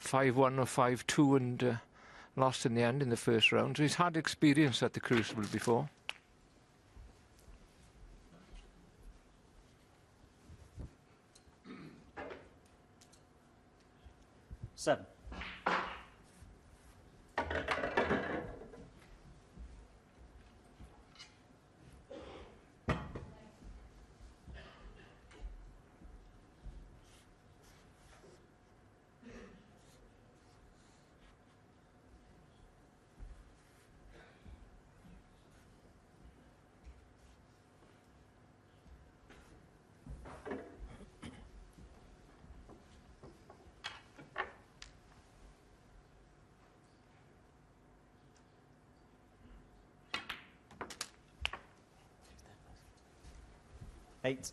5-1 or 5-2 and lost in the end in the first round. So he's had experience at the Crucible before. Seven. Eight.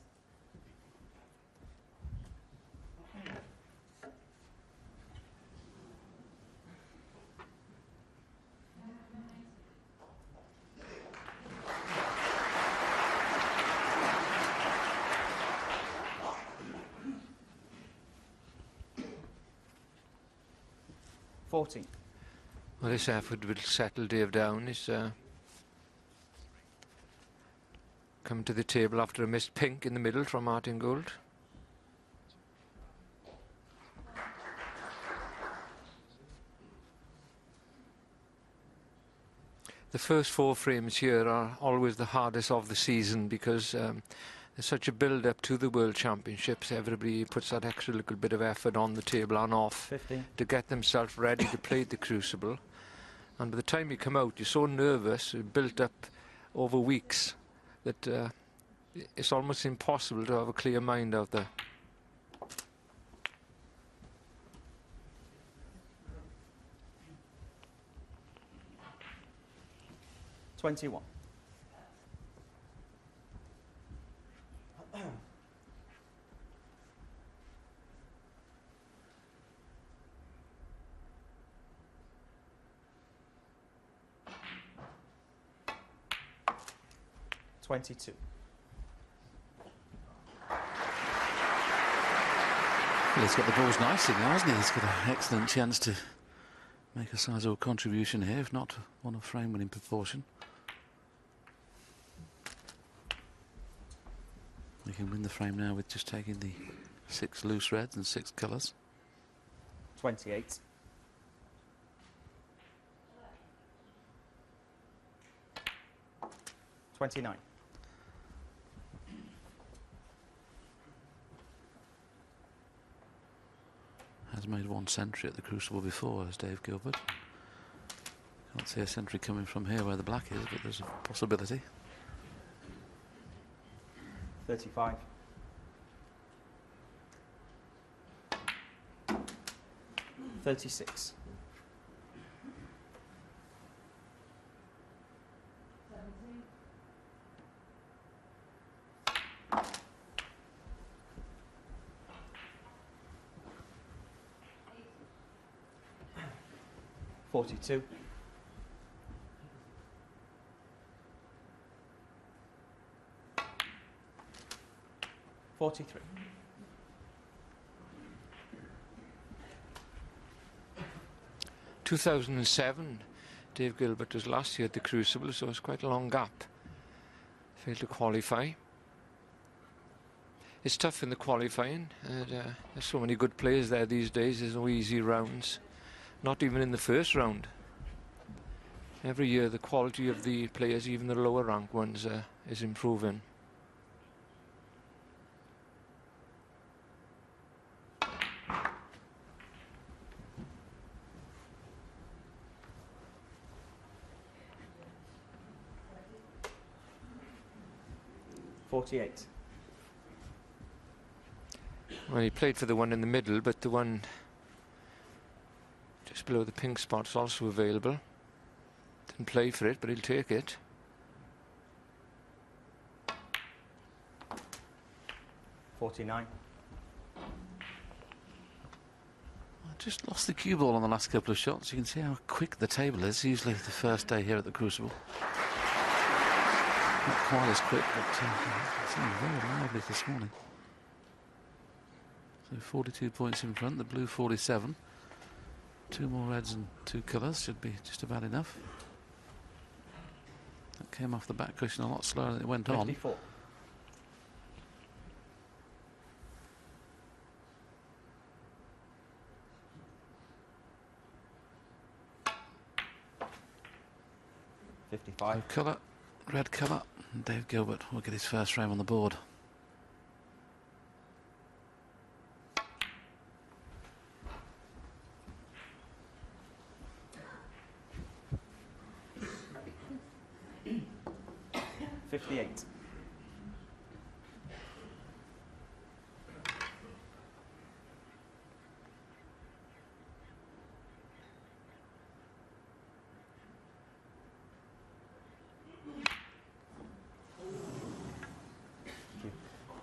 Well, this effort will settle Dave down. He's come to the table after a missed pink in the middle from Martin Gould. The first 4 frames here are always the hardest of the season because there's such a build-up to the World Championships. Everybody puts that extra little bit of effort on the table and off 15. to get themselves ready to play the Crucible. And by the time you come out, you're so nervous, built up over weeks, that it's almost impossible to have a clear mind out there. $21. $22. Well, he's got the balls nicely now, hasn't he? He's got an excellent chance to make a sizable contribution here, if not on a frame-winning proportion. He can win the frame now with just taking the 6 loose reds and 6 colours. 28. $29. Has made 1 century at the Crucible before, as Dave Gilbert. Can't see a century coming from here where the black is, but there's a possibility. 35. $36. $42. $43. 2007, Dave Gilbert was last year at the Crucible, so it's quite a long gap. Failed to qualify. It's tough in the qualifying. There's so many good players there these days. There's no easy rounds, not even in the first round. Every year the quality of the players, even the lower rank ones, is improving. $48. Well, he played for the one in the middle, but the one just below the pink spot is also available. Didn't play for it, but he'll take it. $49. I just lost the cue ball on the last couple of shots. You can see how quick the table is. Usually the first day here at the Crucible. Not quite as quick, but it seemed very lively this morning. So 42 points in front, the blue 47. 2 more reds and 2 colours should be just about enough. That came off the back cushion a lot slower than it went on. 54. Colour, red colour. And Dave Gilbert will get his first frame on the board. $58.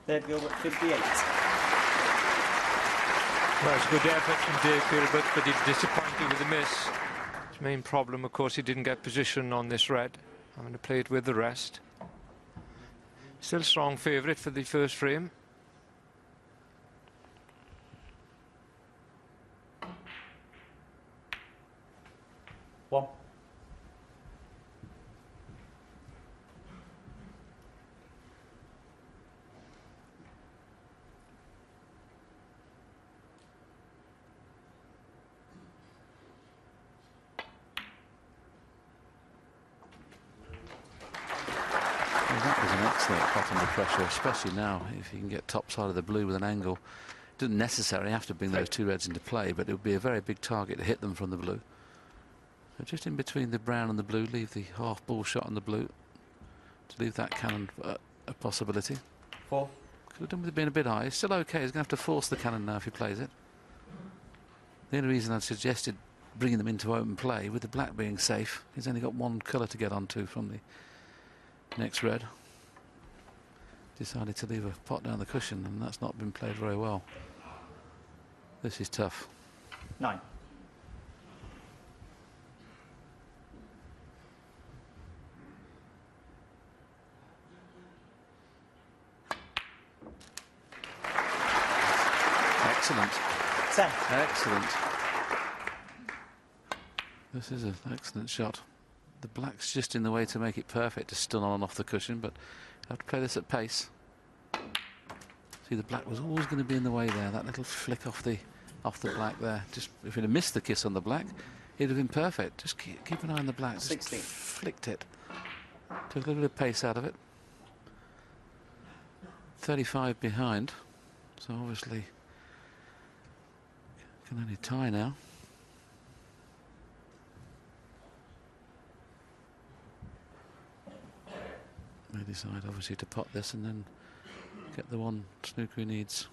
Dave Gilbert, 58. Well, it's a good effort from Dave Gilbert, but he's disappointed with the miss. His main problem, of course, he didn't get position on this red. I'm going to play it with the rest. Still strong favourite for the first frame. One. Excellent pot under pressure, especially now if you can get top side of the blue with an angle. It doesn't necessarily have to bring those 2 reds into play, but it would be a very big target to hit them from the blue. So just in between the brown and the blue, leave the half ball shot on the blue to leave that cannon a possibility. 4. Could have done with it being a bit high. It's still okay. He's going to have to force the cannon now if he plays it. The only reason I'd suggested bringing them into open play, with the black being safe, he's only got 1 colour to get onto from the next red. Decided to leave a pot down the cushion, and that's not been played very well. This is tough. 9. Excellent. 10. Excellent. This is an excellent shot. The black's just in the way to make it perfect to stun on and off the cushion, but I have to play this at pace. See, the black was always going to be in the way there. That little flick off the black there. Just if it had missed the kiss on the black, it'd have been perfect. Just keep an eye on the black. Just 16. Flicked it. Took a little bit of pace out of it. 35 behind, so obviously can only tie now. They decide obviously to pot this and then get the one snooker he needs.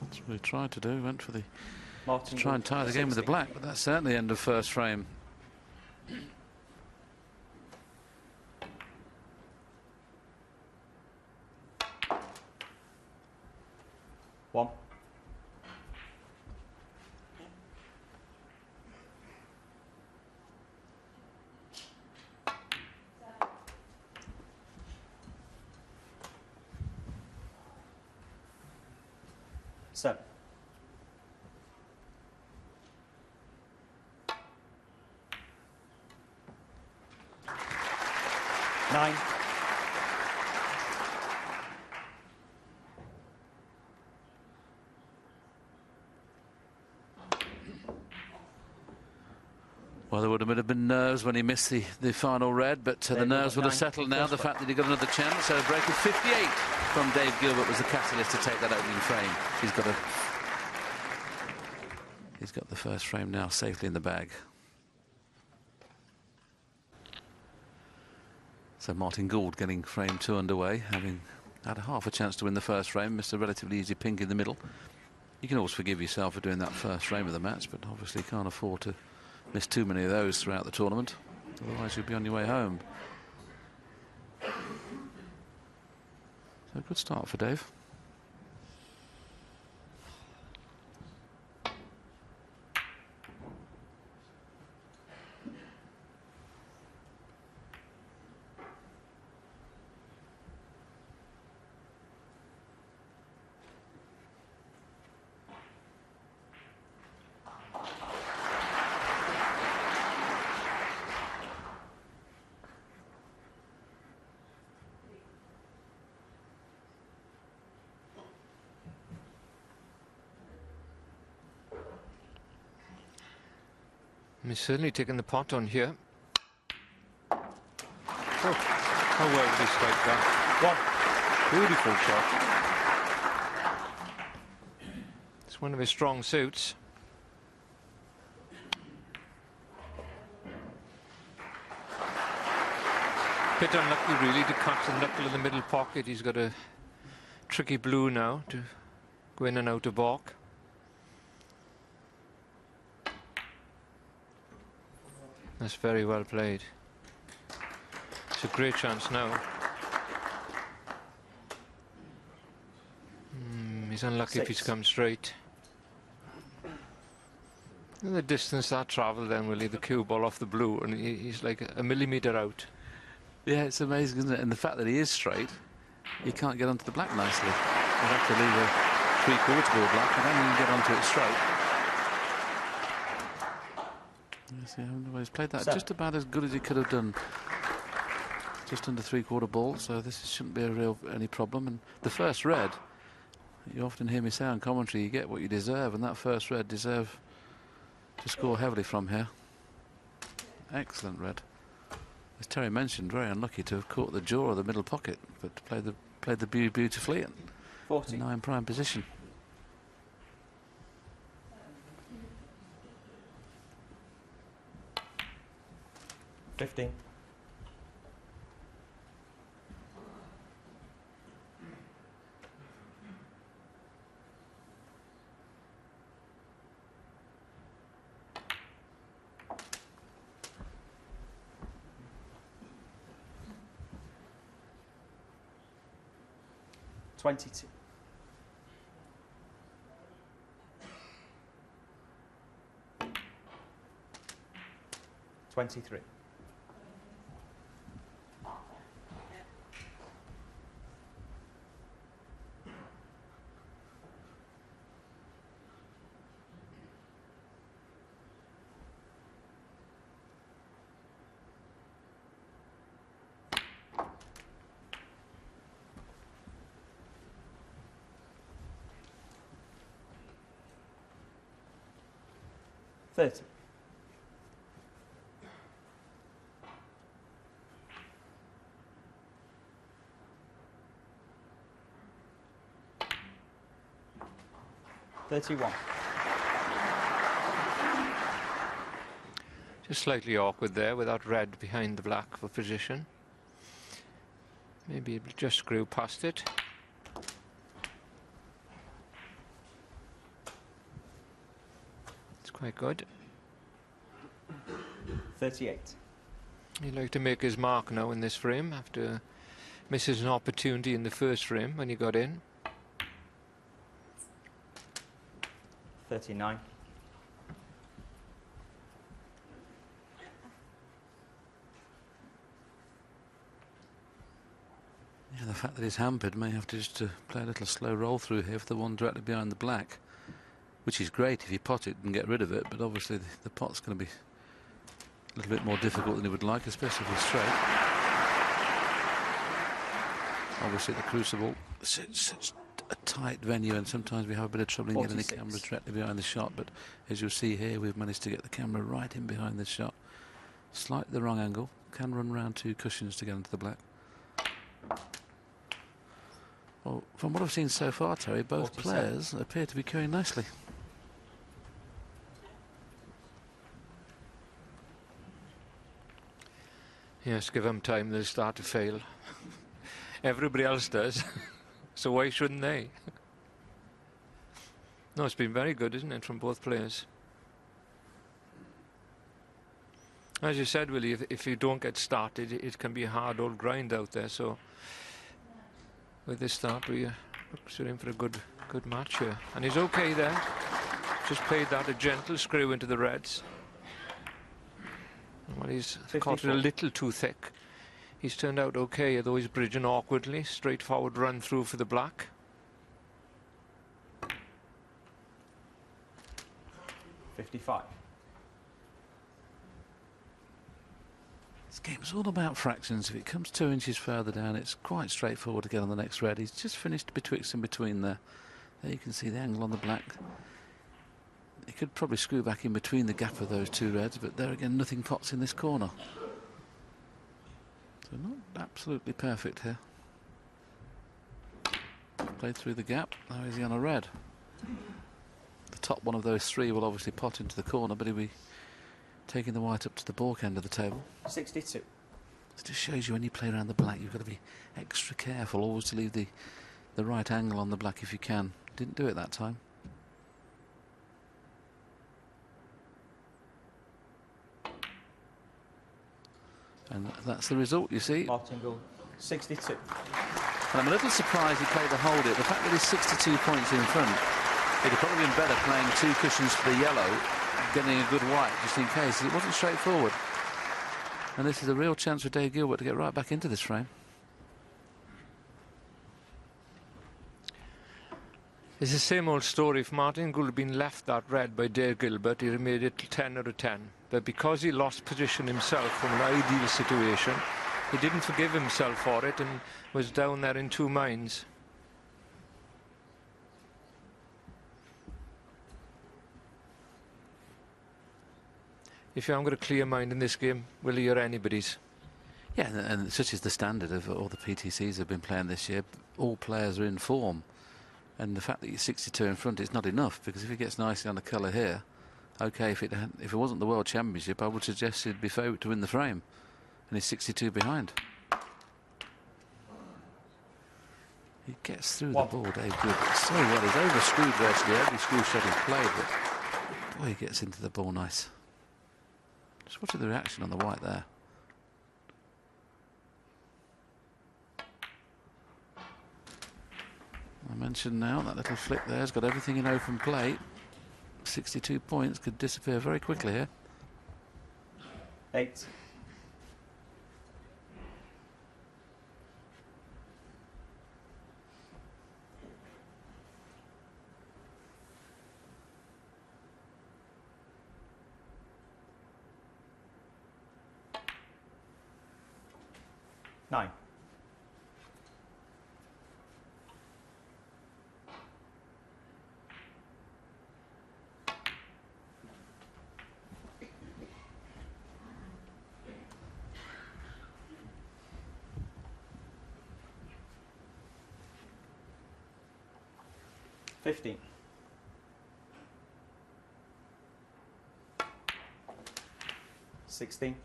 That's what he tried to do. He went for the to try and tie the game with the black, but that's certainly the end of first frame. 1. Seven. 9. Well, there would have been nerves when he missed the final red, but the nerves would have settled now. The fact that he got another chance. So a break of 58 from Dave Gilbert was the catalyst to take that opening frame. He's got the first frame now safely in the bag. So Martin Gould getting frame 2 underway, having had half a chance to win the first frame, missed a relatively easy pink in the middle. You can always forgive yourself for doing that first frame of the match, but obviously can't afford to miss too many of those throughout the tournament. Otherwise you'll be on your way home. So a good start for Dave. He's certainly taking the pot on here. Oh, how well did he strike that? Beautiful shot. It's one of his strong suits. Bit unlucky really to catch the knuckle in the middle pocket. He's got a tricky blue now to go in and out of balk. That's very well played. It's a great chance now. He's unlucky if he's come straight. And the distance that travelled then, Willie, the cue ball off the blue, and he's like a millimetre out. Yeah, it's amazing, isn't it? And the fact that he is straight, he can't get onto the black nicely. He'll have to leave a three-quarter ball black, and then he can get onto it straight. Yes, yeah, he's played that just about as good as he could have done. Just under three-quarter ball, so this shouldn't be any problem. And the first red, you often hear me say on commentary, you get what you deserve, and that first red deserved to score heavily from here. Excellent red. As Terry mentioned, very unlucky to have caught the jaw of the middle pocket, but played the beautifully and 40. now in prime position. $15. $22. $23. $30. $31. Just slightly awkward there without red behind the black for position. Maybe he'll just screw past it. It's quite good. 38. He'd like to make his mark now in this frame after misses an opportunity in the first frame when he got in. 39. Yeah, the fact that he's hampered may have to just play a little slow roll through here for the one directly behind the black, which is great if you pot it and get rid of it, but obviously the pot's going to be a little bit more difficult than he would like, especially if he's straight. Obviously the Crucible, such a tight venue, and sometimes we have a bit of trouble in getting the camera directly behind the shot, but as you'll see here, we've managed to get the camera right in behind this shot. Slightly the wrong angle, can run round two cushions to get into the black. Well, from what I've seen so far, Terry, both 47. players appear to be going nicely. Yes, give them time, they'll start to fail. Everybody else does, so why shouldn't they? No, it's been very good, isn't it, from both players? As you said, Willie, if you don't get started, it can be a hard old grind out there, so with this start, we're in for a good match here. And he's okay there. Just played that, a gentle screw into the reds. Well, he's 54. caught it a little too thick. He's turned out okay, although he's bridging awkwardly. Straightforward run through for the black. $55. This game's all about fractions. If it comes 2 inches further down, it's quite straightforward to get on the next red. He's just finished betwixt and between there. There you can see the angle on the black. He could probably screw back in between the gap of those two reds, but there again, nothing pots in this corner. So not absolutely perfect here. Played through the gap. Now is he on a red? The top one of those three will obviously pot into the corner, but he'll be taking the white up to the baulk end of the table. 62. It just shows you when you play around the black, you've got to be extra careful, always to leave the right angle on the black if you can. Didn't do it that time. And that's the result, you see. Martin Gould, 62. And I'm a little surprised he played the hold it. The fact that he's 62 points in front, it'd have probably been better playing two cushions for the yellow, getting a good white just in case. It wasn't straightforward. And this is a real chance for Dave Gilbert to get right back into this frame. It's the same old story. If Martin Gould had been left that red by Dave Gilbert, he'd have made it 10 out of 10. But because he lost position himself from an ideal situation, he didn't forgive himself for it and was down there in two minds. If you haven't got a clear mind in this game, will you or anybody's? Yeah, and such is the standard of all the PTCs have been playing this year. All players are in form. And the fact that you're 62 in front is not enough, because if he gets nicely on the colour here, OK, if it wasn't the World Championship, I would suggest he'd be favourite to win the frame. And he's 62 behind. He gets through the ball, Dave Gilbert, so well. He's over-screwed virtually every screw shot he's played, but boy, he gets into the ball nice. Just watching the reaction on the white there. I mentioned now that little flick there has got everything in open play. 62 points could disappear very quickly here. 8. Nine. $15. 16.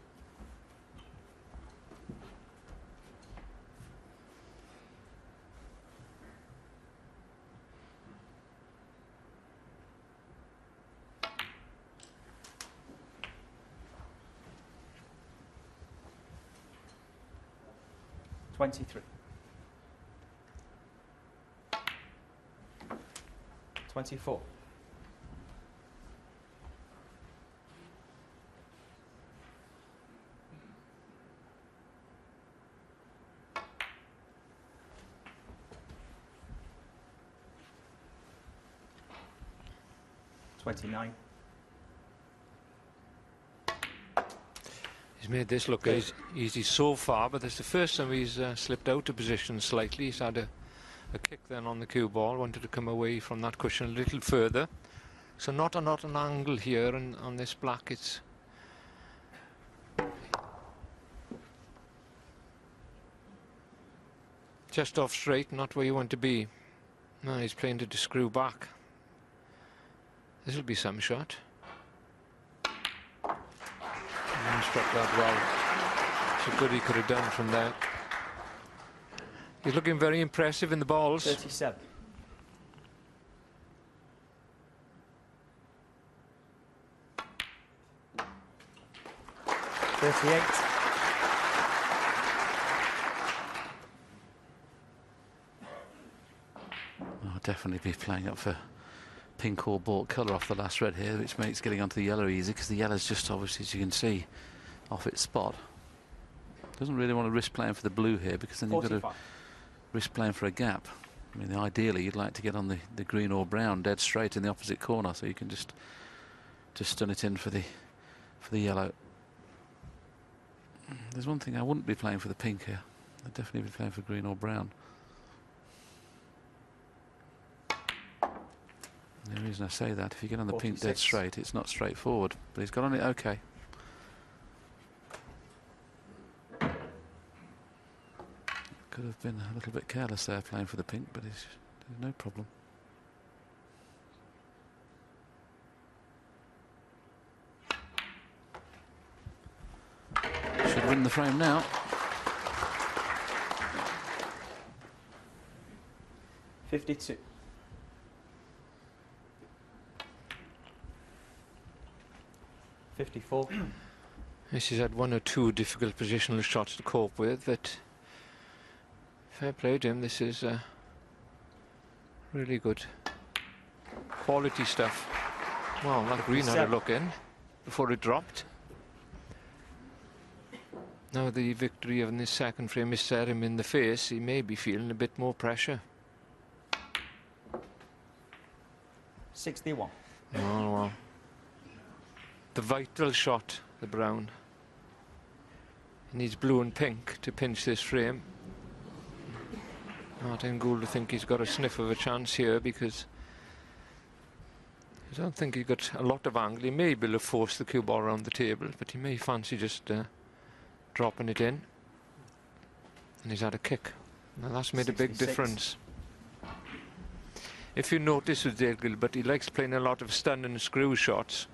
23. 24. 29. He's made this look easy so far, but that's the first time he's slipped out of position slightly. He's had a kick then on the cue ball, wanted to come away from that cushion a little further. So not an angle here, and on this black it's just off straight, not where you want to be. No, he's playing to screw back. This will be some shot. And he struck that well. So good he could have done from there. He's looking very impressive in the balls. 37. 38. I'll definitely be playing up for pink or baulk colour off the last red here, which makes getting onto the yellow easy, because the yellow's just obviously, as you can see, off its spot. Doesn't really want to risk playing for the blue here, because then 45. you've got to risk playing for a gap. I mean, ideally you'd like to get on the green or brown dead straight in the opposite corner, so you can just stun it in for the yellow. There's one thing I wouldn't be playing for the pink here. I'd definitely be playing for green or brown. The reason I say that, if you get on the pink 46. dead straight, it's not straightforward. But he's got on it okay. Could have been a little bit careless there playing for the pink, but there's no problem. Should win the frame now. $52. $54. Yes, he's had one or two difficult positional shots to cope with, but fair play to him. This is really good quality stuff. Wow, that green had a look in before it dropped. Now the victory in this second frame has set him in the face. He may be feeling a bit more pressure. 61. Oh, well. The vital shot, the brown. He needs blue and pink to pinch this frame. Martin Gould, I think he's got a sniff of a chance here, because I don't think he's got a lot of angle. He may be able to force the cue ball around the table, but he may fancy just dropping it in. And he's had a kick. Now that's made 66. a big difference. If you notice with Dave Gilbert, he likes playing a lot of stun and screw shots,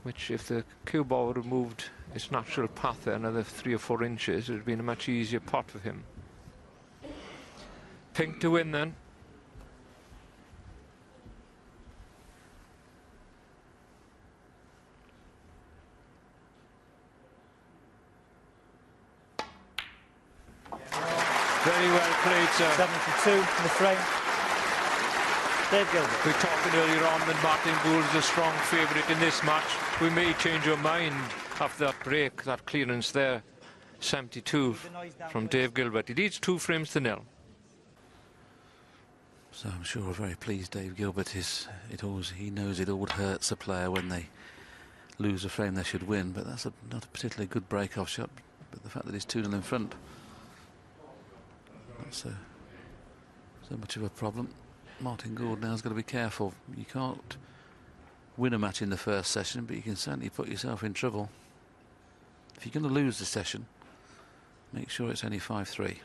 which if the cue ball would have moved its natural path there another 3 or 4 inches, it would have been a much easier pot for him. Pink to win then. Very well played, sir. 72 in the frame. Dave Gilbert. We were talking earlier on that Martin Gould is a strong favourite in this match. We may change our mind after that break, that clearance there. 72 from Dave Gilbert. He leads 2 frames to 0. So I'm sure very pleased Dave Gilbert is. He knows it always hurts a player when they lose a frame they should win, but that's not a particularly good break-off shot. But the fact that he's 2-0 in front, not so much of a problem. Martin Gould now's got to be careful. You can't win a match in the first session, but you can certainly put yourself in trouble. If you're going to lose the session, make sure it's only 5-3.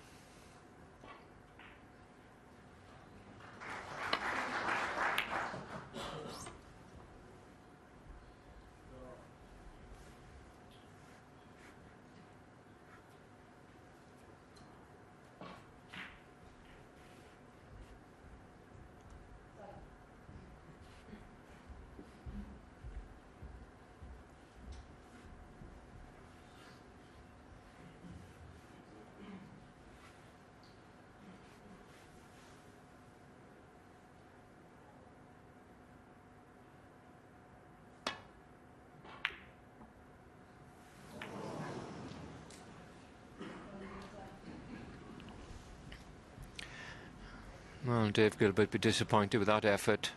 Well, Dave Gilbert be disappointed with that effort.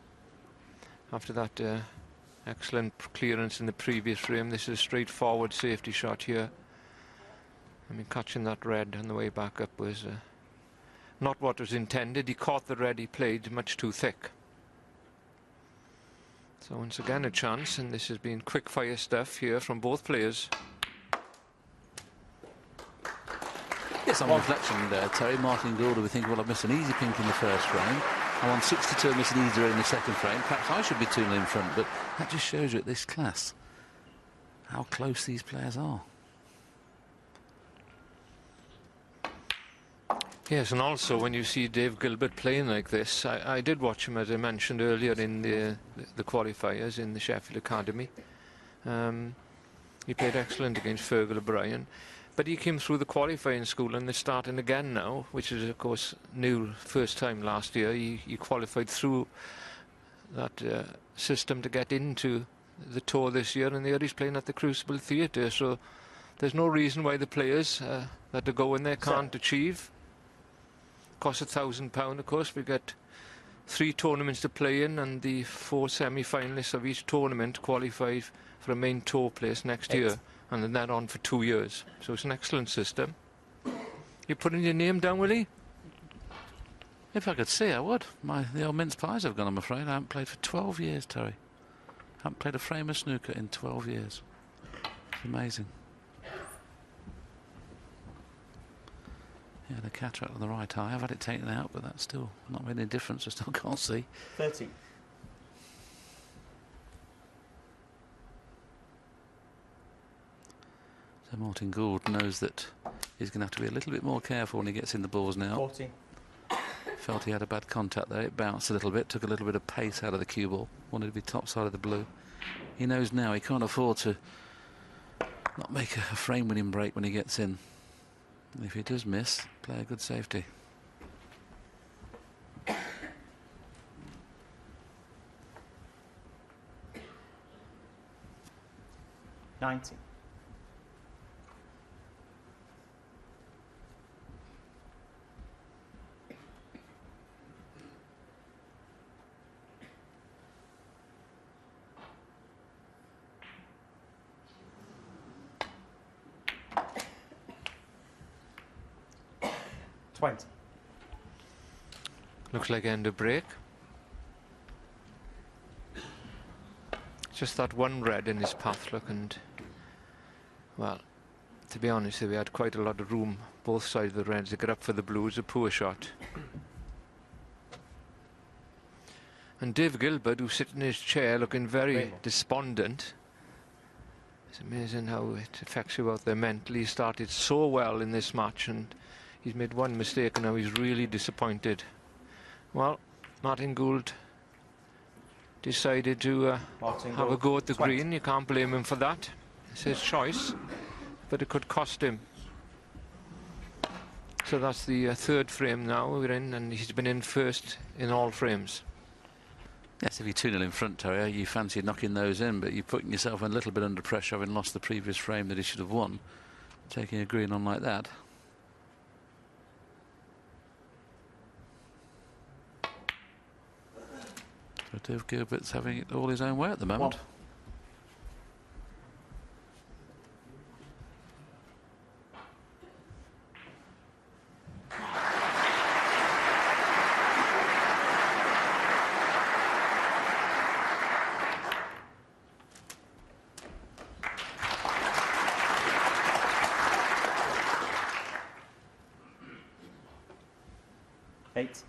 After that excellent clearance in the previous frame, this is a straightforward safety shot here. I mean, catching that red on the way back up was not what was intended. He caught the red he played much too thick. So once again a chance, and this has been quick fire stuff here from both players. Yes, on reflection there, Terry, Martin Gould will be thinking, well, I've missed an easy pink in the first frame. I'm on 62, I missed an easy red in the second frame. Perhaps I should be 2-0 in front, but that just shows you at this class how close these players are. Yes, and also when you see Dave Gilbert playing like this, I did watch him, as I mentioned earlier, in the qualifiers in the Sheffield Academy. He played excellent against Fergal O'Brien. But he came through the qualifying school, and they're starting again now, which is, of course, new. First time last year. He qualified through that system to get into the tour this year, and there he's playing at the Crucible Theatre. So there's no reason why the players that are going there can't achieve. Costs £1,000, of course. We get 3 tournaments to play in, and the 4 semi-finalists of each tournament qualify for a main tour place next year. And then that on for 2 years. So it's an excellent system. You putting your name down, Willie? If I could see, I would. The old mince pies have gone, I'm afraid. I haven't played for 12 years, Terry. I haven't played a frame of snooker in 12 years. It's amazing. Yeah, the cataract on the right eye. I've had it taken out, but that's still not made any difference. I still can't see. 30. So Martin Gould knows that he's going to have to be a little bit more careful when he gets in the balls now. 40. Felt he had a bad contact there. It bounced a little bit, took a little bit of pace out of the cue ball. Wanted to be top side of the blue. He knows now he can't afford to not make a frame winning break when he gets in. And if he does miss, play a good safety. 90. Looks like end of break. Just that one red in his path, look, and well, to be honest, we had quite a lot of room both sides of the reds to get up for the blues. A poor shot. And Dave Gilbert, who's sitting in his chair looking very despondent. It's amazing how it affects you out there mentally. He started so well in this match and he's made one mistake and now he's really disappointed. Well, Martin Gould decided to have a go at the green. You can't blame him for that. It's his choice, but it could cost him. So that's the third frame now we're in, and he's been in first in all frames. Yes, if you're 2-0 in front, Terry, you fancy knocking those in, but you're putting yourself a little bit under pressure having lost the previous frame that he should have won. Taking a green on like that. So Dave Gilbert's having it all his own way at the moment. 1. Eight.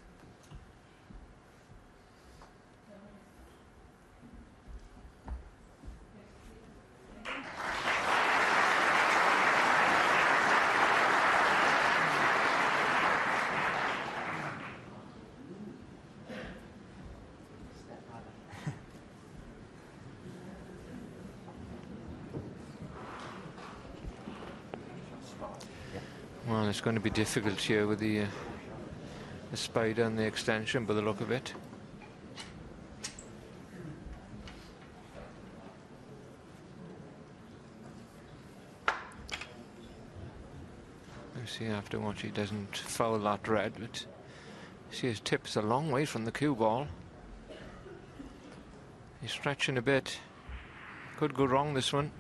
Well, it's going to be difficult here with the spider and the extension by the look of it. You see after what he doesn't foul that red, but you see his tip's a long way from the cue ball. He's stretching a bit. Could go wrong this one.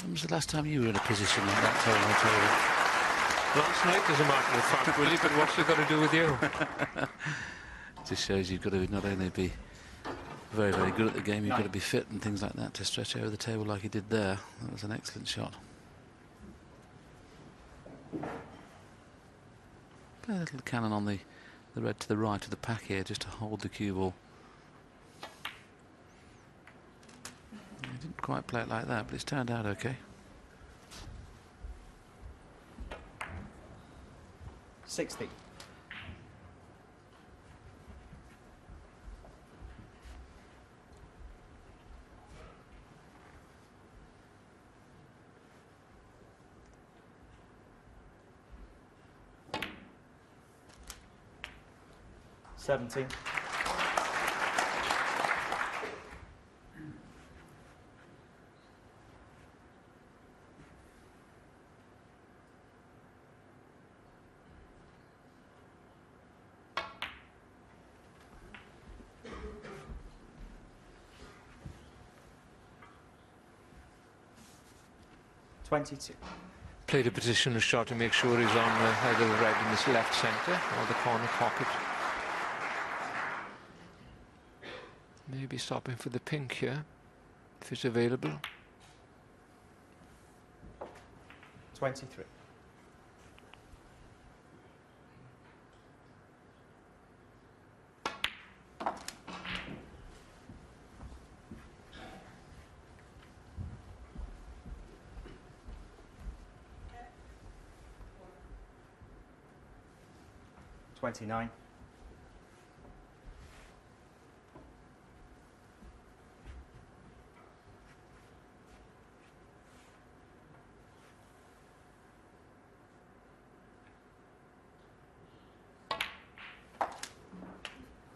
When was the last time you were in a position like that, Terry? Last night, as a matter of fact, Willie, but what's it got to do with you? It just shows you've got to not only be very, very good at the game, you've got to be fit and things like that to stretch over the table like he did there. That was an excellent shot. Play a little cannon on the red to the right of the pack here just to hold the cue ball. He didn't quite play it like that, but it's turned out okay. 60. $17. 22. Played a positional shot to make sure he's on either the red in this left centre or the corner pocket. Maybe stopping for the pink here, if it's available. 23. $29.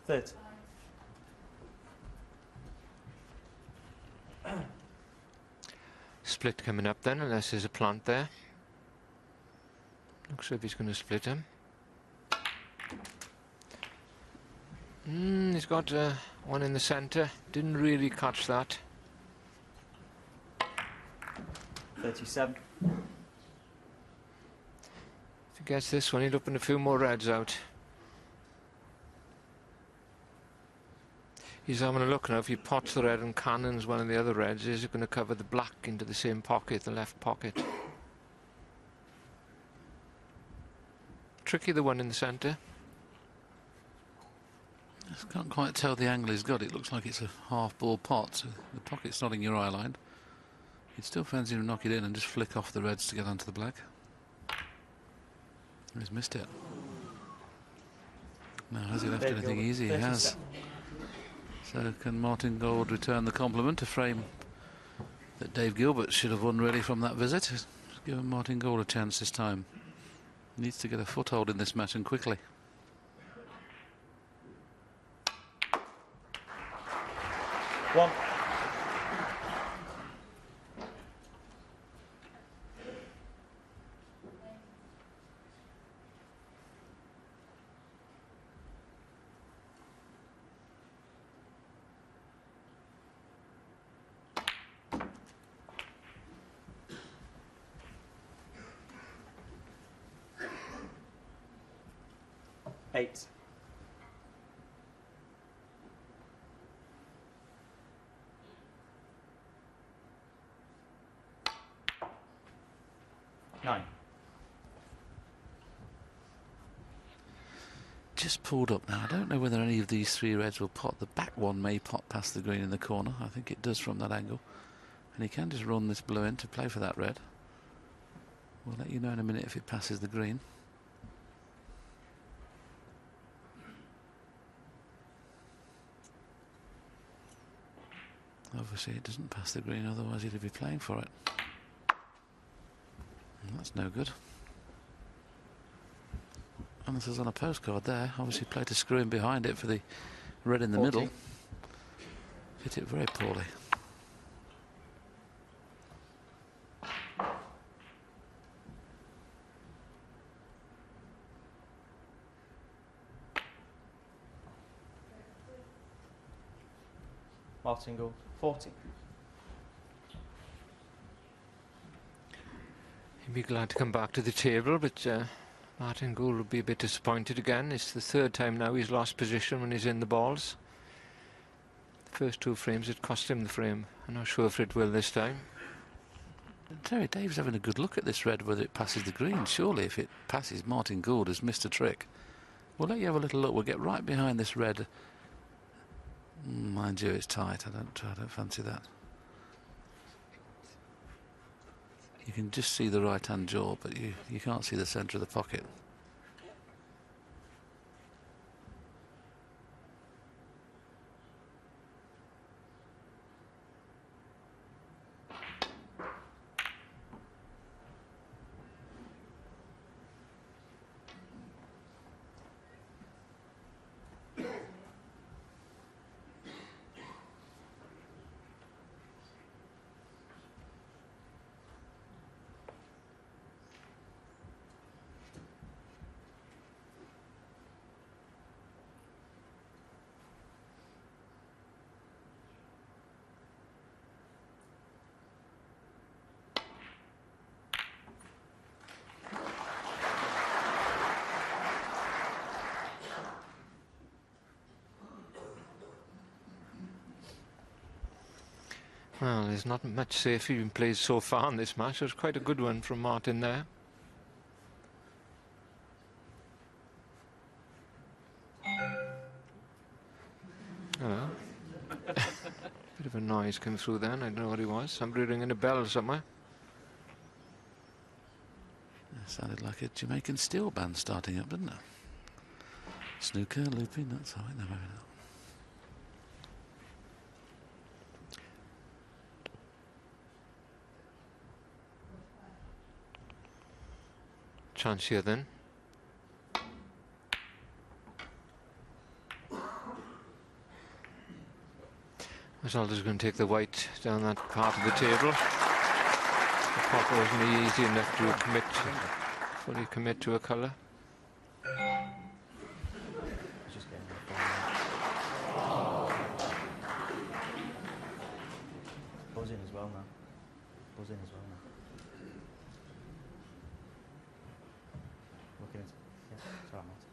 $30. Split coming up then, unless there's a plant there. Looks like he's going to split him. He's got one in the centre. Didn't really catch that. 37. If he gets this one, he'll open a few more reds out. He's having a look now. If he pots the red and cannons one of the other reds, is it going to cover the black into the same pocket, the left pocket? Tricky, the one in the centre. Just can't quite tell the angle he's got. It looks like it's a half-ball pot, so the pocket's not in your eye line. You'd still fancy to knock it in and just flick off the reds to get onto the black. He's missed it. Now, has he left anything easy? He has. So can Martin Gould return the compliment, a frame that Dave Gilbert should have won really from that visit? Just given Martin Gould a chance this time. He needs to get a foothold in this match and quickly. One. Eight. Nine. Just pulled up now. I don't know whether any of these three reds will pot. The back one may pot past the green in the corner. I think it does from that angle. And he can just run this blue in to play for that red. We'll let you know in a minute if it passes the green. Obviously it doesn't pass the green, otherwise he'd be playing for it. And that's no good. And this is on a postcard there. Obviously played to screw in behind it for the red in the 40. middle. Hit it very poorly. Martin Gould, 40. He'd be glad to come back to the table, but Martin Gould will be a bit disappointed again. It's the third time now he's lost position when he's in the balls. The first two frames, it cost him the frame. I'm not sure if it will this time. Terry, Dave's having a good look at this red, whether it passes the green. Surely if it passes, Martin Gould has missed a trick. We'll let you have a little look. We'll get right behind this red. Mind you, it's tight. I don't fancy that. You can just see the right-hand jaw, but you can't see the centre of the pocket. Well, there's not much safety been played so far in this match. It was quite a good one from Martin there. Hello. Bit of a noise came through then. I don't know what it was. Somebody ringing a bell somewhere. It sounded like a Jamaican steel band starting up, didn't it? Snooker, looping, that's all right. No, maybe not. Chance here then. Masalda's going to take the white down that part of the table. The pot wasn't easy enough to fully commit to a colour. Buzzing as well now. Buzzing as well now. Looking at it. Yeah, it's all right, Martin.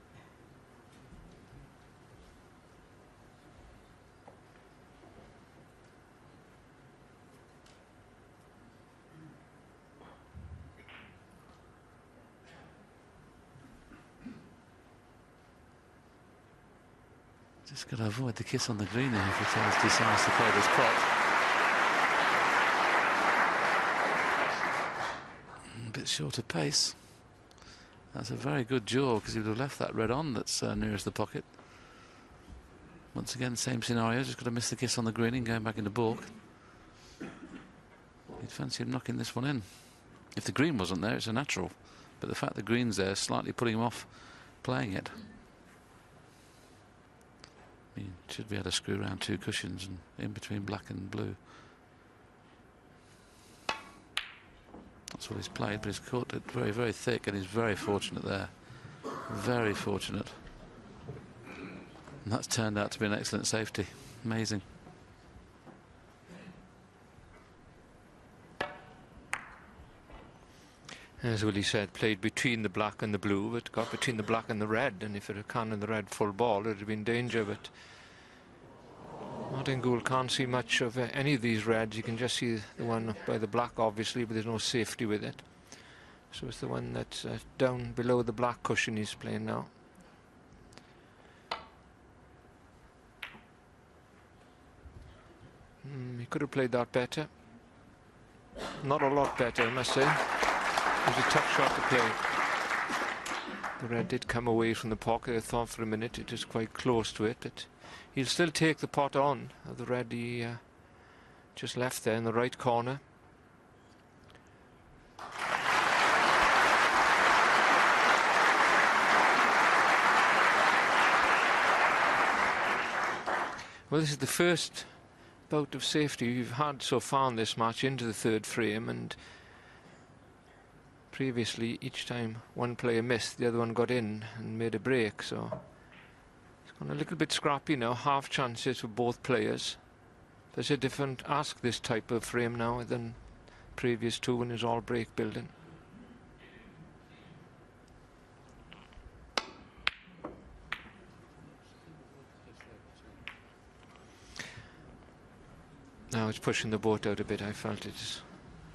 Just got to avoid the kiss on the green here if he decides to play this pot. A bit short of pace. That's a very good draw because he would have left that red on that's nearest the pocket. Once again, same scenario, just got to miss the kiss on the green and going back into balk. You'd fancy him knocking this one in. If the green wasn't there, it's a natural. But the fact the green's there is slightly putting him off playing it. He should be able to screw around two cushions and in between black and blue. That's what he's played, but he's caught it very, very thick, and he's very fortunate there. Very fortunate. And that's turned out to be an excellent safety. Amazing. As Willie said, played between the black and the blue, but got between the black and the red, and if it had gone in the red full ball, it would have been danger, but Martin Gould can't see much of any of these reds. You can just see the one by the black, obviously, but there's no safety with it. So it's the one that's down below the black cushion he's playing now. He could have played that better. Not a lot better, I must say. It was a tough shot to play. The red did come away from the pocket. I thought for a minute it was quite close to it, but he'll still take the pot on. The red he just left there in the right corner. Well, this is the first bout of safety we've had so far in this match into the third frame, and previously each time one player missed, the other one got in and made a break, so it's gone a little bit scrappy now. Half chances for both players. There's a different ask this type of frame now than previous two when it was all break building. Now it's pushing the boat out a bit. I felt it's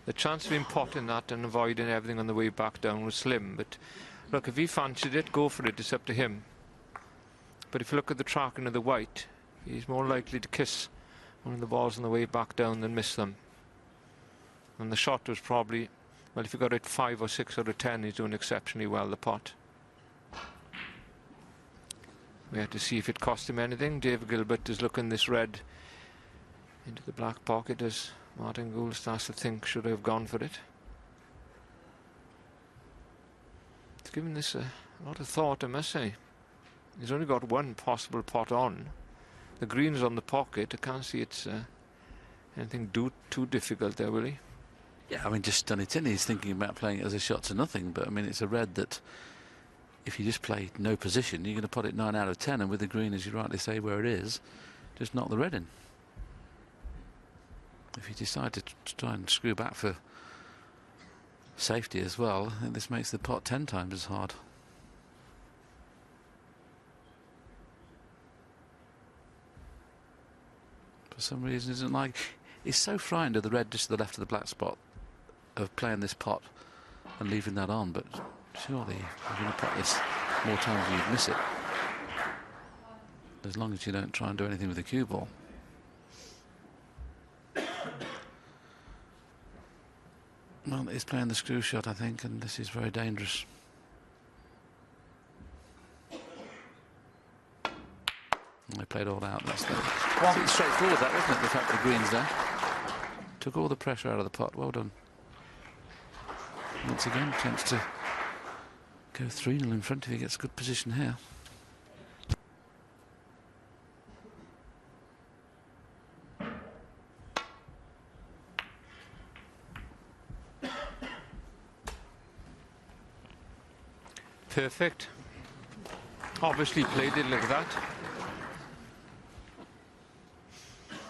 the chance of him potting that and avoiding everything on the way back down was slim, but look, if he fancied it, go for it. It's up to him. But if you look at the tracking of the white, he's more likely to kiss one of the balls on the way back down than miss them. And the shot was probably, well, if you got it 5 or 6 out of 10, he's doing exceptionally well, the pot. We had to see if it cost him anything. Dave Gilbert is looking this red into the black pocket as Martin Gould starts to think, should I have gone for it? It's given this a lot of thought, I must say. He's only got one possible pot on. The green's on the pocket. I can't see it's anything too difficult there, will he? Yeah, I mean, just done it in. He's thinking about playing it as a shot to nothing, but I mean, it's a red that if you just play no position, you're going to pot it 9 out of 10, and with the green, as you rightly say, where it is, just knock the red in. If you decide to try and screw back for safety as well, I think this makes the pot 10 times as hard. For some reason, isn't like He's so frightened of the red just to the left of the black spot, of playing this pot and leaving that on, but surely you're going to practice more times than you'd miss it. As long as you don't try and do anything with the cue ball. Well, he's playing the screw shot, I think, and this is very dangerous. And they played all out. That's it's straightforward, that, wasn't it? The fact the green's there. Took all the pressure out of the pot. Well done. Once again, chance to go 3-0 in front if he gets good position here. Perfect. Obviously played it like that.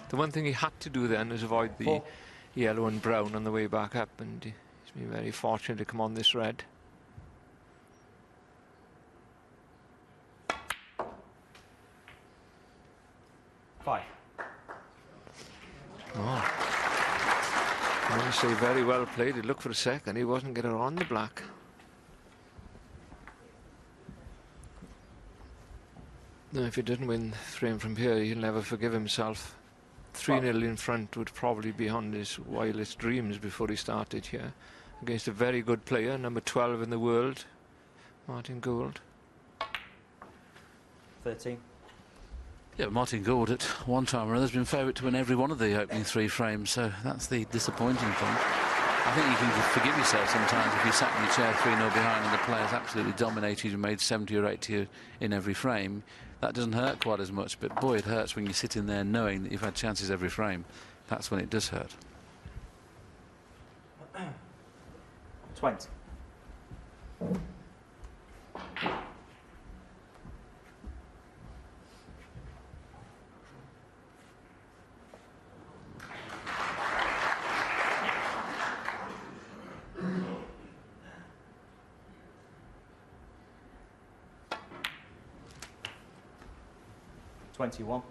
The one thing he had to do then is avoid the yellow and brown on the way back up, and he's been very fortunate to come on this red. Five. Oh. I want to say very well played. It looked for a second he wasn't getting on the black. No, if he doesn't win the frame from here, he'll never forgive himself. 3-0 in front would probably be on his wildest dreams before he started here. Against a very good player, number 12 in the world, Martin Gould. 13. Yeah, Martin Gould at one time or another has been favourite to win every one of the opening 3 frames, so that's the disappointing thing. I think you can forgive yourself sometimes if you sat in your chair 3-0 behind and the player's absolutely dominated and made 70 or 80 in every frame. That doesn't hurt quite as much, but boy, it hurts when you sit in there knowing that you've had chances every frame. That's when it does hurt. 20. $21.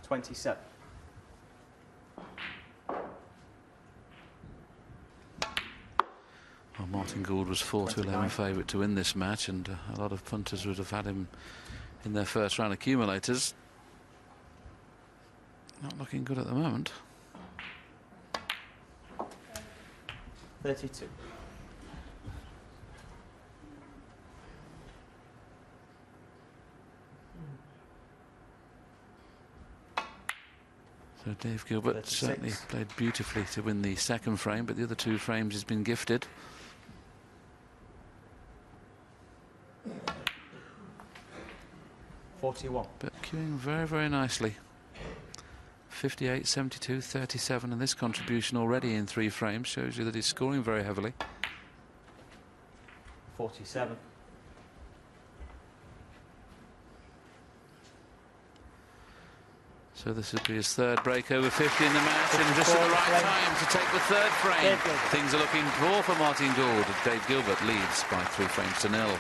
$27. Well, Martin Gould was 4-11 favourite to win this match, and a lot of punters would have had him in their first round accumulators. Not looking good at the moment. 32. So Dave Gilbert 36. certainly played beautifully to win the second frame, but the other 2 frames has been gifted. $41. But queuing very, very nicely. 58, 72, 37, and this contribution already in 3 frames shows you that he's scoring very heavily. 47. So this would be his 3rd break over 50 in the match, and just at the right time to take the 3rd frame. Things are looking poor for Martin Gould. Dave Gilbert leads by 3 frames to 0.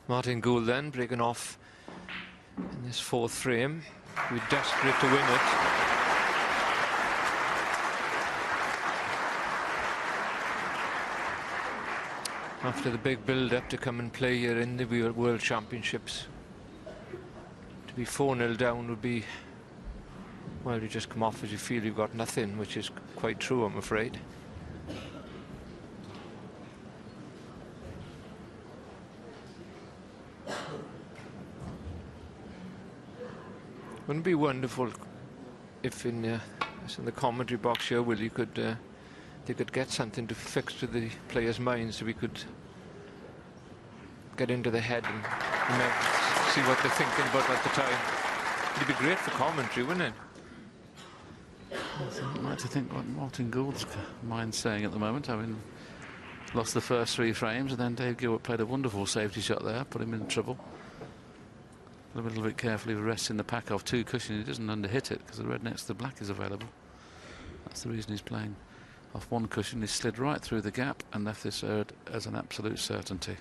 Martin Gould then breaking off in this 4th frame. We're desperate to win it. After the big build-up to come and play here in the World Championships. To be 4-0 down would be, well, you just come off as you feel you've got nothing, which is quite true, I'm afraid. Wouldn't it be wonderful if in the commentary box here, Will, you could they could get something to fix to the players' minds so we could get into the head and see what they're thinking about at the time. It'd be great for commentary, wouldn't it? I'd like to think what Martin Gould's mind's saying at the moment. I mean, lost the first 3 frames, and then Dave Gilbert played a wonderful safety shot there, put him in trouble. A little bit carefully resting the pack off 2 cushions. He doesn't underhit it because the red next to the black is available. That's the reason he's playing off 1 cushion. He slid right through the gap and left this erd as an absolute certainty.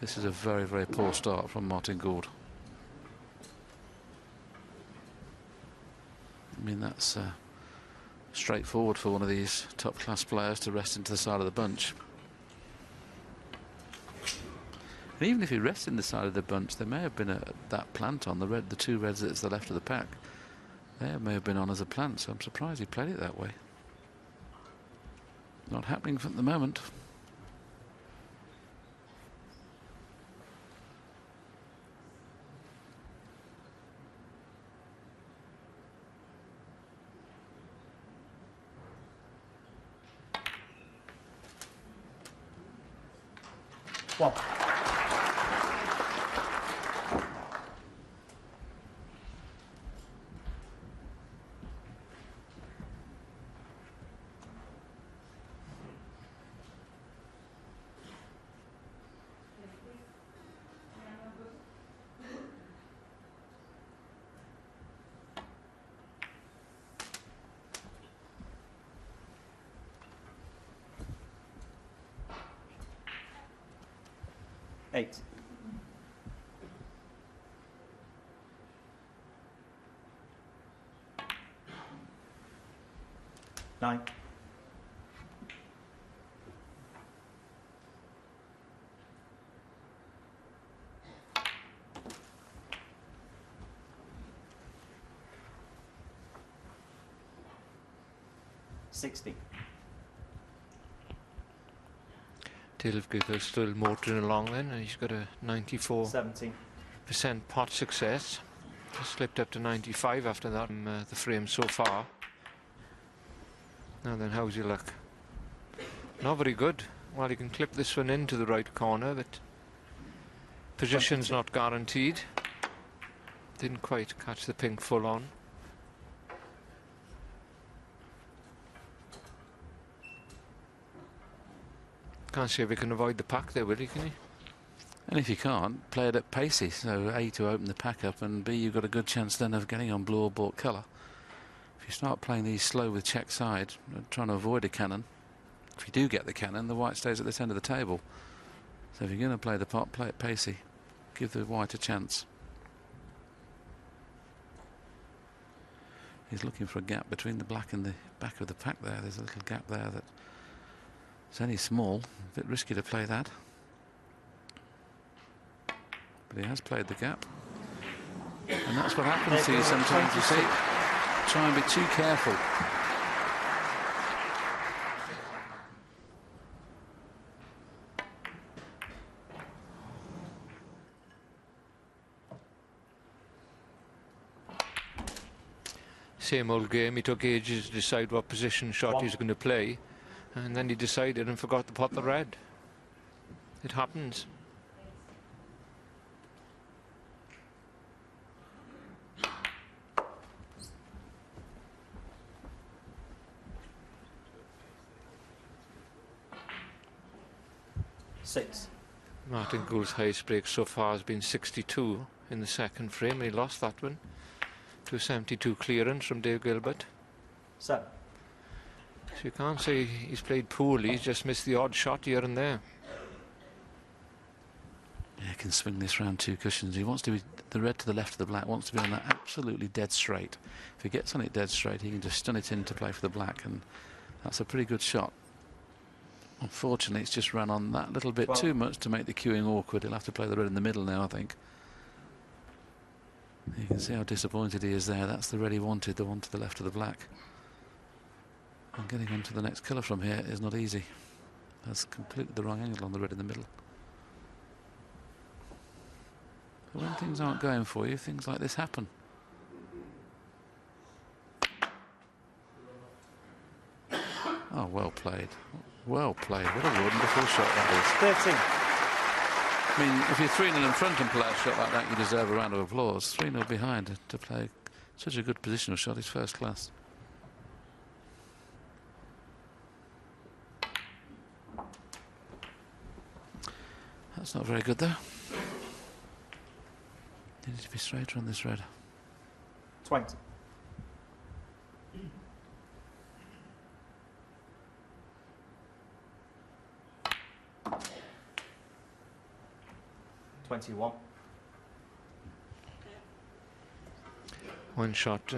This is a very, very poor start from Martin Gould. I mean, that's straightforward for one of these top-class players to rest into the side of the bunch. And even if he rested in the side of the bunch, there may have been that plant on the 2 reds that's the left of the pack. They may have been on as a plant, so I'm surprised he played it that way. Not happening at the moment. One. Eight. Nine. $60. Dave Gilbert's still motoring along then, and he's got a 94% 17. pot success. Just slipped up to 95 after that the frame so far. Now then, how's your luck? Not very good. Well, you can clip this one into the right corner, but position's 22. not guaranteed. Didn't quite catch the pink full on. Can't see if he can avoid the pack there, will he, can he? And if you can't, play it at pacey. So A, to open the pack up, and B, you've got a good chance then of getting on blue or bought colour. If you start playing these slow with check side, trying to avoid a cannon, if you do get the cannon, the white stays at this end of the table. So if you're going to play the pot, play it pacey. Give the white a chance. He's looking for a gap between the black and the back of the pack there. There's a little gap there that it's only small, a bit risky to play that. But he has played the gap. And that's what happens to you sometimes, you see. Try and be too careful. Same old game. He took ages to decide what position shot he was going to play, and then he decided and forgot to pot the red. It happens. Six. Martin Gould's highest break so far has been 62 in the second frame. He lost that one to a 72 clearance from Dave Gilbert. 7. So you can't say he's played poorly, he's just missed the odd shot here and there. Yeah, he can swing this round 2 cushions. He wants to be, the red to the left of the black wants to be on that absolutely dead straight. If he gets on it dead straight, he can just stun it in to play for the black, and that's a pretty good shot. Unfortunately, it's just run on that little bit 12. too much to make the queuing awkward. He'll have to play the red in the middle now, I think. You can see how disappointed he is there. That's the red he wanted, the one to the left of the black. And getting onto the next colour from here is not easy. That's completely the wrong angle on the red in the middle. But when things aren't going for you, things like this happen. Oh, well played. Well played. What a wonderful shot that is. 13. I mean, if you're 3-0 in front and play a shot like that, you deserve a round of applause. 3-0 behind to play such a good positional shot is first class. That's not very good, though. Needed to be straighter on this red. 20. $21. One shot,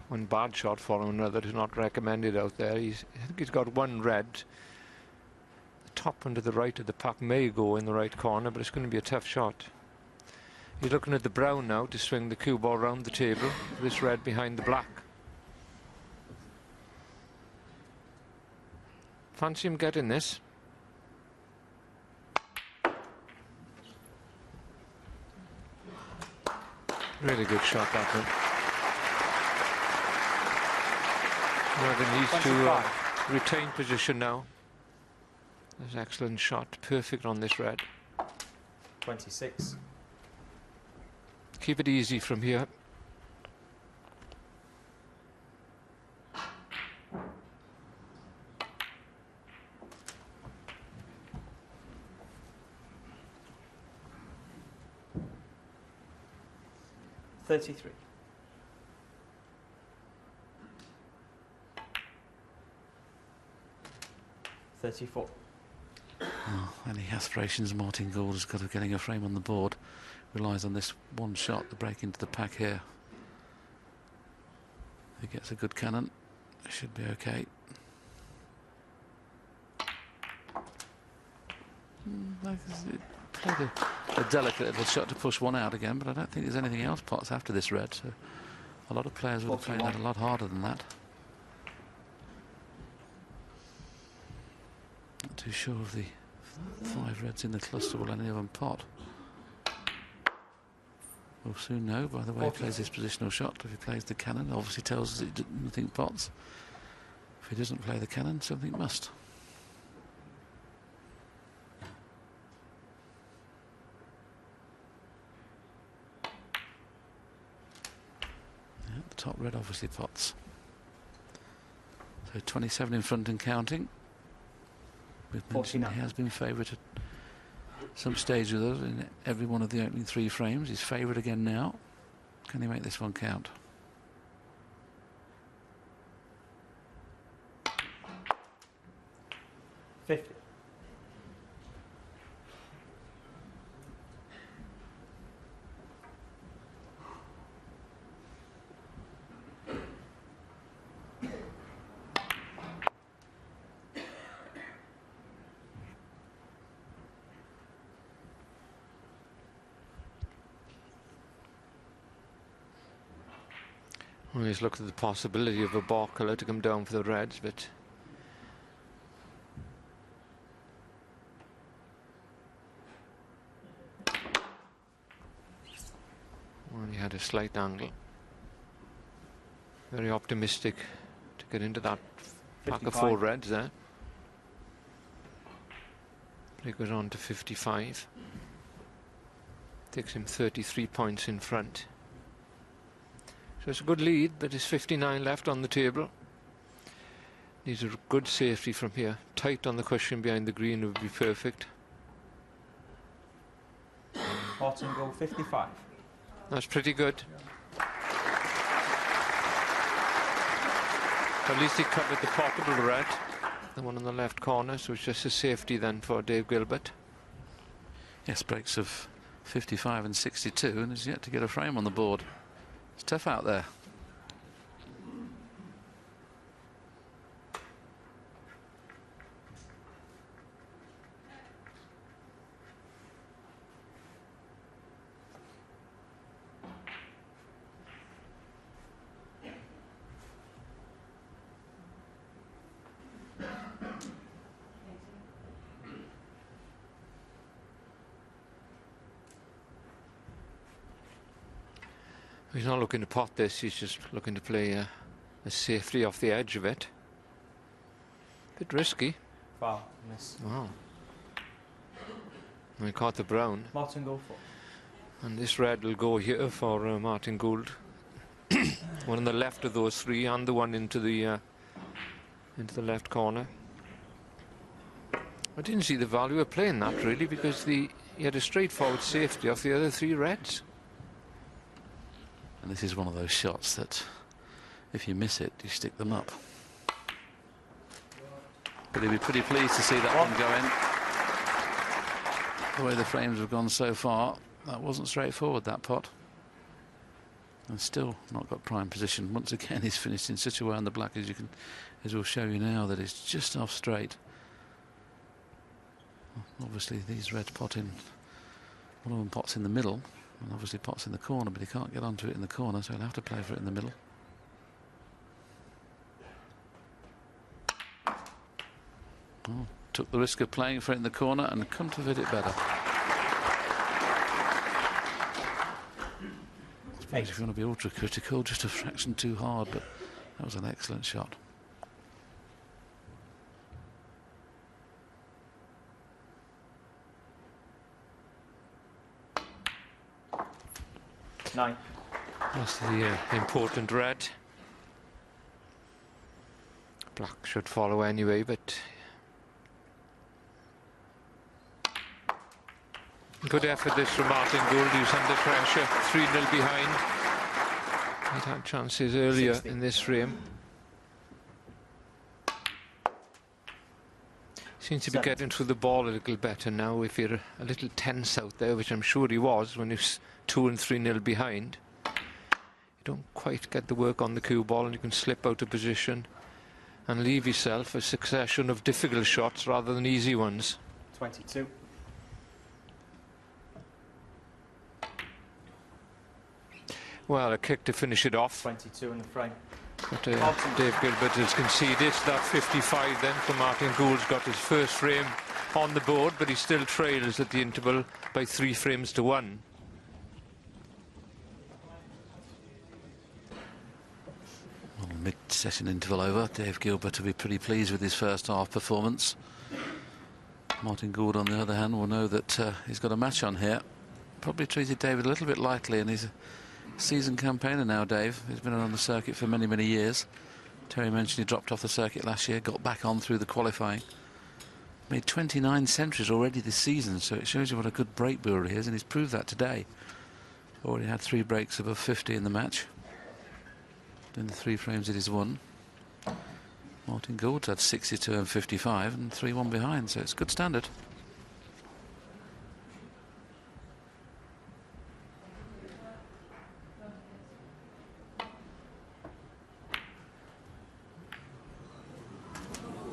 one bad shot following another is not recommended out there. I think he's got one red. The top one to the right of the pack may go in the right corner, but it's going to be a tough shot. He's looking at the brown now to swing the cue ball round the table. This red behind the black. Fancy him getting this. Really good shot, that one. Morgan needs to retain position now. That's an excellent shot. Perfect on this red. 26. Keep it easy from here. $33. $34. Oh, any aspirations Martin Gould has got of getting a frame on the board relies on this one shot, the break into the pack here. If he gets a good cannon, it should be okay. Played a delicate little shot to push one out again, but I don't think there's anything else pots after this red, so a lot of players would have played that a lot harder than that. Not too sure of the 5 reds in the cluster will any of them pot. We'll soon know by the way he plays this positional shot. If he plays the cannon, obviously tells us nothing pots. If he doesn't play the cannon, something must. Yeah, the top red obviously pots. So 27 in front and counting. We've mentioned he has been favoured at some stage with us in every one of the opening 3 frames. He's favoured again now. Can he make this one count? $50. Well, he's looked at the possibility of a bar colour to come down for the reds, but well, he had a slight angle. Very optimistic to get into that pack of 4 reds there. But he goes on to 55. Takes him 33 points in front. So it's a good lead, but there's 59 left on the table. Needs a good safety from here. Tight on the cushion behind the green would be perfect. Martin Gould 55. That's pretty good. At least he covered the portable red, the one in the left corner, so it's just a safety then for Dave Gilbert. Yes, breaks of 55 and 62 and has yet to get a frame on the board. It's tough out there. He's not looking to pot this, he's just looking to play a safety off the edge of it. Bit risky. Foul. Miss. Wow. I caught the brown. Martin Gould 4. And this red will go here for Martin Gould. One on the left of those three, and the one into the left corner. I didn't see the value of playing that really, because he had a straightforward safety off the other three reds. And this is one of those shots that, if you miss it, you stick them up. But he'll be pretty pleased to see that one go in. The way the frames have gone so far, that wasn't straightforward, that pot. And still not got prime position. Once again, he's finished in such a way on the black, as we'll show you now, that it's just off straight. Obviously, these reds pot in. One of them pots in the middle, and obviously pots in the corner, but he can't get onto it in the corner, so he'll have to play for it in the middle. Oh, took the risk of playing for it in the corner and couldn't have hit it better. I suppose if you want to be ultra critical, just a fraction too hard, but that was an excellent shot. Nine. That's the important red. Black should follow anyway, but good effort this from Martin Gould. He was under pressure, 3-0 behind. He'd had chances earlier 60. in this frame. Seems to be 70. getting through the ball a little better now. If you're a little tense out there, which I'm sure he was when he was 2 and 3-0 behind, you don't quite get the work on the cue ball, and you can slip out of position and leave yourself a succession of difficult shots rather than easy ones. 22. Well, a kick to finish it off. 22 in the frame. But Dave Gilbert has conceded that 55 then for Martin Gould's got his first frame on the board, but he still trails at the interval by 3 frames to 1. Well, mid-session interval over. Dave Gilbert will be pretty pleased with his first half performance. Martin Gould, on the other hand, will know that he's got a match on here. Probably treated David a little bit lightly, and he's a seasoned campaigner now, Dave. He's been on the circuit for many, many years. Terry mentioned he dropped off the circuit last year, got back on through the qualifying. Made 29 centuries already this season, so it shows you what a good break builder he is, and he's proved that today. Already had 3 breaks above 50 in the match. In the 3 frames it is won. Martin Gould's had 62 and 55 and 3-1 behind, so it's good standard.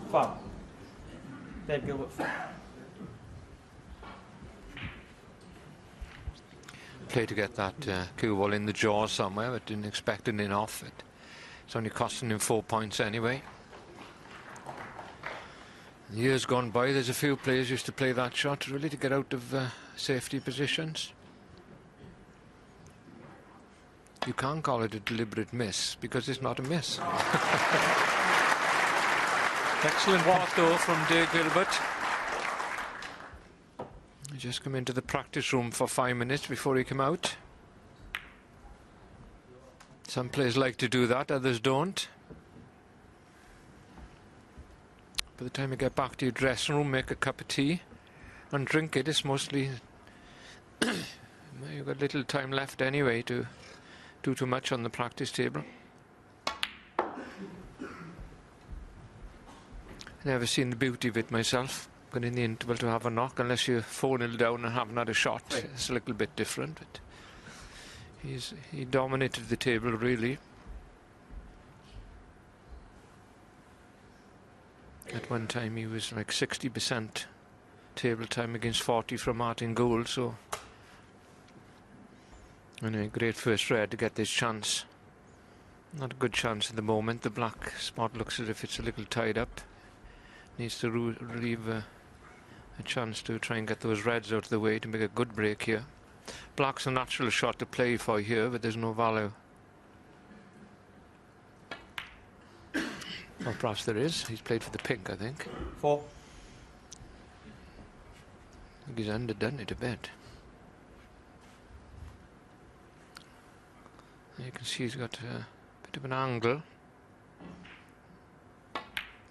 Foul. Dave Gilbert 4. Play to get that cue ball in the jaw somewhere, but didn't expect it in off it. It's only costing him 4 points anyway. Years gone by, there's a few players used to play that shot really to get out of safety positions. You can't call it a deliberate miss because it's not a miss. Excellent pot though from Dave Gilbert. He just come into the practice room for 5 minutes before he came out. Some players like to do that, others don't. By the time you get back to your dressing room, make a cup of tea and drink it. It's mostly you've got little time left anyway to do too much on the practice table. Never seen the beauty of it myself, going in the interval to have a knock, unless you're 4-0 down and haven't had a shot. It's a little bit different, but he dominated the table really. At one time he was like 60% table time against 40 from Martin Gould, so anyway, great first red to get this chance. Not a good chance at the moment. The black spot looks as if it's a little tied up. Needs to relieve a chance to try and get those reds out of the way to make a good break here. Black's a natural shot to play for here, but there's no value. Or perhaps there is. He's played for the pink, I think. 4. think he's underdone it a bit. You can see he's got a bit of an angle.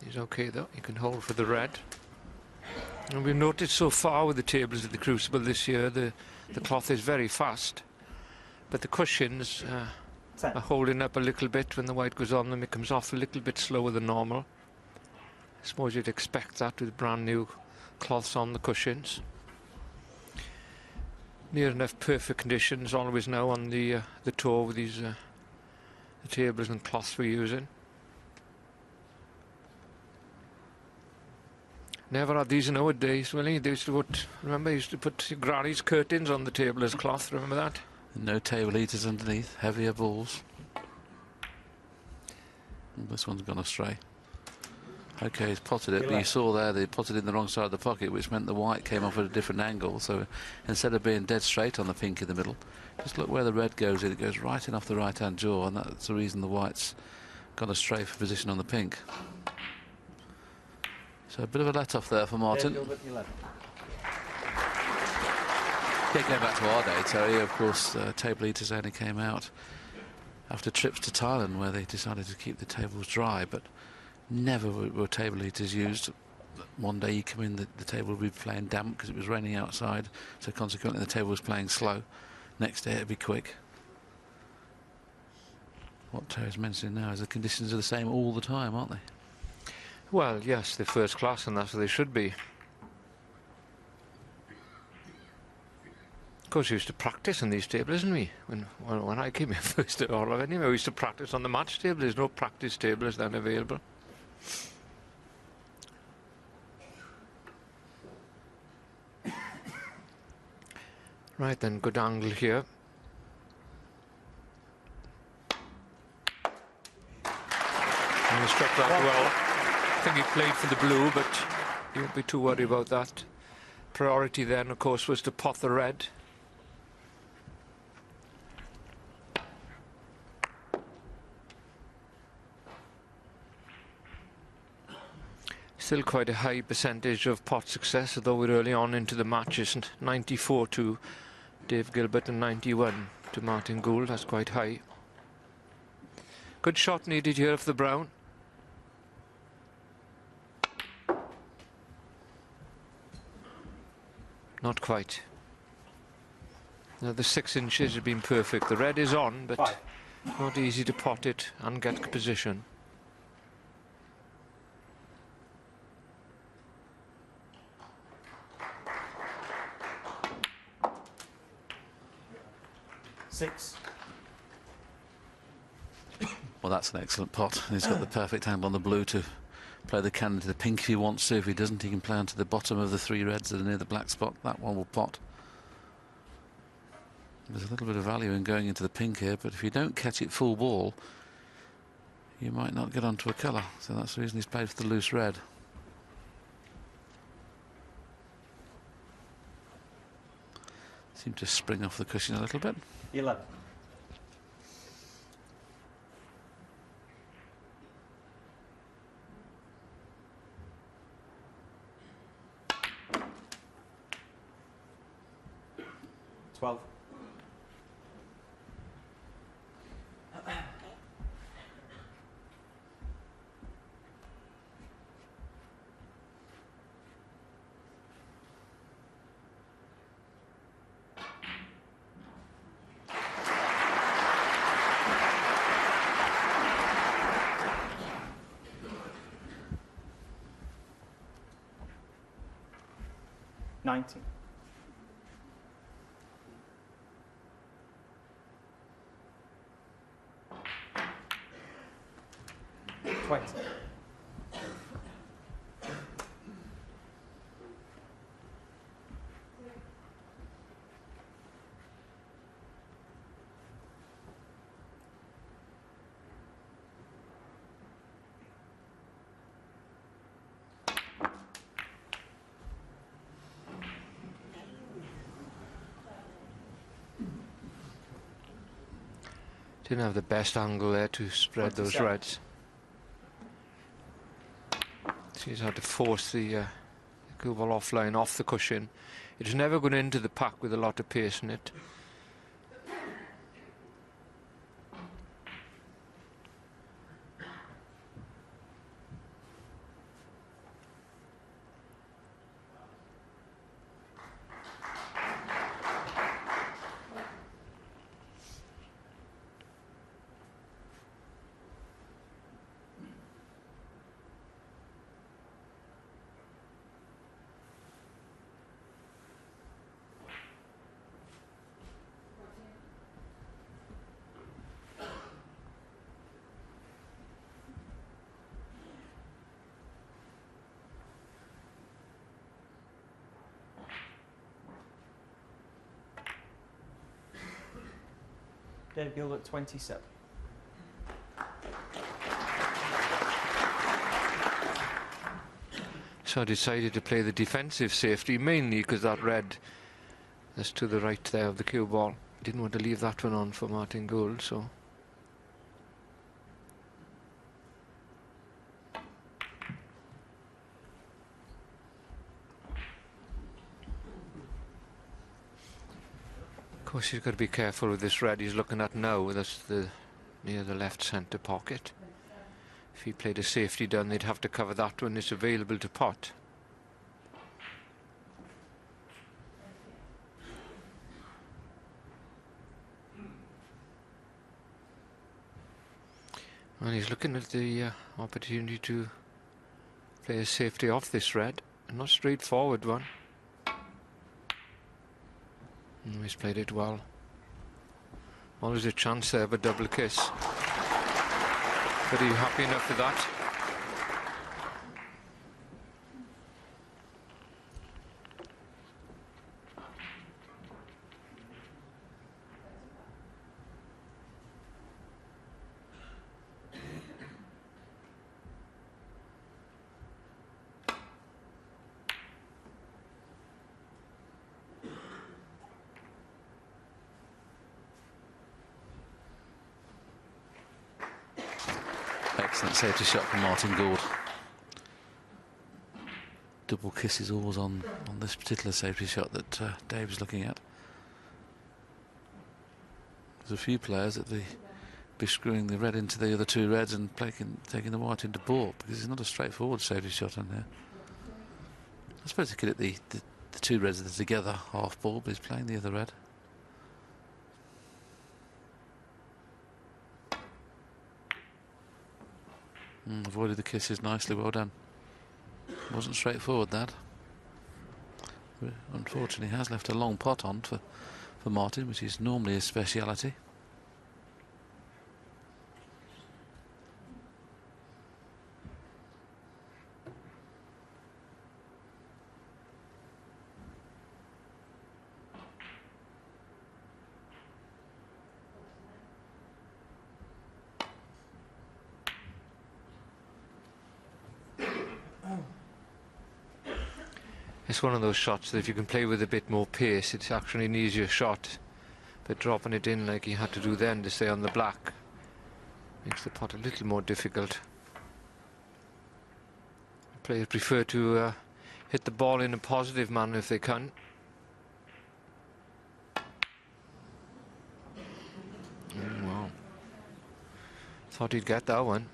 He's okay though, he can hold for the red. And we've noticed so far with the tables at the Crucible this year, the cloth is very fast, but the cushions are holding up a little bit when the white goes on them. It comes off a little bit slower than normal. I suppose you'd expect that with brand new cloths on the cushions. Near enough perfect conditions always now on the tour with these the tables and cloths we're using. Never had these nowadays, Willie. They used to put, remember, they used to put your granny's curtains on the table as cloth, remember that? No table heaters underneath, heavier balls. This one's gone astray. Okay, he's potted it, but you saw there they potted in the wrong side of the pocket, which meant the white came off at a different angle. So instead of being dead straight on the pink in the middle, just look where the red goes in. It goes right in off the right-hand jaw, and that's the reason the white's gone astray for position on the pink. So a bit of a let-off there for Martin. Yeah, going back to our day, Terry, of course, table heaters only came out after trips to Thailand, where they decided to keep the tables dry, but never were table heaters used. One day you come in, the table would be playing damp because it was raining outside, so consequently the table was playing slow. Next day it'd be quick. What Terry's mentioning now is the conditions are the same all the time, aren't they? Well, yes, they're first class, and that's what they should be. Of course, we used to practice on these tables, didn't we? When I came here first at all, anyway, we used to practice on the match table. There's no practice tables then available. Right then, good angle here. And he struck that well. I think he played for the blue, but you won't be too worried about that. Priority then, of course, was to pot the red. Still quite a high percentage of pot success, although we're early on into the match, isn't 94 to Dave Gilbert and 91 to Martin Gould. That's quite high. Good shot needed here for the brown. Not quite. Now the 6 inches have been perfect. The red is on, but not easy to pot it and get position. Well, that's an excellent pot. He's got the perfect angle on the blue to play the cannon to the pink if he wants to. If he doesn't, he can play onto the bottom of the 3 reds that are near the black spot. That one will pot. There's a little bit of value in going into the pink here, but if you don't catch it full ball, you might not get onto a colour. So that's the reason he's played for the loose red. Seemed to spring off the cushion a little bit. 11. $19. $20. Didn't have the best angle there to spread those reds. She's had to force the cue ball offline, off the cushion. It's never going into the pack with a lot of pace in it. Dave Gilbert, 27. So I decided to play the defensive safety, mainly because that red that's to the right there of the cue ball. Didn't want to leave that one on for Martin Gould, so. Of course, he's got to be careful with this red he's looking at now. That's near the left centre pocket. If he played a safety down, they'd have to cover that when it's available to pot. And he's looking at the opportunity to play a safety off this red. A not straightforward one. He's played it well. Always a chance there of a double kiss. But are you happy enough with that? Excellent safety shot from Martin Gould. Double kiss is always on this particular safety shot that Dave is looking at. There's a few players that be screwing the red into the other two reds and taking the white into baulk, because it's not a straightforward safety shot in there. I suppose he could hit the two reds that are together half ball, but he's playing the other red. Avoided the kisses nicely, well done. Wasn't straightforward, that. Unfortunately, has left a long pot on for Martin, which is normally his speciality. It's one of those shots that if you can play with a bit more pace, it's actually an easier shot. But dropping it in like he had to do then to stay on the black makes the pot a little more difficult. Players prefer to hit the ball in a positive manner if they can. Wow. Thought he'd get that one.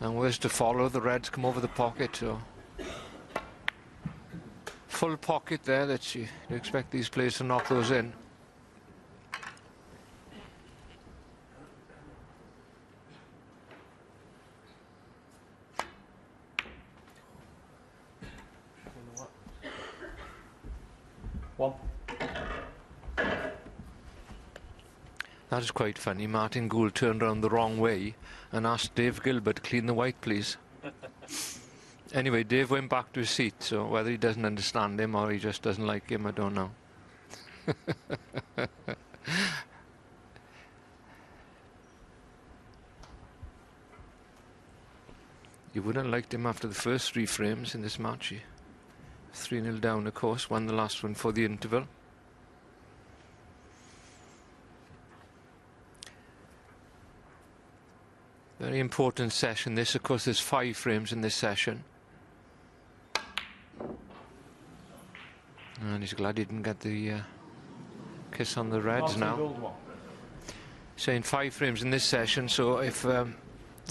And where's to follow? The reds come over the pocket, so full pocket there. That you expect these players to knock those in. One. That is quite funny. Martin Gould turned around the wrong way and asked Dave Gilbert to clean the white, please. Anyway, Dave went back to his seat, so whether he doesn't understand him or he just doesn't like him, I don't know. You wouldn't have liked him after the first 3 frames in this match. 3-0 down, of course, won the last one for the interval. Very important session this. Of course, there's 5 frames in this session. And he's glad he didn't get the kiss on the reds now. Gould one. Saying 5 frames in this session, so if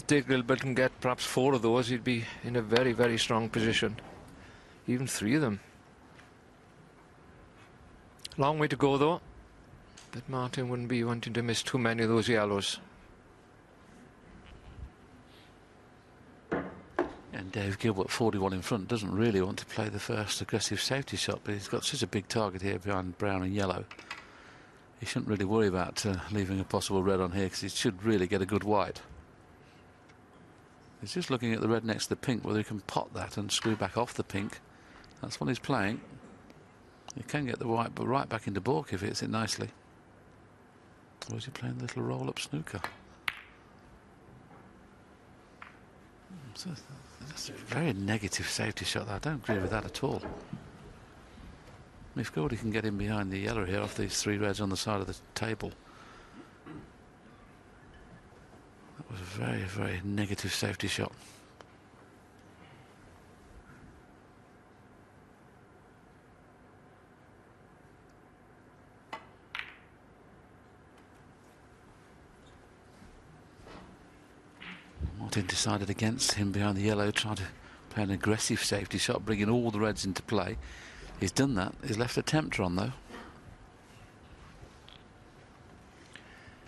Dave Gilbert can get perhaps 4 of those, he'd be in a very, very strong position. Even 3 of them. Long way to go though, but Martin wouldn't be wanting to miss too many of those yellows. And Dave Gilbert, 41 in front, doesn't really want to play the first aggressive safety shot, but he's got such a big target here behind brown and yellow. He shouldn't really worry about leaving a possible red on here, because he should really get a good white. He's just looking at the red next to the pink, whether he can pot that and screw back off the pink. That's what he's playing. He can get the white, but right back into baulk if it hits it nicely. Or is he playing a little roll-up snooker? So that's a very negative safety shot. I don't agree with that at all. If Goldie can get in behind the yellow here off these 3 reds on the side of the table. That was a very, very negative safety shot. Martin decided against him behind the yellow, trying to play an aggressive safety shot, bringing all the reds into play. He's done that. He's left a tempter on though.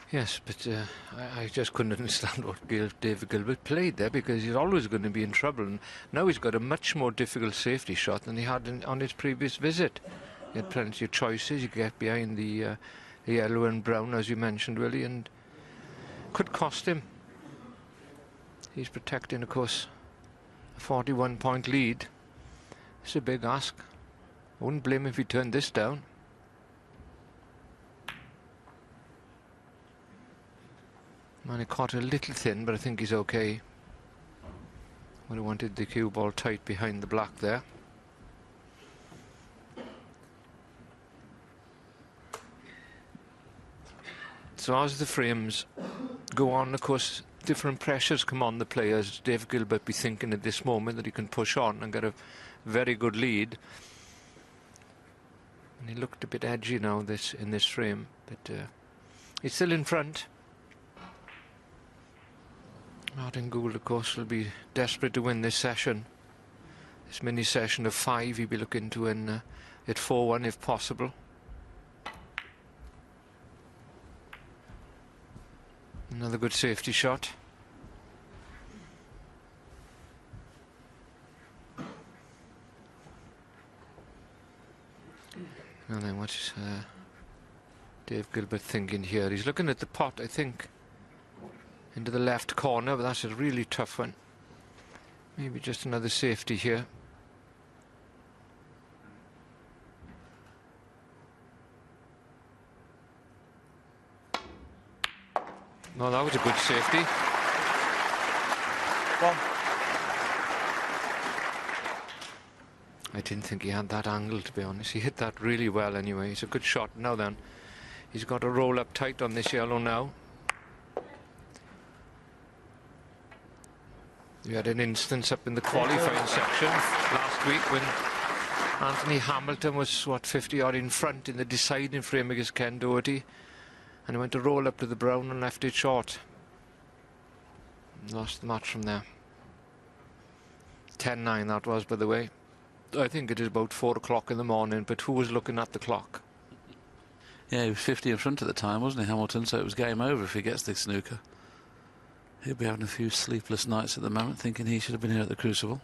Yes, but I just couldn't understand what David Gilbert played there, because he's always going to be in trouble, and now he's got a much more difficult safety shot than he had on his previous visit. He had plenty of choices. You could get behind the yellow and brown, as you mentioned, Willie, and could cost him. He's protecting, of course, a 41-point lead. It's a big ask. I wouldn't blame him if he turned this down. Man, he caught a little thin, but I think he's okay. Would have wanted the cue ball tight behind the black there. So as the frames go on, of course, different pressures come on the players. Dave Gilbert be thinking at this moment that he can push on and get a very good lead. And he looked a bit edgy now in this frame, but he's still in front. Martin Gould, of course, will be desperate to win this session. This mini session of 5, he'll be looking to win it 4-1 if possible. Another good safety shot. And then what's Dave Gilbert thinking here? He's looking at the pot, I think, into the left corner, but that's a really tough one. Maybe just another safety here. No, that was a good safety. I didn't think he had that angle, to be honest. He hit that really well anyway. It's a good shot. Now then, he's got to roll up tight on this yellow now. We had an instance up in the qualifying section last week when Anthony Hamilton was, what, 50 odd in front in the deciding frame against Ken Doherty, and he went to roll up to the brown and left it short. Lost the match from there. 10-9 that was, by the way. I think it is about 4 o'clock in the morning, but who was looking at the clock? Yeah, he was 50 in front at the time, wasn't he, Hamilton? So it was game over if he gets the snooker. He'll be having a few sleepless nights at the moment, thinking he should have been here at the Crucible.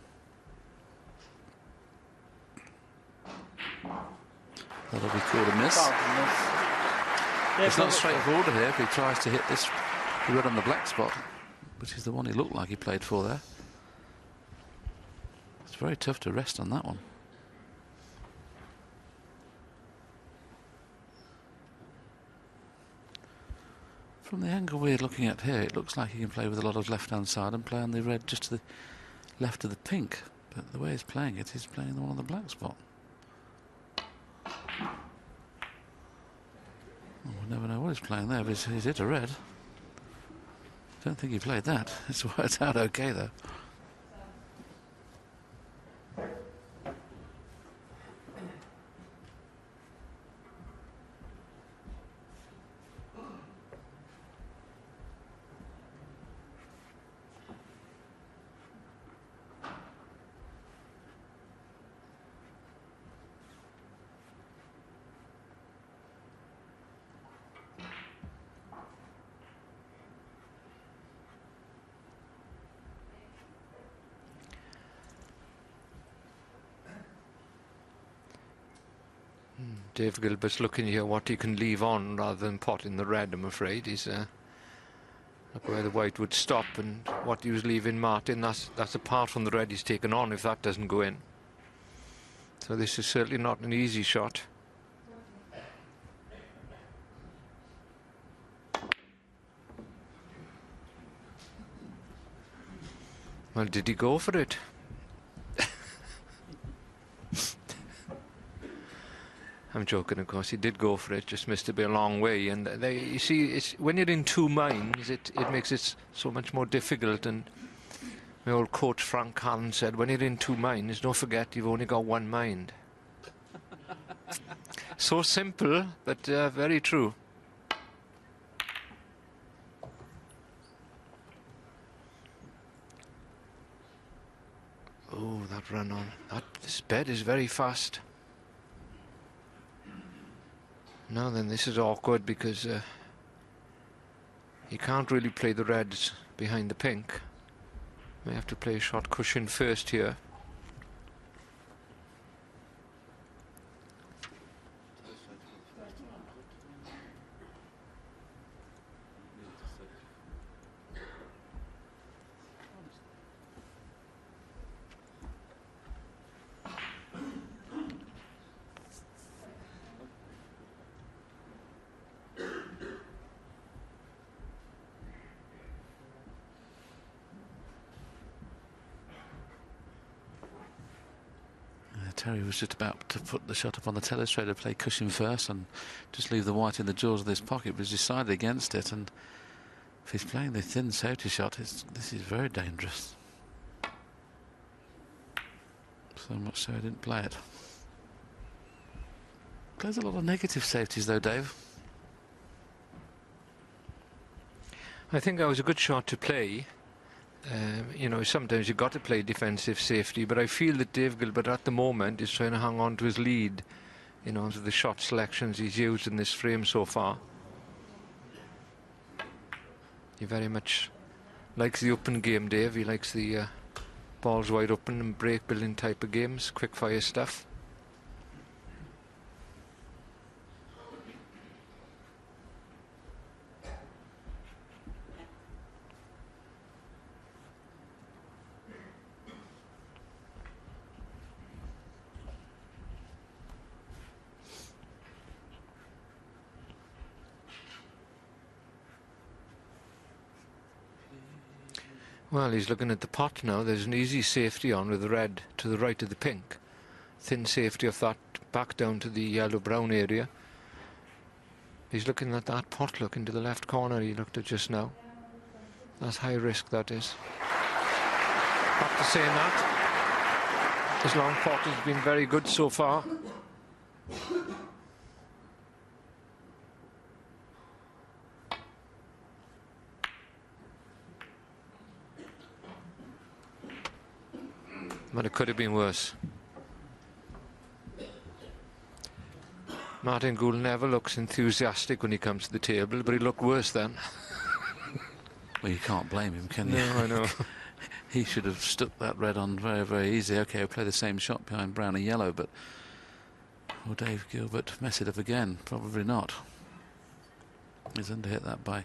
That'll be called a miss. It's not straightforward here if he tries to hit this red on the black spot, which is the one he looked like he played for there. It's very tough to rest on that one. From the angle we're looking at here, it looks like he can play with a lot of left-hand side and play on the red just to the left of the pink. But the way he's playing it, he's playing the one on the black spot. Well, we'll never know what he's playing there, but he's hit a red. Don't think he played that. It's worked out okay, though. Dave Gilbert's looking here what he can leave on rather than pot in the red, I'm afraid. He's look where the white would stop and what he was leaving Martin. That's apart from the red he's taken on if that doesn't go in. So this is certainly not an easy shot. Well, did he go for it? I'm joking, of course. He did go for it, just missed it by a long way. And you see, when you're in two minds, it makes it so much more difficult. And my old coach Frank Callan said, when you're in two minds, don't forget you've only got one mind. So simple, but very true. Oh, that run on. This bed is very fast. Now then, this is awkward because he can't really play the reds behind the pink. May have to play a short cushion first here. Terry was just about to put the shot up on the telestrator, play cushion first and just leave the white in the jaws of this pocket, but he's decided against it. And if he's playing the thin safety shot, this is very dangerous. So much so he didn't play it. Plays a lot of negative safeties though, Dave. I think that was a good shot to play. You know, sometimes you've got to play defensive safety, but I feel that Dave Gilbert at the moment is trying to hang on to his lead, you know, to the shot selections he's used in this frame so far. He very much likes the open game, Dave. He likes the balls wide open and break building type of games, quick fire stuff. Well, he's looking at the pot now. There's an easy safety on with the red to the right of the pink. Thin safety of that back down to the yellow-brown area. He's looking at that pot look into the left corner he looked at just now. That's high risk, that is. After saying that, his long pot has been very good so far. But it could have been worse. Martin Gould never looks enthusiastic when he comes to the table, but he looked worse then. Well, you can't blame him, can you? No, I know. He should have stuck that red on very, very easy. OK, he'll play the same shot behind brown and yellow, but will Dave Gilbert mess it up again? Probably not. He's underhit that by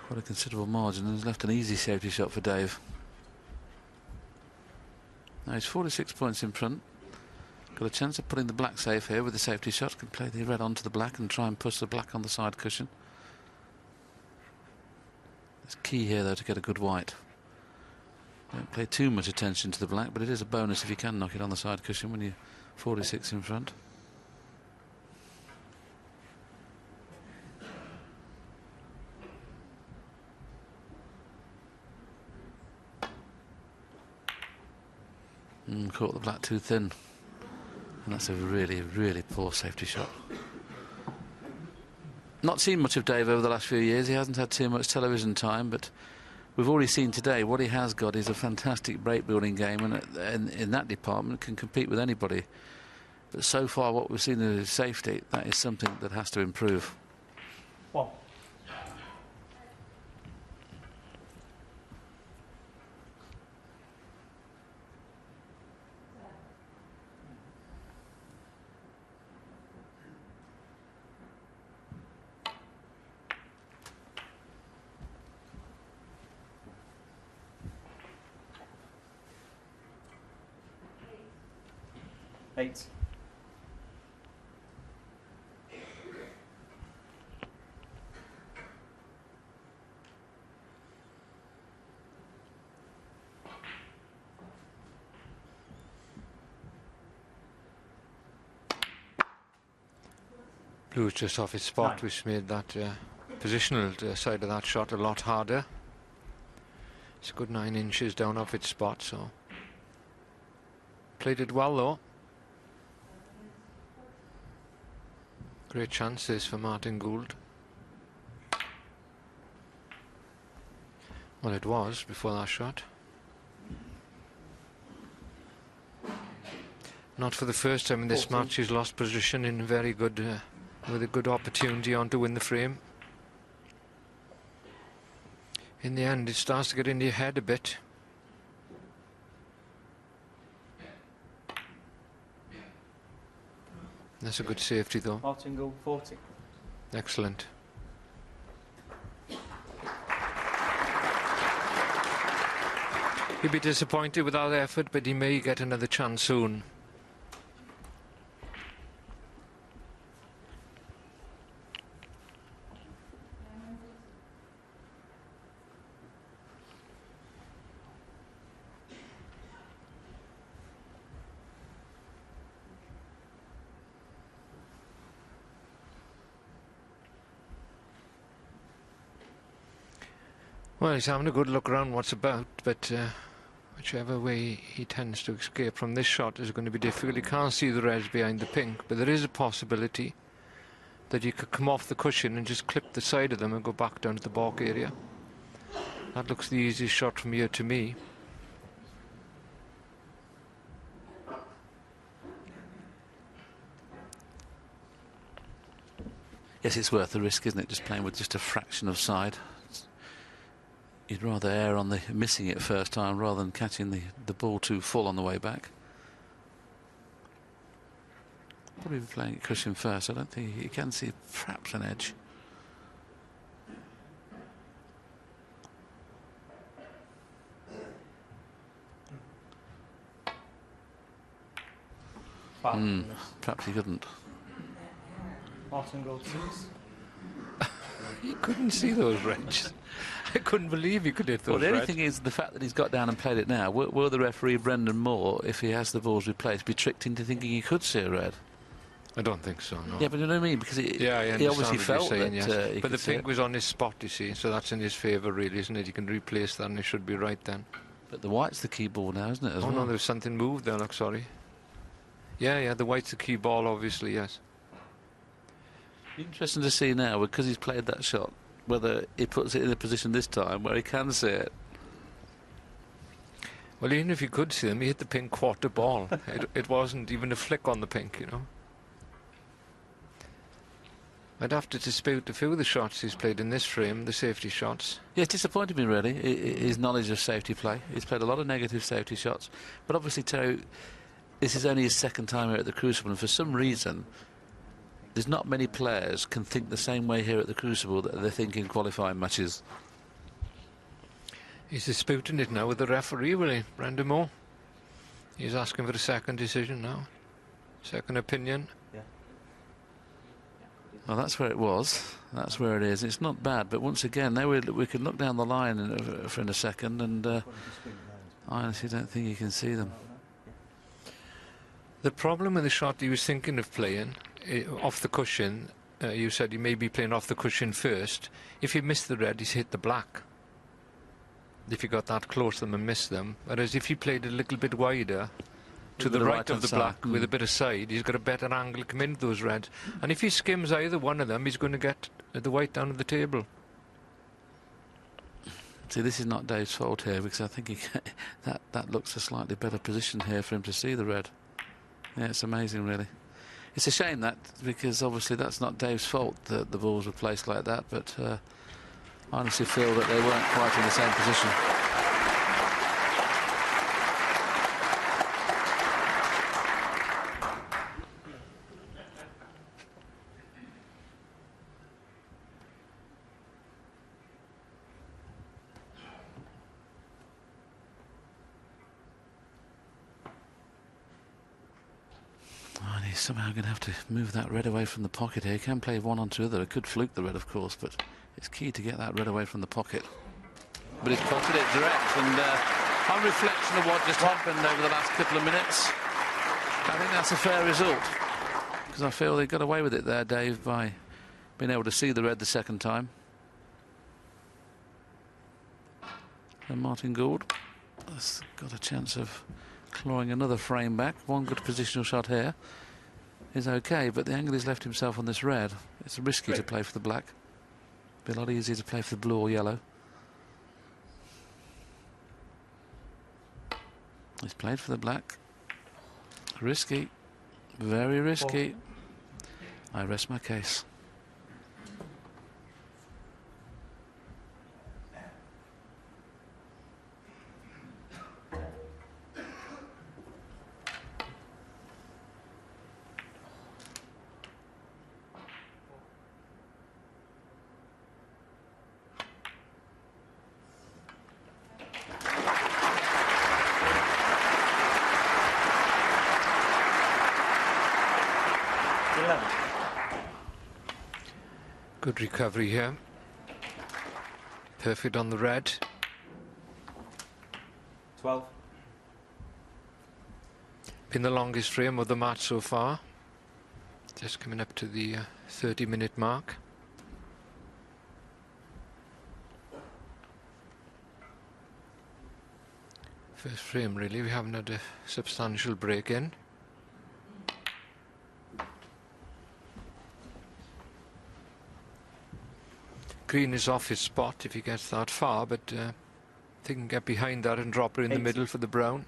quite a considerable margin and has left an easy safety shot for Dave. Now he's 46 points in front. Got a chance of putting the black safe here with the safety shot. Can play the red onto the black and try and push the black on the side cushion. It's key here though to get a good white. Don't pay too much attention to the black, but it is a bonus if you can knock it on the side cushion when you're 46 in front. Caught the black too thin. And that's a really, really poor safety shot. Not seen much of Dave over the last few years. He hasn't had too much television time, but we've already seen today what he has got is a fantastic break building game, and in that department can compete with anybody. But so far what we've seen in his safety, that is something that has to improve. One. 8. Blue was just off its spot, 9. which made that positional side of that shot a lot harder. It's a good 9 inches down off its spot, so played it well though. Great chances for Martin Gould. Well, it was before that shot. Not for the first time in this 14. match he's lost position in very good, with a good opportunity on to win the frame. In the end, it starts to get into your head a bit. That's a good safety though. Martin Gould 40. Excellent. He'll be disappointed with that effort, but he may get another chance soon. Well, he's having a good look around what's about, but whichever way he tends to escape from this shot is going to be difficult. He can't see the reds behind the pink, but there is a possibility that you could come off the cushion and just clip the side of them and go back down to the baulk area. That looks the easiest shot from here to me. Yes, it's worth the risk, isn't it? Just playing with just a fraction of side. You'd rather err on the missing it first time rather than catching the ball too full on the way back. Probably playing it cushion first. I don't think you can see perhaps an edge. Perhaps he couldn't. Martin Gould 6. He couldn't see those reds. I couldn't believe he could hit those Well, the only reds. thing is the fact that he's got down and played it now. Will the referee, Brendan Moore, if he has the balls replaced, be tricked into thinking he could see a red? I don't think so, no. Yeah, but you know what I mean? Because Yeah, I he understand obviously what you're felt saying, that yes. he But the could see pink it. was on his spot, you see, so that's in his favour, really, isn't it? You can replace that and it should be right then. But the white's the key ball now, isn't it, as Oh, well? no, there's something moved there, look, sorry. Yeah, the white's the key ball, obviously, yes. Interesting to see now, because he's played that shot, whether he puts it in a position this time where he can see it. Well, even if you could see him, he hit the pink quarter ball. It wasn't even a flick on the pink, you know. I'd have to dispute a few of the shots he's played in this frame, the safety shots. Yeah, it's disappointed me, really, his knowledge of safety play. He's played a lot of negative safety shots. But obviously, Terry, this is only his second time here at the Crucible, and for some reason, there's not many players can think the same way here at the Crucible that they think in qualifying matches. He's disputing it now with the referee, will he, Brendan Moore? He's asking for a second decision now. Second opinion. Well, that's where it was. That's where it is. It's not bad, but once again, now we can look down the line in a second, and I honestly don't think you can see them. The problem with the shot he was thinking of playing, off the cushion, you said he may be playing off the cushion first. If he missed the red, he's hit the black. If he got that close to them and missed them. Whereas if he played a little bit wider, to the right of the black with a bit of side, he's got a better angle to come into those reds. And if he skims either one of them, he's going to get the white down at the table. See, this is not Dave's fault here, because I think that looks a slightly better position here for him to see the red. Yeah, it's amazing, really. It's a shame that, because obviously that's not Dave's fault that the balls were placed like that, but I honestly feel that they weren't quite in the same position. He's somehow going to have to move that red away from the pocket here. He can play one onto the other. It could fluke the red, of course, but it's key to get that red away from the pocket. But he's potted it direct, and on reflection of what just happened over the last couple of minutes, I think that's a fair result, because I feel they got away with it there, Dave, by being able to see the red the second time. And Martin Gould has got a chance of clawing another frame back. One good positional shot here is okay, but the angle he's left himself on this red, it's risky to play for the black. Be a lot easier to play for the blue or yellow. He's played for the black. Risky, very risky. I rest my case. Good recovery here. Perfect on the red. 12. Been the longest frame of the match so far. Just coming up to the 30-minute mark. First frame, really. We haven't had a substantial break in. Green is off his spot if he gets that far, but I think he can get behind that and drop her in the middle for the brown.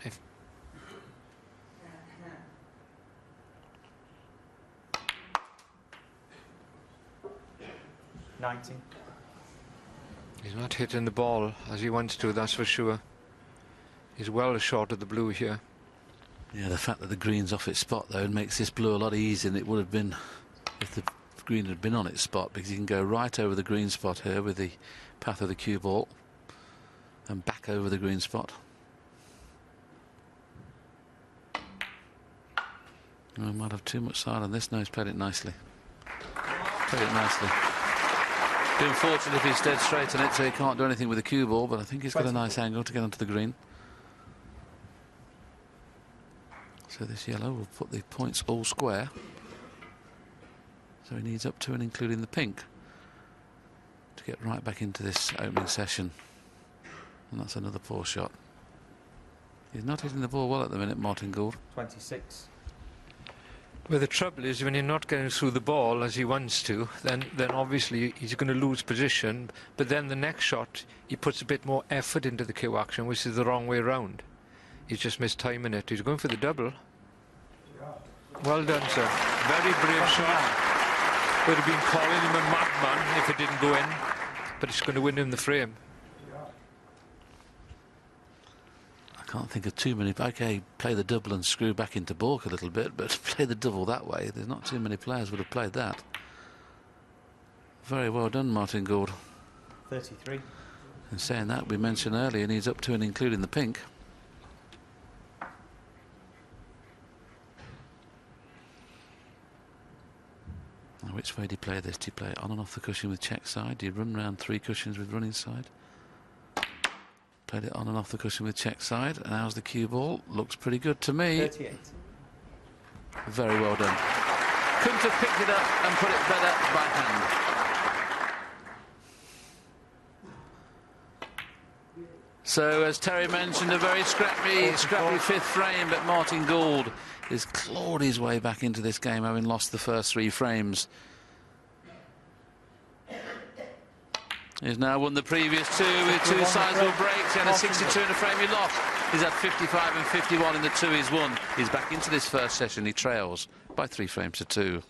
19. He's not hitting the ball as he wants to, that's for sure. He's well short of the blue here. Yeah, the fact that the green's off its spot, though, makes this blue a lot easier than it would have been if the green had been on its spot, because you can go right over the green spot here with the path of the cue ball and back over the green spot. I might have too much side on this. No, he's played it nicely. Played it nicely. Be unfortunate if he's dead straight on it, so he can't do anything with the cue ball, but I think he's got a nice angle to get onto the green. So this yellow will put the points all square. So he needs up to and including the pink to get right back into this opening session. And that's another poor shot. He's not hitting the ball well at the minute, Martin Gould. 26. Well, the trouble is when you're not getting through the ball as he wants to, then obviously he's going to lose position. But then the next shot, he puts a bit more effort into the cue action, which is the wrong way round. He's just missed timing it. He's going for the double. Well done, sir. Very brave shot. Would have been calling him a madman if it didn't go in, but it's going to win him the frame. I can't think of too many. Okay, play the double and screw back into balk a little bit, but play the double that way, there's not too many players would have played that. Very well done, Martin Gould. 33. And saying that, we mentioned earlier, he's up to and including the pink. Now, which way do you play this? Do you play it on and off the cushion with check side? Do you run round 3 cushions with running side? Played it on and off the cushion with check side. And how's the cue ball? Looks pretty good to me. 38. Very well done. Couldn't have picked it up and put it better by hand. So, as Terry mentioned, a very scrappy fifth frame, but Martin Gould has clawed his way back into this game, having lost the first 3 frames. He's now won the previous 2 with 2 sizable breaks and a 62 in a frame he lost. He's had 55 and 51 in the 2 he's won. He's back into this first session. He trails by 3 frames to 2.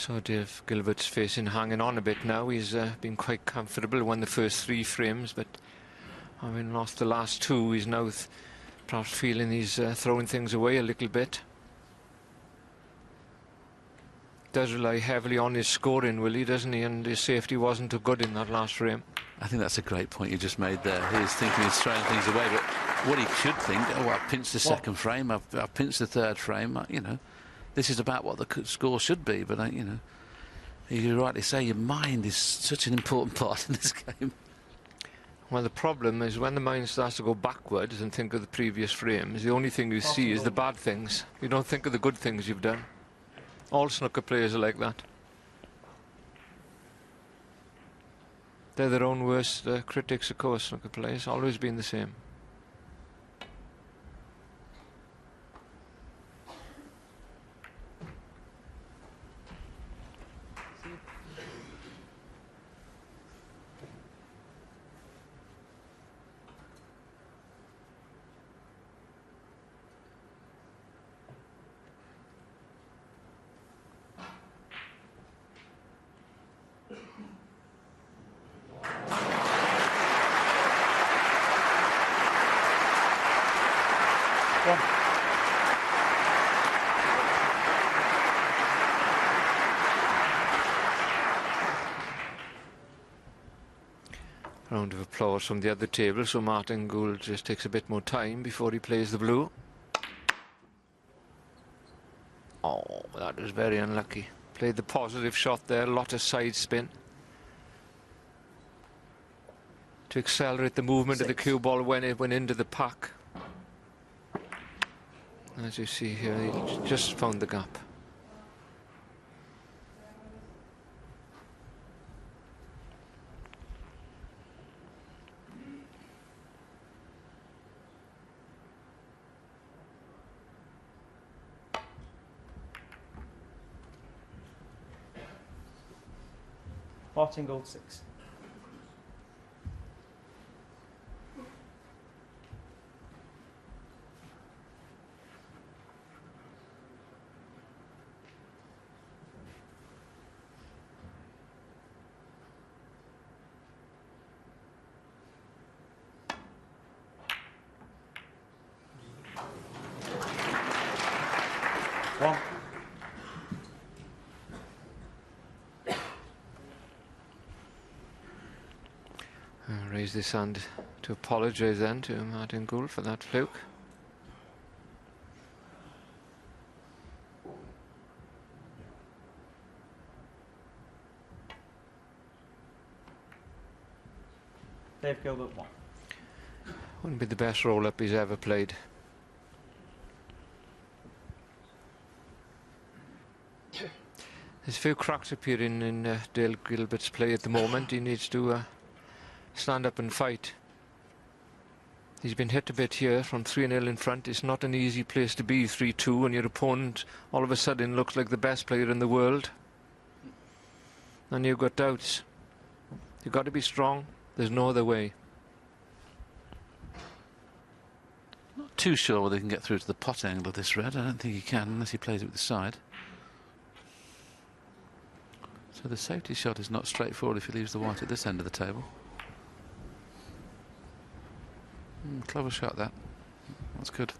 So Dave Gilbert's facing hanging on a bit now. He's been quite comfortable, won the first 3 frames, but having lost the last 2, he's now perhaps feeling he's throwing things away a little bit. Does rely heavily on his scoring, Willie, doesn't he? And his safety wasn't too good in that last frame. I think that's a great point you just made there. He's thinking he's throwing things away, but what he should think, oh, I've pinched the second frame, I've pinched the third frame, you know, this is about what the score should be, but, you know, you rightly say your mind is such an important part in this game. Well, the problem is when the mind starts to go backwards and think of the previous frames, the only thing you see is the bad things. You don't think of the good things you've done. All snooker players are like that. They're their own worst critics, of course, snooker players. Always been the same. Round of applause from the other table, so Martin Gould just takes a bit more time before he plays the blue. Oh, that was very unlucky. Played the positive shot there, a lot of side spin to accelerate the movement of the cue ball when it went into the pack. As you see here, he just found the gap. Martin Gould 6. One. Raise this hand to apologise then to Martin Gould for that fluke. Dave Gilbert 1. Wouldn't be the best roll-up he's ever played. There's a few cracks appearing in Dave Gilbert's play at the moment. He needs to stand up and fight. He's been hit a bit here from 3-0 in front. It's not an easy place to be, 3-2, and your opponent all of a sudden looks like the best player in the world. And you've got doubts. You've got to be strong. There's no other way. Not too sure whether he can get through to the pot angle of this red. I don't think he can unless he plays it with the side. So the safety shot is not straightforward if he leaves the white at this end of the table. Clever shot, that. That's good.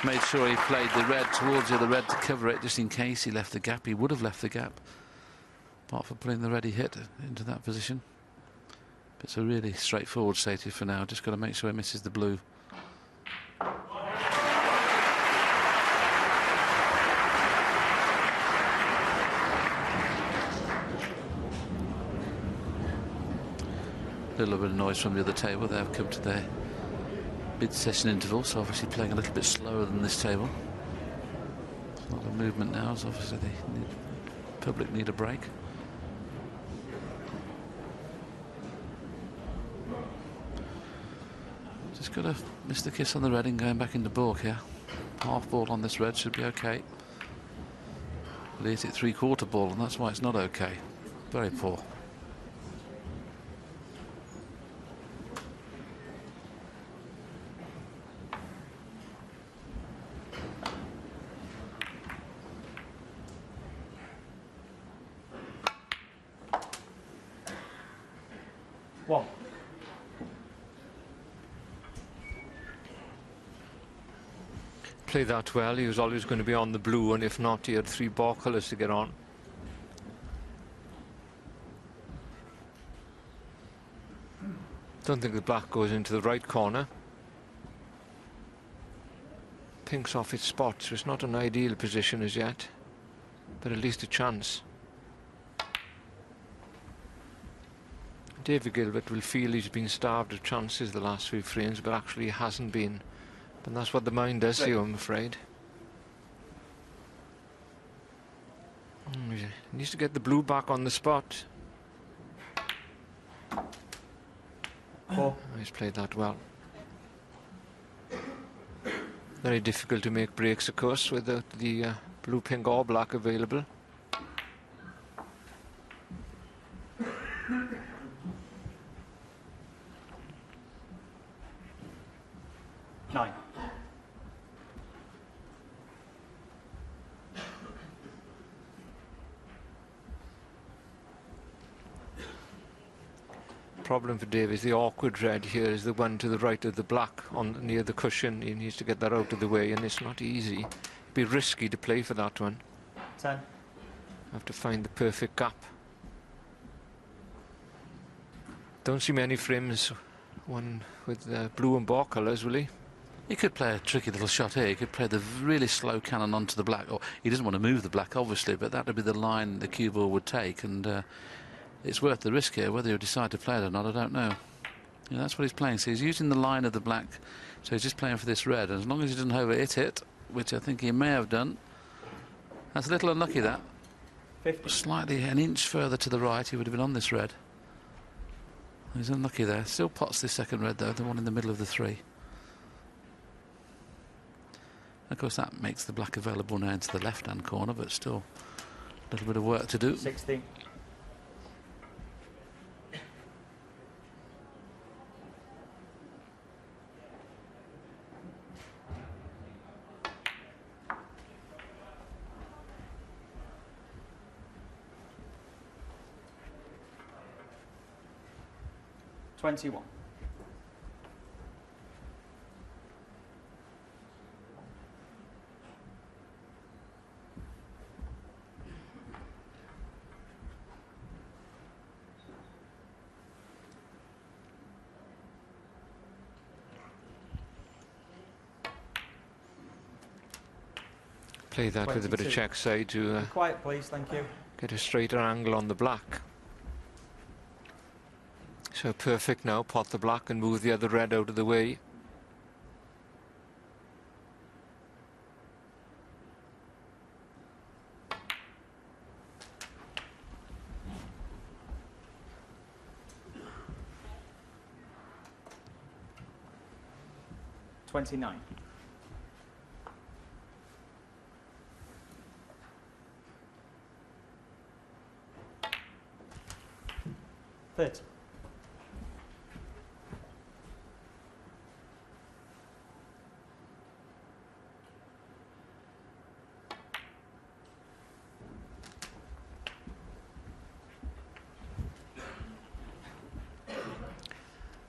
Made sure he played the red towards the other red to cover it, just in case he left the gap. He would have left the gap, apart from putting the red he hit into that position. It's a really straightforward safety for now. Just got to make sure he misses the blue. A little bit of noise from the other table. They've come to their mid-session interval, so obviously playing a little bit slower than this table. There's a lot of movement now, so obviously the public need a break. Just got to miss the kiss on the red and going back into balk here. Half ball on this red should be okay. But he hit it three-quarter ball, and that's why it's not okay. Very poor. 1. Played that well. He was always going to be on the blue, and if not, he had 3 ball colours to get on. Don't think the black goes into the right corner. Pink's off its spot, so it's not an ideal position as yet, but at least a chance. David Gilbert will feel he's been starved of chances the last few frames, but actually he hasn't been. And that's what the mind does to you, I'm afraid. He needs to get the blue back on the spot. 4. He's played that well. Very difficult to make breaks, of course, without the blue, pink or black available. 9. Problem for Dave is the awkward red here is the one to the right of the black on near the cushion. He needs to get that out of the way, and it's not easy. It'd be risky to play for that one. 10. Have to find the perfect gap. Don't see many frames, one with blue and bar colours, will he? He could play a tricky little shot here. He could play the really slow cannon onto the black. Or he doesn't want to move the black, obviously, but that would be the line the cue ball would take. And it's worth the risk here. Whether he'll decide to play it or not, I don't know. Yeah, that's what he's playing. So he's using the line of the black. So he's just playing for this red. And as long as he doesn't over-hit it, which I think he may have done. That's a little unlucky, that. 50. Slightly an inch further to the right, he would have been on this red. He's unlucky there. Still pots this second red, though, the one in the middle of the 3. Of course, that makes the black available now into the left-hand corner, but still a little bit of work to do. 16. 21. Play that with a bit of 22. check side to Quiet, please. Thank you. get a straighter angle on the black. So perfect now, pot the black and move the other red out of the way. $29. 30.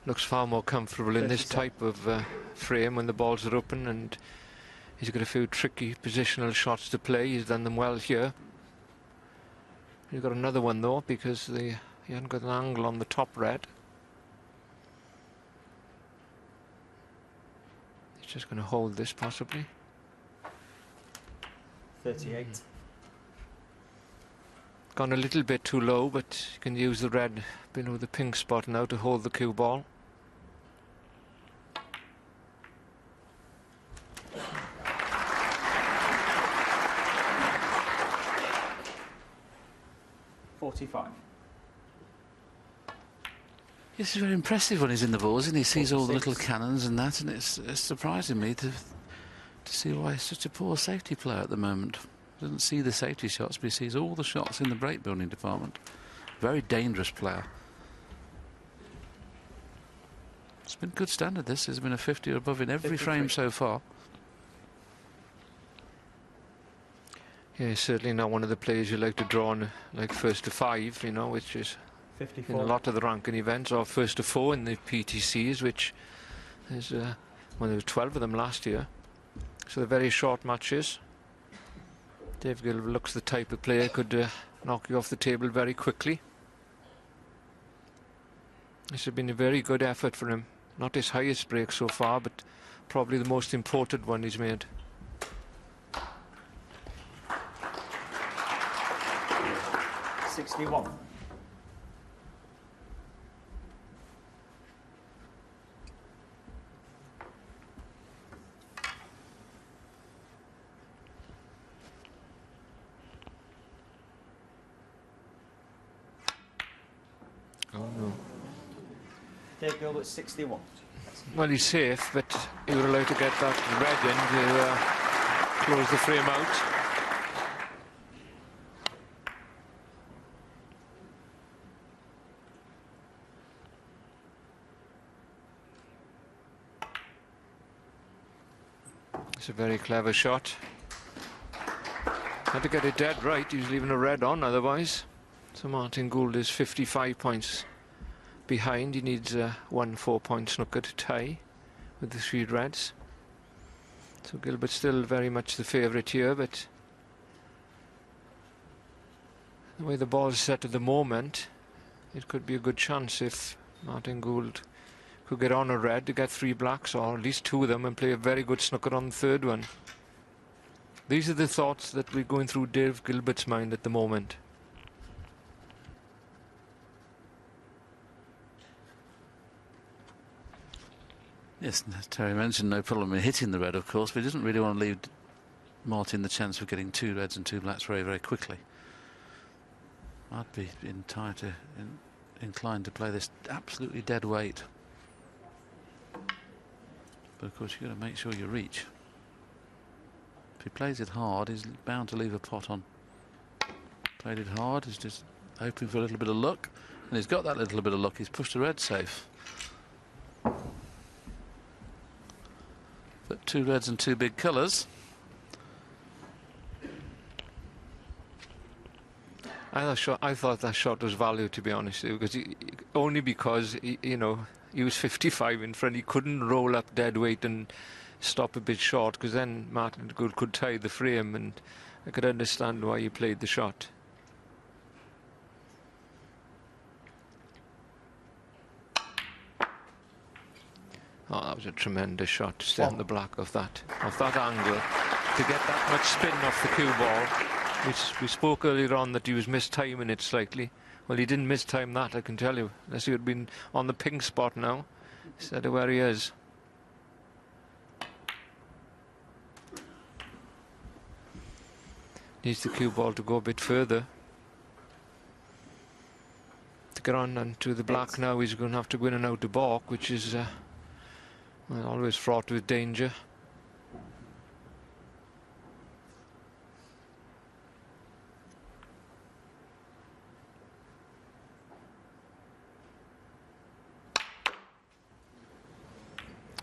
Looks far more comfortable in this 37. type of frame when the balls are open, and he's got a few tricky positional shots to play. He's done them well here. He's got another one though, because he hasn't got an angle on the top red. He's just going to hold this possibly. 38. Gone a little bit too low, but you can use the red, the pink spot now to hold the cue ball. $45. This is very impressive when he's in the balls, and he sees all the 46. little cannons and that, and it's surprising me to see why he's such a poor safety player at the moment. Doesn't see the safety shots, but he sees all the shots in the break building department. Very dangerous player. It's been good standard, this. There's been a 50 or above in every 53. frame so far. Yeah, certainly not one of the players you like to draw on, like first to 5, you know, which is 54. in a lot of the ranking events, or first to 4 in the PTCs, which is, well, there were 12 of them last year. So they're very short matches. Dave Gilbert looks the type of player could knock you off the table very quickly. This has been a very good effort for him. Not his highest break so far, but probably the most important one he's made. $61. Oh no. Dave Gilbert, 61. Well, he's safe, but he would like to get that red in to close the frame out. It's a very clever shot. Had to get it dead right. He was leaving a red on otherwise. So Martin Gould is 55 points behind. He needs one 4-point snooker to tie with the 3 reds. So Gilbert's still very much the favourite here, but the way the ball's set at the moment, it could be a good chance if Martin Gould could get on a red to get 3 blacks, or at least 2 of them, and play a very good snooker on the 3rd one. These are the thoughts that we're going through Dave Gilbert's mind at the moment. Yes, as Terry mentioned, no problem in hitting the red, of course, but he doesn't really want to leave Martin the chance of getting 2 reds and 2 blacks very, very quickly. I'd be inclined to play this absolutely dead weight. But of course, you've got to make sure you reach. If he plays it hard, he's bound to leave a pot on. Played it hard, he's just hoping for a little bit of luck, and he's got that little bit of luck. He's pushed the red safe. But 2 reds and 2 big colours. I thought that shot was value, to be honest, because only because you know, he was 55 in front. He couldn't roll up dead weight and stop a bit short, because then Martin Gould could tie the frame, and I could understand why he played the shot. Oh, that was a tremendous shot to stay on the black off that angle, to get that much spin off the cue ball. We spoke earlier on that he was mistiming it slightly. Well, he didn't mistime that, I can tell you, unless he had been on the pink spot now instead of where he is. Needs the cue ball to go a bit further. To get on and to the black now, he's going to have to go in and out the balk, which is well, always fraught with danger.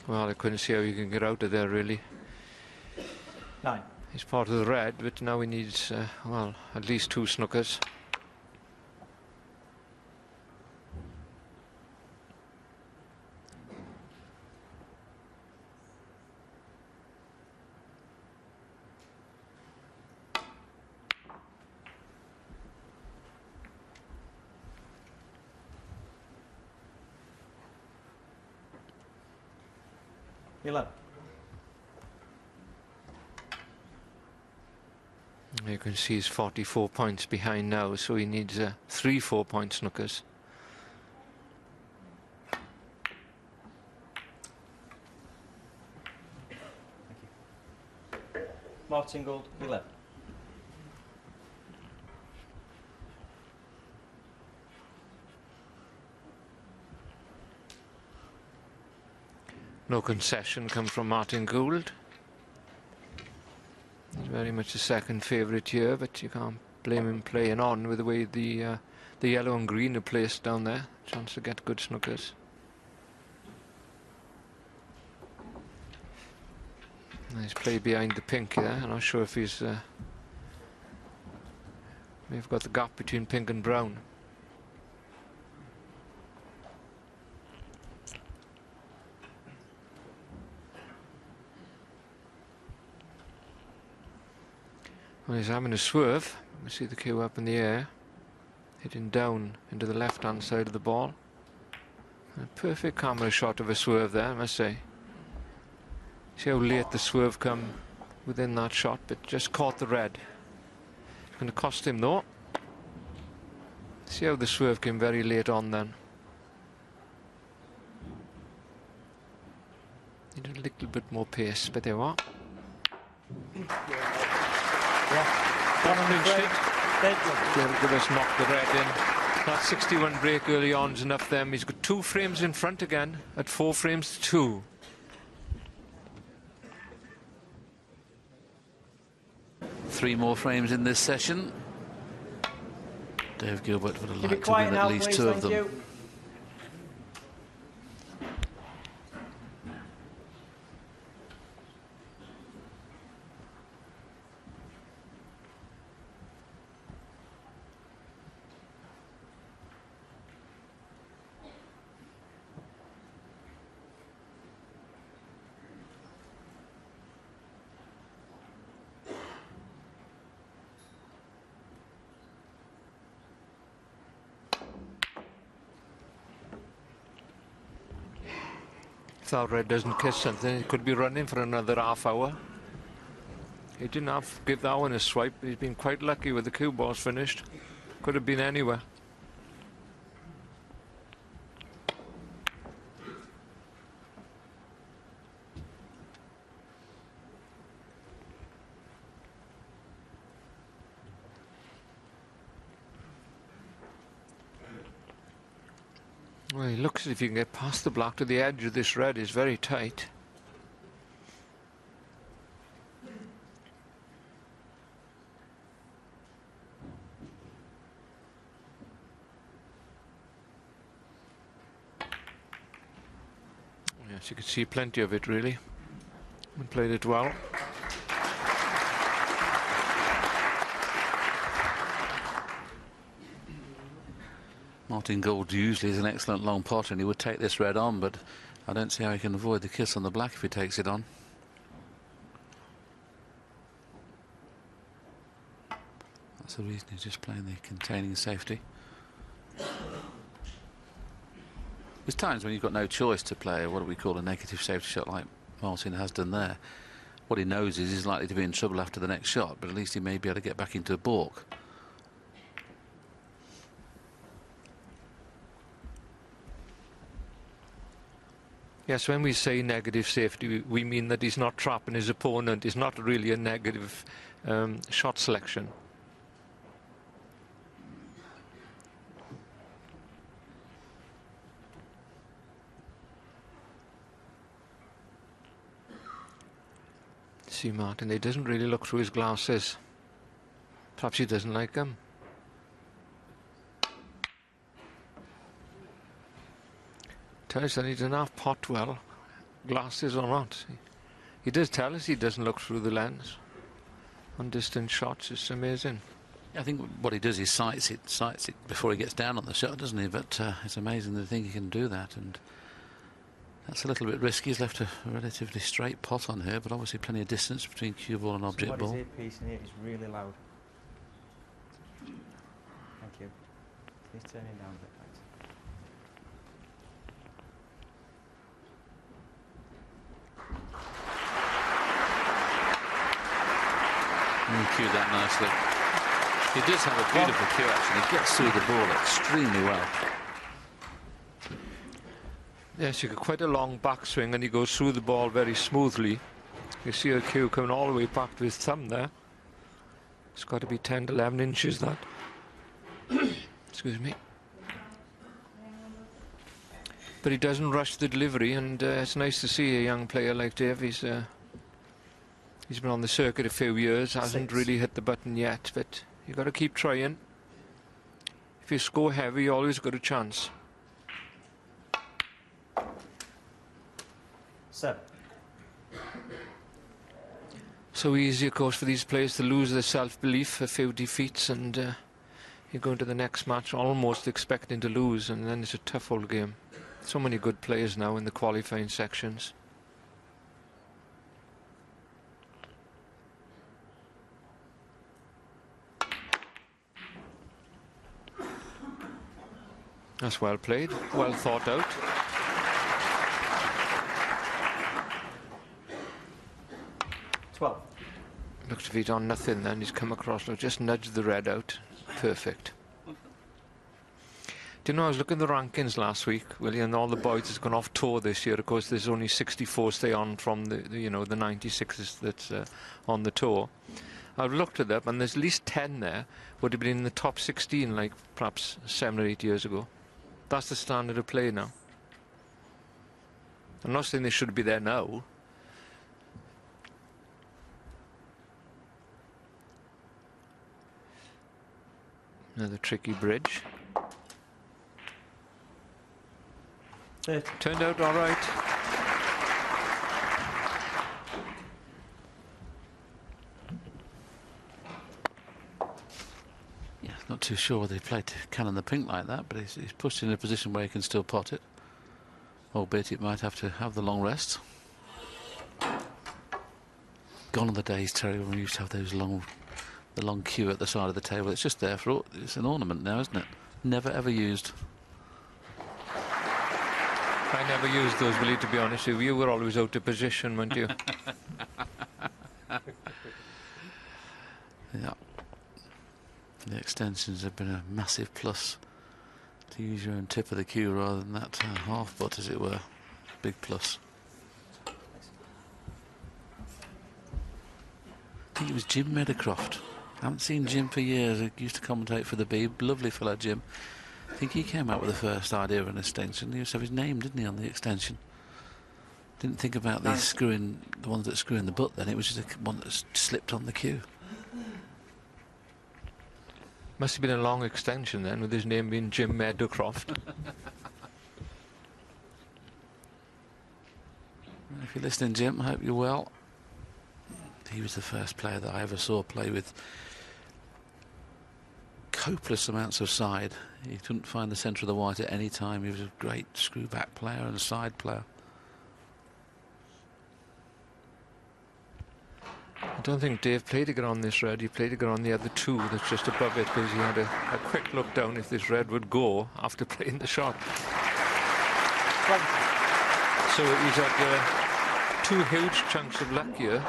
Well, I couldn't see how you can get out of there, really. 9. He's part of the red, but now he needs, well, at least 2 snookers. You can see he's 44 points behind now, so he needs 3 4-point snookers. Martin Gould, 11. No concession come from Martin Gould. He's very much a second favourite here, but you can't blame him playing on with the way the yellow and green are placed down there. Chance to get good snookers. Nice play behind the pink there. I'm not sure if he's may have got the gap between pink and brown. Well, he's having a swerve. We see the cue up in the air, hitting down into the left-hand side of the ball. A perfect camera shot of a swerve there, I must say. See how late the swerve come within that shot, but just caught the red. It's going to cost him though. See how the swerve came very late on then. Needed a little bit more pace, but there we are. Gilbert has knocked the red in. That 61 break early on is enough then. He's got 2 frames in front again at 4 frames to 2. Three more frames in this session. Dave Gilbert would have liked to win at least 2 of them. If that red doesn't kiss something, it could be running for another half hour. He didn't have to give that one a swipe. He's been quite lucky with the cue balls finished. Could have been anywhere. Well, he looks as if you can get past the black to the edge of this red. Is very tight. Yes, you could see plenty of it really. And played it well. Martin Gould usually is an excellent long pot, and he would take this red on, but I don't see how he can avoid the kiss on the black if he takes it on. That's the reason he's just playing the containing safety. There's times when you've got no choice to play what do we call a negative safety shot like Martin has done there. What he knows is he's likely to be in trouble after the next shot, but at least he may be able to get back into a balk. Yes, when we say negative safety, we mean that he's not trapping his opponent. It's not really a negative shot selection. See Martin, he doesn't really look through his glasses. Perhaps he doesn't like them. Tells that he doesn't have pot well, glasses or not. He does tell us he doesn't look through the lens on distant shots. It's amazing. I think what he does is sights it before he gets down on the shot, doesn't he? But it's amazing to think he can do that, and that's a little bit risky. He's left a relatively straight pot on here, but obviously plenty of distance between cue ball and object ball. Somebody's earpiece in here is really loud. Thank you. Please turn it down a bit, thanks. He cued that nicely. He does have a beautiful cue action. He gets through the ball extremely well. Yes, you get quite a long backswing and he goes through the ball very smoothly. You see a cue coming all the way back to his thumb there. It's got to be 10 to 11 inches that. Excuse me. But he doesn't rush the delivery, and it's nice to see a young player like Dave. He's been on the circuit a few years, hasn't really hit the button yet, but you've got to keep trying. If you score heavy, you always got a chance. 7. So easy, of course, for these players to lose their self-belief, a few defeats, and you go into the next match almost expecting to lose, and then it's a tough old game. So many good players now in the qualifying sections. That's well played, well thought out. Looks as if he's on nothing then. He's come across, just nudged the red out. Perfect. Do you know, I was looking at the rankings last week, Willie, and all the boys has gone off tour this year. Of course, there's only 64 stay on from the 96s that's on the tour. I've looked at that, and there's at least 10 there would have been in the top 16, like perhaps 7 or 8 years ago. That's the standard of play now. I'm not saying they should be there now. Another tricky bridge. Turned out all right. Yeah, not too sure whether he played cannon the pink like that, but he's pushed in a position where he can still pot it. Albeit it might have to have the long rest. Gone are the days, Terry, when we used to have those the long queue at the side of the table. It's just there for, it's an ornament now, isn't it? Never ever used. I never used those, Willie, to be honest with you. You were always out of position, weren't you? Yeah. The extensions have been a massive plus, to use your own tip of the queue rather than that half butt, as it were. Big plus. I think it was Jim Meadowcroft. I haven't seen Jim for years. He used to commentate for the Beeb. Lovely fellow, Jim. I think he came up with the first idea of an extension. He used to have his name, didn't he, on the extension? Didn't think about the ones that screw in the butt then. It was just one that slipped on the queue. Must have been a long extension then, with his name being Jim Meadowcroft. If you're listening, Jim, I hope you're well. He was the first player that I ever saw play with copious amounts of side. He couldn't find the centre of the white at any time. He was a great screw-back player and side player. I don't think Dave played to get on this red. He played to get on the other two that's just above it, because he had a quick look down if this red would go after playing the shot. So he's had 2 huge chunks of luck here.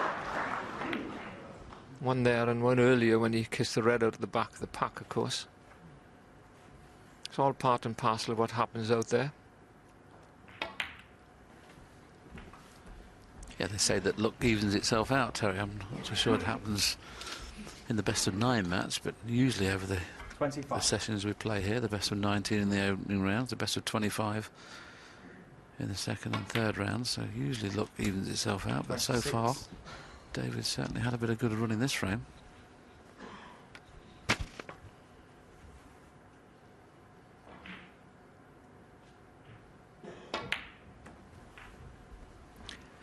One there and one earlier when he kissed the red out of the back of the pack, of course. It's all part and parcel of what happens out there. Yeah, they say that luck evens itself out, Terry. I'm not so sure it happens in the best of 9 match, but usually over the sessions we play here, the best of 19 in the opening rounds, the best of 25 in the second and third rounds. So usually luck evens itself out, but so far David certainly had a bit of good run in this frame.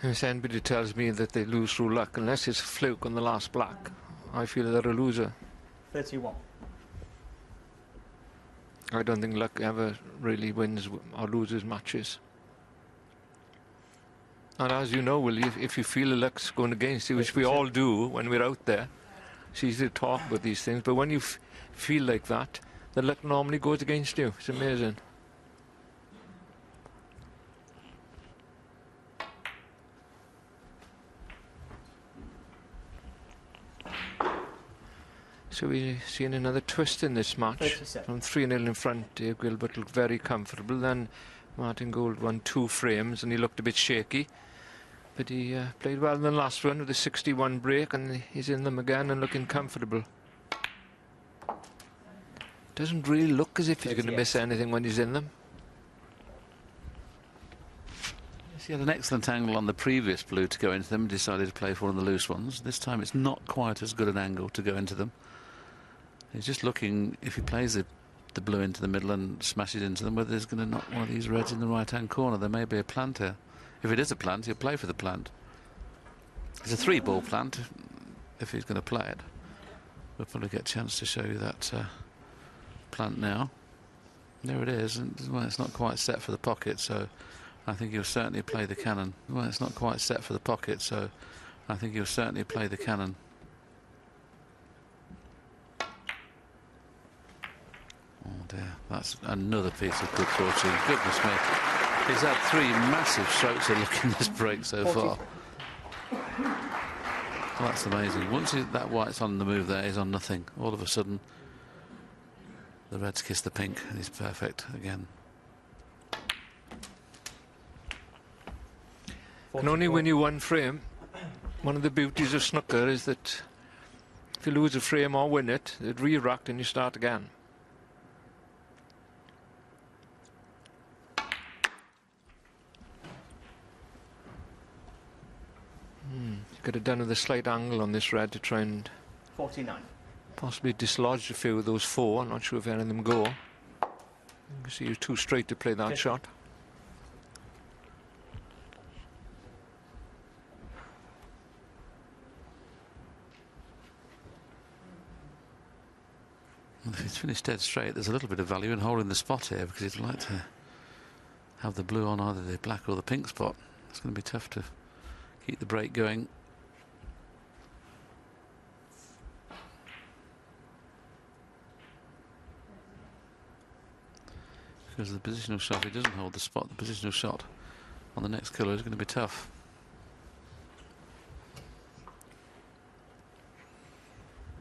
If anybody tells me that they lose through luck, unless it's a fluke on the last black, I feel they're a loser. 31. I don't think luck ever really wins or loses matches. And as you know, Willie, if you feel the luck's going against you, which we all do when we're out there, it's easy to talk about these things, but when you feel like that, the luck normally goes against you. It's amazing. So we're seeing another twist in this match. 37. From 3-0 in front, Dave Gilbert looked very comfortable. Then Martin Gould won 2 frames and he looked a bit shaky. But he played well in the last one with a 61 break, and he's in them again and looking comfortable. Doesn't really look as if he's going to miss anything when he's in them. He had an excellent angle on the previous blue to go into them and decided to play for one of the loose ones. This time it's not quite as good an angle to go into them. He's just looking, if he plays the blue into the middle and smashes into them, whether he's going to knock one of these reds in the right-hand corner. There may be a plant here. If it is a plant, he'll play for the plant. It's a 3-ball plant if he's going to play it. We'll probably get a chance to show you that plant now. There it is. And, well, it's not quite set for the pocket, so I think he'll certainly play the cannon. Well, it's not quite set for the pocket, so I think he'll certainly play the cannon. Oh dear, that's another piece of good fortune. Goodness me. He's had 3 massive strokes of luck in this break so 40. far. Well, that's amazing. Once that white's on the move there, he's on nothing. All of a sudden, the red's kiss the pink, and he's perfect again. Can only win you 1 frame. One of the beauties of snooker is that if you lose a frame or win it, it re-racked and you start again. Could have done with a slight angle on this red to try and 49. possibly dislodge a few of those 4. I'm not sure if any of them go. You can see you're too straight to play that 50. shot. Well, if he's finished dead straight, there's a little bit of value in holding the spot here, because he'd like to have the blue on either the black or the pink spot. It's going to be tough to keep the break going. Because the positional shot, if he doesn't hold the spot, the positional shot on the next colour is going to be tough.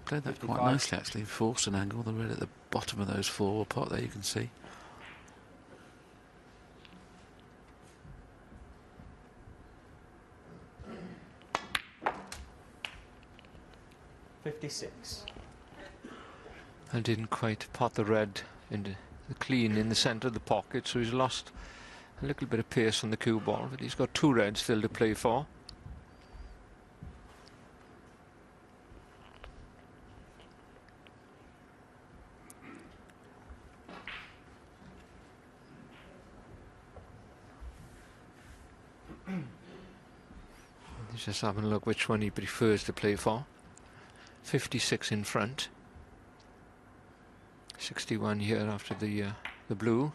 Played that quite 55. nicely, actually. Forced an angle. The red at the bottom of those 4 apart there, you can see. $56. I didn't quite pot the red into the clean in the centre of the pocket, so he's lost a little bit of pace on the cue ball, but he's got 2 reds still to play for. He's just having a look which one he prefers to play for. 56 in front. 61 here after the blue.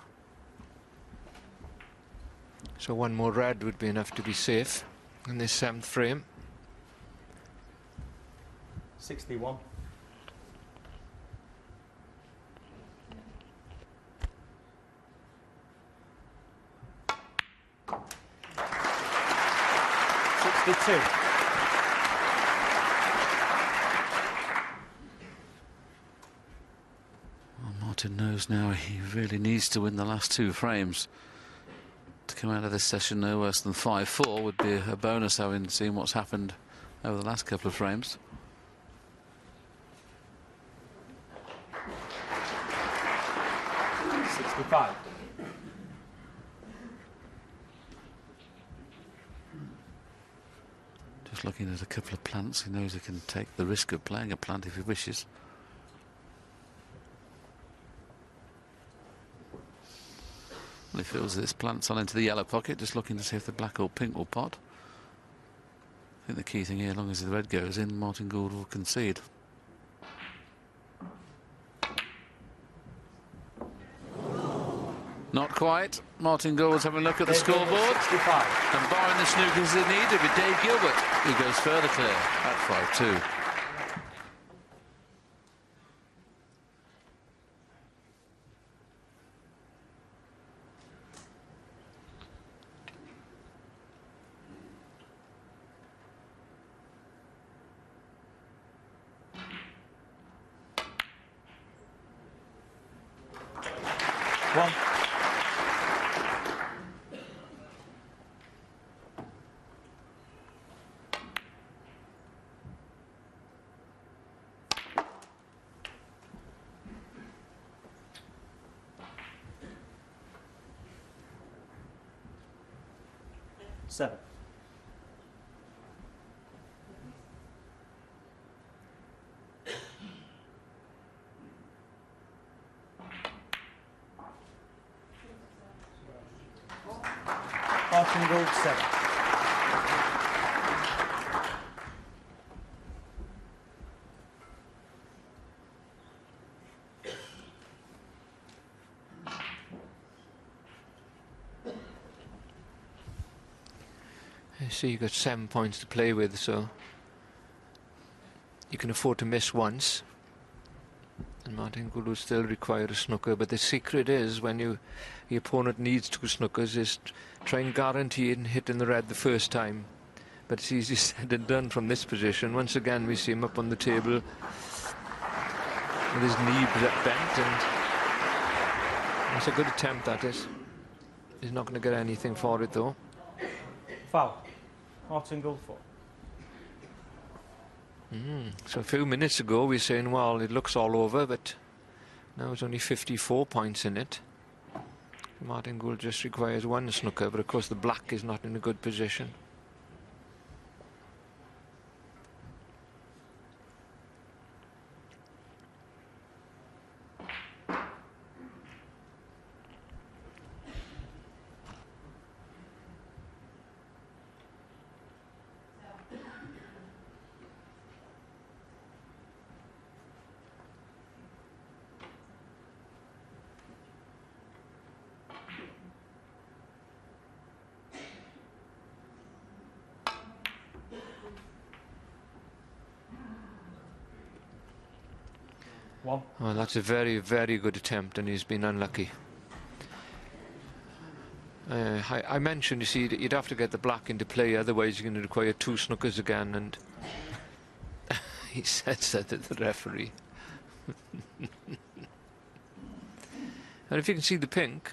So 1 more red would be enough to be safe in this 7th frame. 61. $62. Martin knows now he really needs to win the last 2 frames. To come out of this session no worse than 5-4 would be a bonus, having seen what's happened over the last couple of frames. $65. Just looking at a couple of plants, he knows he can take the risk of playing a plant if he wishes. Well, he feels this plant's on into the yellow pocket, just looking to see if the black or pink will pot. I think the key thing here, as long as the red goes in, Martin Gould will concede. Not quite. Martin Gould's having a look at the scoreboard. 65. And barring the snookers they need, it'll be Dave Gilbert who goes further clear at 5-2. One. Seven. Martin Gould 7. I see you've got 7 points to play with, so you can afford to miss once And Martin Gould will still require a snooker, but the secret is when the opponent needs 2 snookers is try and guarantee it and hitting the red the first time. But it's easy said and done from this position. Once again, we see him up on the table with his knee bent, and that's a good attempt, that is. He's not going to get anything for it, though. Foul. Martin Gould 4. So a few minutes ago we were saying, well, it looks all over, but now there's only 54 points in it. Martin Gould just requires 1 snooker, but of course the black is not in a good position. Well, that's a very, very good attempt, and he's been unlucky. I mentioned, you see, that you'd have to get the black into play, otherwise you're going to require 2 snookers again, and he says that to the referee. And if you can see the pink,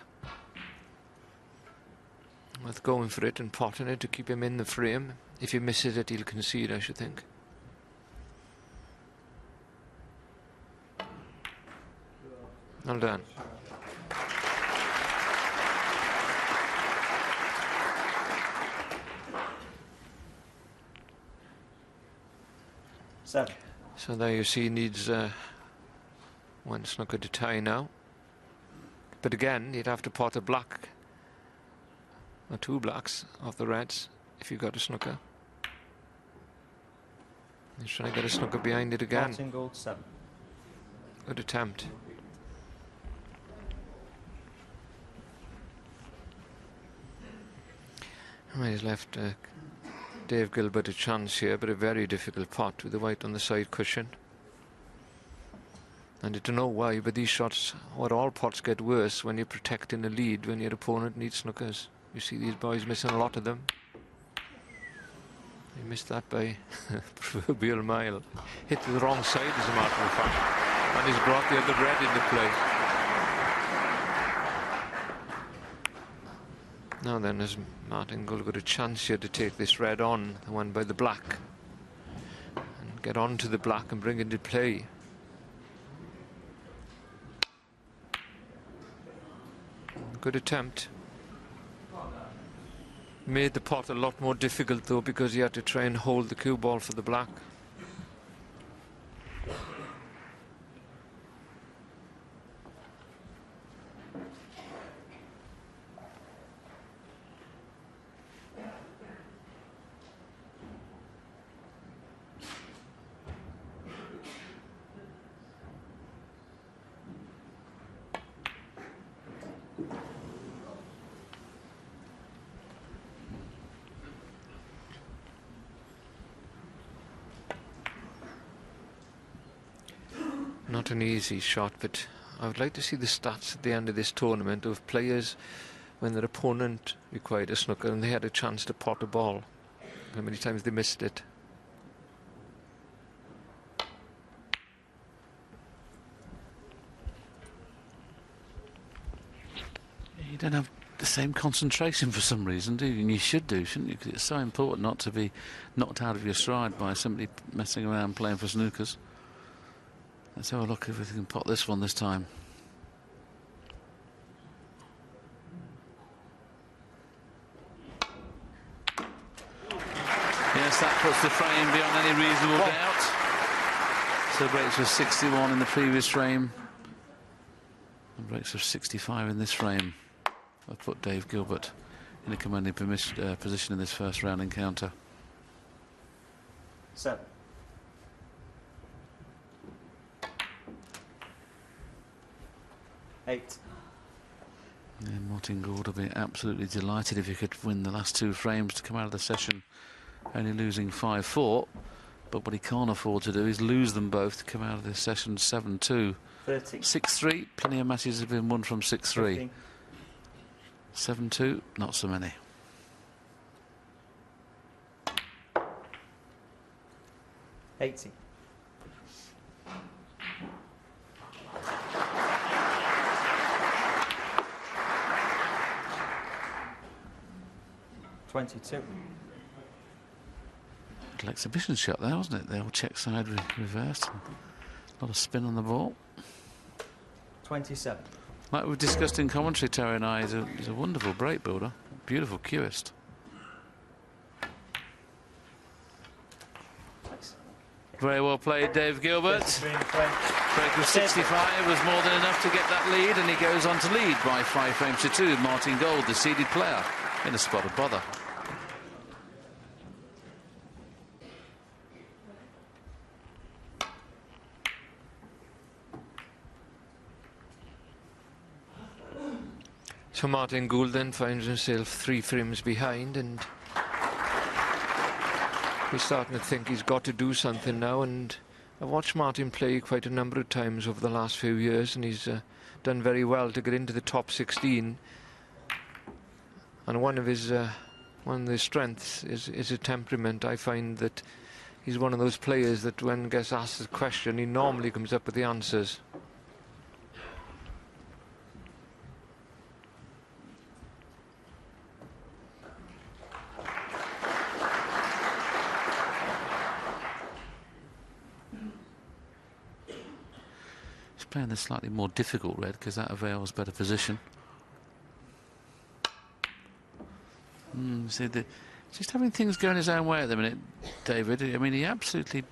worth going for it and potting it to keep him in the frame. If he misses it, he'll concede, I should think. Well done. Seven. So there you see he needs 1 snooker to tie now. But again, you'd have to pot a black or 2 blacks off the reds if you got a snooker. He's trying to get a snooker behind it again. Martin Gould 7. Good attempt. Well, he's left Dave Gilbert a chance here, but a very difficult pot with the white on the side cushion. And I don't know why, but these shots, or all pots, get worse when you're protecting a lead when your opponent needs snookers. You see these boys missing a lot of them. He missed that by a proverbial mile. Hit to the wrong side, as a matter of fact, and he's brought the other red into play. Now then, has Martin Gould got a chance here to take this red on, the one by the black, and get on to the black and bring it into play. Good attempt. Made the pot a lot more difficult, though, because he had to try and hold the cue ball for the black. Not an easy shot, but I would like to see the stats at the end of this tournament of players when their opponent required a snooker and they had a chance to pot a ball. How many times they missed it. You don't have the same concentration for some reason, do you? And you should do, shouldn't you? Because it's so important not to be knocked out of your stride by somebody messing around playing for snookers. Let's have a look if we can pot this one this time. Yes, that puts the frame beyond any reasonable doubt. So breaks of 61 in the previous frame. And breaks of 65 in this frame. I've put Dave Gilbert in a commanding position in this first round encounter. 7. Eight. And Martin Gould will be absolutely delighted if he could win the last 2 frames to come out of the session only losing 5-4. But what he can't afford to do is lose them both to come out of this session 7-2. 30. 6-3, plenty of matches have been won from 6-3. 7-2, not so many. $80. $22. Little exhibition shot there, wasn't it? The old check side reversed. A lot of spin on the ball. 27. Like we've discussed in commentary, Terry and I, he's a wonderful break builder. Beautiful cueist. Very well played, Dave Gilbert. Break of 65 was more than enough to get that lead, and he goes on to lead by 5 frames to 2. Martin Gould, the seeded player, in a spot of bother. So Martin Gould then finds himself 3 frames behind, and he's starting to think he's got to do something now. And I've watched Martin play quite a number of times over the last few years, and he's done very well to get into the top 16. And one of his strengths is a temperament. I find that he's one of those players that when gets asked a question, he normally comes up with the answers. Playing the slightly more difficult red because that avails better position. See, just having things going his own way at the minute, David. I mean, he absolutely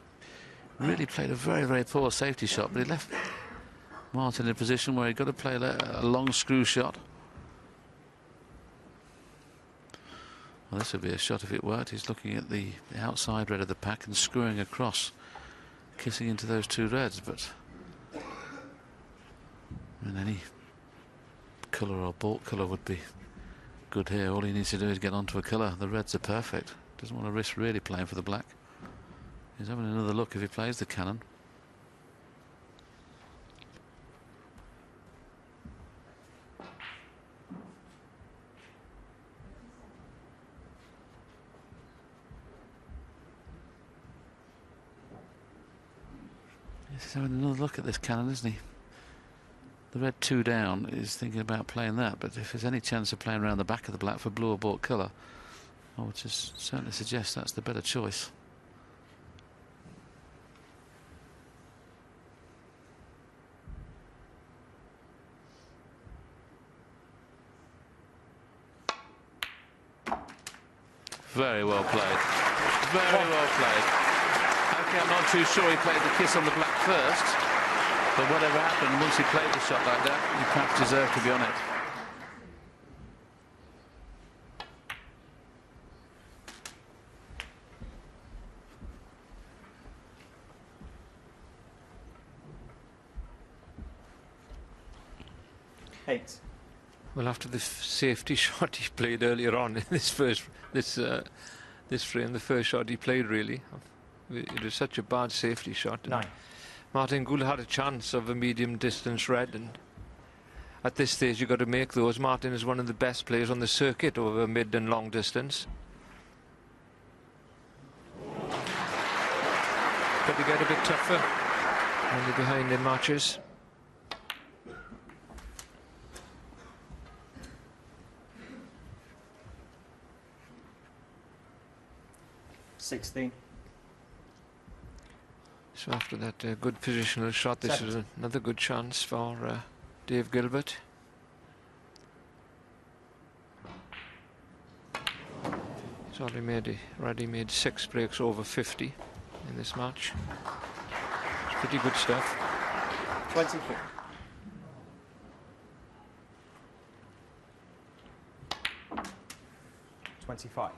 really played a very, very poor safety shot, but he left Martin in a position where he got to play a long screw shot. Well, this would be a shot if it worked. He's looking at the outside red of the pack and screwing across, kissing into those 2 reds, but and any colour or baulk colour would be good here. All he needs to do is get onto a colour. The reds are perfect. Doesn't want to risk really playing for the black. He's having another look if he plays the cannon. He's having another look at this cannon, isn't he? The red 2 down is thinking about playing that, but if there's any chance of playing around the back of the black for blue or baulk colour, I would just certainly suggest that's the better choice. Very well played. Very well played. Okay, I'm not too sure he played the kiss on the black first. But whatever happened, once he played the shot like that, he perhaps deserved to be on it. $8. Well, after the safety shot he played earlier on in this frame, the first shot he played, really, it was such a bad safety shot. 9. Martin Gould had a chance of a medium distance red, and at this stage you've got to make those. Martin is one of the best players on the circuit over mid and long distance. But they get a bit tougher when they're behind in matches. $16. So after that good positional shot, this is another good chance for Dave Gilbert. He's already made 6 breaks over 50 in this match. It's pretty good stuff. 24. $25.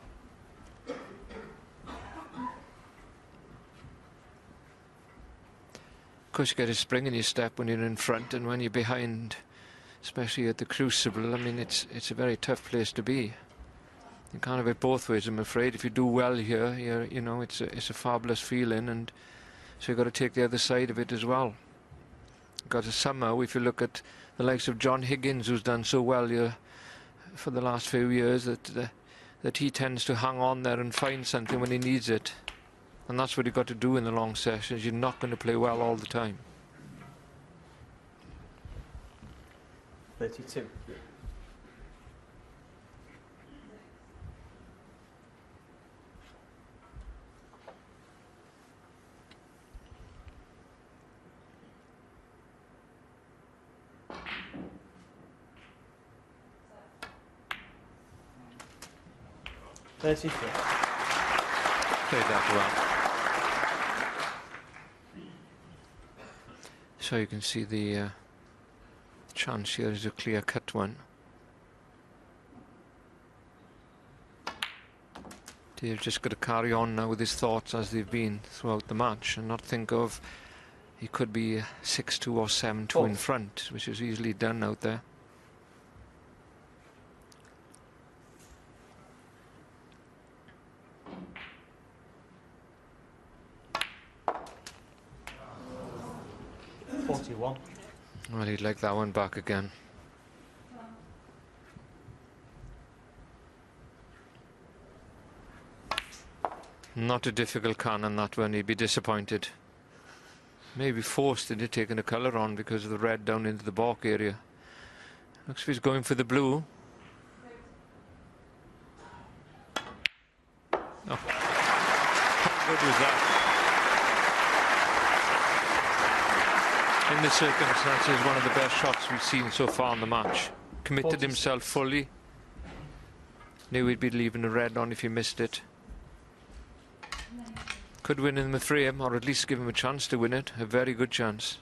Of course, you get a spring in your step when you're in front, and when you're behind, especially at the Crucible, I mean, it's a very tough place to be. You can't have it both ways, I'm afraid. If you do well here, you know, it's a fabulous feeling, and so you've got to take the other side of it as well. Because somehow, if you look at the likes of John Higgins, who's done so well here for the last few years, that he tends to hang on there and find something when he needs it. And that's what you've got to do in the long sessions. You're not going to play well all the time. 32. Played that well. So you can see the chance here is a clear-cut one. Dave's just got to carry on now with his thoughts as they've been throughout the match, and not think of he could be 6-2 or 7-2 in front, which is easily done out there. Well, he'd like that one back again. Not a difficult cannon, that one. He'd be disappointed. Maybe forced into taking the colour on because of the red down into the balk area. Looks like he's going for the blue. Oh. How good was that? In the circumstances, one of the best shots we've seen so far in the match. Committed himself fully. Knew he'd be leaving the red on if he missed it. Could win in the frame, or at least give him a chance to win it. A very good chance.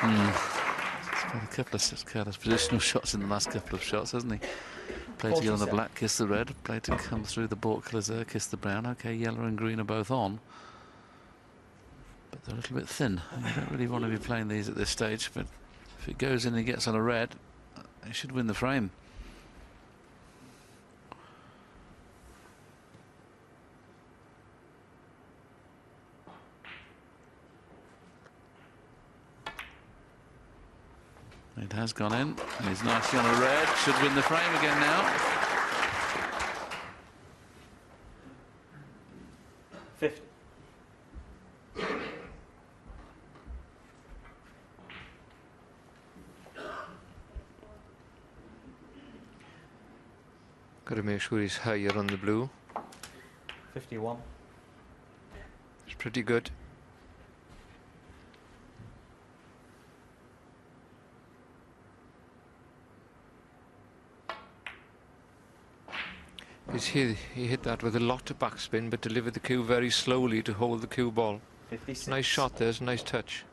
He's got a couple of careless positional shots in the last couple of shots, hasn't he? Played to get on the black, kiss the red. Played to come through the balk colours there, kiss the brown. Okay, yellow and green are both on, but they're a little bit thin. You don't really want to be playing these at this stage, but if it goes in and he gets on a red, he should win the frame. It has gone in, and he's nicely on a red. Should win the frame again now. 50. Got to make sure he's higher on the blue. 51. It's pretty good. He hit that with a lot of backspin, but delivered the cue very slowly to hold the cue ball. 56. Nice shot, there's a nice touch.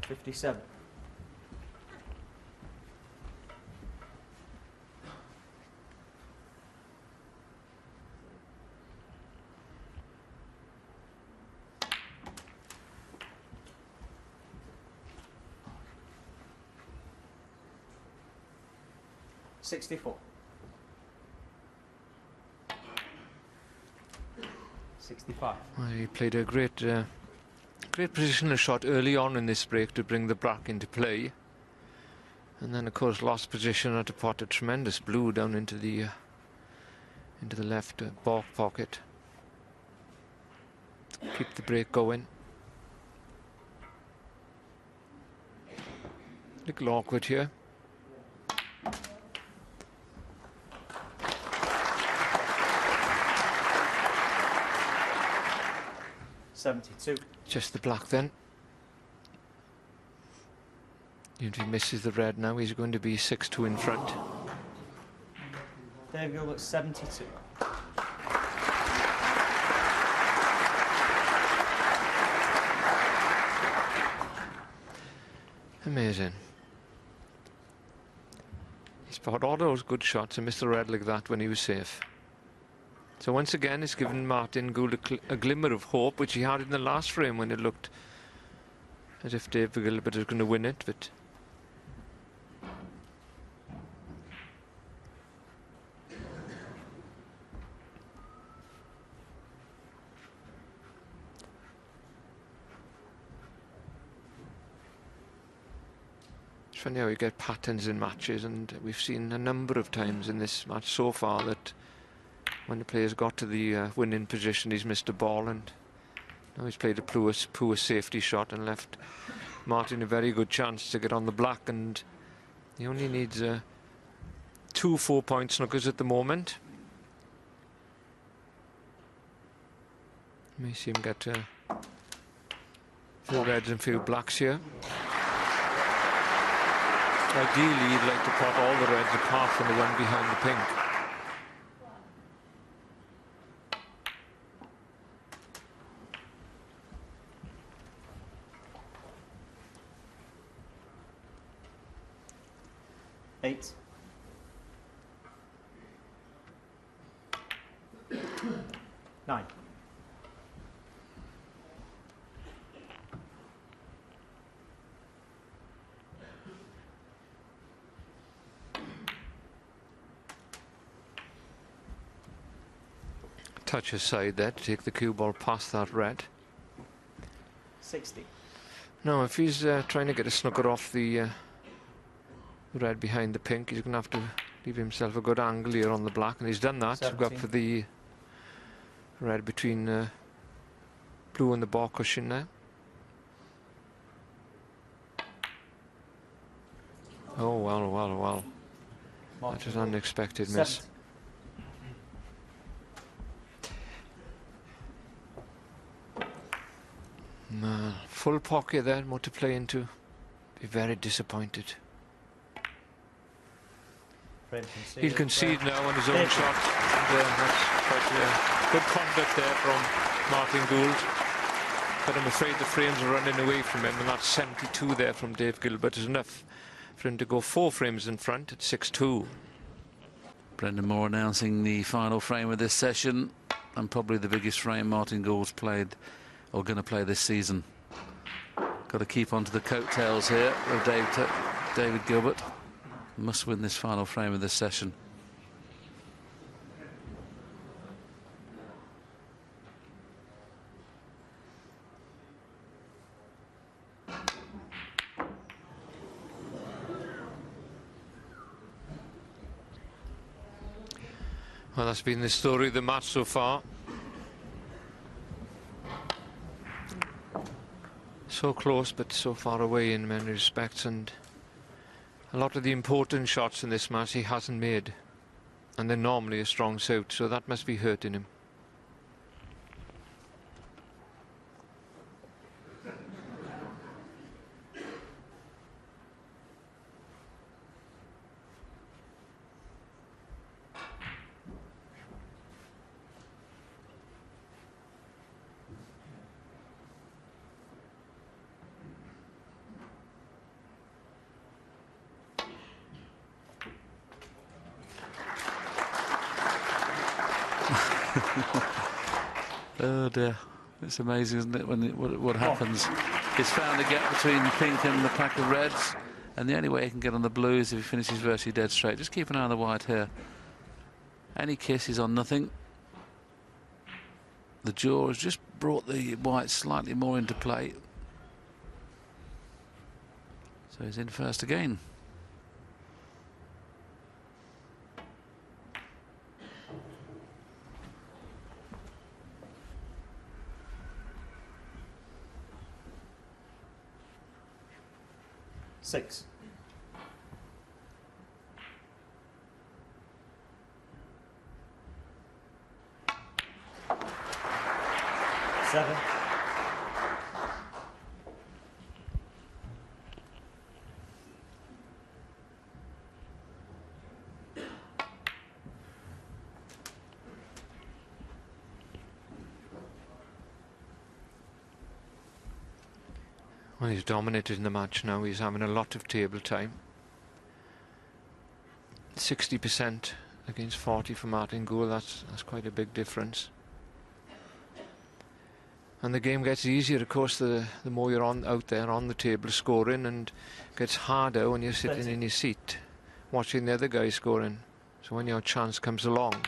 57.64. 65. Well, he played a great positional shot early on in this break to bring the black into play, and then of course lost position at a pot a tremendous blue down into the left balk pocket. Keep the break going. Little awkward here. 72. Just the black then. If he misses the red now, he's going to be 6-2 in front. Dave Gilbert, 72. Amazing. He's put all those good shots and missed the red like that when he was safe. So once again, it's given Martin Gould a glimmer of hope, which he had in the last frame when it looked as if Dave Gilbert was going to win it, but it's funny how you get patterns in matches, and we've seen a number of times in this match so far that when the player's got to the winning position, he's missed a ball, and now he's played a poor safety shot and left Martin a very good chance to get on the black, and he only needs 2 4-point snookers at the moment. May see him get a few reds and a few blacks here. Ideally, you'd like to pot all the reds apart from the one behind the pink. Eight. 9. Touch aside there to take the cue ball past that red. 60. Now, if he's trying to get a snooker off the red behind the pink, he's going to have to leave himself a good angle here on the black, and he's done that. Go up for the red between blue and the bar cushion there. Oh, well, well, well. That was an unexpected miss. 70. Full pocket there, more to play into. Be very disappointed. He'll concede now on his own shot. And, that's quite good conduct there from Martin Gould. But I'm afraid the frames are running away from him, and that's 72 there from Dave Gilbert is enough for him to go 4 frames in front at 6-2. Brendan Moore announcing the final frame of this session, and probably the biggest frame Martin Gould's played or going to play this season. Got to keep on to the coattails here of David Gilbert. Must win this final frame of this session. Well, that's been the story of the match so far. So close, but so far away in many respects, and a lot of the important shots in this match he hasn't made, and they're normally a strong suit, so that must be hurting him. Oh dear, it's amazing, isn't it, when what happens. He's found a gap between the pink and the pack of reds, and the only way he can get on the blue is if he finishes virtually dead straight. Just keep an eye on the white here. Any kiss is on nothing. The draw has just brought the white slightly more into play, so he's in first again. Six. 7. Well, he's dominated in the match now. He's having a lot of table time. 60% against 40 for Martin Gould. That's quite a big difference. And the game gets easier, of course, the more you're out there on the table scoring, and gets harder when you're sitting in your seat watching the other guy scoring. So when your chance comes along,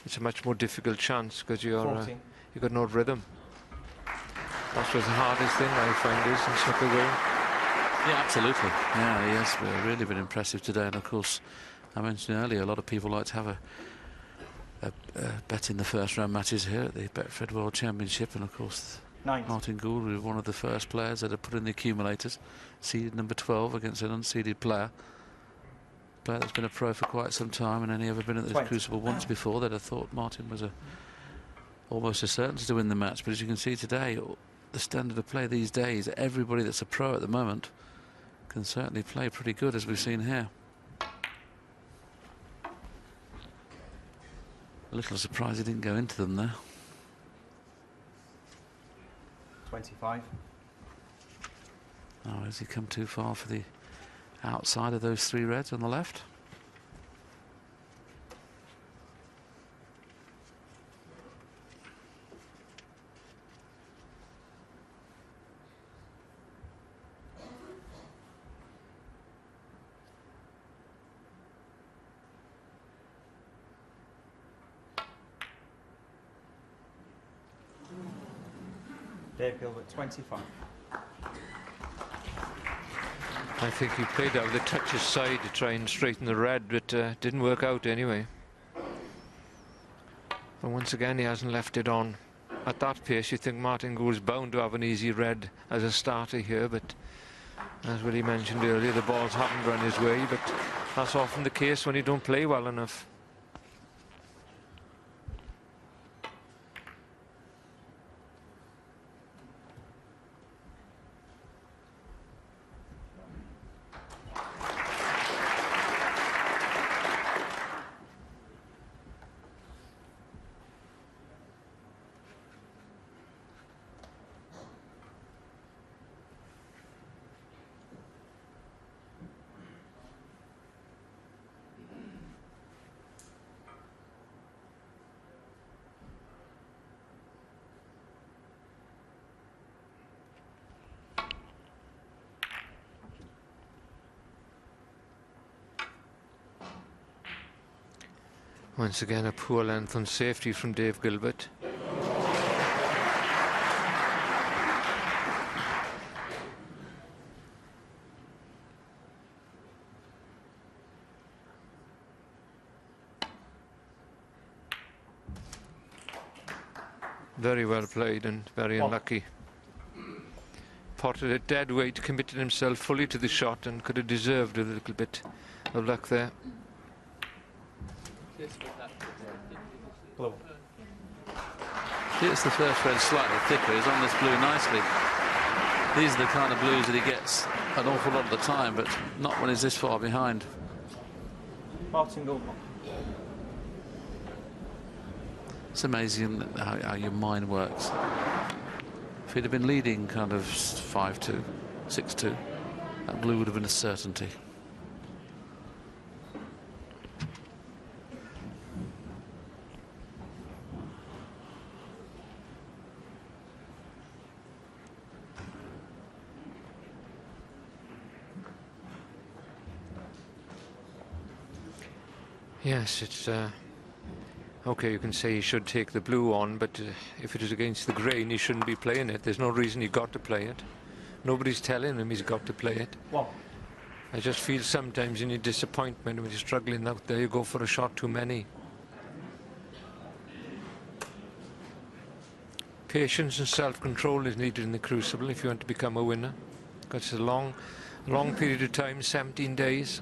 it's a much more difficult chance because you've got no rhythm. That's what's the hardest thing I find is in snooker game. Yeah, absolutely. Yeah, he has really been impressive today. And of course, I mentioned earlier, a lot of people like to have a bet in the first round matches here at the Betfred World Championship, and of course Martin Gould was one of the first players that had put in the accumulators, seeded number 12 against an unseeded player that's been a pro for quite some time and only ever been at this Crucible once before. They'd have thought Martin was almost a certainty to win the match, but as you can see today, the standard of play these days, everybody that's a pro at the moment can certainly play pretty good, as we've seen here. A little surprised he didn't go into them there. 25. Oh, has he come too far for the outside of those 3 reds on the left? Dave Gilbert, 25. I think he played out the touches side to try and straighten the red, but didn't work out anyway. And once again, he hasn't left it on. At that pace, you think Martin Gould's bound to have an easy red as a starter here, but as Willie mentioned earlier, the balls haven't run his way, but that's often the case when you don't play well enough. Once again, a poor length on safety from Dave Gilbert. Very well played and very unlucky. Potted at dead weight, committed himself fully to the shot and could have deserved a little bit of luck there. Blue. It's the first red slightly thicker. He's on this blue nicely. These are the kind of blues that he gets an awful lot of the time, but not when he's this far behind. Martin Gould. It's amazing how your mind works. If he'd have been leading kind of 5-2, 6-2, that blue would have been a certainty. Yes, it's okay, you can say he should take the blue on, but if it is against the grain, he shouldn't be playing it. There's no reason he got to play it. Nobody's telling him he's got to play it. I just feel sometimes in your disappointment when you're struggling out there, you go for a shot too many. Patience and self-control is needed in the Crucible if you want to become a winner. Because it's a long period of time, 17 days.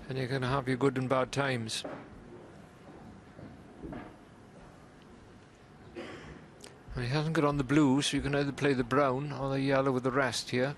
And you're going to have your good and bad times. And he hasn't got on the blue, so you can either play the brown or the yellow with the rest here.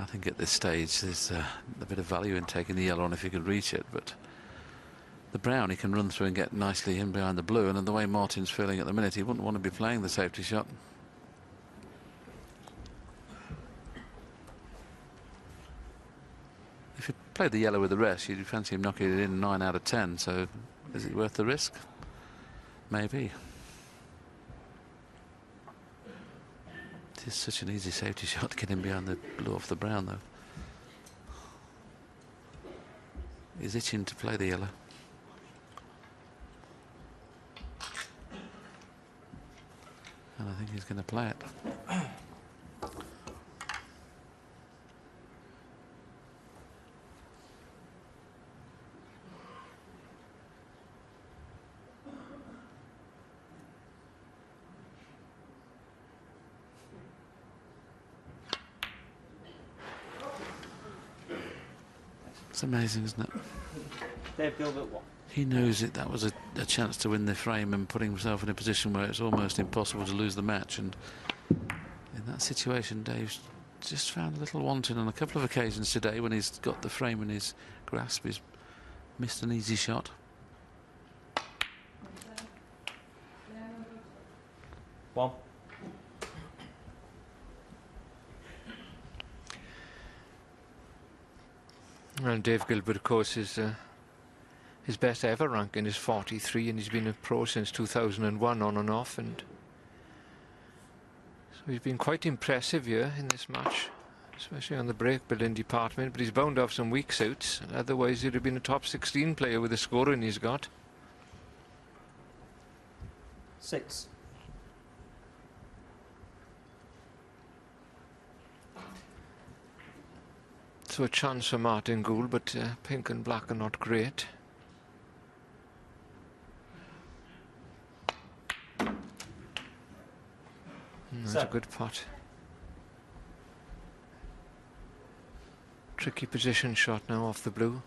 think at this stage there's a bit of value in taking the yellow on if you could reach it, but the brown he can run through and get nicely in behind the blue, and the way Martin's feeling at the minute, he wouldn't want to be playing the safety shot. If you played the yellow with the rest, you'd fancy him knocking it in 9 out of 10, so is it worth the risk? Maybe. It is such an easy safety shot to get him behind the blue off the brown, though. He's itching to play the yellow. And I think he's going to play it. It's amazing, isn't it? Dave Gilbert, what? He knows it. That was a chance to win the frame and putting himself in a position where it's almost impossible to lose the match. And in that situation, Dave's just found a little wanting on a couple of occasions today when he's got the frame in his grasp. He's missed an easy shot. One. And Dave Gilbert, of course, his best ever ranking is 43, and he's been a pro since 2001 on and off, and so he's been quite impressive here in this match, especially on the break building department. But he's bound to have some weak suits, otherwise he'd have been a top 16 player with the scoring he's got. 6. So a chance for Martin Gould, but pink and black are not great. That's a good putt. Tricky position shot now off the blue.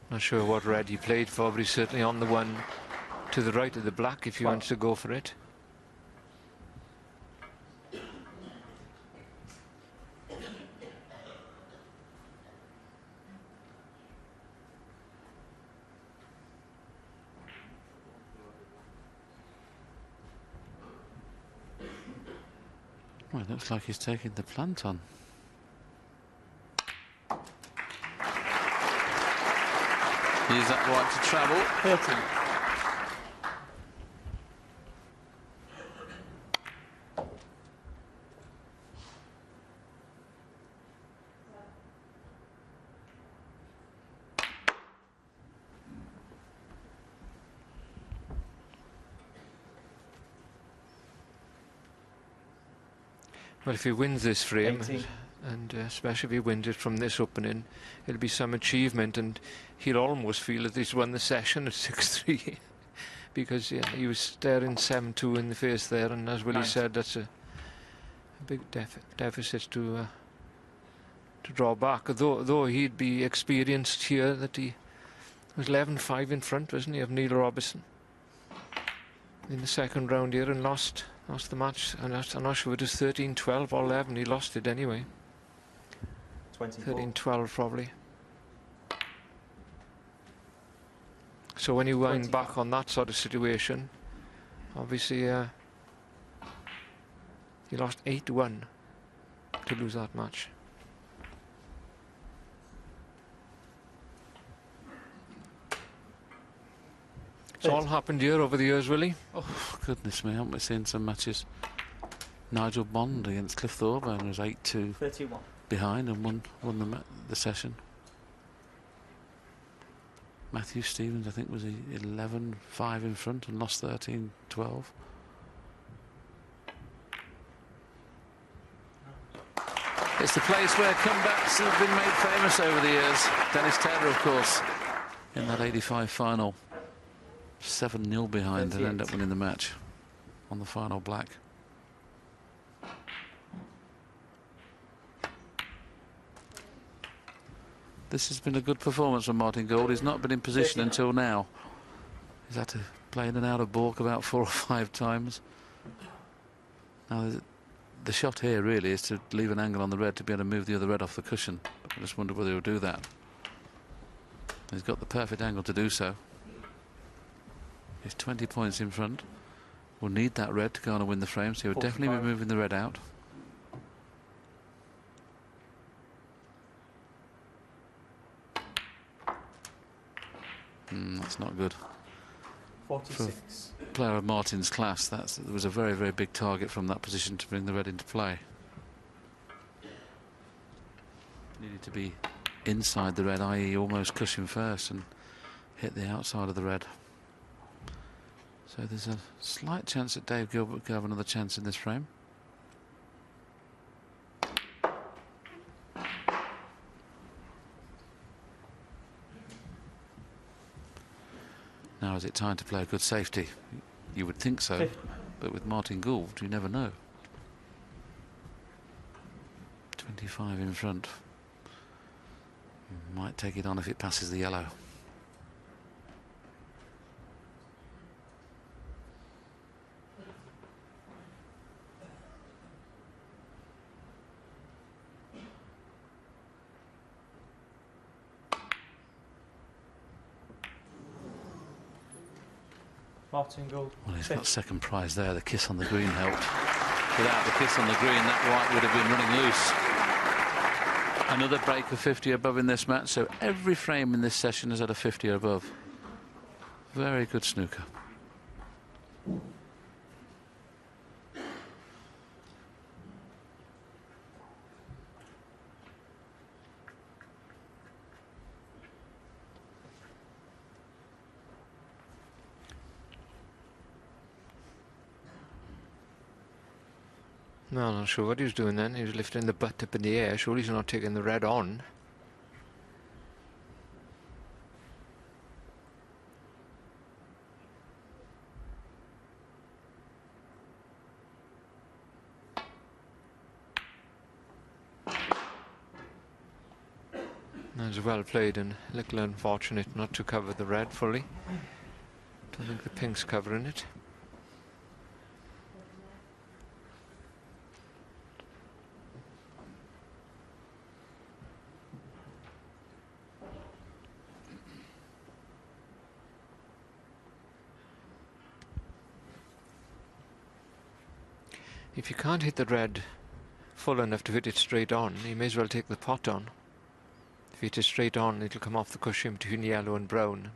Not sure what red he played for, but he's certainly on the one to the right of the black if he wants to go for it. Well, it looks like he's taking the plant on. Use that right to travel. 13. Well, if he wins this frame, 18. and especially if he wins it from this opening, it'll be some achievement, and he'll almost feel that he's won the session at 6-3 because yeah, he was staring 7-2 in the face there, and as Willie said, that's a big deficit to draw back. Though he'd be experienced here, that he was 11-5 in front, wasn't he, of Neil Robertson in the second round here, and lost the match. And I'm not sure it was 13-12 or 11. He lost it anyway. 13-12 probably. So when you wind back on that sort of situation, obviously he lost 8-1 to lose that match. It's all happened here over the years, Willie. Oh, goodness me, haven't we seen some matches? Nigel Bond against Cliff Thorburn was 8-2 31. behind and won the session. Matthew Stevens, I think, was 11-5 in front and lost 13-12. It's the place where comebacks have been made famous over the years. Dennis Taylor, of course, in that 85 final. 7-0 behind and end up winning the match on the final black. This has been a good performance from Martin Gould. He's not been in position until now. He's had to play in and out of baulk about 4 or 5 times. Now, the shot here really is to leave an angle on the red to be able to move the other red off the cushion. I just wonder whether he'll do that. He's got the perfect angle to do so. He's 20 points in front. Will need that red to go on and win the frame, so he'll definitely be moving the red out. That's not good. 46. For a player of Martin's class, there was a very, very big target from that position to bring the red into play. Needed to be inside the red, i.e. almost cushion first, and hit the outside of the red. So there's a slight chance that Dave Gilbert could have another chance in this frame. Now is it time to play a good safety? You would think so, but with Martin Gould, you never know. 25 in front. Might take it on if it passes the yellow. Martin Gould. Well, he's got second prize there. The kiss on the green helped. Without the kiss on the green, that white would have been running loose. Another break of 50 above in this match, so every frame in this session is at a 50 or above. Very good snooker. No, I'm not sure what he was doing then. He was lifting the butt up in the air. Surely he's not taking the red on. That was well played and a little unfortunate not to cover the red fully. Don't think the pink's covering it. If you can't hit the red full enough to hit it straight on, you may as well take the pot on. If you hit it straight on, it'll come off the cushion between yellow and brown.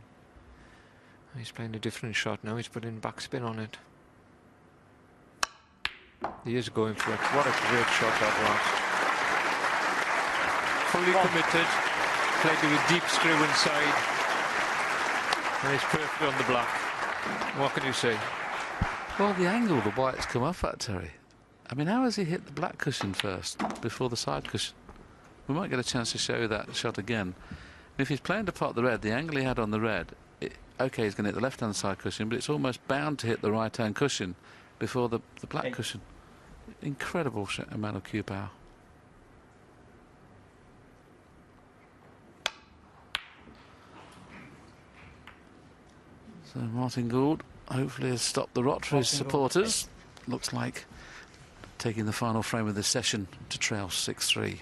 He's playing a different shot now. He's putting backspin on it. He is going for it. What a great shot that was. Fully committed. Played it with deep screw inside. And it's perfect on the black. What can you say? Well, the angle the white's come off at, Terry. I mean, how has he hit the black cushion first before the side cushion? We might get a chance to show you that shot again. If he's playing to pot the red, the angle he had on the red, OK, he's going to hit the left-hand side cushion, but it's almost bound to hit the right-hand cushion before the black cushion. Incredible amount of cue power. So Martin Gould hopefully has stopped the rot for his supporters. Looks like taking the final frame of this session to trail 6-3.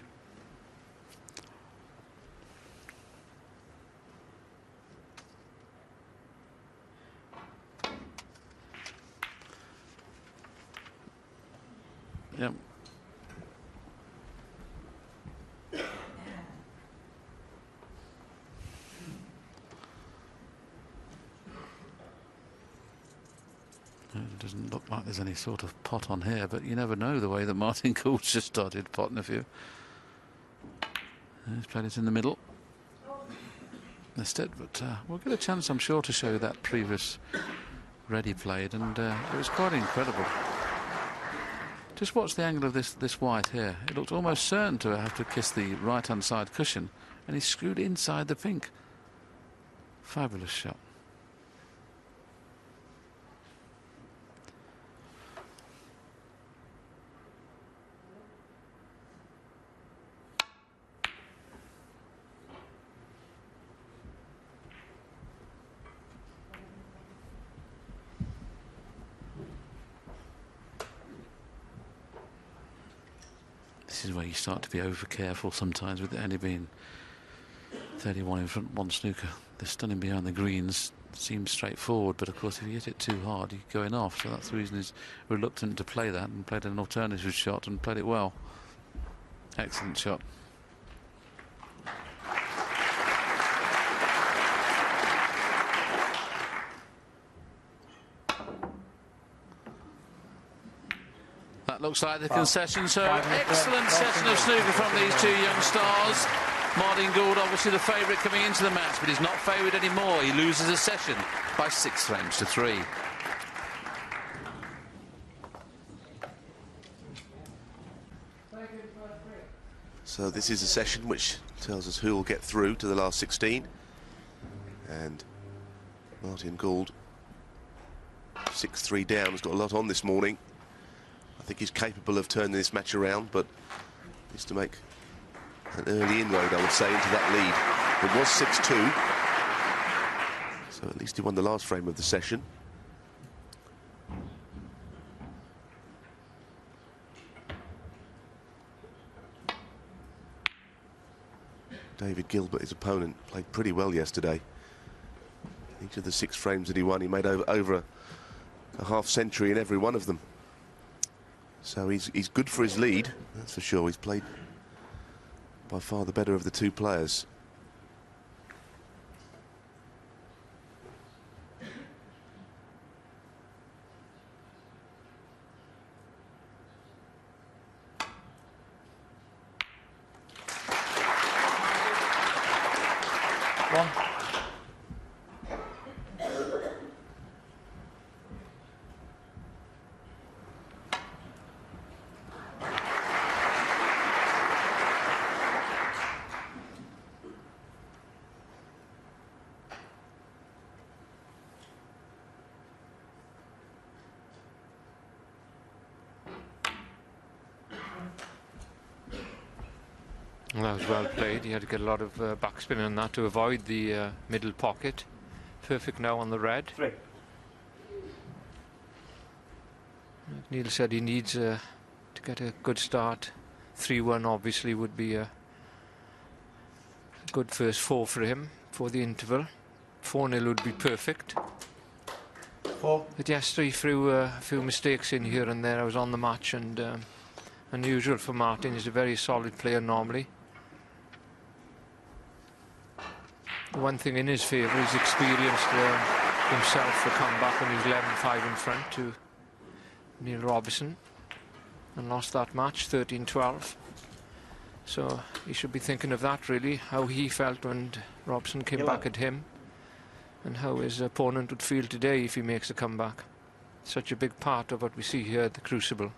Yep. It doesn't look like there's any sort of pot on here, but you never know the way that Martin Gould's just started potting a few. He's played it in the middle instead, but we'll get a chance, I'm sure, to show that previous red he played, and it was quite incredible. Just watch the angle of this white here. It looked almost certain to have to kiss the right-hand side cushion, and he screwed inside the pink. Fabulous shot. This is where you start to be over careful sometimes with it only being 31 in front, one snooker. The stunning behind the greens seems straightforward, but of course if you hit it too hard you're going off, so that's the reason he's reluctant to play that and played an alternative shot and played it well. Excellent shot. That looks like the concession, so excellent session of snooker from these two young stars. Martin Gould, obviously the favourite coming into the match, but he's not favoured anymore. He loses a session by 6 frames to 3. So this is a session which tells us who will get through to the last 16. And Martin Gould, 6-3 down, has got a lot on this morning. I think he's capable of turning this match around, but needs to make an early inroad, I would say, into that lead. It was 6-2, so at least he won the last frame of the session. David Gilbert, his opponent, played pretty well yesterday. Each of the 6 frames that he won, he made over a half-century in every one of them. So he's good for his lead, that's for sure. He's played by far the better of the two players. One. Well, that was well played. He had to get a lot of backspin on that to avoid the middle pocket. Perfect now on the red. 3. Neil said he needs to get a good start. 3-1 obviously would be a good first 4 for him for the interval. 4-0 would be perfect. 4. But yesterday he threw a few mistakes in here and there. I was on the match, and unusual for Martin. He's a very solid player normally. The one thing in his favour, he's experienced himself a comeback when he was 11-5 in front to Neil Robertson and lost that match 13-12. So he should be thinking of that, really, how he felt when Robertson came back at him and how his opponent would feel today if he makes a comeback. Such a big part of what we see here at the Crucible.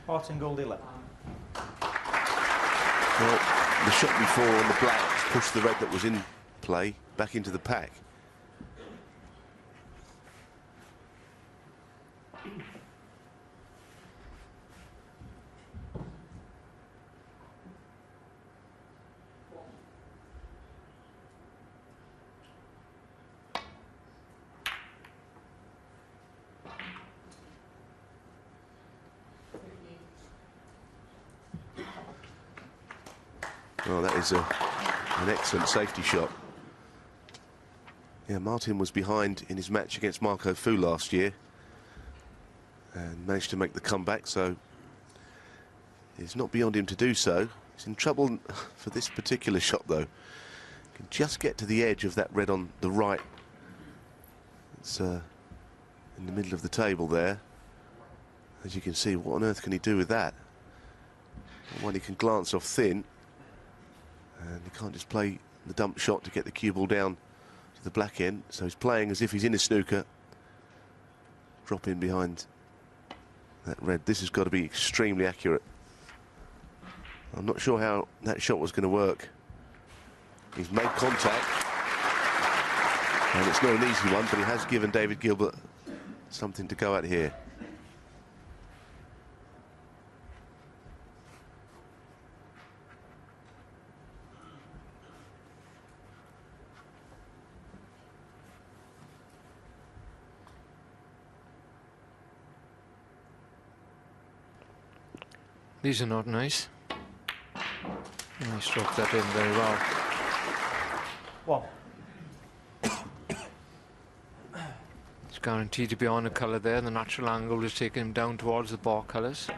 Martin Gould 11. Well, the shot before on the black pushed the red that was in play back into the pack. Well, that is an excellent safety shot. Yeah, Martin was behind in his match against Marco Fu last year and managed to make the comeback, so it's not beyond him to do so. He's in trouble for this particular shot, though. Can just get to the edge of that red on the right. It's in the middle of the table there. As you can see, what on earth can he do with that? Well, he can glance off thin, and he can't just play the dump shot to get the cue ball down to the black end. So he's playing as if he's in a snooker. Drop in behind that red. This has got to be extremely accurate. I'm not sure how that shot was going to work. He's made contact, and it's not an easy one, but he has given David Gilbert something to go at here. These are not nice. I stroked that in very well. One. It's guaranteed to be on a colour there. The natural angle is taking him down towards the bar colours.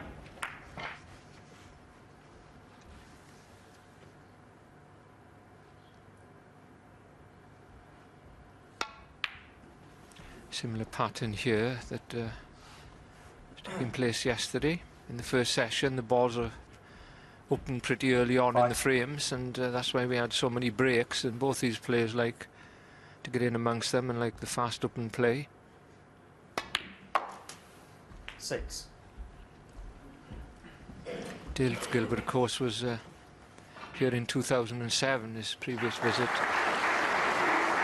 Similar pattern here that was taking place yesterday. In the first session, the balls are opened pretty early on in the frames, and that's why we had so many breaks, and both these players like to get in amongst them and like the fast open play. 6. Dave Gilbert, of course, was here in 2007, his previous visit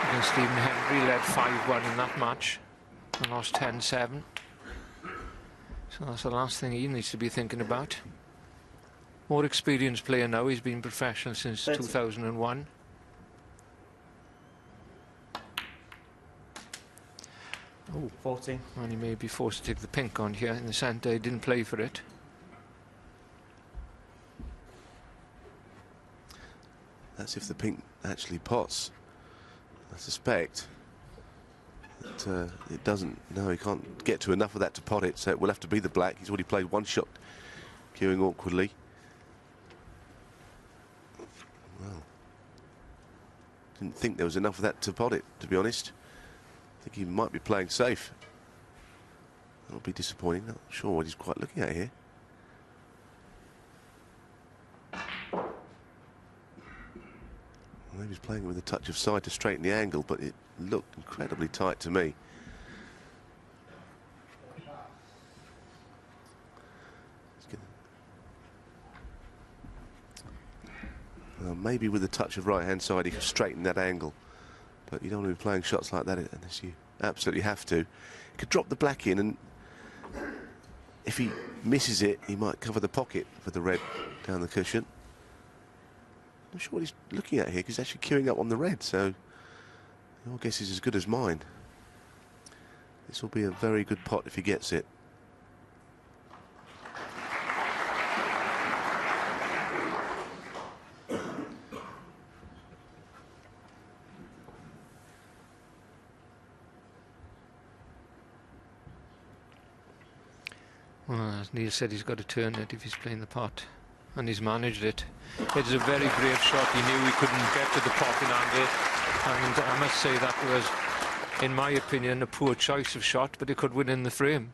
against Stephen Henry, led 5-1 in that match and lost 10-7. So that's the last thing he needs to be thinking about. More experienced player now. He's been professional since 2001. Oh, 14. And he may be forced to take the pink on here in the centre. He didn't play for it. That's if the pink actually pots. I suspect that it doesn't. No, he can't get to enough of that to pot it, so it will have to be the black. He's already played one shot, queuing awkwardly. Well, didn't think there was enough of that to pot it, to be honest. I think he might be playing safe. That'll be disappointing. Not sure what he's quite looking at here. Maybe he's playing with a touch of side to straighten the angle, but it looked incredibly tight to me. Maybe with a touch of right-hand side he could straighten that angle, but you don't want to be playing shots like that unless you absolutely have to. He could drop the black in, and if he misses it, he might cover the pocket for the red down the cushion. I'm not sure what he's looking at here, because he's actually queuing up on the red, so your guess is as good as mine. This will be a very good pot if he gets it. Well, as Neil said, he's got to turn it if he's playing the pot, and he's managed it. It's a very brave shot. He knew he couldn't get to the pot in angle, and I must say that was, in my opinion, a poor choice of shot, but it could win in the frame.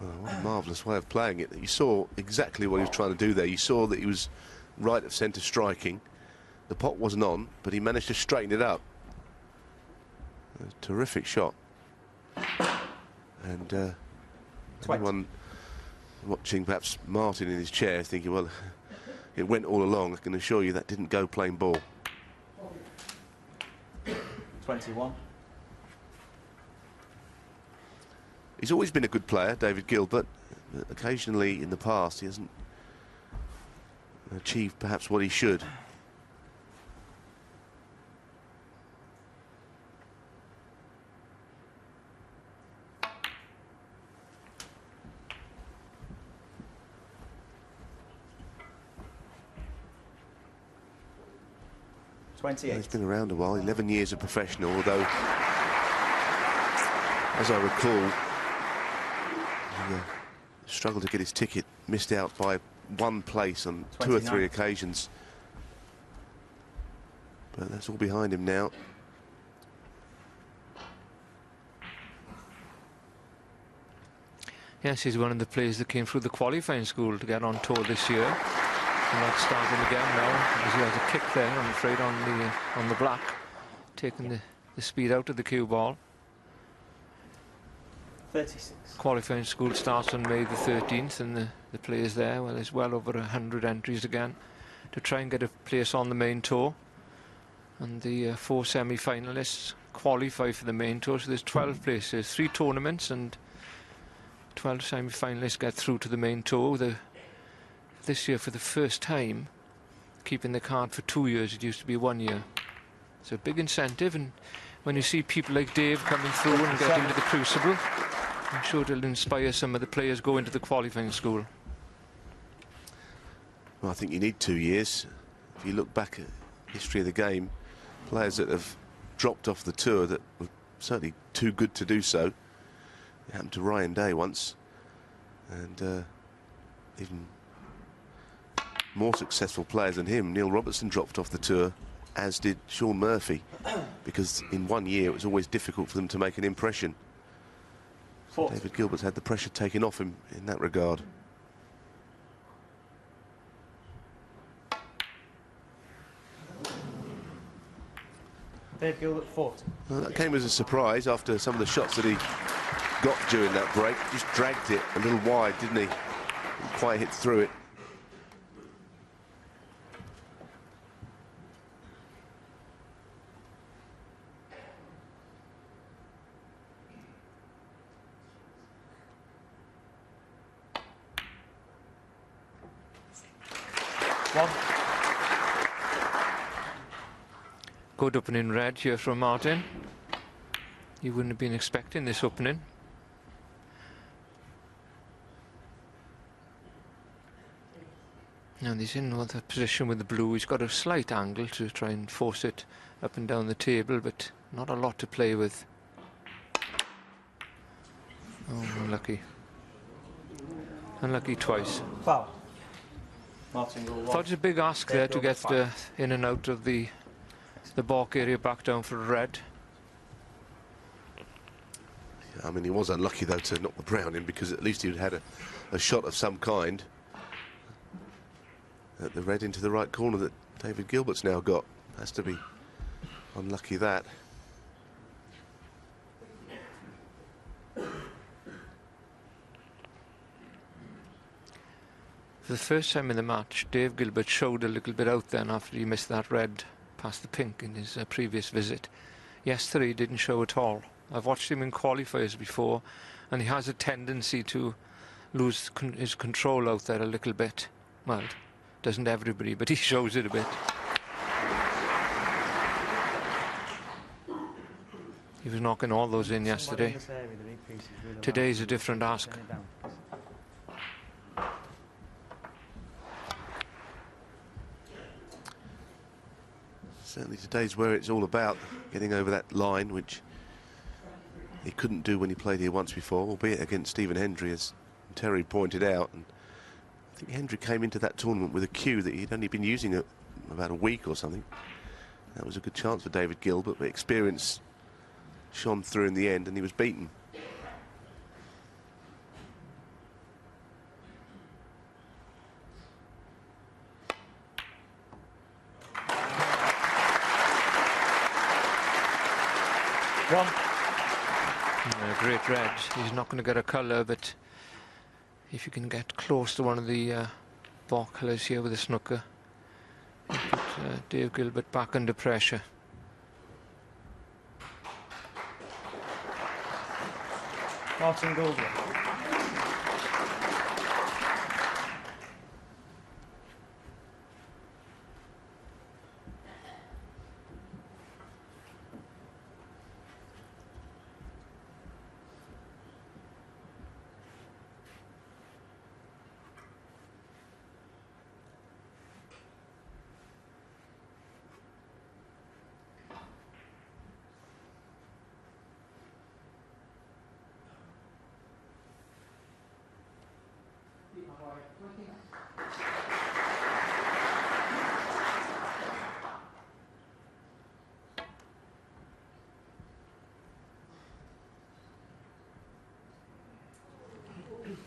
Oh, what a marvellous way of playing it. You saw exactly what he was trying to do there. You saw that he was right of centre striking. The pot wasn't on, but he managed to straighten it up. A terrific shot. And anyone watching perhaps Martin in his chair thinking, well, it went all along, I can assure you that didn't go plain ball. 21. He's always been a good player, David Gilbert. Occasionally in the past he hasn't achieved perhaps what he should. He's been around a while, 11 years of professional, although, as I recall, he struggled to get his ticket, missed out by one place on 2 or 3 occasions. But that's all behind him now. Yes, he's one of the players that came through the qualifying school to get on tour this year. And that's starting again now, as he has a kick there, I'm afraid, on the black, taking the speed out of the cue ball. 36. Qualifying school starts on May the 13th, and the players there, well, there's well over 100 entries again to try and get a place on the main tour. And the 4 semi-finalists qualify for the main tour. So there's 12 places, 3 tournaments, and 12 semi-finalists get through to the main tour. This year, for the first time, keeping the card for 2 years. It used to be 1 year. So a big incentive, and when you see people like Dave coming through and get into the crucible, I'm sure it'll inspire some of the players go into the qualifying school. Well, I think you need 2 years. If you look back at history of the game, players that have dropped off the tour that were certainly too good to do so. It happened to Ryan Day once, and even more successful players than him. Neil Robertson dropped off the tour, as did Sean Murphy, because in 1 year it was always difficult for them to make an impression. So David Gilbert's had the pressure taken off him in that regard. Dave Gilbert fought. Well, that came as a surprise after some of the shots that he got during that break. Just dragged it a little wide, didn't he? Didn't quite hit through it. Good opening red here from Martin. You wouldn't have been expecting this opening. And he's in another position with the blue. He's got a slight angle to try and force it up and down the table, but not a lot to play with. Oh, unlucky. Unlucky twice. Foul. Martin Gould. Thought it was a big ask there to get in and out of the balk area back down for a red. I mean, he was unlucky, though, to knock the brown in, because at least he'd had a shot of some kind at the red into the right corner that David Gilbert's now got. Has to be unlucky, that. For the first time in the match, Dave Gilbert showed a little bit out then after he missed that red past the pink in his previous visit. Yesterday he didn't show at all. I've watched him in qualifiers before, and he has a tendency to lose his control out there a little bit. Well, doesn't everybody, but he shows it a bit. He was knocking all those in yesterday. Today's a different ask. Certainly today's where it's all about, getting over that line, which he couldn't do when he played here once before, albeit against Stephen Hendry, as Terry pointed out. And I think Hendry came into that tournament with a cue that he'd only been using it about a week or something. That was a good chance for David Gilbert, but experience shone through in the end, and he was beaten. Great red. He's not going to get a colour, but if you can get close to one of the ball colours here with a snooker, you put Dave Gilbert back under pressure. Martin Gould.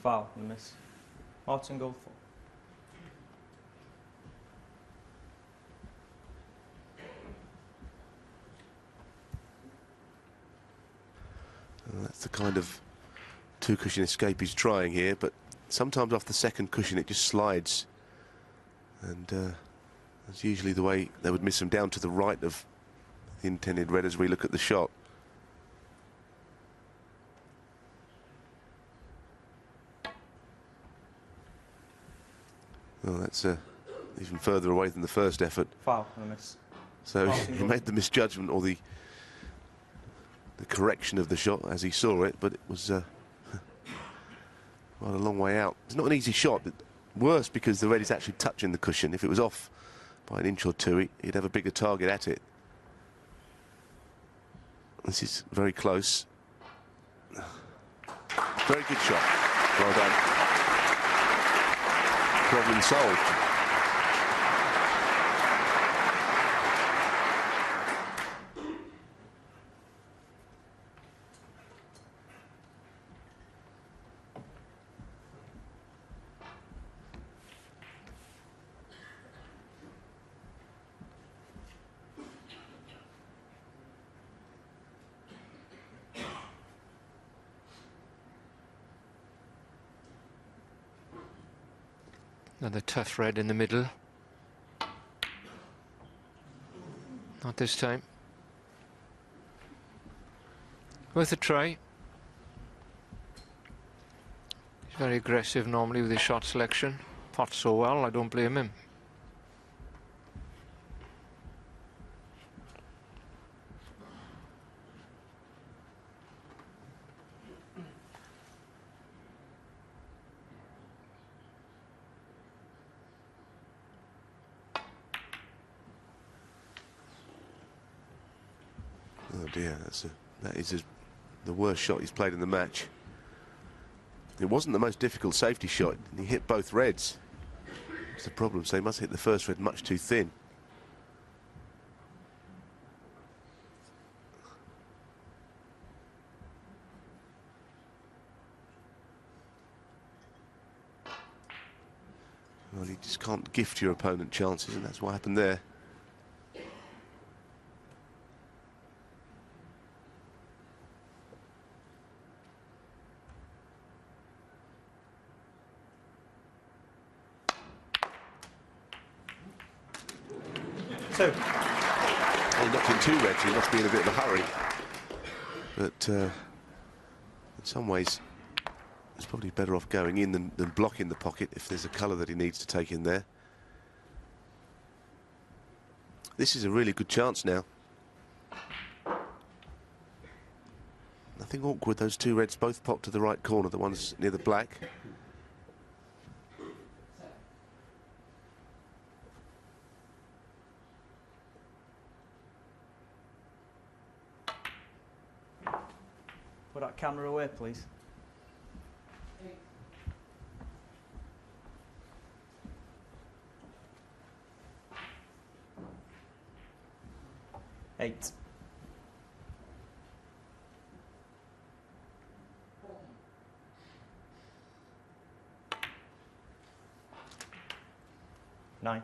Foul, you miss. Martin Gould. That's the kind of two-cushion escape he's trying here, but sometimes off the second cushion it just slides, and that's usually the way they would miss him, down to the right of the intended red as we look at the shot. Well, that's even further away than the first effort. Foul and a miss. So he made the misjudgment or the correction of the shot as he saw it, but it was quite a long way out. It's not an easy shot, but worse because the red is actually touching the cushion. If it was off by an inch or two, he'd have a bigger target at it. This is very close. Very good shot. Well done. Problem solved. Another tough red in the middle. Not this time. Worth a try. He's very aggressive normally with his shot selection. Pots so well, I don't blame him. Oh dear, that is the worst shot he's played in the match. It wasn't the most difficult safety shot. He hit both reds. That's the problem, so he must hit the first red much too thin. Well, you just can't gift your opponent chances, and that's what happened there. Two. He knocked in two reds, he must be in a bit of a hurry. But in some ways, it's probably better off going in than blocking the pocket if there's a colour that he needs to take in there. This is a really good chance now. Nothing awkward, those two reds both popped to the right corner, the ones near the black. Put that camera away, please. Eight. Nine.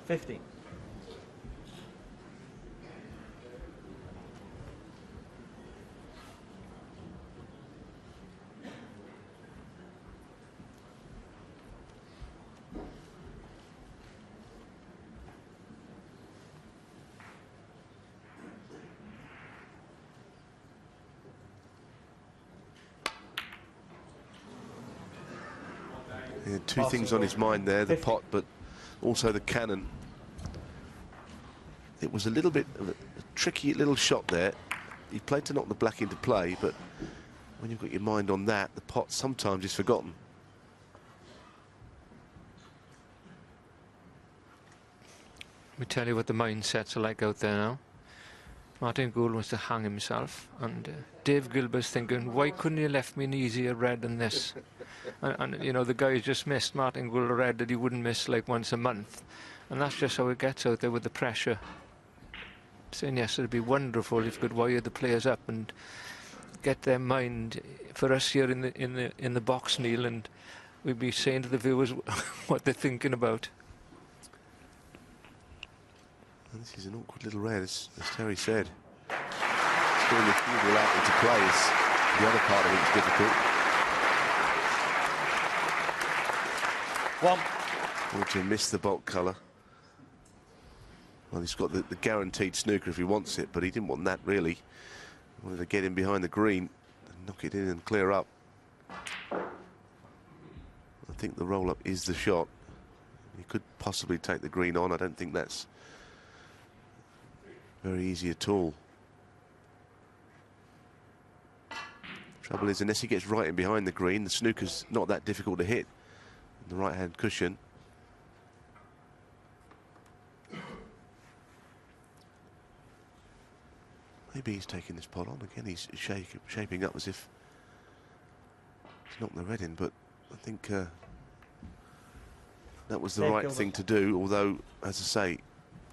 50. He had two things on his mind there, the 50. pot, but also the cannon. It was a little bit of a tricky little shot there. He played to knock the black into play, but when you've got your mind on that, the pot sometimes is forgotten. Let me tell you what the mindsets are like out there now. Martin Gould wants to hang himself, and Dave Gilbert's thinking, why couldn't he left me an easier red than this? and you know, the guy just missed Martin Gould a red that he wouldn't miss like once a month, and that's just how it gets out there with the pressure. saying yes, it'd be wonderful if you could wire the players up and get their mind for us here in the box, Neil, and we'd be saying to the viewers what they're thinking about. And this is an awkward little red, as Terry said. Still the cue ball out into play is the other part of it's difficult. One. Want to miss the bulk colour. Well, he's got the guaranteed snooker if he wants it, but he didn't want that really. He wanted to get in behind the green and knock it in and clear up. I think the roll-up is the shot. He could possibly take the green on. I don't think that's very easy at all. Trouble is, unless he gets right in behind the green, the snooker's not that difficult to hit. The right-hand cushion. Maybe he's taking this pot on again. He's shaping up as if he's knocked the red in, but I think that was the Dave right Gilbert. thing to do. Although, as I say,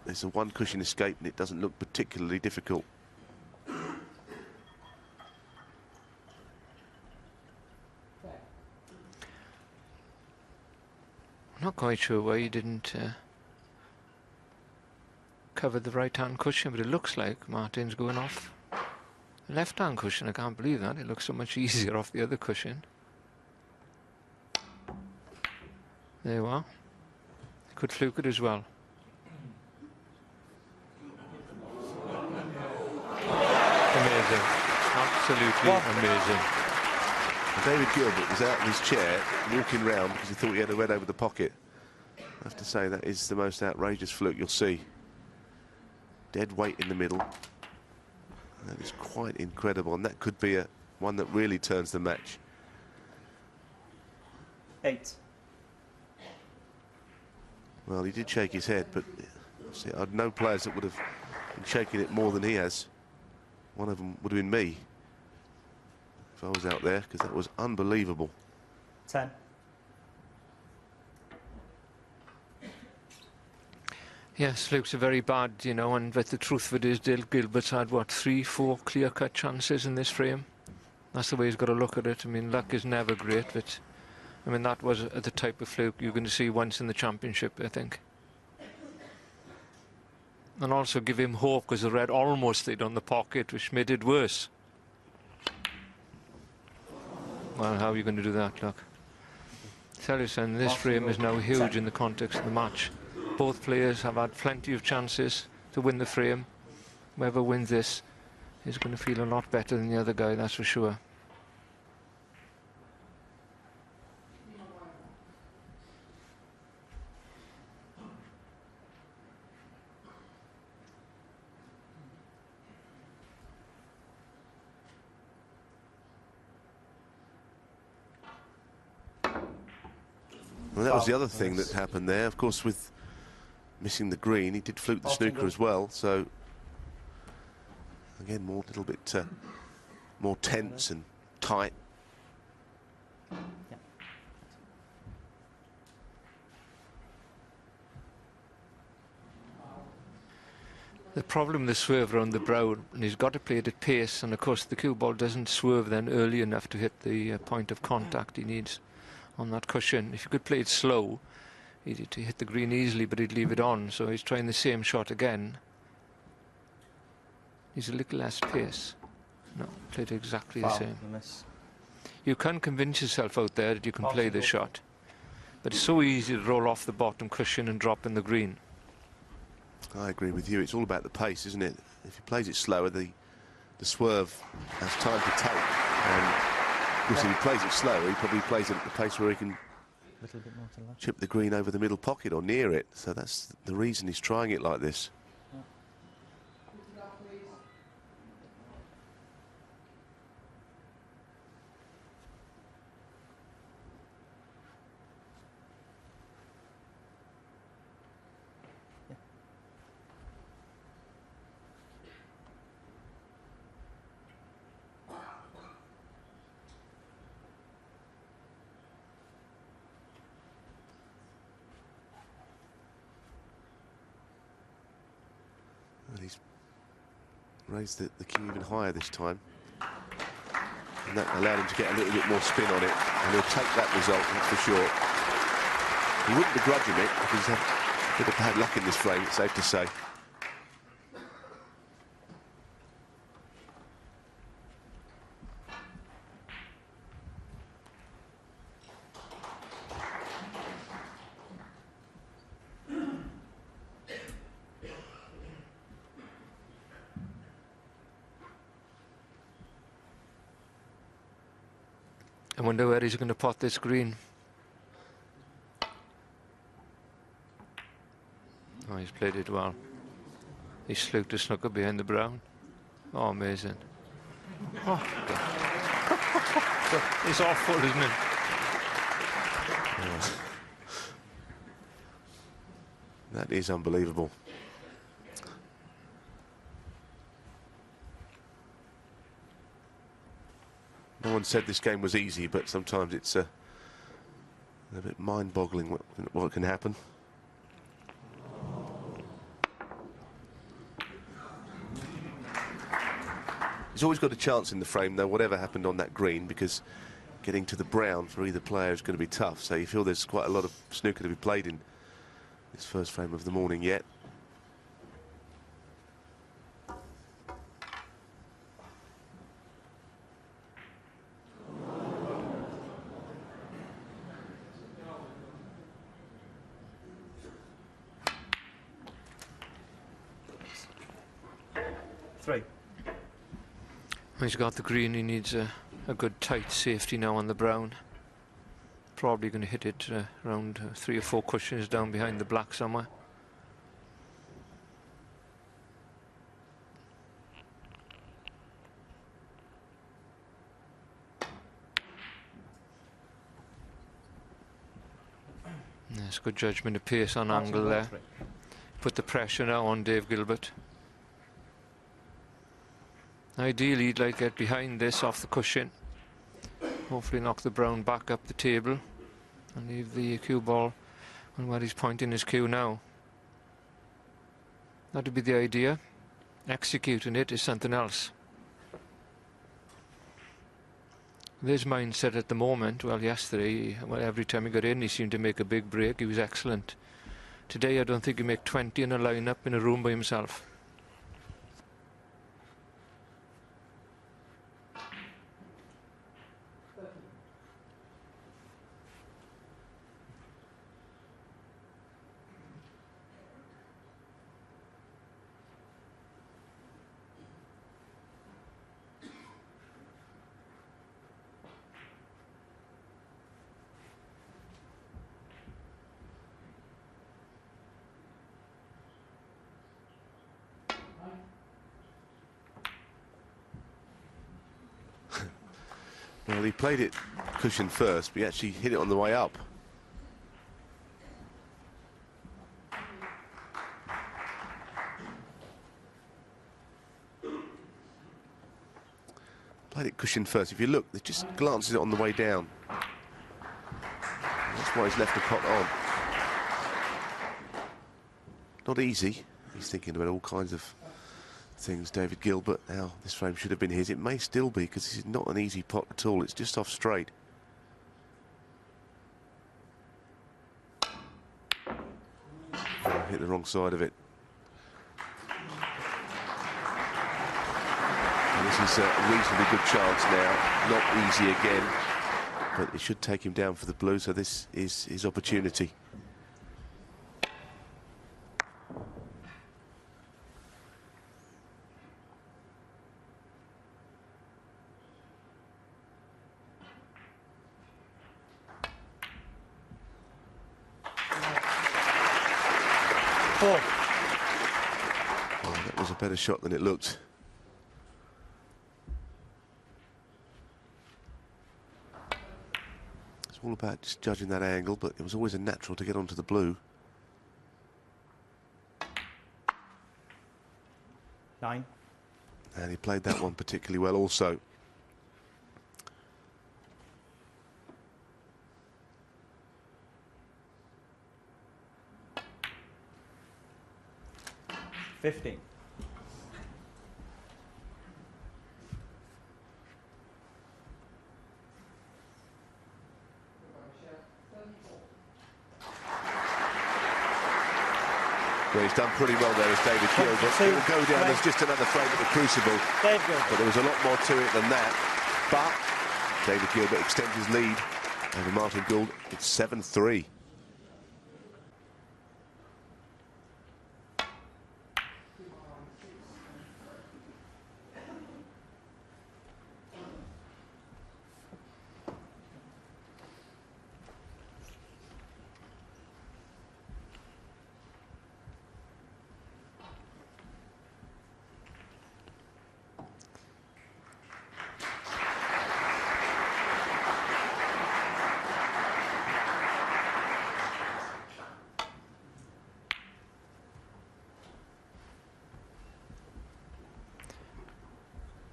there's a one cushion escape and it doesn't look particularly difficult. I'm not quite sure why he didn't cover the right-hand cushion, but it looks like Martin's going off the left-hand cushion. I can't believe that. It looks so much easier off the other cushion. There you are. Could fluke it as well. Amazing. Absolutely amazing. David Gilbert was out of his chair, walking round because he thought he had a red over the pocket. I have to say, that is the most outrageous fluke you'll see. Dead weight in the middle. That is quite incredible, and that could be one that really turns the match. 8. Well, he did shake his head, but see, I'd know players that would have been shaking it more than he has. One of them would have been me if I was out there, because that was unbelievable. 10. Yes, flukes are very bad, you know, but the truth of it is Dale Gilbert's had, what, 3, 4 clear-cut chances in this frame. That's the way he's got to look at it. I mean, luck is never great, but, I mean, that was the type of fluke you're going to see once in the championship, I think. And also give him hope, because the red almost stayed on the pocket, which made it worse. Well, how are you going to do that, look? Tell you, son, this frame is now huge in the context of the match. Both players have had plenty of chances to win the frame. Whoever wins this is going to feel a lot better than the other guy, that's for sure. Well, that was the other thing that happened there. Of course, with missing the green, he did fluke the snooker as well. So, again, more little bit more tense and tight. The problem with the swerve around the brow, and he's got to play it at pace, and of course the cue ball doesn't swerve then early enough to hit the point of contact he needs on that cushion. If you could play it slow, he'd hit the green easily, but he'd leave it on. So he's trying the same shot again. He's a little less pace. No, played exactly the same. You can convince yourself out there that you can play the shot, but it's so easy to roll off the bottom cushion and drop in the green. I agree with you. It's all about the pace, isn't it? If he plays it slower, the swerve has time to take. And of course, if he plays it slower, he probably plays it at the pace where he can chip the green over the middle pocket or near it. So that's the reason he's trying it like this. raised the cue even higher this time. And that allowed him to get a little bit more spin on it. And he'll take that result, that's for sure. He wouldn't begrudge him it, because he's had a bit of bad luck in this frame, it's safe to say. I wonder where he's going to pot this green. Oh, he's played it well. He slewed the snooker behind the brown. Oh, amazing. Oh. It's awful, isn't it? Yeah. That is unbelievable. No one said this game was easy, but sometimes it's a bit mind-boggling what can happen. He's always got a chance in the frame, though, whatever happened on that green, because getting to the brown for either player is going to be tough. So you feel there's quite a lot of snooker to be played in this first frame of the morning yet. He's got the green, he needs a good tight safety now on the brown. Probably going to hit it around 3 or 4 cushions down behind the black somewhere. That's good judgment of pace on angle there. Put the pressure now on Dave Gilbert. Ideally, he'd like to get behind this off the cushion. Hopefully knock the brown back up the table and leave the cue ball on where he's pointing his cue now. That would be the idea. Executing it is something else. His mindset at the moment, well, yesterday, well, every time he got in, he seemed to make a big break. He was excellent. Today, I don't think he'd make 20 in a lineup in a room by himself. Well, he played it cushion first, but he actually hit it on the way up. Played it cushion first. If you look, it just glances it on the way down. That's why he's left the pot on. Not easy. He's thinking about all kinds of things, David Gilbert. Now, this frame should have been his. It may still be, because this is not an easy pot at all. It's just off straight. Oh, hit the wrong side of it. And this is a reasonably good chance now. Not easy again, but it should take him down for the blue, so this is his opportunity. Oh, that was a better shot than it looked. It's all about just judging that angle, but it was always a natural to get onto the blue. 9. And he played that one particularly well also. Well, he's done pretty well there as David Gilbert. It will go down as just another frame at the crucible. But there was a lot more to it than that. But David Gilbert extends his lead over Martin Gould. It's 7-3.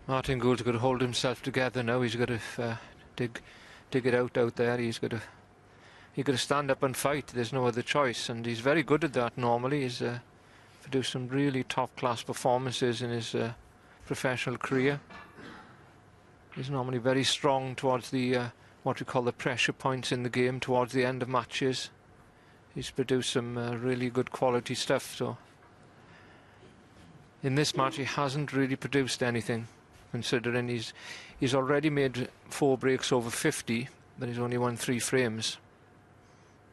Martin Gould's got to hold himself together now. He's got to dig it out there. He's got to stand up and fight. There's no other choice, and he's very good at that normally. He's produced some really top-class performances in his professional career. He's normally very strong towards the what we call the pressure points in the game towards the end of matches. He's produced some really good quality stuff. So in this match, he hasn't really produced anything, considering he's already made 4 breaks over 50, but he's only won 3 frames.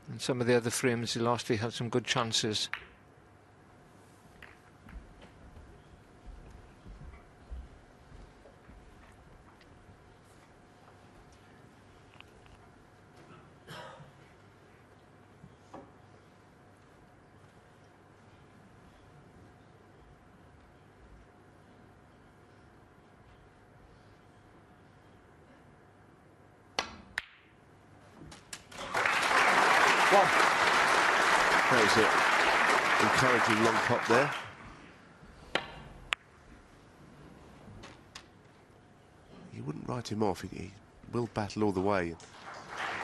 And some of the other frames he lost, he had some good chances. That was an encouraging long pop there. You wouldn't write him off. He will battle all the way.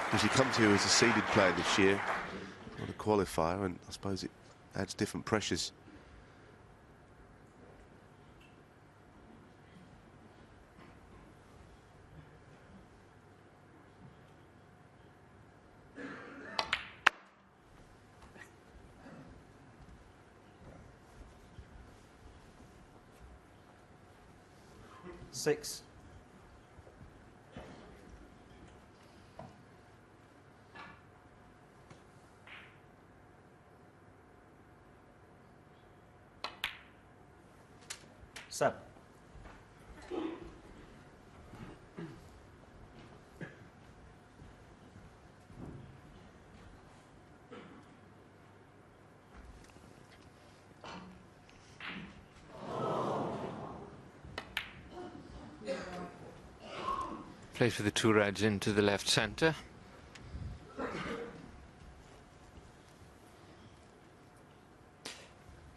Because he comes here as a seeded player this year, not a qualifier, and I suppose it adds different pressures. Six. Seven. Plays for the 2 reds into the left centre.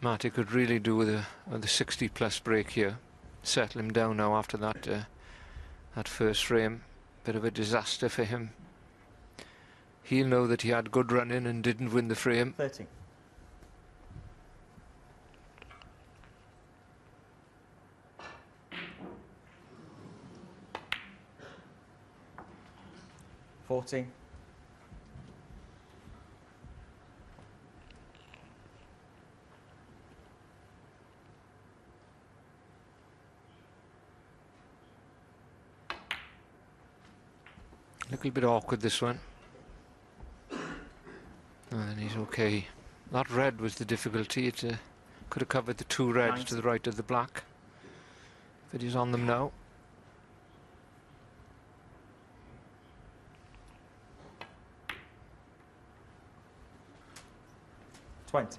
Marty could really do with the 60-plus break here. Settle him down now after that first frame. Bit of a disaster for him. He'll know that he had good running and didn't win the frame. 13. Fourteen. A little bit awkward, this one. And he's okay. That red was the difficulty. It could have covered the 2 reds 90. to the right of the black. But he's on them now. Twenty.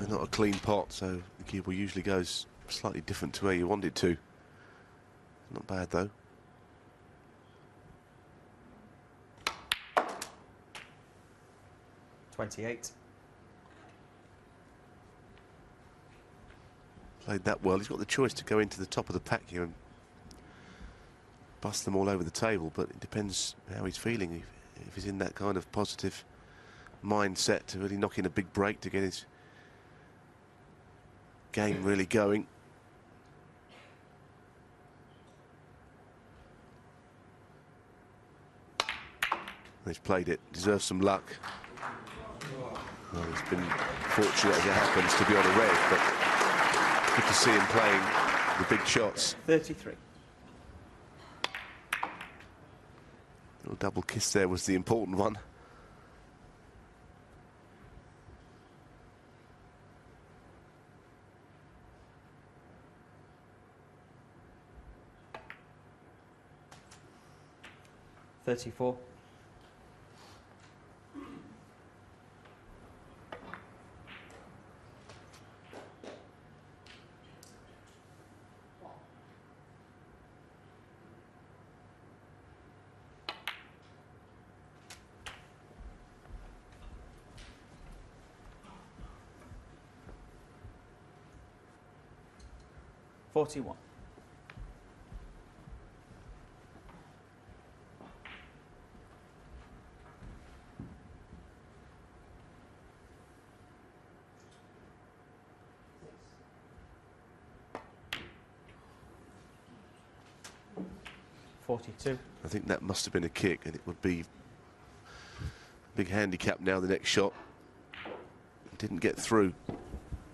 Not a clean pot, so the cue ball usually goes slightly different to where you want it to. Not bad though. $28. played that well. He's got the choice to go into the top of the pack here and bust them all over the table, but it depends how he's feeling. If he's in that kind of positive mindset to really knock in a big break to get his game really going. He's played it, deserves some luck. Well, he's been fortunate as it happens to be on a red, but good to see him playing the big shots. 33. Little double kiss there was the important one. $34. $41. $42. I think that must have been a kick, and it would be a big handicap now, the next shot. Didn't get through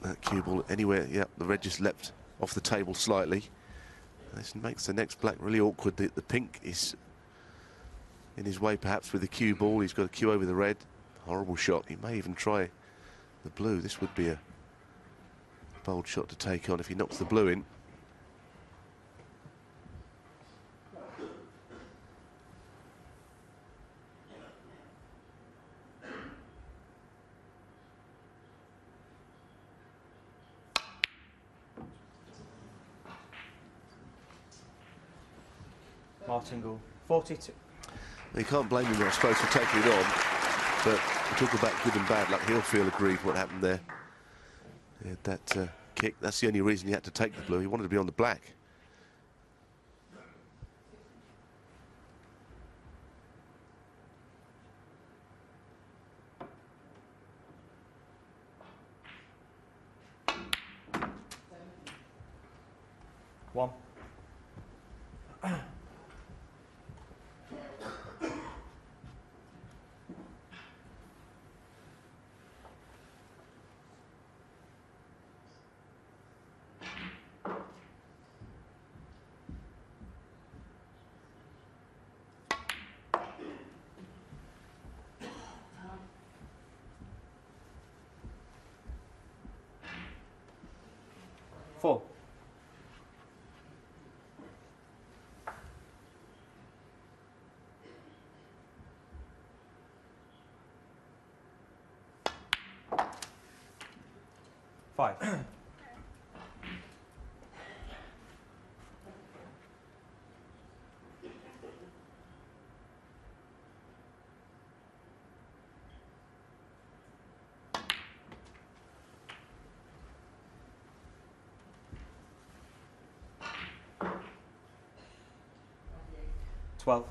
that cue ball anywhere. Yeah, the red just leapt off the table slightly. This makes the next black really awkward. The pink is in his way perhaps with the cue ball. He's got a cue over the red. Horrible shot. He may even try the blue. This would be a bold shot to take on if he knocks the blue in. Martin Gould, 42. You can't blame him, I suppose, for taking it on, but we talk about good and bad luck. He'll feel aggrieved what happened there. He had that kick. That's the only reason he had to take the blue. He wanted to be on the black. One. Four. Five. $12.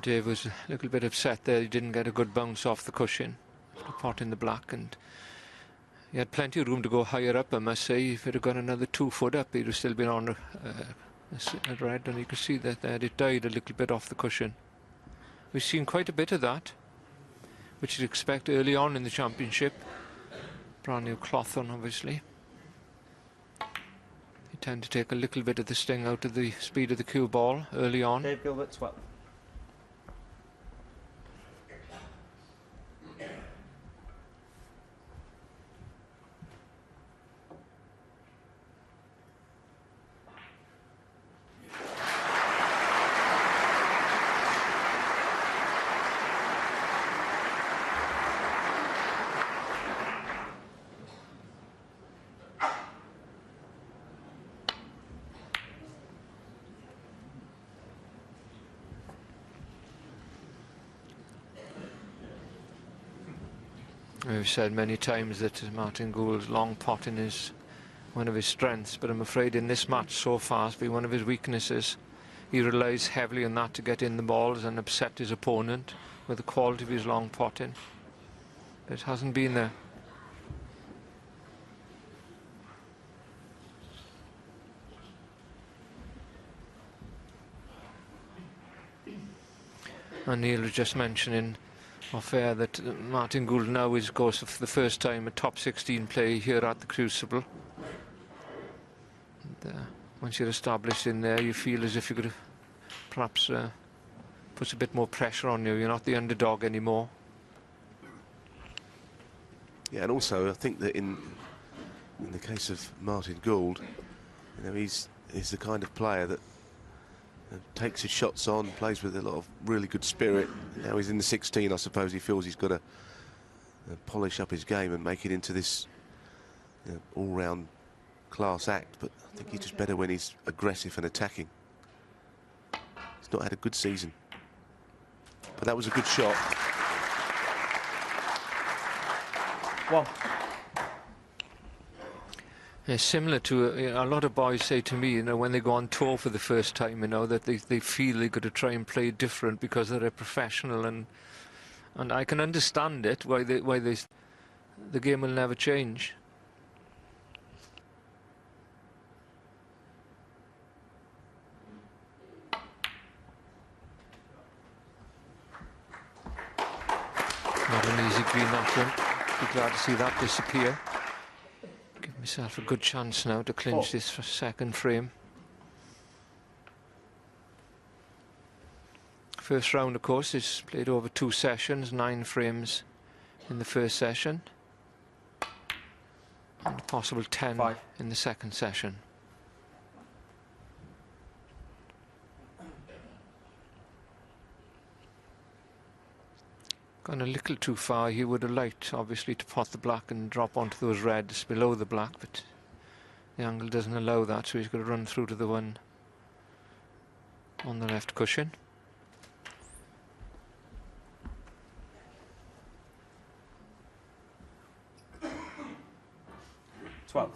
Dave was a little bit upset there. He didn't get a good bounce off the cushion after potting the black, and he had plenty of room to go higher up, I must say. If he'd have gone another 2 foot up, he'd have still been on a red, and you could see that it died a little bit off the cushion. We've seen quite a bit of that, which you'd expect early on in the championship. Brand new cloth on, obviously. You tend to take a little bit of the sting out of the speed of the cue ball early on. Dave Gilbert, 12. We've said many times that Martin Gould's long potting is one of his strengths, but I'm afraid in this match so far it's been one of his weaknesses. He relies heavily on that to get in the balls and upset his opponent with the quality of his long potting. But it hasn't been there. And Neil was just mentioning off air that Martin Gould now goes for the first time a top 16 play here at the Crucible. And, once you're established in there, you feel as if you could have perhaps puts a bit more pressure on you. You're not the underdog anymore. Yeah, and also I think that in the case of Martin Gould, you know, he's the kind of player that takes his shots on, plays with a lot of really good spirit. Now he's in the 16, I suppose he feels he's got to polish up his game and make it into this, you know, all-round class act. But I think he's just better when he's aggressive and attacking. He's not had a good season, but that was a good shot. One. Yeah, similar to a lot of boys say to me, you know, when they go on tour for the first time, you know, that they feel they've got to try and play different because they're a professional, and I can understand it, why the game will never change. Not an easy green, that one. Be glad to see that disappear. Give myself a good chance now to clinch this for second frame. First round, of course, is played over 2 sessions, 9 frames in the first session, and a possible 10 in the second session. Gone a little too far. He would have liked, obviously, to pot the black and drop onto those reds below the black, but the angle doesn't allow that, so he's got to run through to the one on the left cushion. Twelve.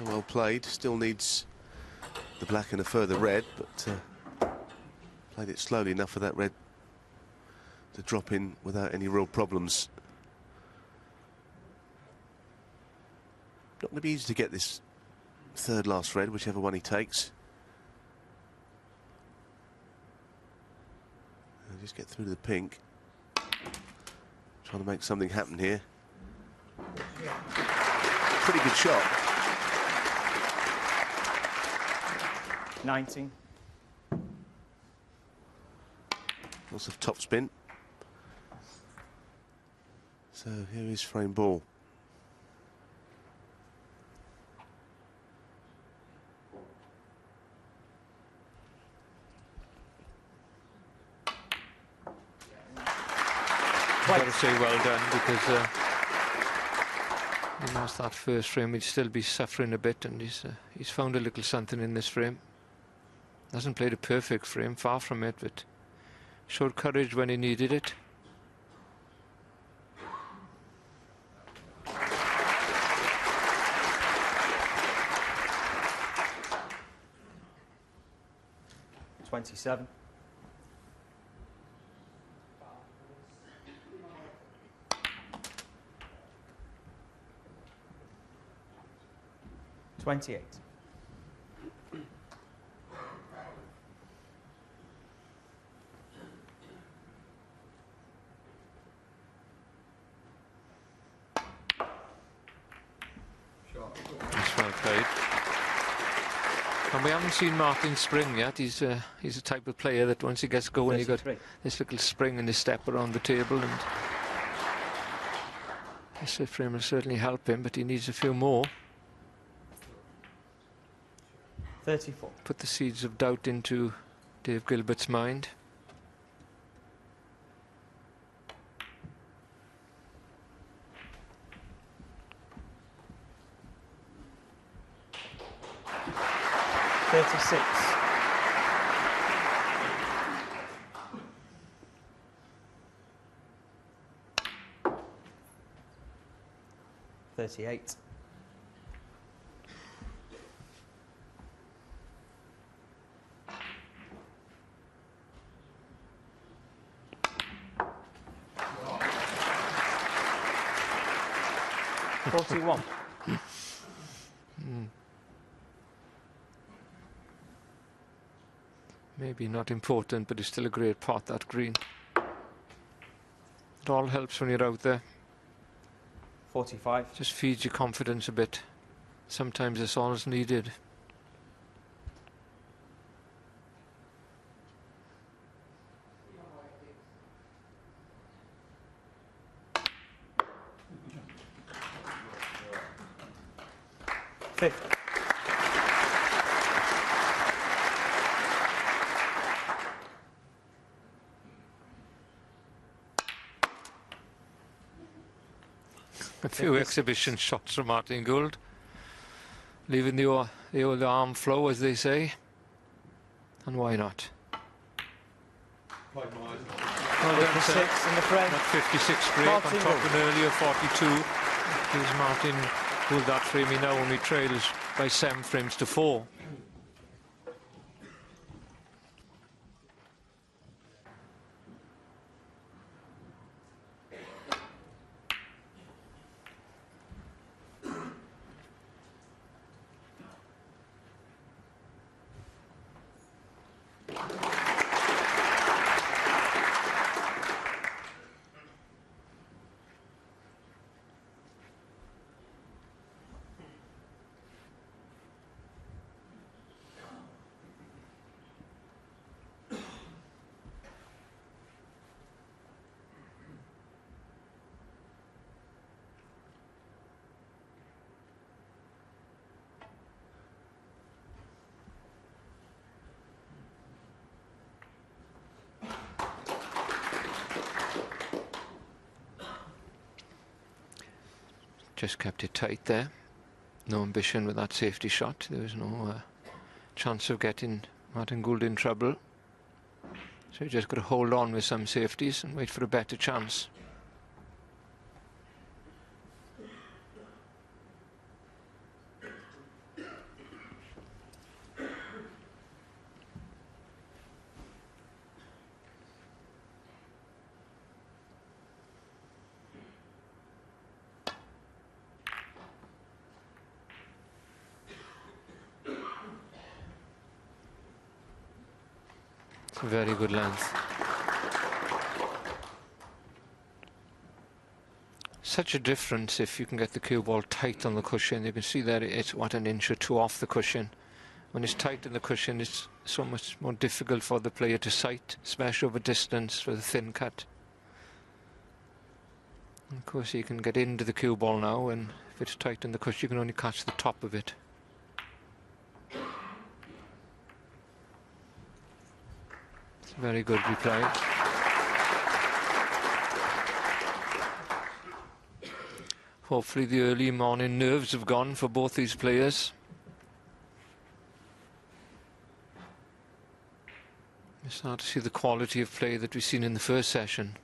Well played. Still needs the black and a further red, but played it slowly enough for that red to drop in without any real problems. Not going to be easy to get this third last red, whichever one he takes. And just get through to the pink. Trying to make something happen here. Pretty good shot. 19. Lots of topspin. So here is frame ball. I've got to say well done, because he lost that first frame. He'd still be suffering a bit, and he's found a little something in this frame. Hasn't played a perfect frame, far from it, but showed courage when he needed it. $27. $28. And we haven't seen Martin spring yet. He's a type of player that once he gets going, he got 33. this little spring in his step around the table, and this frame will certainly help him, but he needs a few more. 34. Put the seeds of doubt into Dave Gilbert's mind. $36. $38. $41. Maybe not important, but it's still a great pot, that green. It all helps when you're out there. 45. Just feeds your confidence a bit. Sometimes it's all that's needed. $50. A few exhibition shots from Martin Gould, leaving the old arm flow, as they say, and why not? Well done, sir. 56 in the frame. That 56 break on Martin top of Gould. an earlier 42. Gives Martin Gould that frame. He now only trails by 7 frames to 4. Just kept it tight there. No ambition with that safety shot. There was no chance of getting Martin Gould in trouble. So you just got to hold on with some safeties and wait for a better chance. It's a very good length. Such a difference if you can get the cue ball tight on the cushion. You can see that it's what, an inch or two off the cushion. When it's tight in the cushion, it's so much more difficult for the player to sight, especially over distance with a thin cut. And of course, you can get into the cue ball now, and if it's tight in the cushion, you can only catch the top of it. It's a very good reply. Hopefully the early morning nerves have gone for both these players. You start to see the quality of play that we've seen in the first session.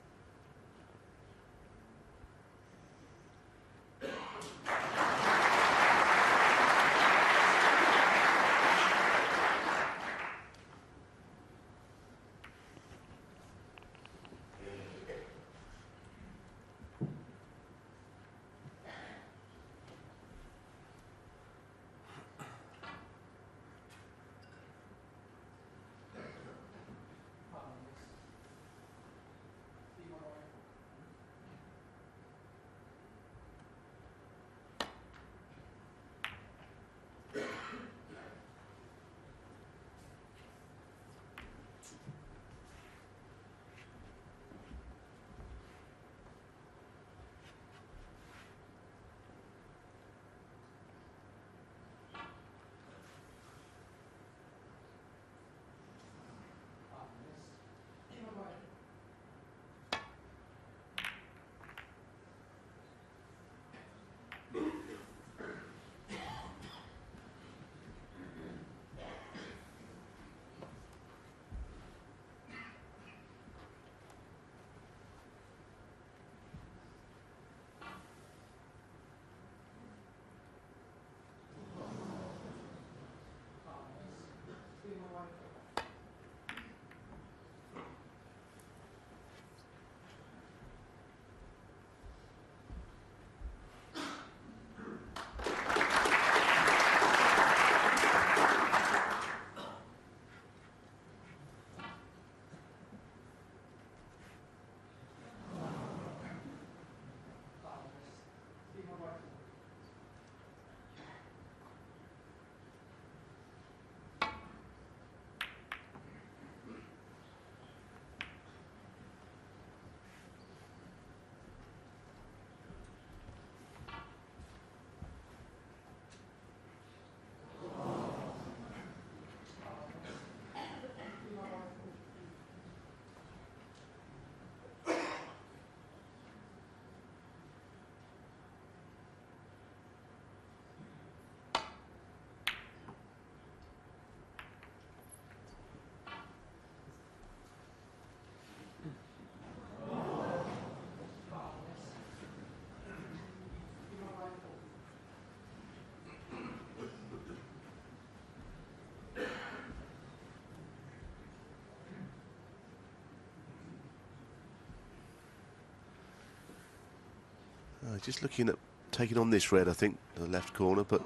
Just looking at taking on this red, I think, the left corner, but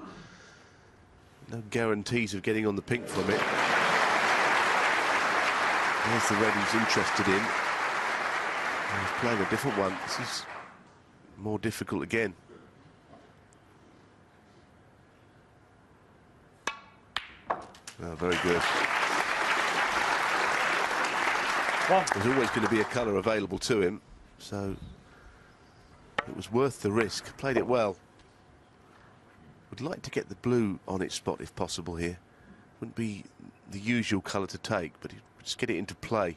no guarantees of getting on the pink from it. There's the red he's interested in. He's playing a different one. This is more difficult again. Oh, very good. Well, There's always going to be a colour available to him, so it was worth the risk. Played it well. Would like to get the blue on its spot if possible here. Wouldn't be the usual colour to take, but just get it into play.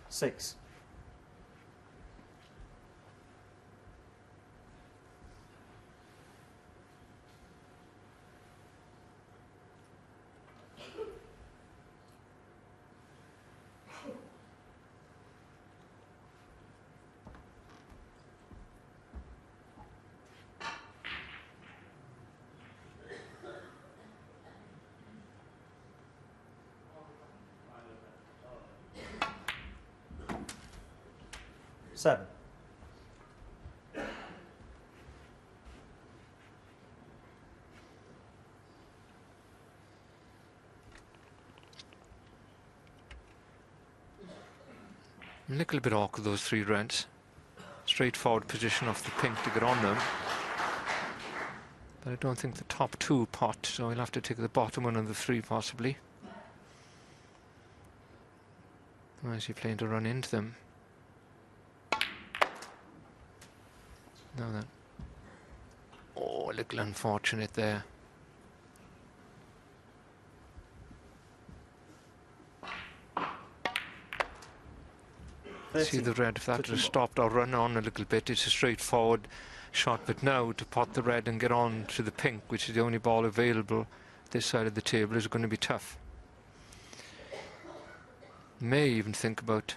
six. Seven. A little bit awkward, those three reds. Straightforward position off the pink to get on them. But I don't think the top two pot, so he'll have to take the bottom one of the three possibly. Or is he playing to run into them? No, that. Oh, a little unfortunate there. See the red, if that had stopped or run on a little bit, it's a straightforward shot. But now to pot the red and get on to the pink, which is the only ball available this side of the table, is going to be tough. May even think about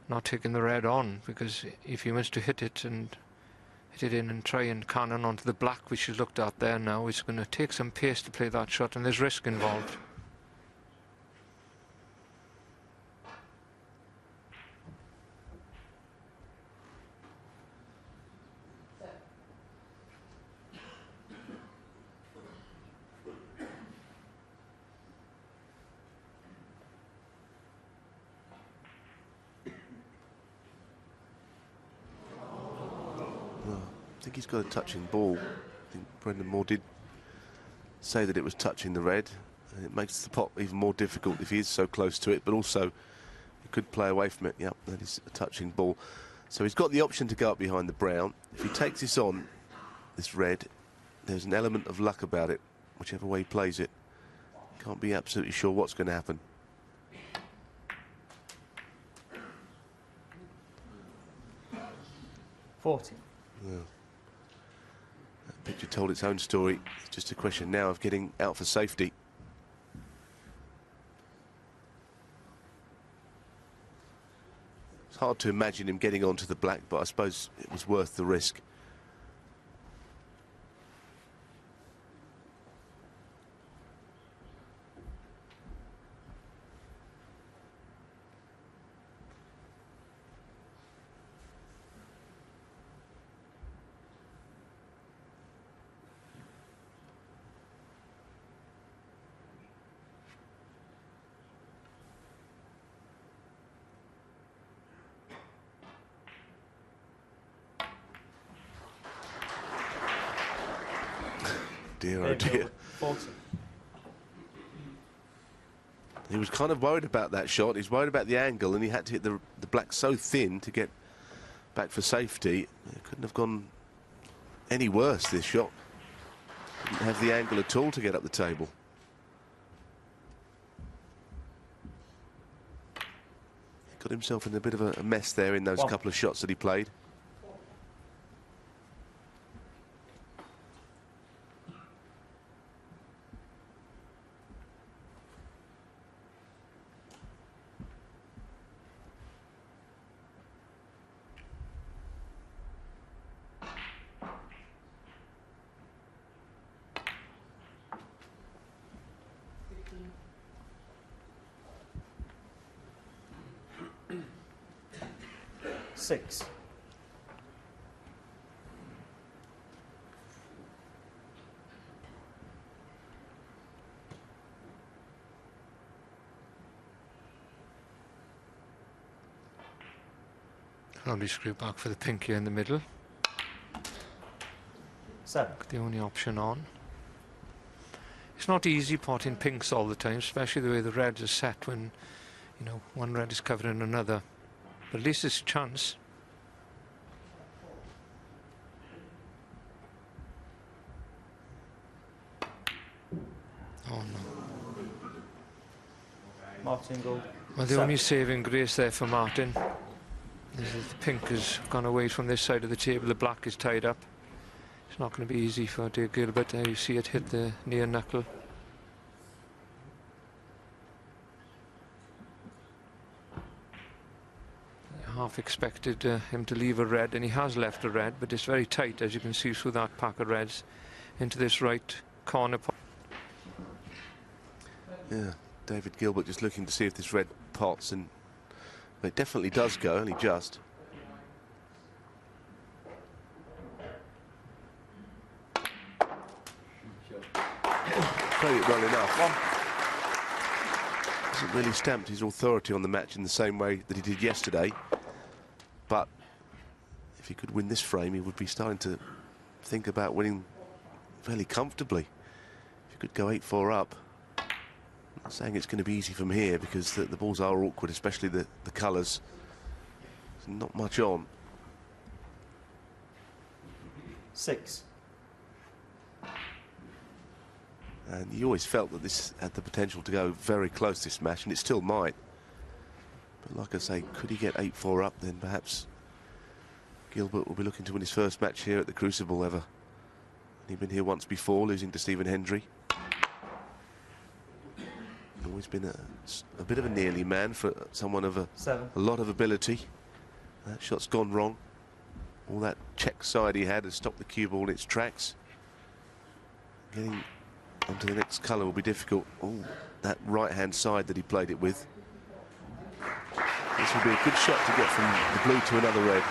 not taking the red on, because if he wants to hit it in and try and cannon onto the black, which is looked at there now, it's going to take some pace to play that shot, and there's risk involved. I think he's got a touching ball. I think Brendan Moore did say that it was touching the red, and it makes the pot even more difficult if he is so close to it, but also he could play away from it. Yep, that is a touching ball. So he's got the option to go up behind the brown. If he takes this on, this red, there's an element of luck about it, whichever way he plays it. Can't be absolutely sure what's going to happen. Forty. Yeah. That picture told its own story. It's just a question now of getting out for safety. It's hard to imagine him getting onto the black, but I suppose it was worth the risk. Dear, oh dear. 40. He was kind of worried about that shot. He's worried about the angle, and he had to hit the black so thin to get back for safety. It couldn't have gone any worse, this shot. Didn't have the angle at all to get up the table. He got himself in a bit of a mess there in those couple of shots that he played. 6. Probably screw back for the pink here in the middle. 7. The only option on. It's not easy potting pinks all the time, especially the way the reds are set when, you know, one red is covering another. But at least it's a chance. Oh no. Martin Gould. Well, the only saving grace there for Martin is that the pink has gone away from this side of the table, the black is tied up. It's not going to be easy for Dave Gilbert. There you see it hit the near knuckle. Half expected him to leave a red, and he has left a red, but it's very tight, as you can see through that pack of reds, into this right corner. Yeah, David Gilbert just looking to see if this red pots, and it definitely does go, only just. Played it well enough. Hasn't really stamped his authority on the match in the same way that he did yesterday. But if he could win this frame, he would be starting to think about winning fairly comfortably. If he could go 8-4 up. I'm not saying it's going to be easy from here, because the balls are awkward, especially the colours. There's not much on. 6. And you always felt that this had the potential to go very close, this match, and it still might. But like I say, could he get 8-4 up, then perhaps Gilbert will be looking to win his first match here at the Crucible ever. He'd been here once before, losing to Stephen Hendry. Always been a bit of a nearly man for someone of a lot of ability. That shot's gone wrong. All that check side he had has stopped the cue ball in its tracks. Getting onto the next colour will be difficult. Oh, that right-hand side that he played it with. This would be a good shot to get from the blue to another red.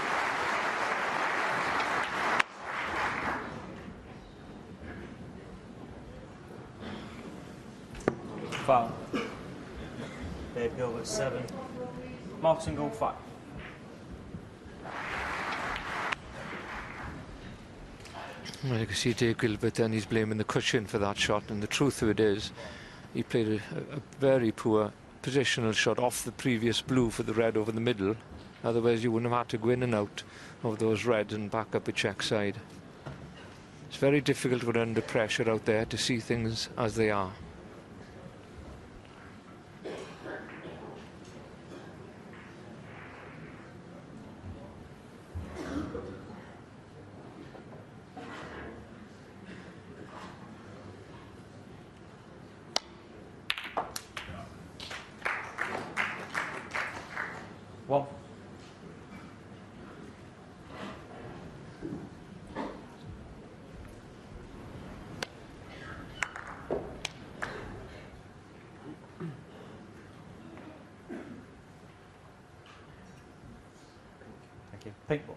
Foul. Dave Gilbert 7. Martin Gould 5. Well, you can see Dave Gilbert, and he's blaming the cushion for that shot, and the truth of it is he played a very poor positional shot off the previous blue for the red over the middle. Otherwise you wouldn't have had to go in and out of those reds and back up a check side. It's very difficult when under pressure out there to see things as they are. One. Thank you. Pink ball.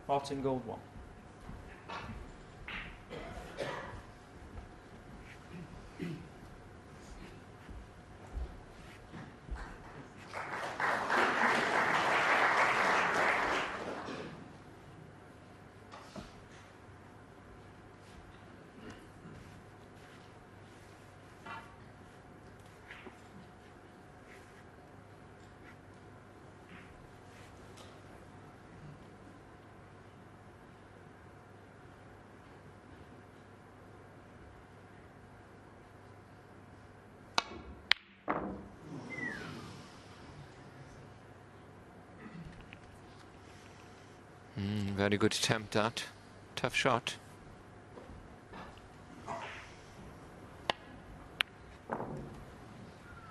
Martin Gould 1. Very good attempt at. Tough shot.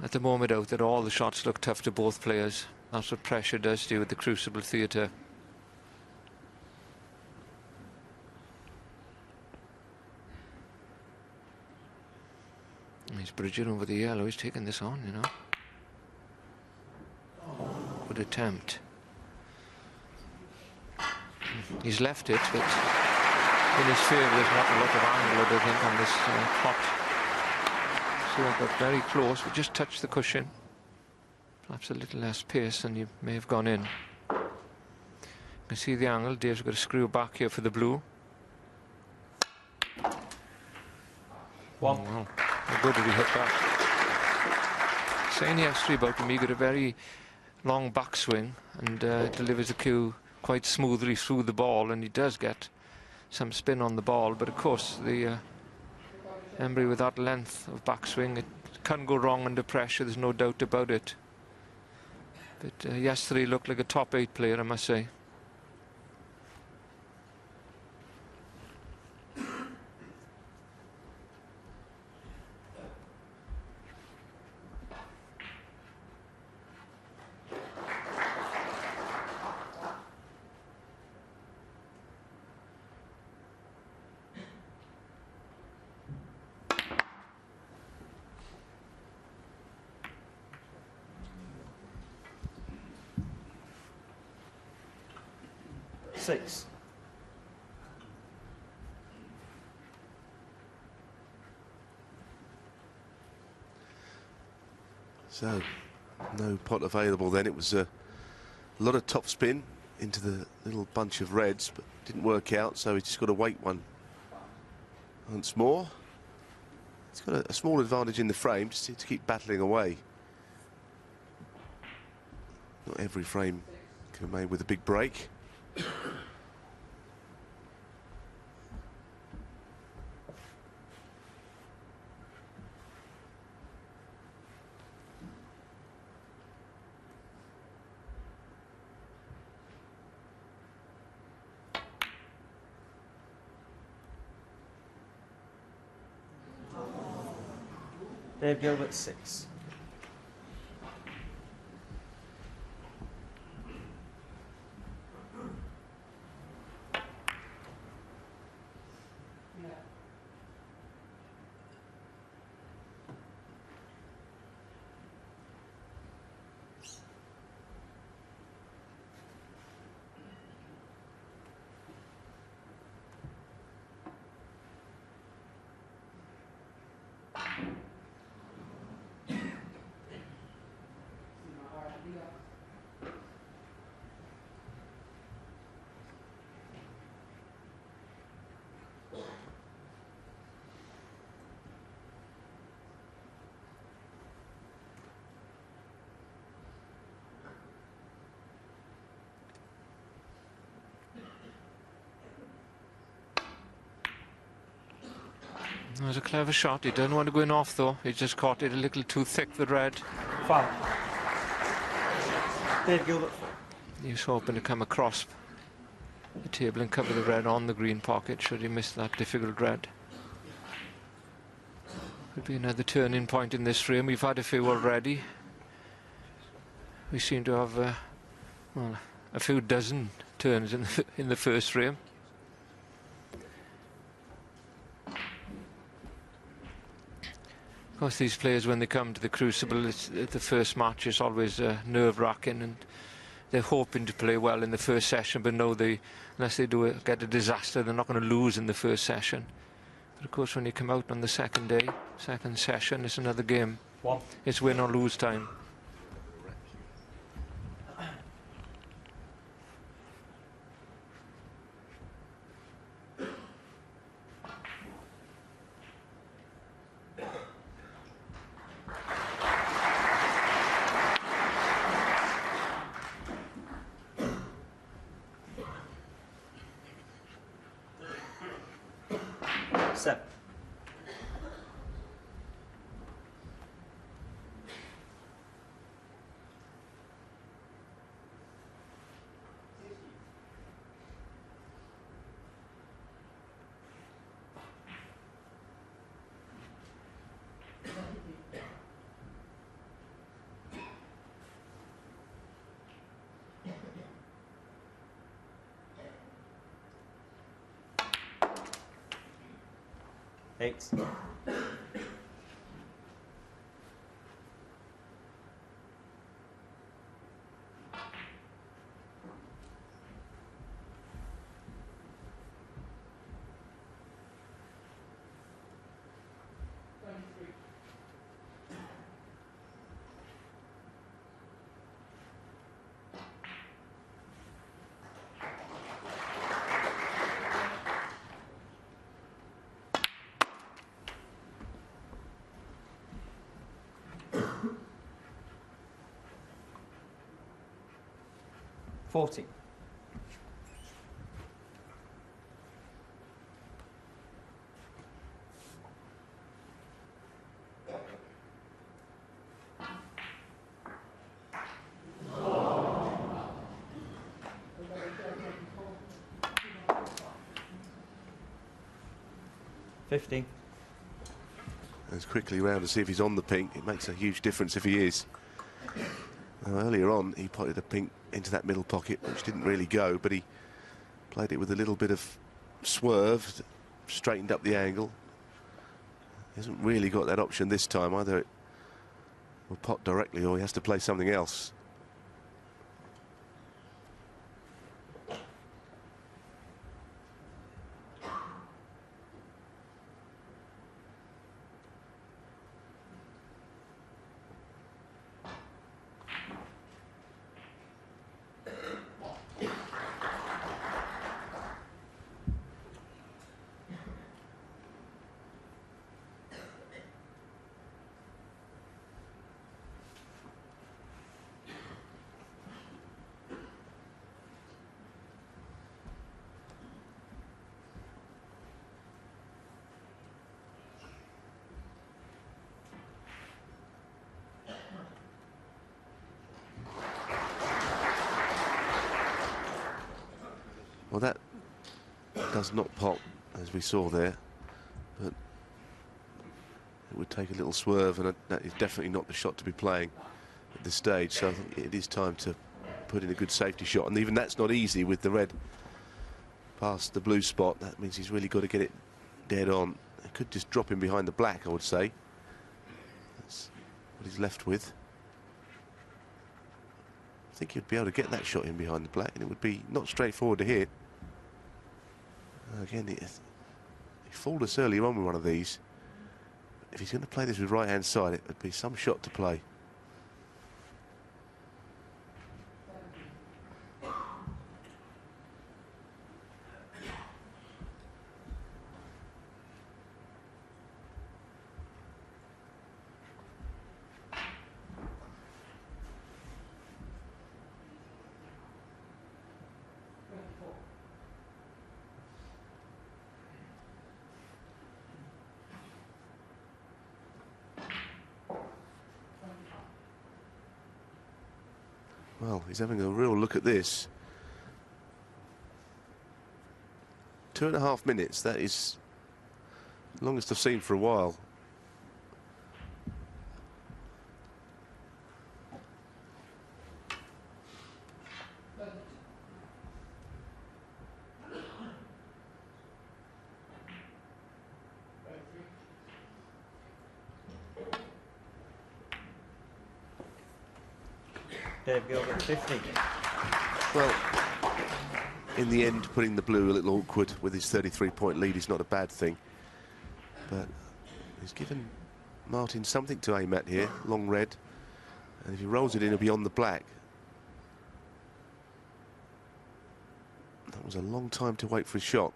At the moment out there, all the shots look tough to both players. That's what pressure does do with the Crucible Theatre. He's bridging over the yellow. He's taking this on, you know. Good attempt. He's left it, but in his favour, there's not a lot of angle, I think, on this pot. So I got very close. We just touched the cushion. Perhaps a little less pace than you may have gone in. You can see the angle. Dave's got to screw back here for the blue. One. Oh, well, how good did he hit that? Saying the history about him, he got a very long backswing and delivers the cue quite smoothly through the ball, and he does get some spin on the ball, but of course the Embry with that length of backswing, it can go wrong under pressure, there's no doubt about it. But yesterday looked like a top 8 player, I must say. Six. So, no pot available then. It was a lot of top spin into the little bunch of reds, but didn't work out, so he's just got to wait once more. He's got a small advantage in the frame just to keep battling away. Not every frame can be made with a big break. Dave Gilbert, 6. That was a clever shot. He didn't want to go in off, though. He just caught it a little too thick, the red. 5. Dave Gilbert, 4. He was hoping to come across the table and cover the red on the green pocket should he miss that difficult red. Could be another turning point in this frame. We've had a few already. We seem to have well, a few dozen turns in the first frame. Of course, these players, when they come to the Crucible, the first match is always nerve-wracking, and they're hoping to play well in the first session, but know unless they get a disaster, they're not going to lose in the first session. But of course, when you come out on the second day, second session, it's another game. 1. It's win or lose time. Eight. 40. Goes quickly round to see if he's on the pink. It makes a huge difference if he is. Now, earlier on, he potted a pink into that middle pocket, which didn't really go, but he played it with a little bit of swerve, straightened up the angle. He hasn't really got that option this time. Either it will pot directly or he has to play something else. Well, that does not pop, as we saw there, but it would take a little swerve, and that is definitely not the shot to be playing at this stage. So I think it is time to put in a good safety shot, and even that's not easy with the red past the blue spot. That means he's really got to get it dead on. It could just drop him behind the black, I would say. That's what he's left with. I think he'd be able to get that shot in behind the black, and it would be not straightforward to hit. Again, he fooled us earlier on with one of these. If he's going to play this with right-hand side, it would be some shot to play. Well, he's having a real look at this. 2.5 minutes, that is the longest I've seen for a while. Dave Gilbert, 50. Well, in the end, putting the blue a little awkward with his 33-point lead is not a bad thing. But he's given Martin something to aim at here, long red. And if he rolls it in, it'll be on the black. That was a long time to wait for his shot.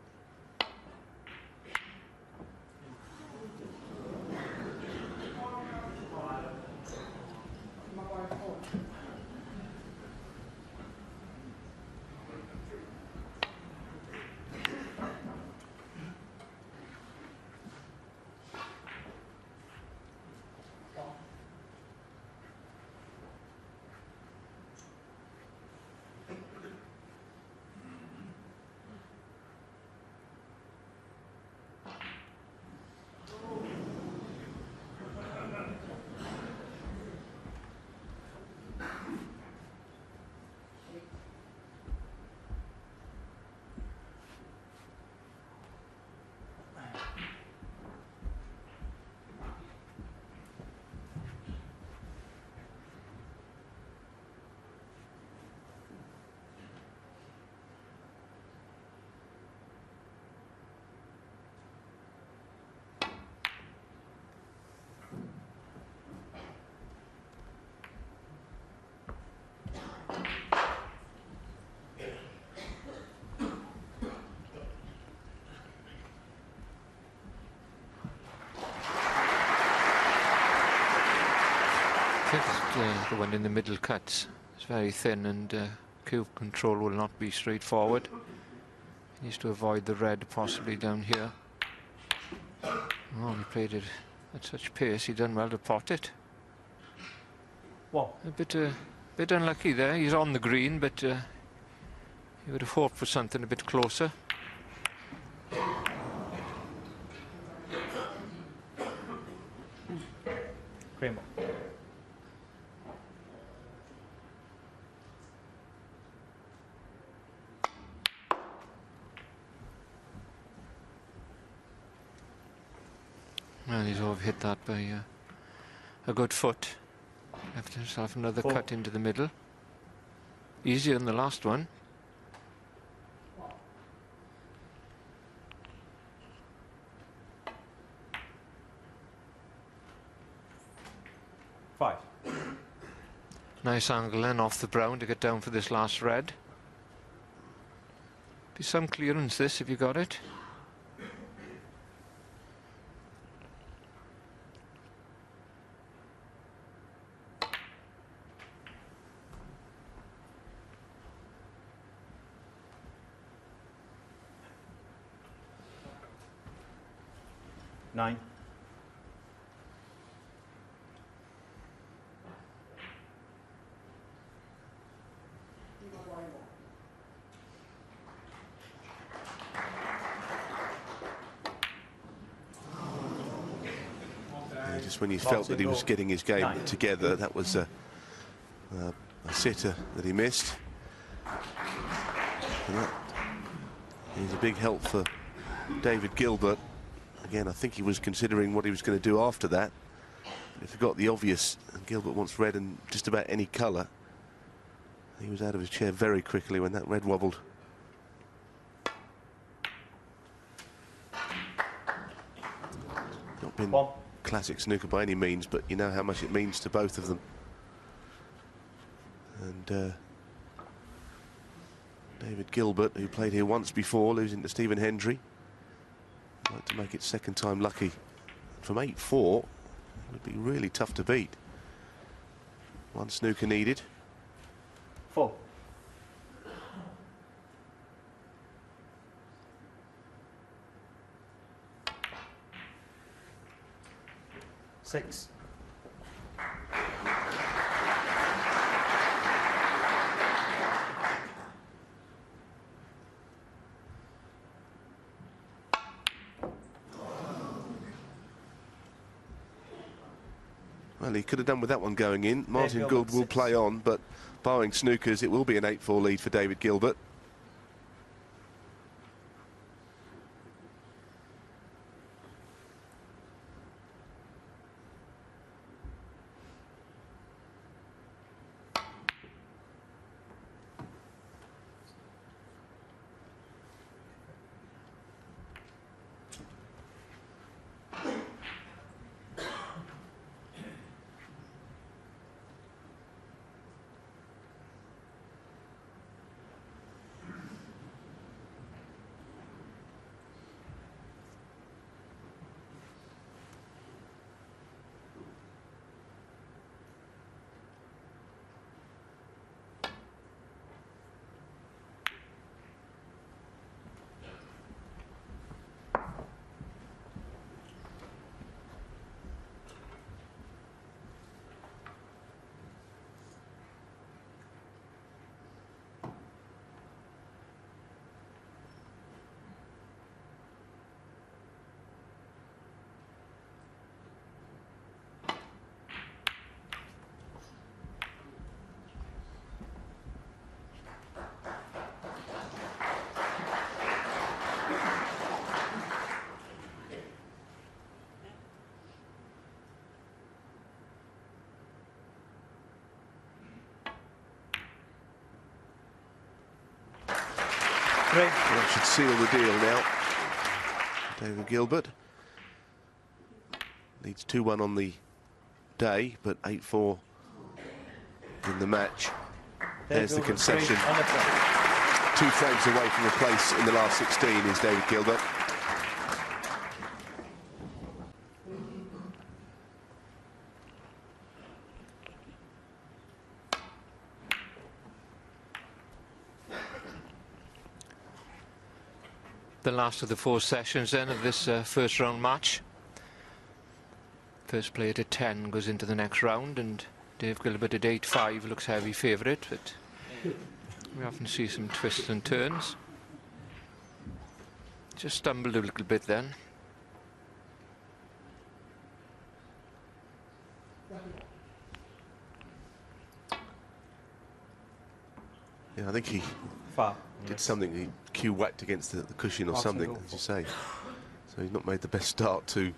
I think the one in the middle cuts. It's very thin and curve control will not be straightforward. He needs to avoid the red possibly down here. Oh, he played it at such pace, he done well to pot it. One. A bit unlucky there. He's on the green, but he would have hoped for something a bit closer. Green ball. Well, he's overhit that by a good foot. Left himself another Four. cut into the middle. Easier than the last one. Five. Nice angle then off the brown to get down for this last red. Be some clearance this if you got it. Nine. Just when he felt that he was getting his game together, that was a sitter that he missed. And that is a big help for David Gilbert. Again, I think he was considering what he was going to do after that. He forgot the obvious, and Gilbert wants red in just about any colour. He was out of his chair very quickly when that red wobbled. Not been classic snooker by any means, but you know how much it means to both of them. And David Gilbert, who played here once before, losing to Stephen Hendry, like to make it second time lucky. From 8-4, it would be really tough to beat. One snooker needed. Four. Six. Well, he could have done with that one going in. Martin Gould will play on, but barring snookers, it will be an 8-4 lead for David Gilbert. That should seal the deal now. David Gilbert leads 2-1 on the day, but 8-4 in the match. There's the concession. 2 frames away from the place in the last 16 is David Gilbert. the last of the 4 sessions then of this first round match. First player to 10 goes into the next round, and Dave Gilbert at 8-5 looks heavy favourite, but we often see some twists and turns. Just stumbled a little bit then. Yeah, I think he Foul. did something. He cue whacked against the cushion or something, as you say. So he's not made the best start to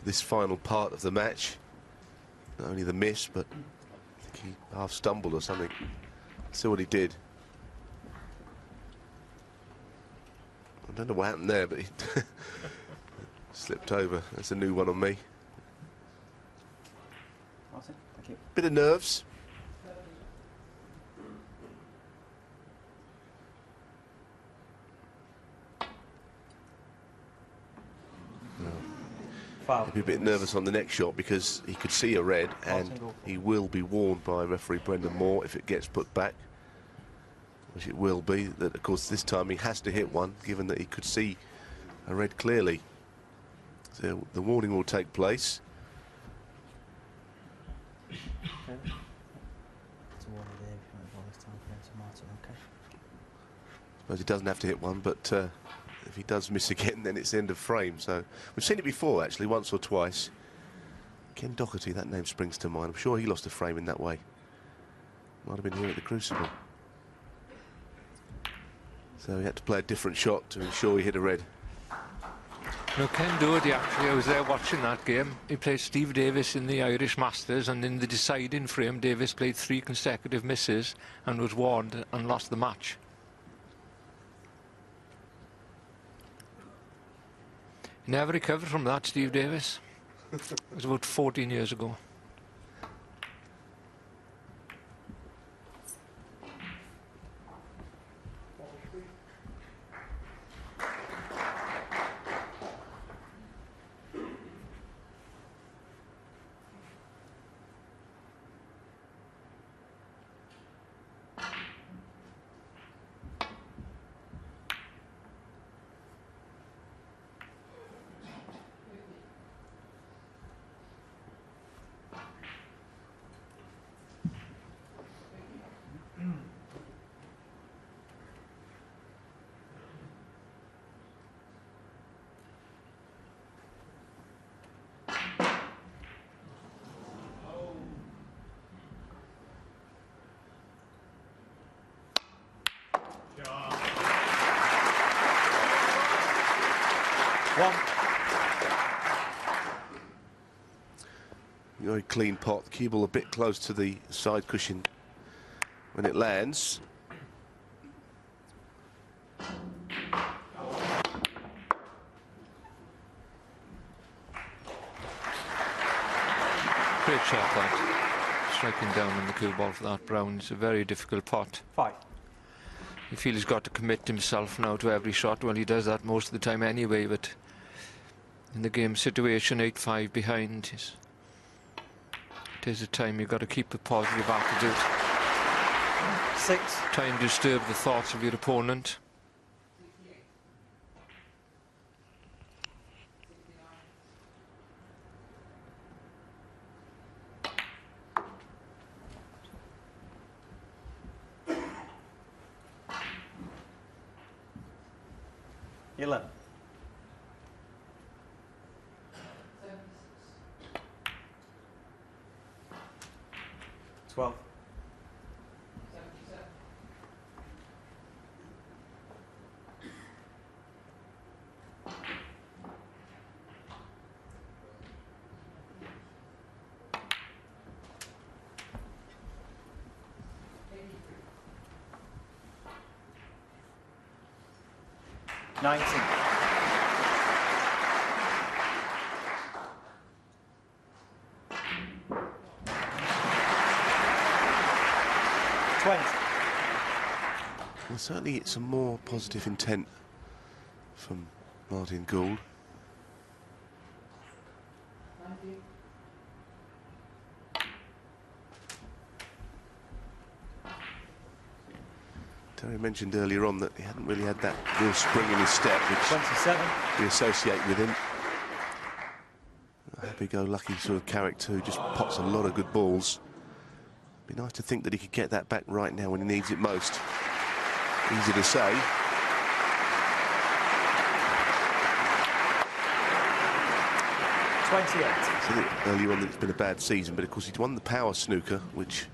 this final part of the match. Not only the miss, but I think he half stumbled or something. See what he did. I don't know what happened there, but he slipped over. That's a new one on me. Awesome. Thank you. Bit of nerves. Foul. He'll be a bit nervous on the next shot because he could see a red, and he will be warned by referee Brendan Moore if it gets put back, which it will be. That, of course, this time he has to hit one, given that he could see a red clearly. So the warning will take place. It's a warning, Dave. You might ball this time for Martin, okay? Suppose he doesn't have to hit one, but if he does miss again, then it's end of frame. So we've seen it before, actually, once or twice. Ken Doherty, that name springs to mind. I'm sure he lost a frame in that way. Might have been here at the Crucible. So he had to play a different shot to ensure he hit a red. No, Ken Doherty, actually, I was there watching that game. He played Steve Davis in the Irish Masters, and in the deciding frame, Davis played 3 consecutive misses and was warned and lost the match. He never recovered from that, Steve Davis. It was about 14 years ago. Very clean pot. Cue ball a bit close to the side cushion when it lands. Great shot, that. Striking down on the cue ball for that Brown. It's a very difficult pot. 5. You feel he's got to commit himself now to every shot. Well, he does that most of the time anyway, but in the game situation, 8-5 behind, it is a time you've got to keep a positive attitude. 6. Try and disturb the thoughts of your opponent. Eleven. 12. 19. 20. Well, certainly it's a more positive intent from Martin Gould. Terry mentioned earlier on that he hadn't really had that real spring in his step, which 27. we associate with him. A happy-go-lucky sort of character who just pots a lot of good balls. Be nice to think that he could get that back right now when he needs it most. Easy to say. I said earlier on that it's been a bad season, but of course he'd won the power snooker, which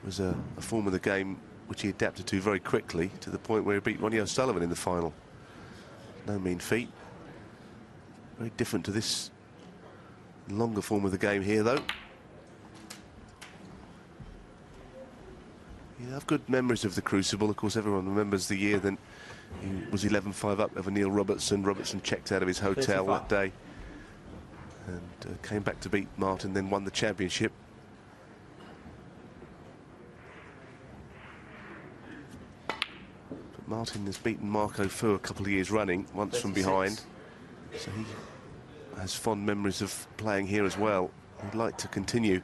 was a form of the game which he adapted to very quickly, to the point where he beat Ronnie O'Sullivan in the final. No mean feat. Very different to this longer form of the game here, though. You have good memories of the Crucible. Of course, everyone remembers the year then he was 11-5 up over Neil Robertson. Robertson checked out of his hotel 35. That day and came back to beat Martin, then won the championship. But Martin has beaten Marco Fu a couple of years running, once 36. From behind. So he has fond memories of playing here as well. He'd like to continue.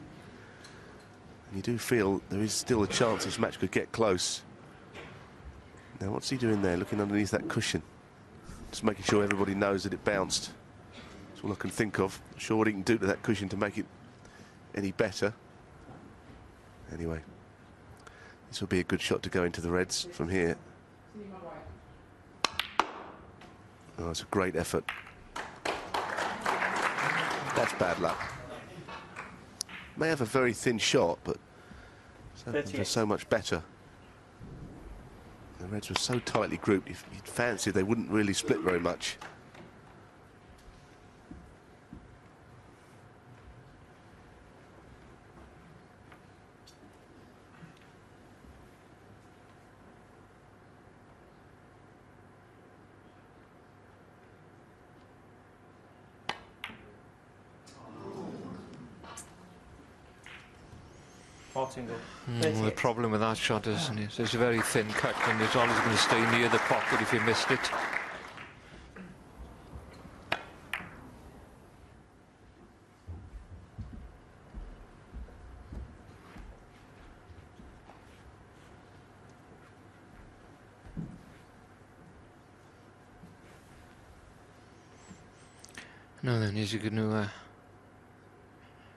And you do feel there is still a chance this match could get close. Now, what's he doing there, looking underneath that cushion? Just making sure everybody knows that it bounced. That's all I can think of. Not sure what he can do to that cushion to make it any better. Anyway, this will be a good shot to go into the reds from here. Oh, it's a great effort. That's bad luck. May have a very thin shot, but they're so much better. The Reds were so tightly grouped, you'd fancy they wouldn't really split very much. The problem with that shot is it's a very thin cut, and it's always going to stay near the pocket if you missed it. Now then, is he going to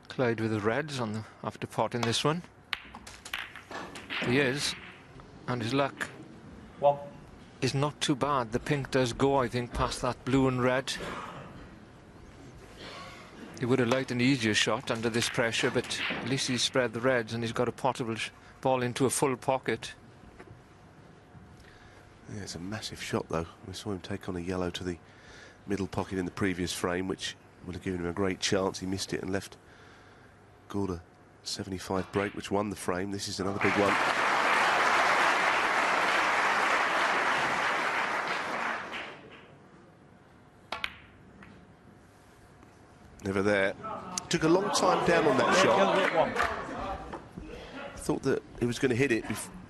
collide with the Reds on the after pot in this one? He is, and his luck is not too bad. The pink does go, I think, past that blue and red. He would have liked an easier shot under this pressure, but at least he's spread the reds and he's got a potable ball into a full pocket. Yeah, it's a massive shot, though. We saw him take on a yellow to the middle pocket in the previous frame, which would have given him a great chance. He missed it and left Gould a 75 break, which won the frame. This is another big one. Never there. Took a long time down on that shot. Thought that he was going to hit it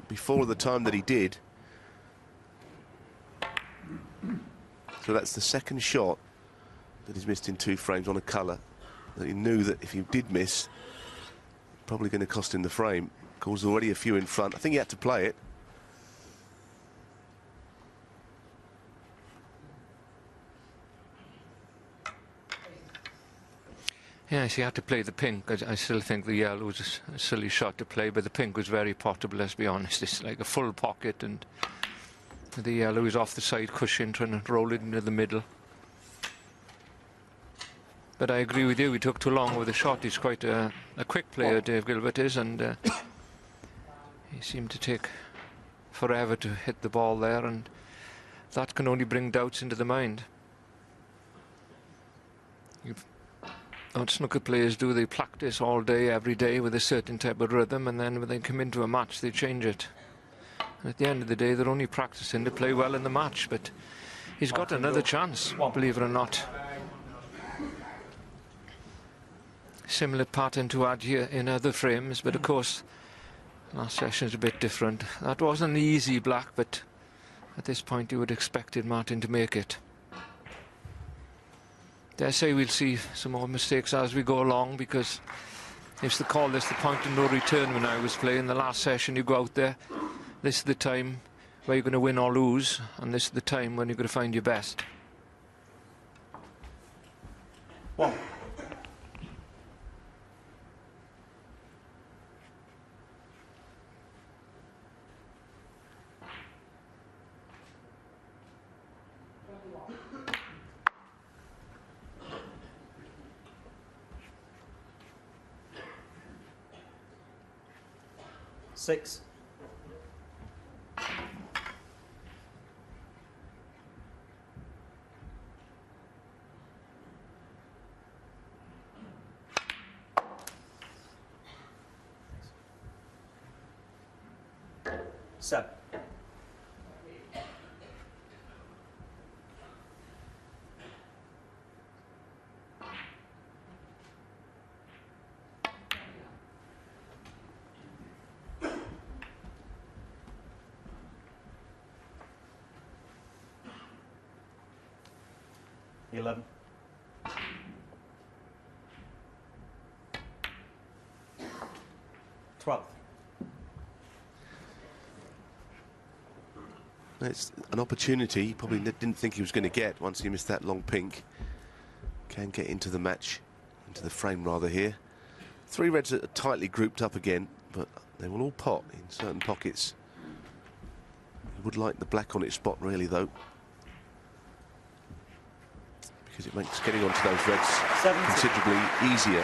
before the time that he did. So that's the second shot that he's missed in 2 frames on a colour that he knew that if he did miss, probably going to cost him the frame. Gould's already a few in front. I think he had to play it. Yes, he had to play the pink. I still think the yellow was a silly shot to play, but the pink was very potable, let's be honest. It's like a full pocket, and the yellow is off the side cushion, trying to roll it into the middle. But I agree with you, he took too long with the shot. He's quite a quick player, Dave Gilbert is, and he seemed to take forever to hit the ball there, and that can only bring doubts into the mind. What snooker players do, they practice all day, every day with a certain type of rhythm, and then when they come into a match, they change it. And at the end of the day, they're only practicing to play well in the match, but he's got another chance, believe it or not. Similar pattern to add here in other frames, but of course last session's a bit different. That wasn't easy black, but at this point you would have expected Martin to make it. Dare say we'll see some more mistakes as we go along, because they used to call this the point of no return when I was playing. The last session, you go out there, this is the time where you're going to win or lose, and this is the time when you're going to find your best. 1.6. 7. 11. 12. It's an opportunity he probably didn't think he was going to get once he missed that long pink. Can get into the match, into the frame rather here. 3 reds are tightly grouped up again, but they will all pot in certain pockets. He would like the black on its spot really though, because it makes getting onto those reds 70. considerably easier.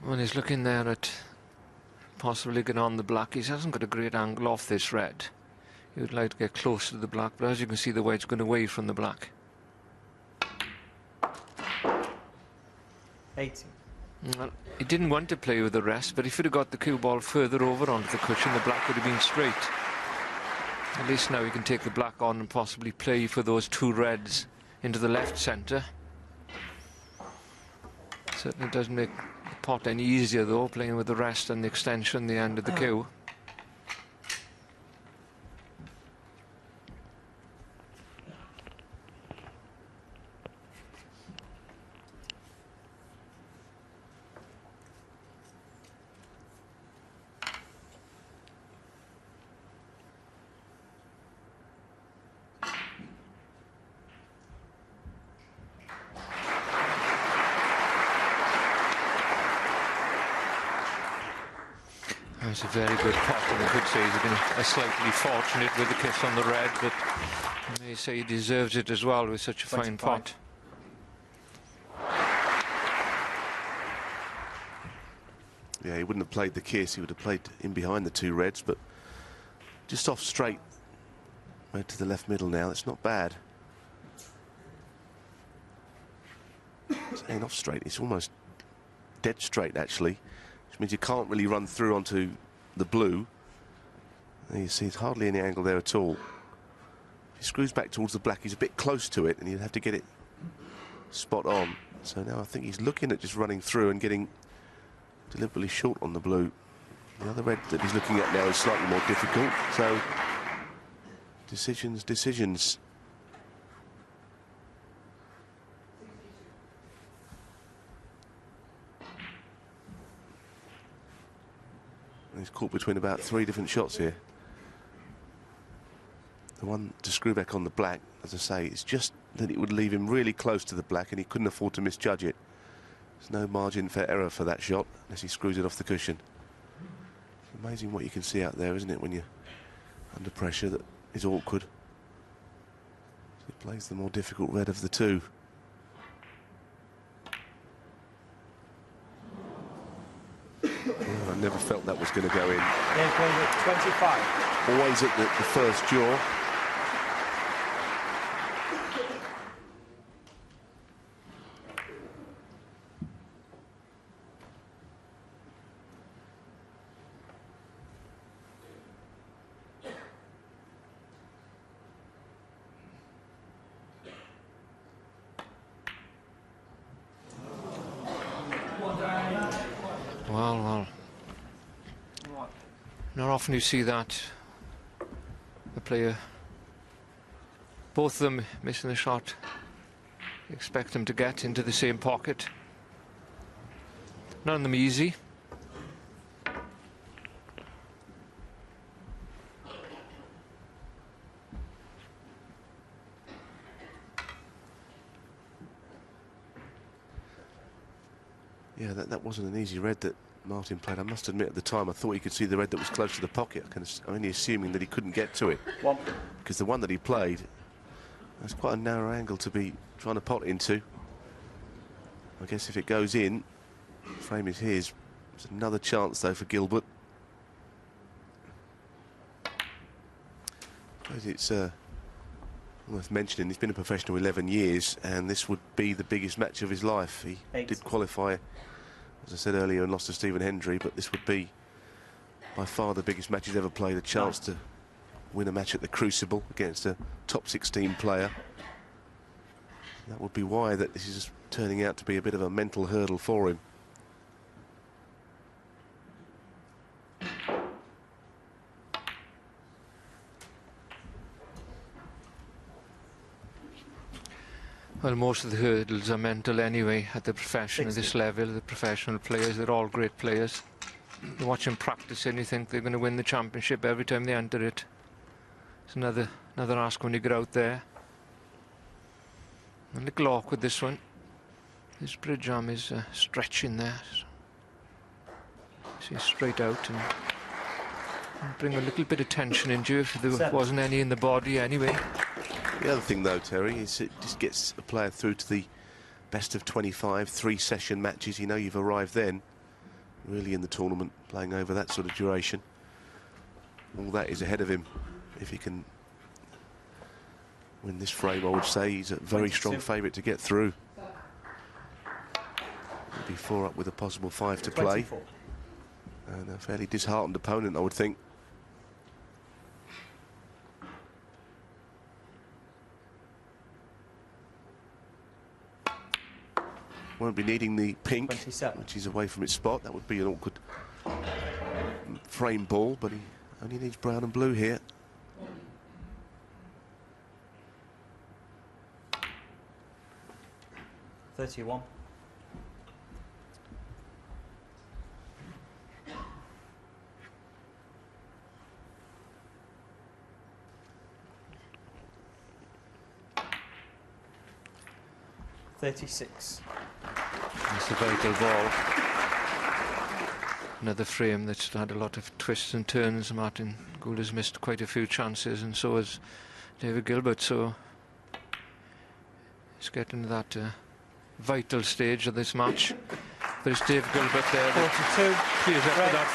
When he's looking there at possibly getting on the black, he hasn't got a great angle off this red. He would like to get close to the black, but as you can see, the white's going away from the black. 80. Well, he didn't want to play with the rest, but if he'd have got the cue ball further over onto the cushion, the black would have been straight. At least now he can take the black on and possibly play for those 2 reds into the left centre. Certainly doesn't make the pot any easier though, playing with the rest and the extension the end of the cue. That's a very good pot, and I could say he's been slightly fortunate with the kiss on the red, but I may say he deserves it as well with such a 25. fine pot. Yeah, he wouldn't have played the kiss, he would have played in behind the 2 reds, but just off straight. Red to the left middle now, it's not bad. Saying off straight, it's almost dead straight actually, which means you can't really run through onto the blue. And you see it's hardly any angle there at all. If he screws back towards the black, he's a bit close to it and he'd have to get it spot on. So now I think he's looking at just running through and getting deliberately short on the blue. The other red that he's looking at now is slightly more difficult, so decisions. He's caught between about 3 different shots here. The one to screw back on the black, as I say, it's just that it would leave him really close to the black and he couldn't afford to misjudge it. There's no margin for error for that shot unless he screws it off the cushion. It's amazing what you can see out there, isn't it, when you're under pressure that is awkward. He plays the more difficult red of the 2. I never felt that was going to go in. Game point at 25. Always at the first draw. often you see that the player, both of them missing the shot, expect them to get into the same pocket. None of them easy. Yeah, that wasn't an easy red that Martin played. I must admit, at the time, I thought he could see the red that was close to the pocket. I'm only assuming that he couldn't get to it. Because the one that he played, that's quite a narrow angle to be trying to pot into. I guess if it goes in, the frame is his. There's another chance, though, for Gilbert. But it's worth mentioning, he's been a professional 11 years, and this would be the biggest match of his life. He did qualify, as I said earlier, and lost to Stephen Hendry, but this would be by far the biggest match he's ever played, a chance to win a match at the Crucible against a top 16 player. That would be why that this is turning out to be a bit of a mental hurdle for him. Well, most of the hurdles are mental anyway at the profession at this level. The professional players, they're all great players. You watch them practice and you think they're going to win the championship every time they enter it. It's another ask when you get out there. A little awkward, this one. His bridge arm is stretching there. See, straight out and bring a little bit of tension into you if there wasn't any in the body anyway. The other thing, though, Terry, is it just gets a player through to the best of 25, 3-session matches. You know you've arrived then, really, in the tournament, playing over that sort of duration. All that is ahead of him. If he can win this frame, I would say he's a very strong favourite to get through. He'll be 4 up with a possible 5 to play. And a fairly disheartened opponent, I would think. Won't be needing the pink, which is away from its spot. That would be an awkward frame ball, but he only needs brown and blue here. .31. .36. It's a vital ball. Another frame that's had a lot of twists and turns. Martin Gould has missed quite a few chances, and so has David Gilbert. So it's getting to that vital stage of this match. But it's David Gilbert there that clears up with that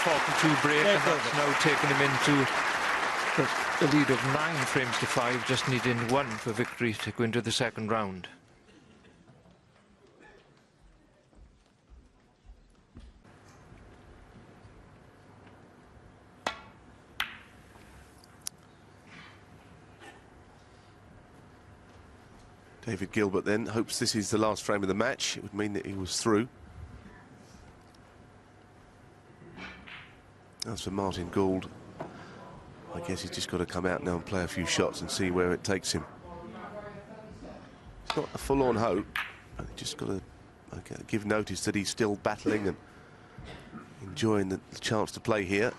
42 break, and that's now taken him into the lead of 9 frames to 5, just needing 1 for victory to go into the second round. David Gilbert then hopes this is the last frame of the match. It would mean that he was through. As for Martin Gould, I guess he's just got to come out now and play a few shots and see where it takes him. It's not a full-on hope, but he's just got to give notice that he's still battling and enjoying the chance to play here.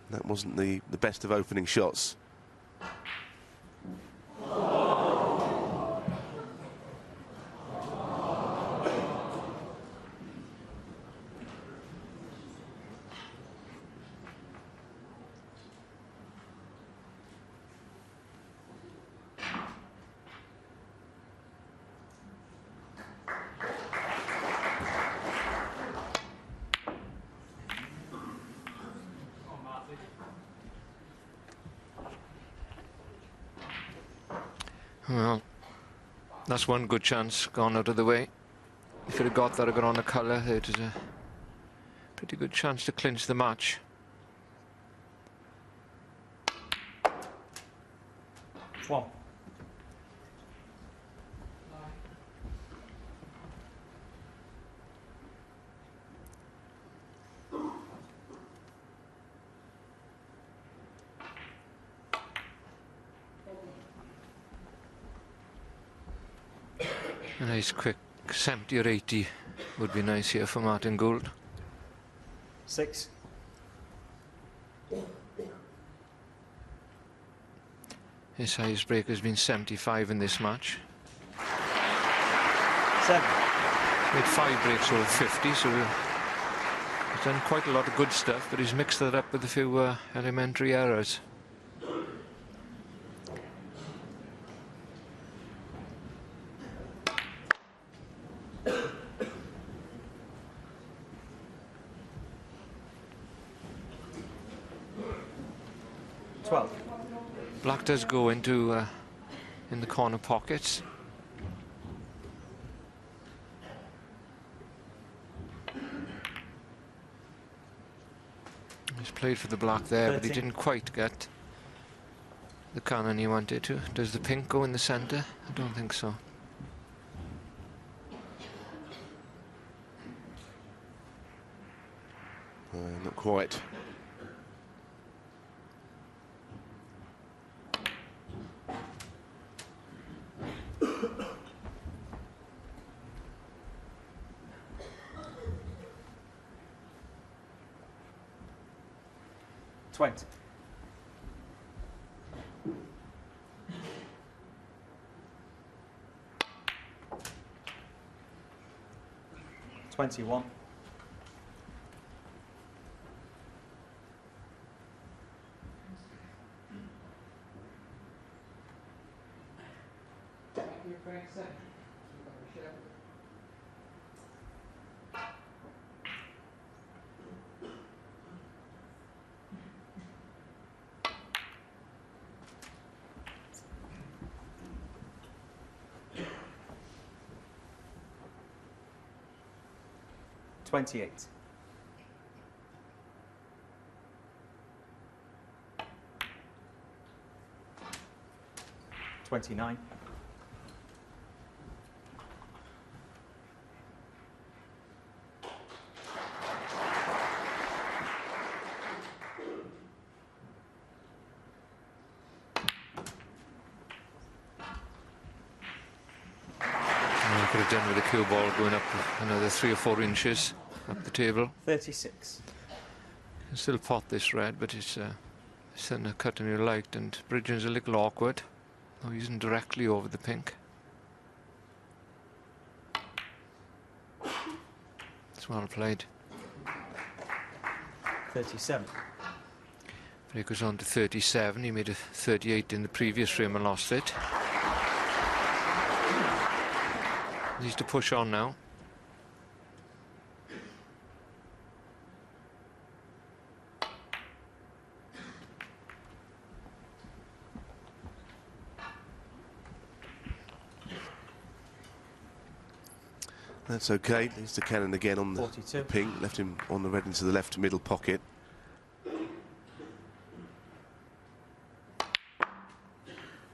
That wasn't the best of opening shots. Well, that's one good chance gone out of the way. If it had got that or got on a colour, it was a pretty good chance to clinch the match. Well. A nice quick 70 or 80 would be nice here for Martin Gould. 6. His highest break has been 75 in this match. 7. Made 5 breaks over 50, so he's done quite a lot of good stuff, but he's mixed that up with a few elementary errors. Black does go into in the corner pockets. He's played for the black there, 13. but he didn't quite get the cannon he wanted to. Does the pink go in the centre? I don't think so. Not quite. Twenty. 21. 28. 29. 'Could have done with the cue ball going up another 3 or 4 inches up the table. 36. Can still pot this red, but it's sitting a cut and you liked, and Bridgen's a little awkward. Oh, he isn't directly over the pink. It's well played. 37. But he goes on to 37. He made a 38 in the previous frame and lost it. Needs to push on now. That's okay. There's the cannon again on the 42. pink. Left him on the red into the left middle pocket.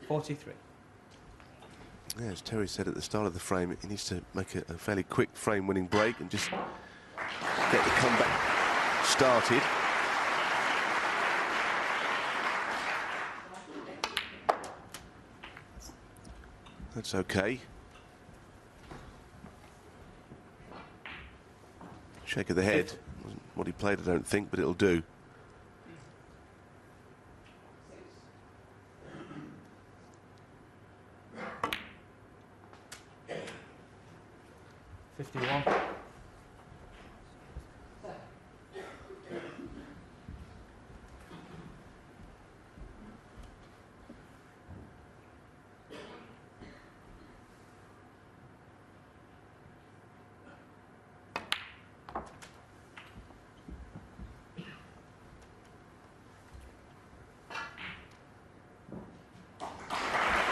43. Yeah, as Terry said at the start of the frame, he needs to make a fairly quick frame-winning break and just get the comeback started. That's okay. Shake of the head. Wasn't what he played, I don't think, but it'll do. 51.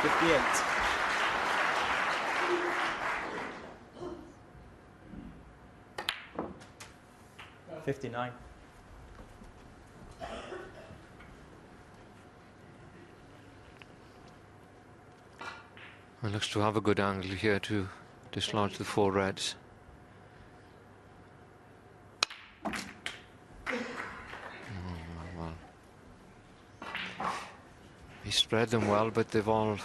58. 59. It looks to have a good angle here to dislodge the 4 reds. Well. He spread them well, but they've all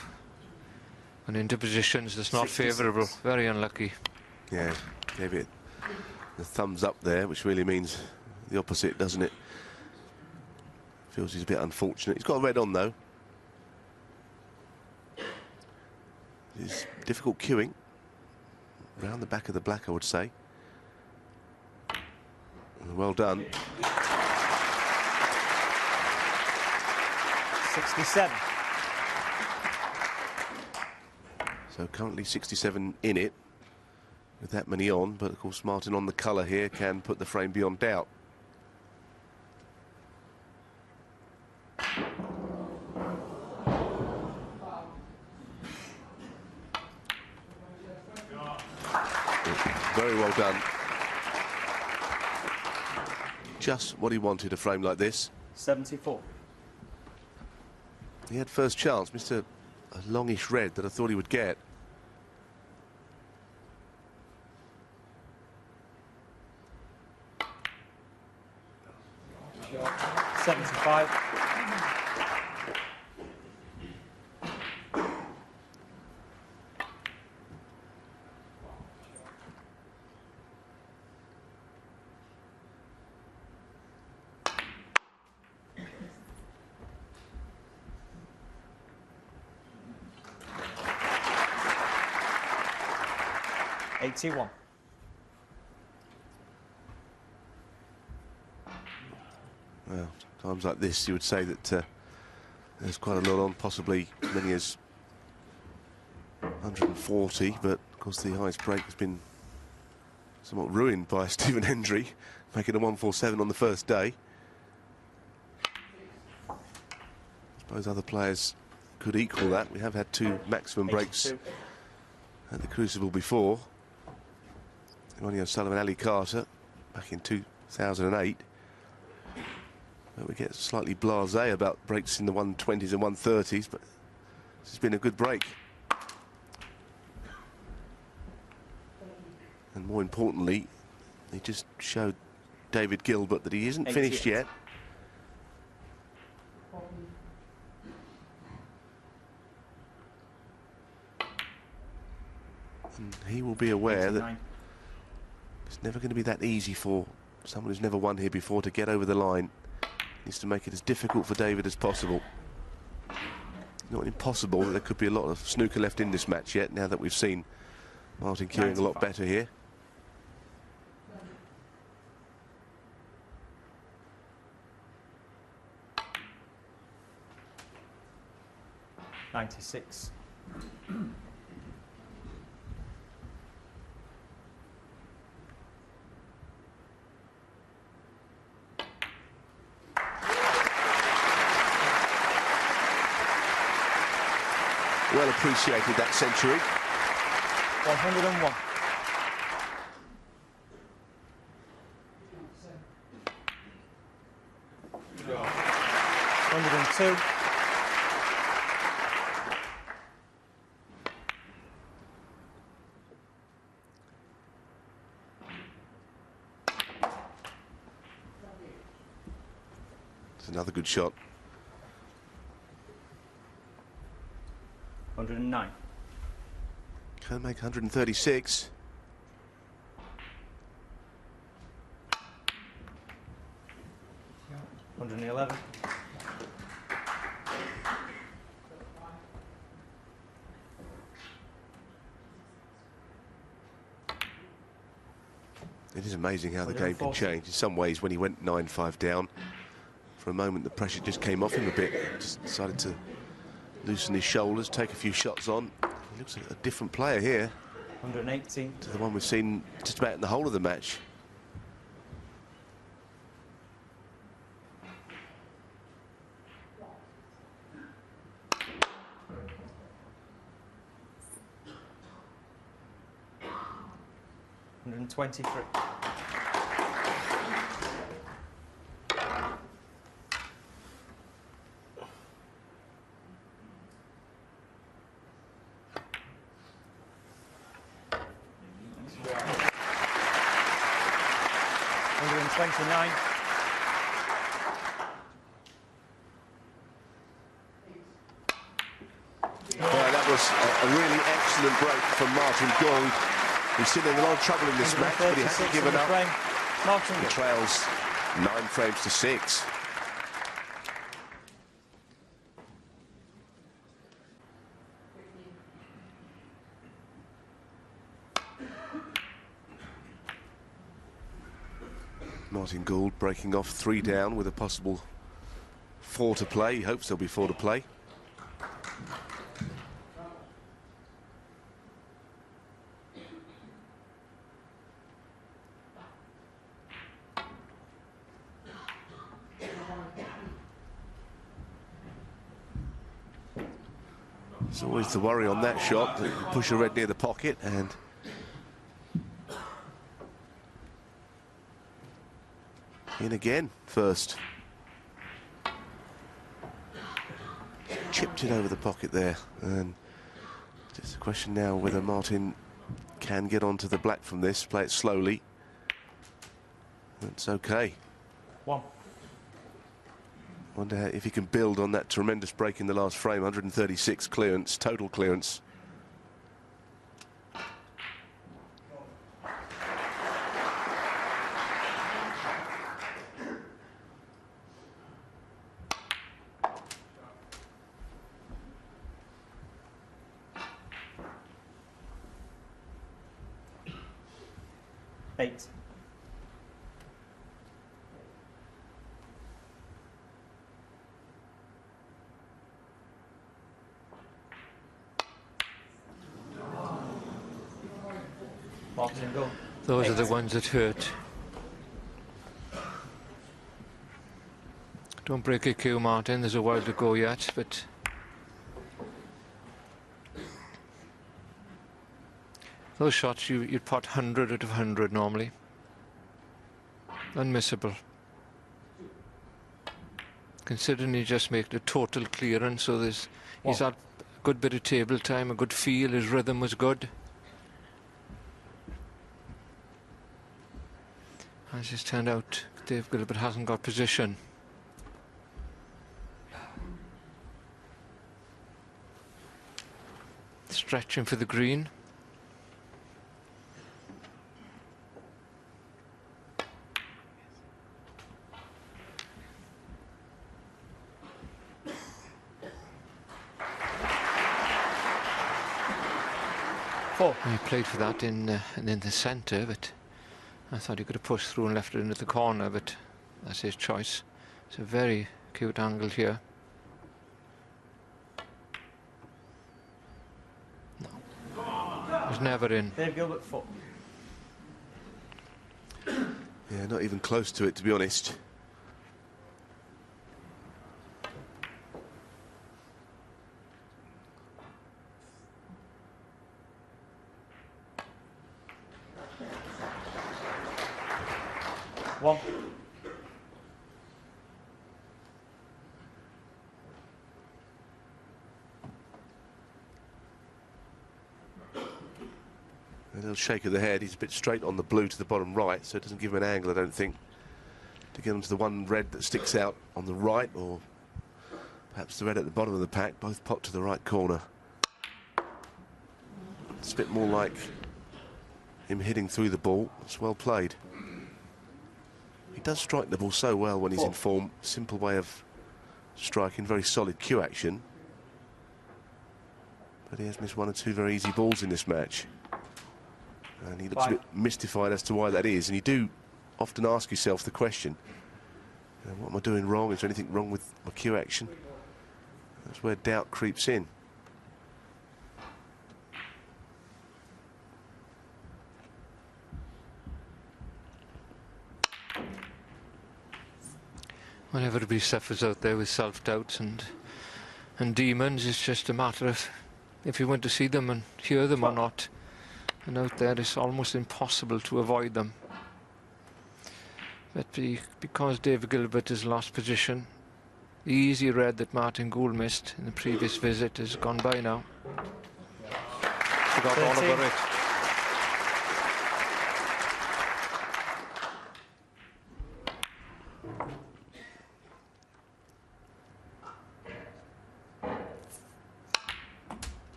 And into positions that's not 66. favourable. Very unlucky. Yeah, gave it the thumbs up there, which really means the opposite, doesn't it? Feels he's a bit unfortunate. He's got a red on, though. It's difficult cueing. Round the back of the black, I would say. Well done. 67. So currently 67 in it, with that many on, but of course Martin on the colour here can put the frame beyond doubt. Very well done. Just what he wanted, a frame like this. 74. He had first chance, missed a longish red that I thought he would get. Shot. 75. $81. Well, times like this, you would say that there's quite a lot on, possibly as many as 140, but of course the highest break has been somewhat ruined by Stephen Hendry, making a 147 on the first day. I suppose other players could equal that. We have had 2 maximum breaks 82. at the Crucible before. Ronnie O'Sullivan, Ali Carter, back in 2008. But we get slightly blasé about breaks in the 120s and 130s, but this has been a good break. And more importantly, he just showed David Gilbert that he isn't finished 88. yet. And he will be aware that 89. it's never going to be that easy for someone who's never won here before to get over the line. Needs to make it as difficult for David as possible. Not impossible, there could be a lot of snooker left in this match yet, now that we've seen Martin cueing a lot 95. better here. $96. Well appreciated that century. 101. $102. It's another good shot. 109. Can make 136. Yeah. 111. It is amazing how the game can 140. change. In some ways, when he went 9-5 down, for a moment the pressure just came off him a bit. Just decided to loosen his shoulders, take a few shots on. He looks a different player here 118. to the one we've seen just about in the whole of the match. $123. $129. Well, that was a really excellent break from Martin Gould. He's seen in a lot of trouble in this match, but he hasn't given up. He trails 9 frames to 6. Martin Gould breaking off 3 down with a possible 4 to play. He hopes there'll be 4 to play. There's always the worry on that shot that you push a red near the pocket, and in again first. Chipped it over the pocket there, and just a question now whether Martin can get onto the black from this, play it slowly. That's okay. 1. Wonder if he can build on that tremendous break in the last frame. 136 clearance, total clearance. Those are the ones that hurt. Don't break a cue, Martin. There's a while to go yet, but those shots you'd pot 100 out of 100 normally. Unmissable. Considering he just made a total clearance, so he's had a good bit of table time, a good feel, his rhythm was good. As it's turned out, Dave Gilbert hasn't got position. Stretching for the green. He played for that in the centre, but I thought he could have pushed through and left it into the corner, but that's his choice. It's a very cute angle here. No. It was never in. Dave Gilbert, 4. Yeah, not even close to it, to be honest. A little shake of the head. He's a bit straight on the blue to the bottom right, so it doesn't give him an angle, I don't think, to get onto the one red that sticks out on the right, or perhaps the red at the bottom of the pack. Both pot to the right corner. It's a bit more like him hitting through the ball. It's well played. He does strike the ball so well when he's in form. Simple way of striking, very solid cue action. But he has missed 1 or 2 very easy balls in this match. And he looks a bit mystified as to why that is. And you do often ask yourself the question, what am I doing wrong? Is there anything wrong with my cue action? That's where doubt creeps in. Well, everybody suffers out there with self-doubts and demons. It's just a matter of if you want to see them and hear them or not. And out there, it's almost impossible to avoid them. But because Dave Gilbert has lost position, the easy red that Martin Gould missed in the previous visit has gone by now. Forgot all about it.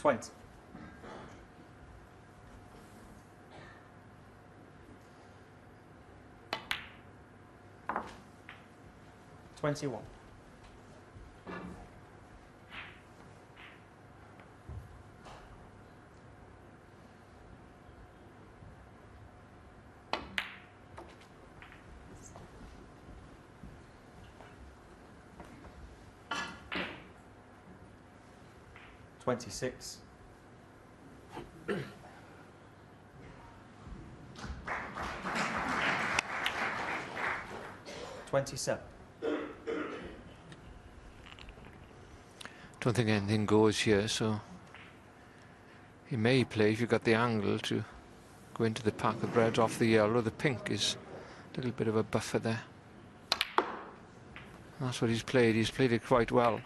20. 21. 26. 27. Don't think anything goes here, so he may play if you've got the angle to go into the pack of reds off the yellow. The pink is a little bit of a buffer there. That's what he's played. He's played it quite well.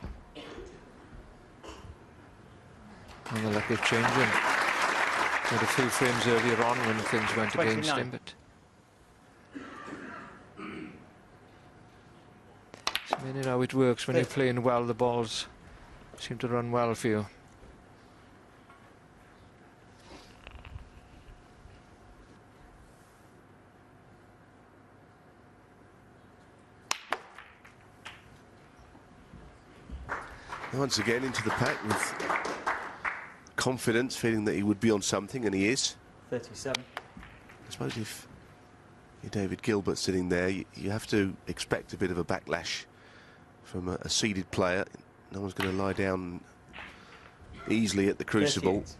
And the luck is changing. Had a few frames earlier on when things went 29. against him, but it's amazing how it works when you're playing well. The balls seem to run well for you. Once again into the pack with confidence, feeling that he would be on something, and he is. 37. I suppose if you're David Gilbert sitting there, you have to expect a bit of a backlash from a seeded player. No one's going to lie down easily at the crucible. 38.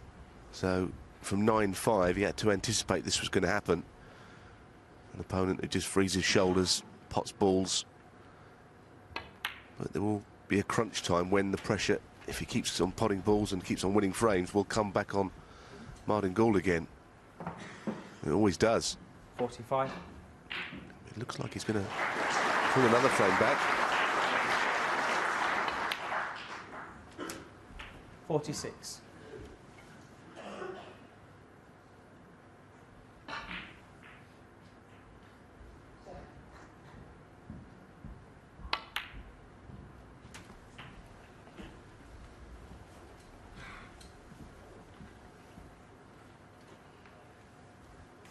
So from 9-5, he had to anticipate this was going to happen. An opponent who just freezes shoulders, pots balls. But there will be a crunch time when the pressure, if he keeps on potting balls and keeps on winning frames, will come back on Martin Gould again. It always does. 45. It looks like he's going to pull another frame back. 46.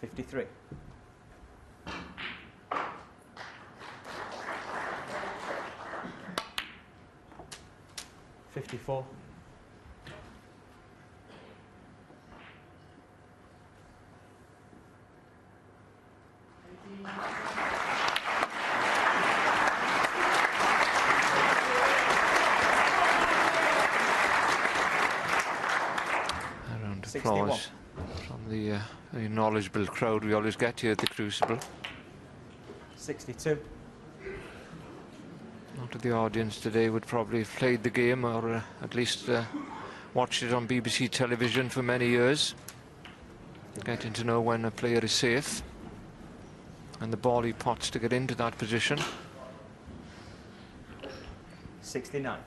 53. 54. 61. Applause from the very knowledgeable crowd we always get here at the Crucible. 62. Not that the audience today would probably have played the game, or at least watched it on BBC television for many years, getting to know when a player is safe and the ball he pots to get into that position. 69.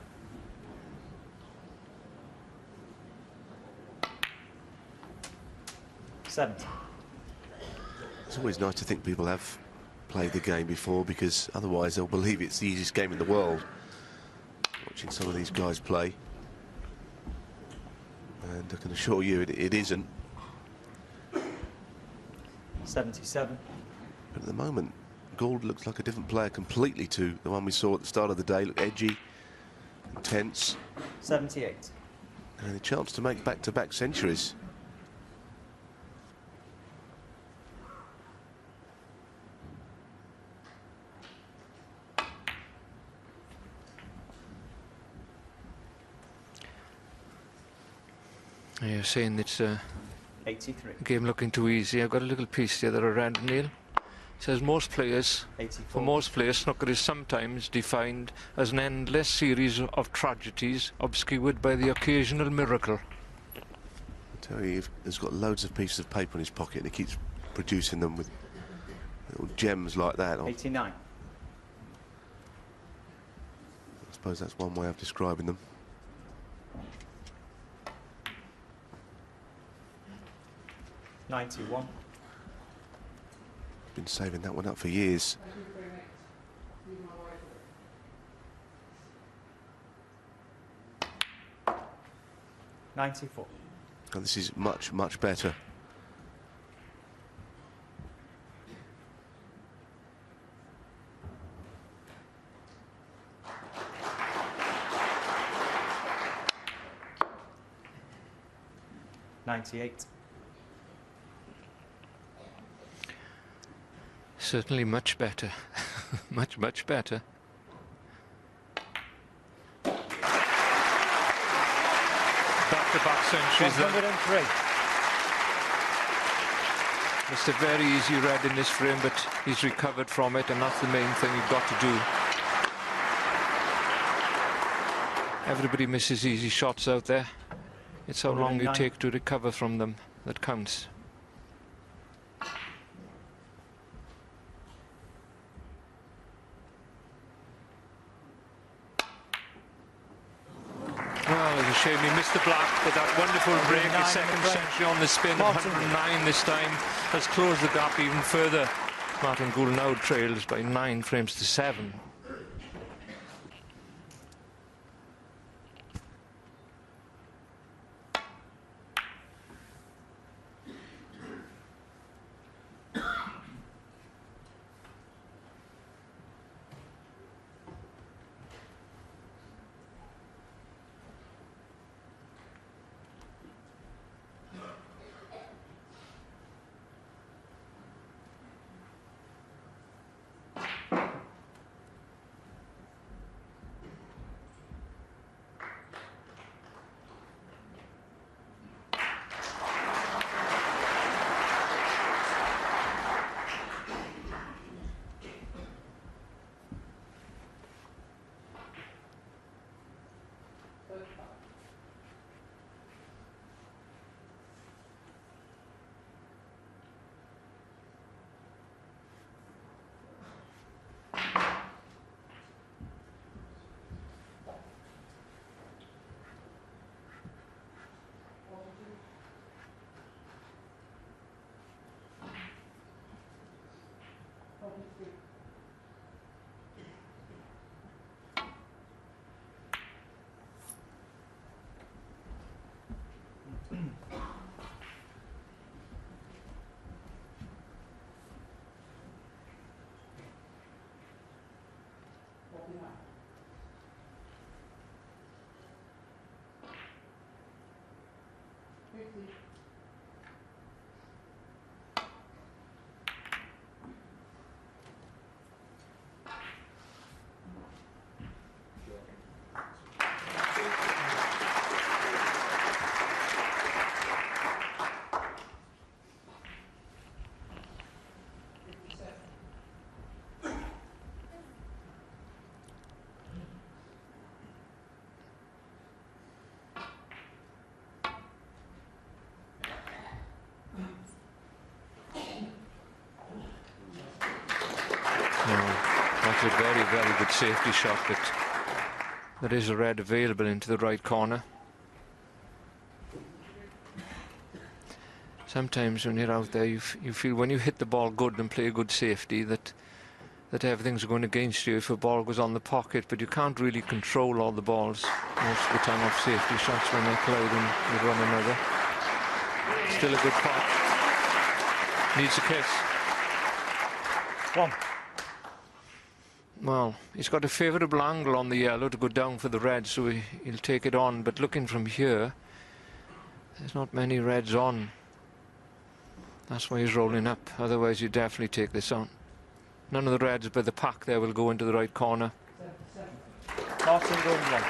70. It's always nice to think people have played the game before, because otherwise they'll believe it's the easiest game in the world, watching some of these guys play. And I can assure you it isn't. 77. But at the moment, Gould looks like a different player completely to the one we saw at the start of the day. Looked edgy, intense, 78. and a chance to make back-to-back centuries. You're saying it's a 83. game looking too easy. I've got a little piece here that I read, Neil. It says most players, 84. for most players, snooker is sometimes defined as an endless series of tragedies obscured by the occasional miracle. I tell you, he's got loads of pieces of paper in his pocket, and he keeps producing them with little gems like that. I 89. suppose that's one way of describing them. 91. Been saving that one up for years. 94. And this is much, much better. Certainly much better. much, much better. Back-to-back centuries there. 103. It's a very easy red in this frame, but he's recovered from it, and that's the main thing you've got to do. Everybody misses easy shots out there. It's how long you 109. take to recover from them that counts. Well, it's a shame he missed the black, but that wonderful break, his second century on the spin of 109 this time, has closed the gap even further. Martin Gould now trails by 9 frames to 7. That's a very, very good safety shot, but there is a red available into the right corner. Sometimes when you're out there, you feel when you hit the ball good and play a good safety that everything's going against you if a ball goes on the pocket, but you can't really control all the balls most of the time off safety shots when they collide and you run another. Still a good pot. Needs a kiss. One. Well, he's got a favourable angle on the yellow to go down for the red, so he'll take it on. But looking from here, there's not many reds on. That's why he's rolling up. Otherwise, you definitely take this on. None of the reds by the pack there will go into the right corner. Martin Gould 1.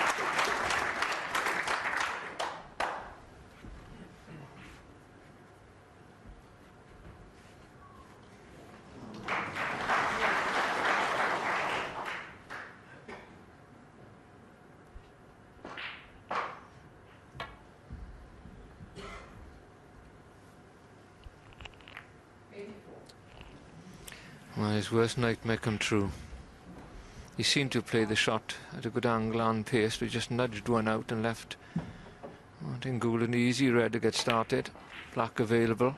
Well, his worst nightmare come true. He seemed to play the shot at a good angle and pace, but just nudged one out and left Martin Gould an easy red to get started. Black available.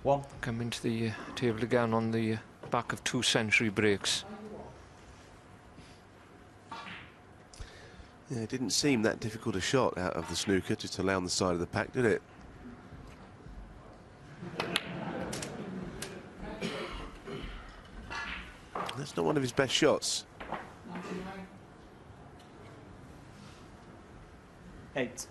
1. Come into the table again on the back of 2 century breaks. Yeah, it didn't seem that difficult a shot out of the snooker, just to lay on the side of the pack, did it? That's not one of his best shots. 8.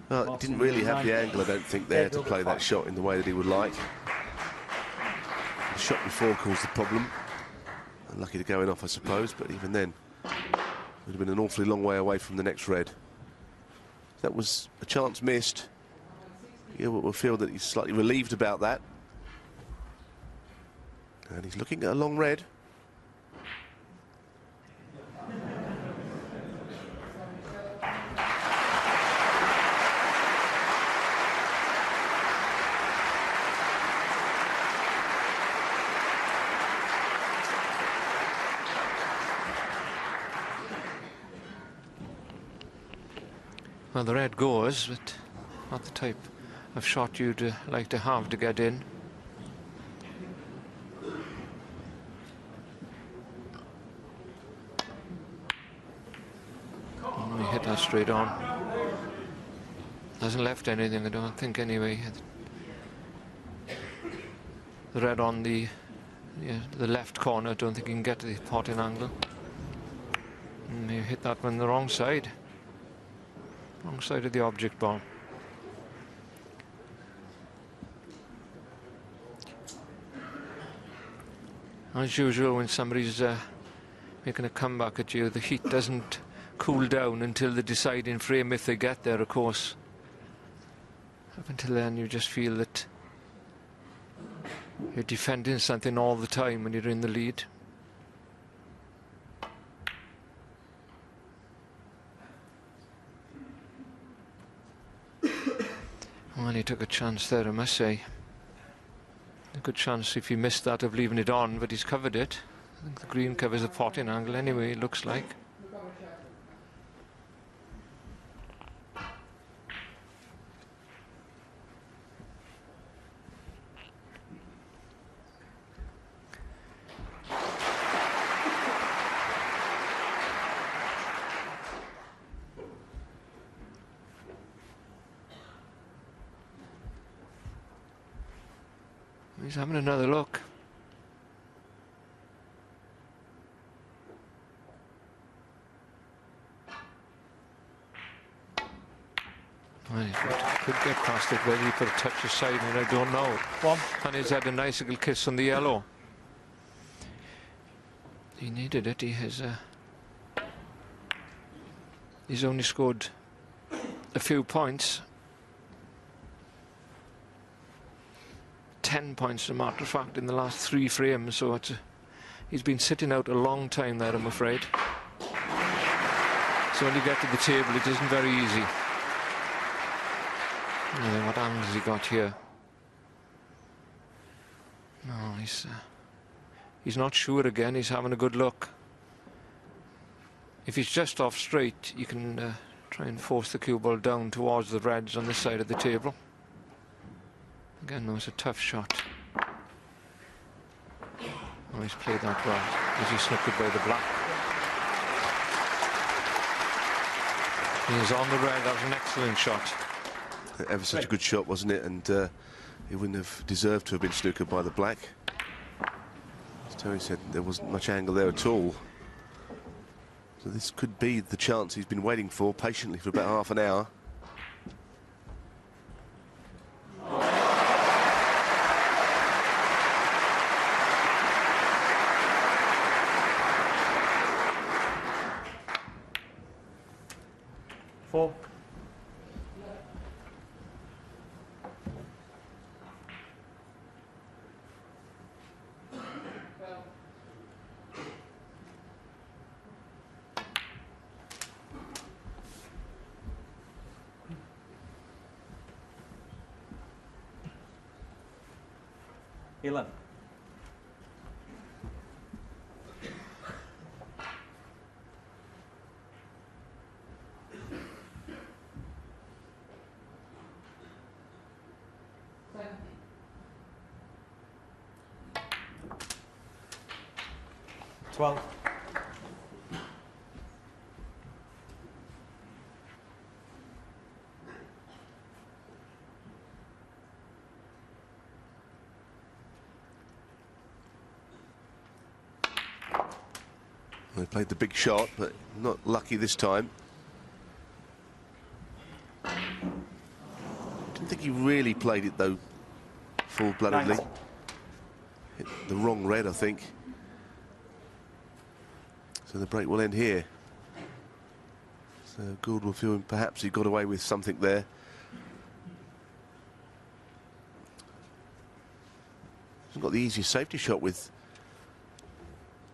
Well, he didn't really have the angle, I don't think, there to play that shot in the way that he would like. The shot before caused the problem. Unlucky to go in off, I suppose, but even then, would have been an awfully long way away from the next red. That was a chance missed. Gilbert will feel that he's slightly relieved about that. And he's looking at a long red. Well, the red goes, but not the type of shot you'd like to have to get in. And he hit that straight on. Hasn't left anything, I don't think, anyway. The red on the left corner, I don't think he can get to the potting angle. And he hit that one the wrong side. Wrong side of the object ball. As usual, when somebody's making a comeback at you, the heat doesn't cool down until the deciding frame, if they get there, of course. Up until then, you just feel that you're defending something all the time when you're in the lead. Well, he took a chance there, I must say. A good chance if he missed that of leaving it on, but he's covered it. I think the green covers the potting angle anyway, it looks like. He's having another look. Well, he could get past it, whether he put a touch aside, and I don't know. And he's had a nice little kiss on the yellow. He needed it. He has he's only scored a few points. 10 points, as a matter of fact, in the last 3 frames, so he's been sitting out a long time there, I'm afraid. So when you get to the table, it isn't very easy. What angles has he got here? No, he's not sure again. He's having a good look. If he's just off straight, you can try and force the cue ball down towards the reds on this side of the table. Again, that was a tough shot. Oh, he's played that well. As he snookered by the black. He's on the red. That was an excellent shot. Ever such a good shot, wasn't it? And he wouldn't have deserved to have been snookered by the black. As Tony said, there wasn't much angle there at all. So this could be the chance he's been waiting for patiently for about half an hour. 11. They played the big shot, but not lucky this time. Didn't think he really played it, though, full-bloodedly. Hit the wrong red, I think. So the break will end here. So Gould will feel perhaps he got away with something there. Hasn't got the easiest safety shot with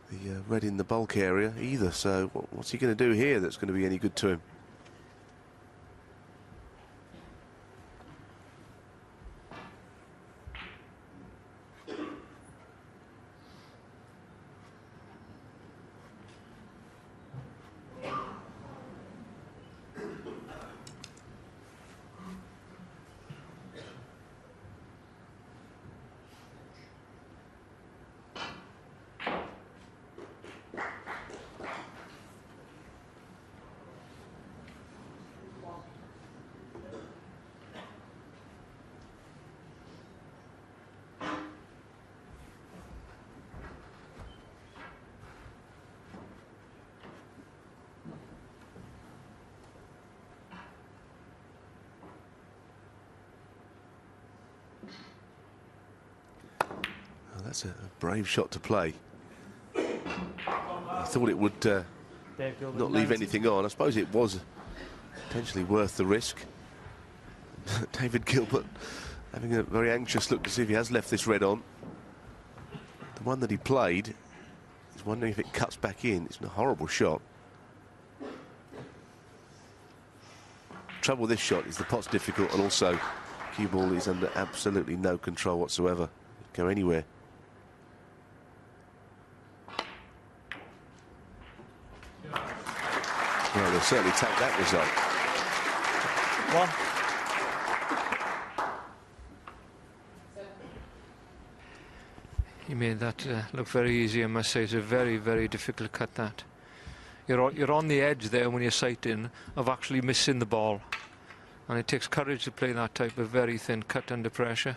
the red in the bulk area either, so what's he going to do here that's going to be any good to him? That's a brave shot to play. I thought it would not leave anything on. I suppose it was potentially worth the risk. David Gilbert having a very anxious look to see if he has left this red on. The one that he played, he's wondering if it cuts back in. It's a horrible shot. Trouble with this shot is the pot's difficult, and also cue ball is under absolutely no control whatsoever. Go anywhere. Well, they'll certainly take that result. He made that look very easy, I must say. It's a very, very difficult cut, that. You're on the edge there when you're sighting of actually missing the ball. And it takes courage to play that type of very thin cut under pressure.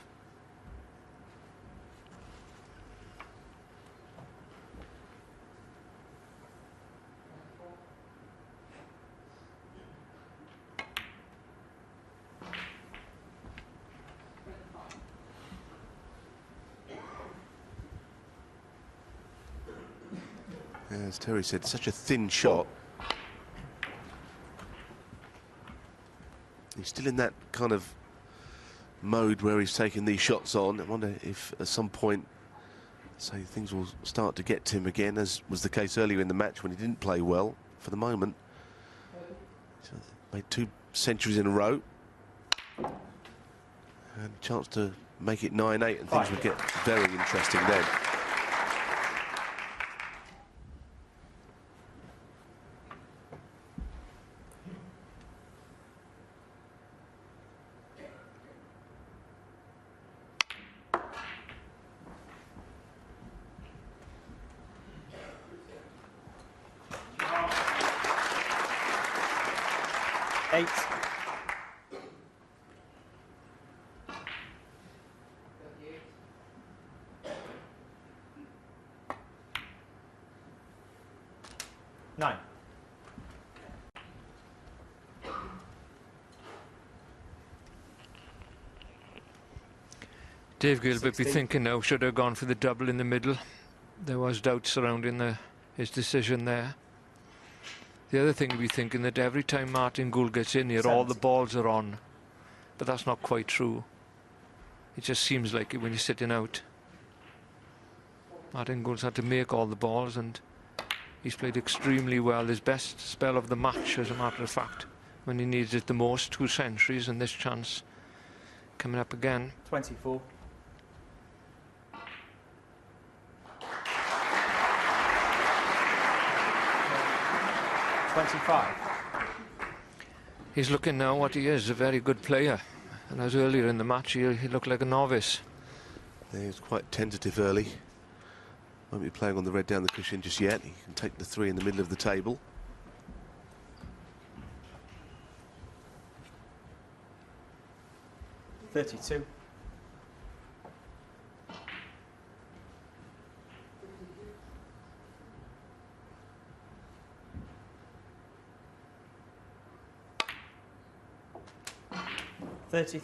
As Terry said, such a thin shot. He's still in that kind of mode where he's taking these shots on. I wonder if at some point, say, things will start to get to him again, as was the case earlier in the match when he didn't play well. For the moment, he's made 2 centuries in a row. And a chance to make it 9-8, and things would get very interesting then. Dave Gilbert be thinking now, should have gone for the double in the middle. There was doubt surrounding his decision there. The other thing, we're thinking that every time Martin Gould gets in here, all the balls are on. But that's not quite true. It just seems like it when you're sitting out. Martin Gould's had to make all the balls, and he's played extremely well. His best spell of the match, as a matter of fact, when he needs it the most. 2 centuries, and this chance coming up again. 24. 25. He's looking now what he is, a very good player. And as earlier in the match, he looked like a novice. He was quite tentative early. Won't be playing on the red down the cushion just yet. He can take the 3 in the middle of the table. $32. $33.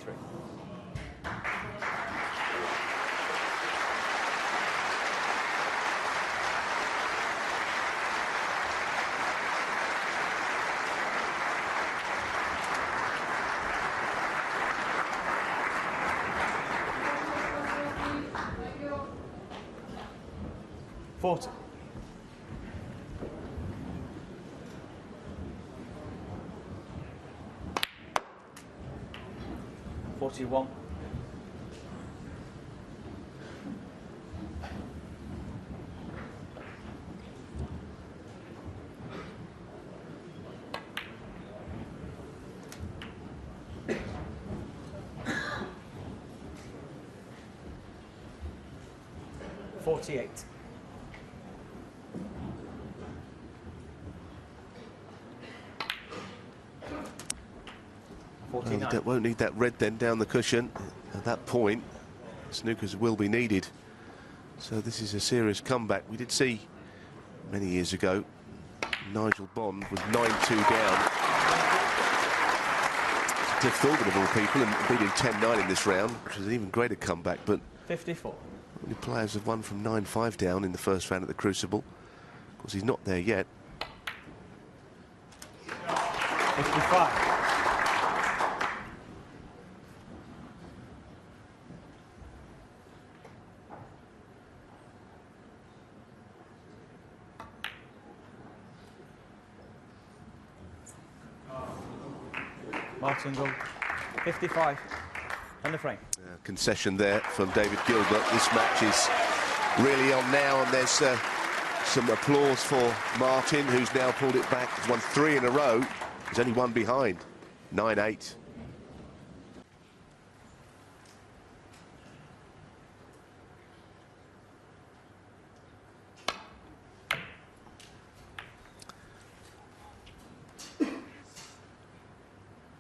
$40. $41. $48. Well, won't need that red then down the cushion. At that point, snookers will be needed. So this is a serious comeback. We did see many years ago Nigel Bond was 9-2 down. Cliff Thorburn of all people and beating 10-9 in this round, which is an even greater comeback. But 54. only players have won from 9-5 down in the first round at the Crucible. Of course, he's not there yet. 55. Martin Gould, 55 on the frame. Concession there from David Gilbert. This match is really on now, and there's some applause for Martin, who's now pulled it back. He's won 3 in a row. He's only one behind, 9-8.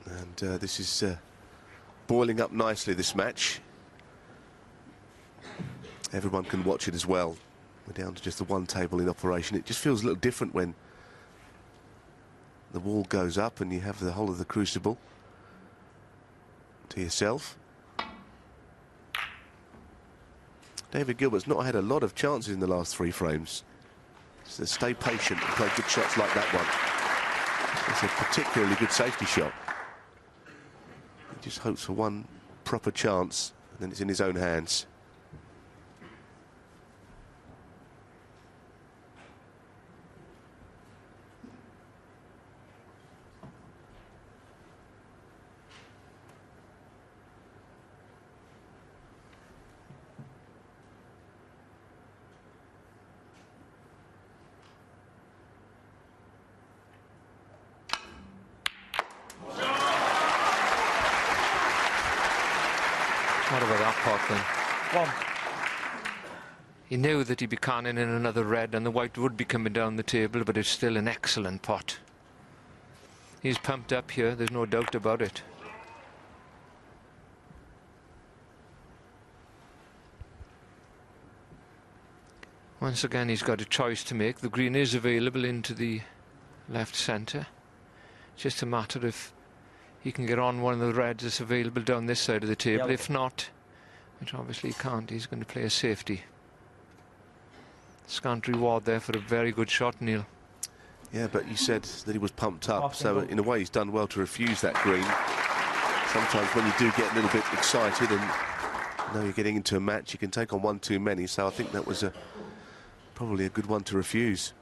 And this is boiling up nicely, this match. Everyone can watch it as well. We're down to just the one table in operation. It just feels a little different when the wall goes up and you have the whole of the Crucible to yourself. David Gilbert's not had a lot of chances in the last 3 frames. So stay patient and play good shots like that one. It's a particularly good safety shot. He just hopes for one proper chance, and then it's in his own hands. What about that pot then? 1. He knew that he'd be canning in another red and the white would be coming down the table, but it's still an excellent pot. He's pumped up here, there's no doubt about it. Once again, he's got a choice to make. The green is available into the left centre. It's just a matter if he can get on one of the reds that's available down this side of the table. Yellow. If not, which obviously he can't, he's going to play a safety. Scant reward there for a very good shot, Neil. Yeah, but you said that he was pumped up, Martin so Gould. in a way he's done well to refuse that green. Sometimes when you do get a little bit excited and you know you're getting into a match, you can take on one too many, so I think that was probably a good one to refuse.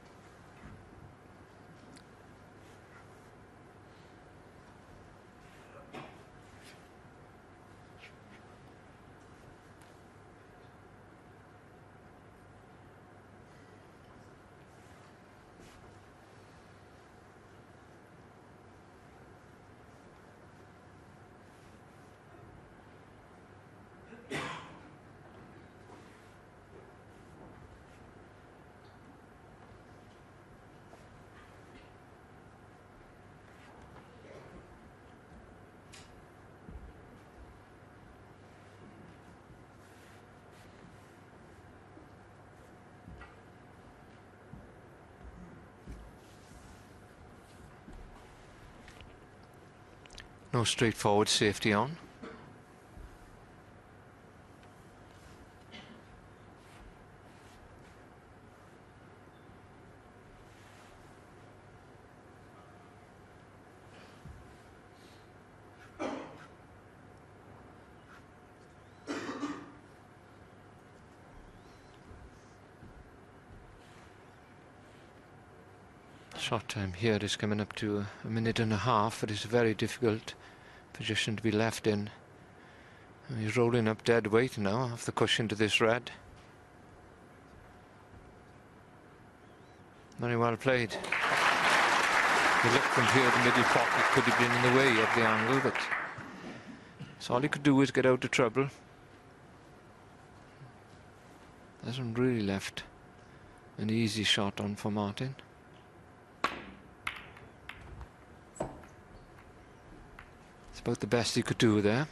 No straightforward safety on. Shot time here is coming up to a minute and a half. It is a very difficult position to be left in. And he's rolling up dead weight now off the cushion to this red. Very well played. He looked from here, the middle pocket could have been in the way of the angle, but so all he could do was get out of trouble. Hasn't really left an easy shot on for Martin. It's about the best he could do there.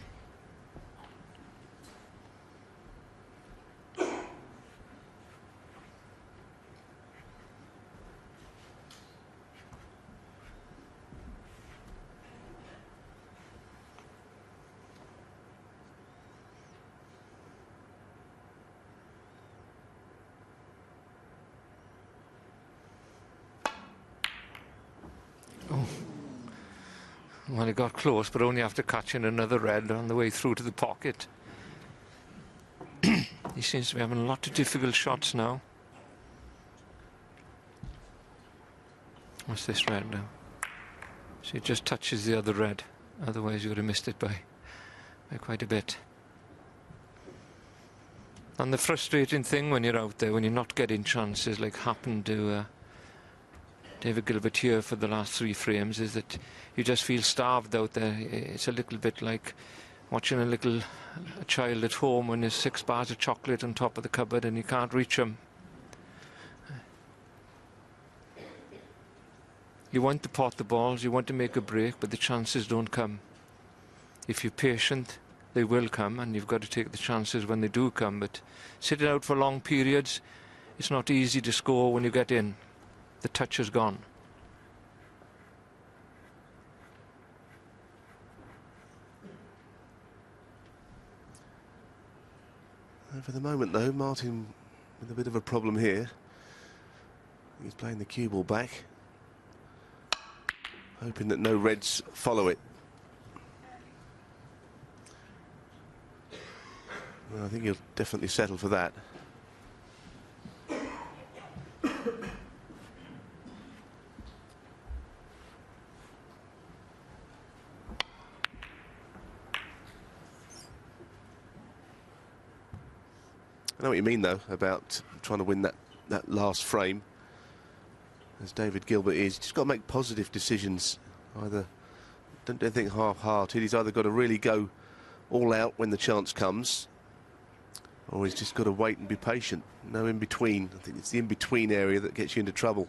Well, he got close, but only after catching another red on the way through to the pocket. He seems to be having a lot of difficult shots now. What's this red now? So it just touches the other red. Otherwise, you would have missed it by quite a bit. And the frustrating thing when you're out there, when you're not getting chances like happened to David Gilbert here for the last 3 frames, is that you just feel starved out there. It's a little bit like watching a child at home when there's 6 bars of chocolate on top of the cupboard and you can't reach them. You want to pot the balls, you want to make a break, but the chances don't come. If you're patient, they will come, and you've got to take the chances when they do come. But sitting out for long periods, it's not easy to score when you get in. The touch is gone. For the moment, though, Martin with a bit of a problem here. He's playing the cue ball back, hoping that no reds follow it. Well, I think he'll definitely settle for that. I know what you mean, though, about trying to win that last frame. As David Gilbert is, just got to make positive decisions. Either don't think half-hearted. He's either got to really go all out when the chance comes, or he's just got to wait and be patient. No in-between. I think it's the in-between area that gets you into trouble.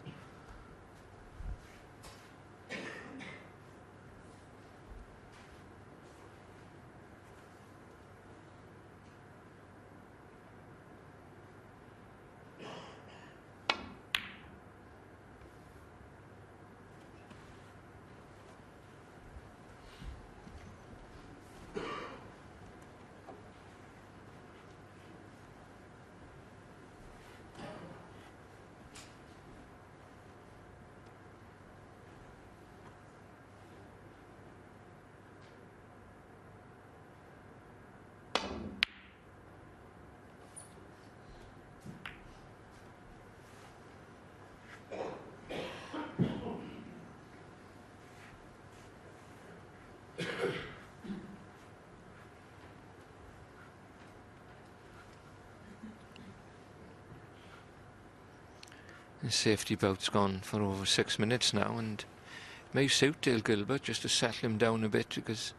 The safety bout's gone for over 6 minutes now, and it may suit Dale Gilbert just to settle him down a bit, because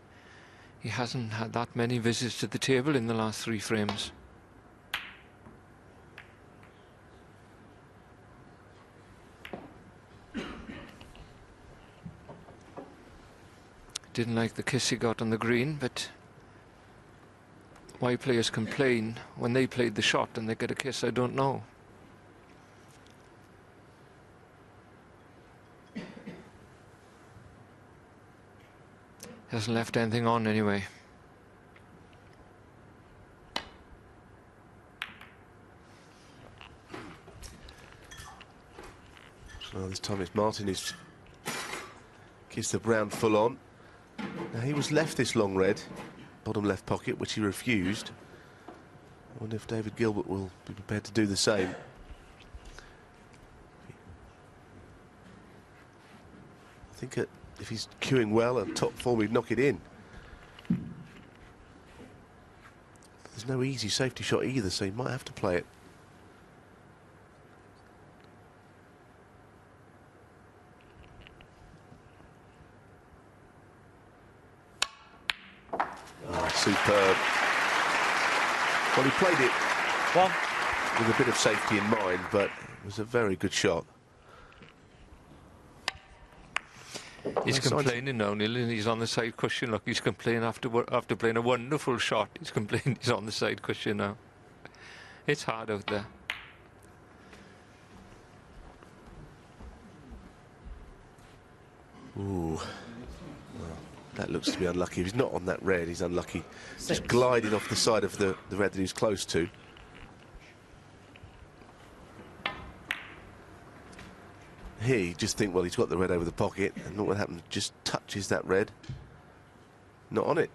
he hasn't had that many visits to the table in the last 3 frames. Didn't like the kiss he got on the green, but why players complain when they played the shot and they get a kiss, I don't know. Hasn't left anything on anyway. So this time it's Martin who's kissed the brown full on. Now he was left this long red, bottom left pocket, which he refused. I wonder if David Gilbert will be prepared to do the same. I think if he's queuing well at top form, he'd knock it in. There's no easy safety shot either, so he might have to play it. Oh, superb. Well, he played it with a bit of safety in mind, but it was a very good shot. He's complaining now, Neil, and he's on the side cushion. Look, he's complaining after playing a wonderful shot. He's complaining he's on the side cushion now. It's hard out there. Ooh. Well, that looks to be unlucky. If he's not on that red, he's unlucky. Just gliding off the side of the red that he's close to. Here, you just think, well, he's got the red over the pocket, and look what happens. Just touches that red. Not on it.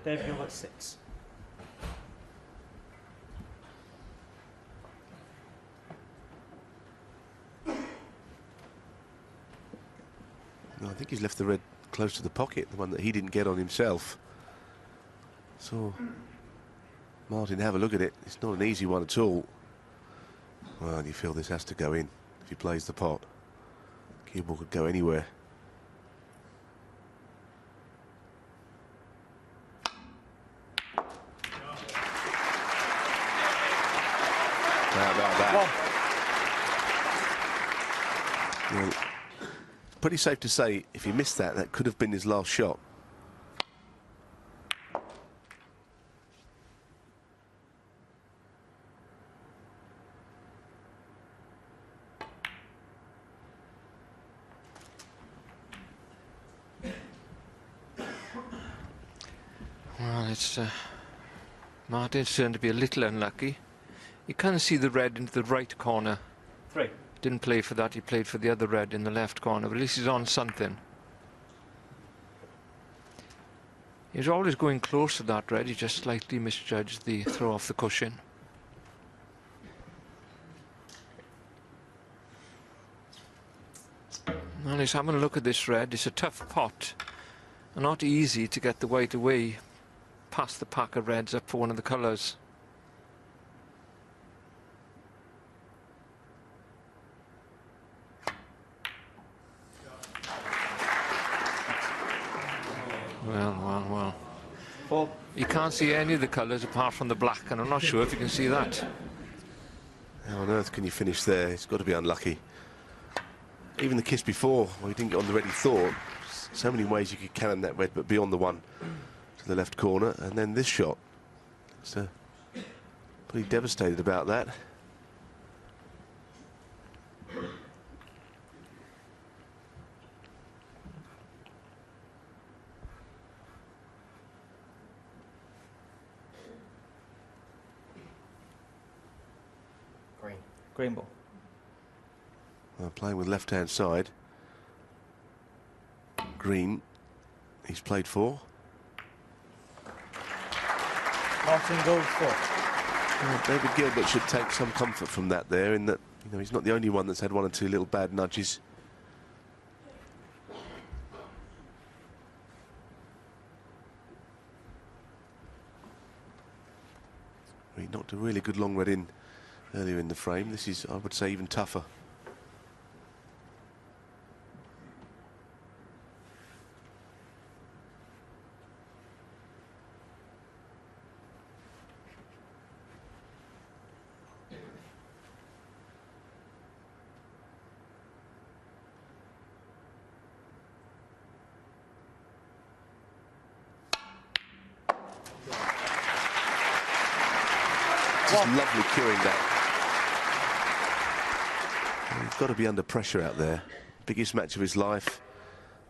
Dave Gilbert 6. No, I think he's left the red close to the pocket, the one that he didn't get on himself. So, Martin, have a look at it. It's not an easy one at all. Well, you feel this has to go in if he plays the pot. Cue ball could go anywhere. How about that? Well, pretty safe to say, if he missed that, that could have been his last shot. Well, it's Martin's turned to be a little unlucky. You can't see the red into the right corner. 3. Didn't play for that, he played for the other red in the left corner, but at least he's on something. He was always going close to that red, he just slightly misjudged the throw off the cushion. Well, he's having a look at this red. It's a tough pot. Not easy to get the white away past the pack of reds up for one of the colours. Well. 4. You can't see any of the colours apart from the black, and I'm not sure if you can see that. How on earth can you finish there? It's got to be unlucky. Even the kiss before, well, he didn't get on the red he thought. So many ways you could cannon that red, but beyond the one to the left corner. And then this shot. So, pretty devastated about that. Green ball. Well, playing with left-hand side. Green. He's played for. Martin Gould 4. Well, David Gilbert should take some comfort from that there, in that, you know, he's not the only one that's had one or two little bad nudges. He knocked a really good long red in earlier in the frame. This is, I would say, even tougher. Just lovely cueing that. He's got to be under pressure out there. Biggest match of his life.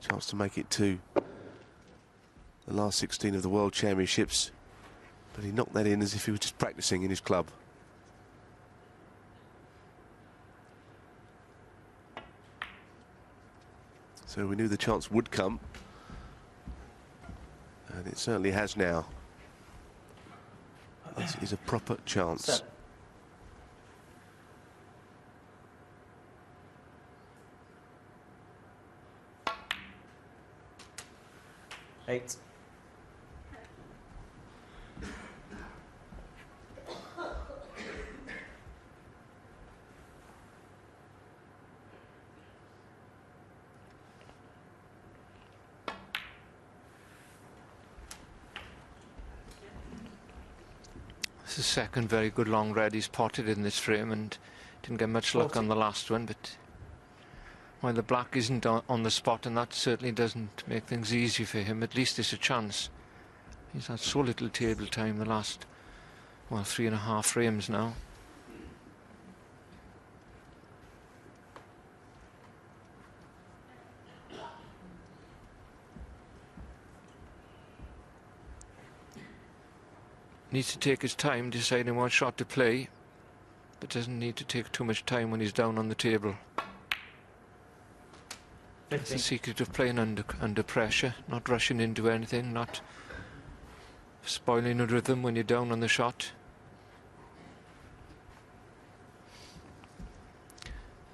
Chance to make it to the last 16 of the World Championships. But he knocked that in as if he was just practicing in his club. So we knew the chance would come. And it certainly has now. This is a proper chance. 7. 8. This is the second very good long red he's potted in this frame, and didn't get much luck on the last one, but while the black isn't on the spot, and that certainly doesn't make things easy for him, at least it's a chance. He's had so little table time the last, well, 3.5 frames now. Needs to take his time deciding what shot to play, but doesn't need to take too much time when he's down on the table. 15. That's the secret of playing under pressure, not rushing into anything, not spoiling a rhythm when you're down on the shot.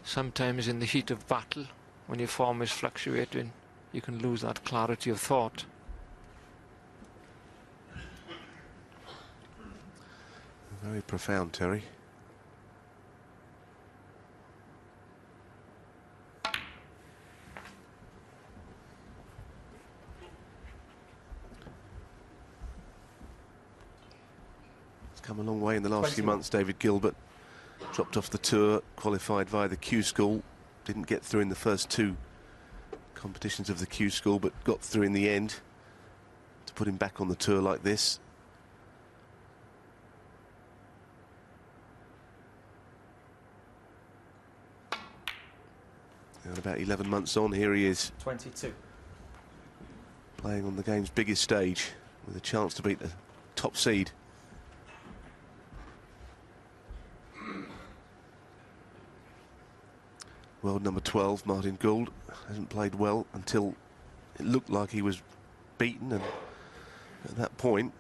Sometimes in the heat of battle, when your form is fluctuating, you can lose that clarity of thought. Very profound, Terry. It's come a long way in the last few months, David Gilbert. Dropped off the tour, qualified via the Q School. Didn't get through in the first 2 competitions of the Q School, but got through in the end. To put him back on the tour like this. And about 11 months on, here he is. 22. Playing on the game's biggest stage with a chance to beat the top seed. World number 12, Martin Gould, hasn't played well until it looked like he was beaten, and at that point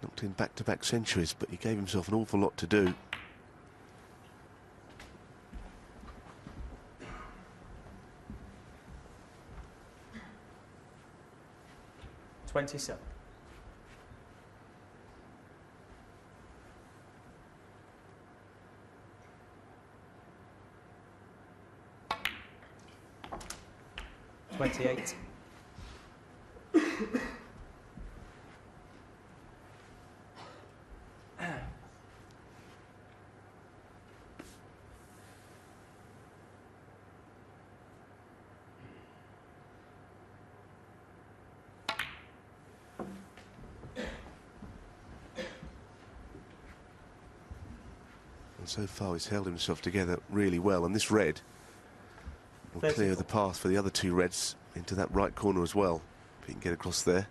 knocked in back-to-back centuries, but he gave himself an awful lot to do. $27. 28. And so far he's held himself together really well, and this red will 34. clear the path for the other 2 reds into that right corner as well, if he can get across there.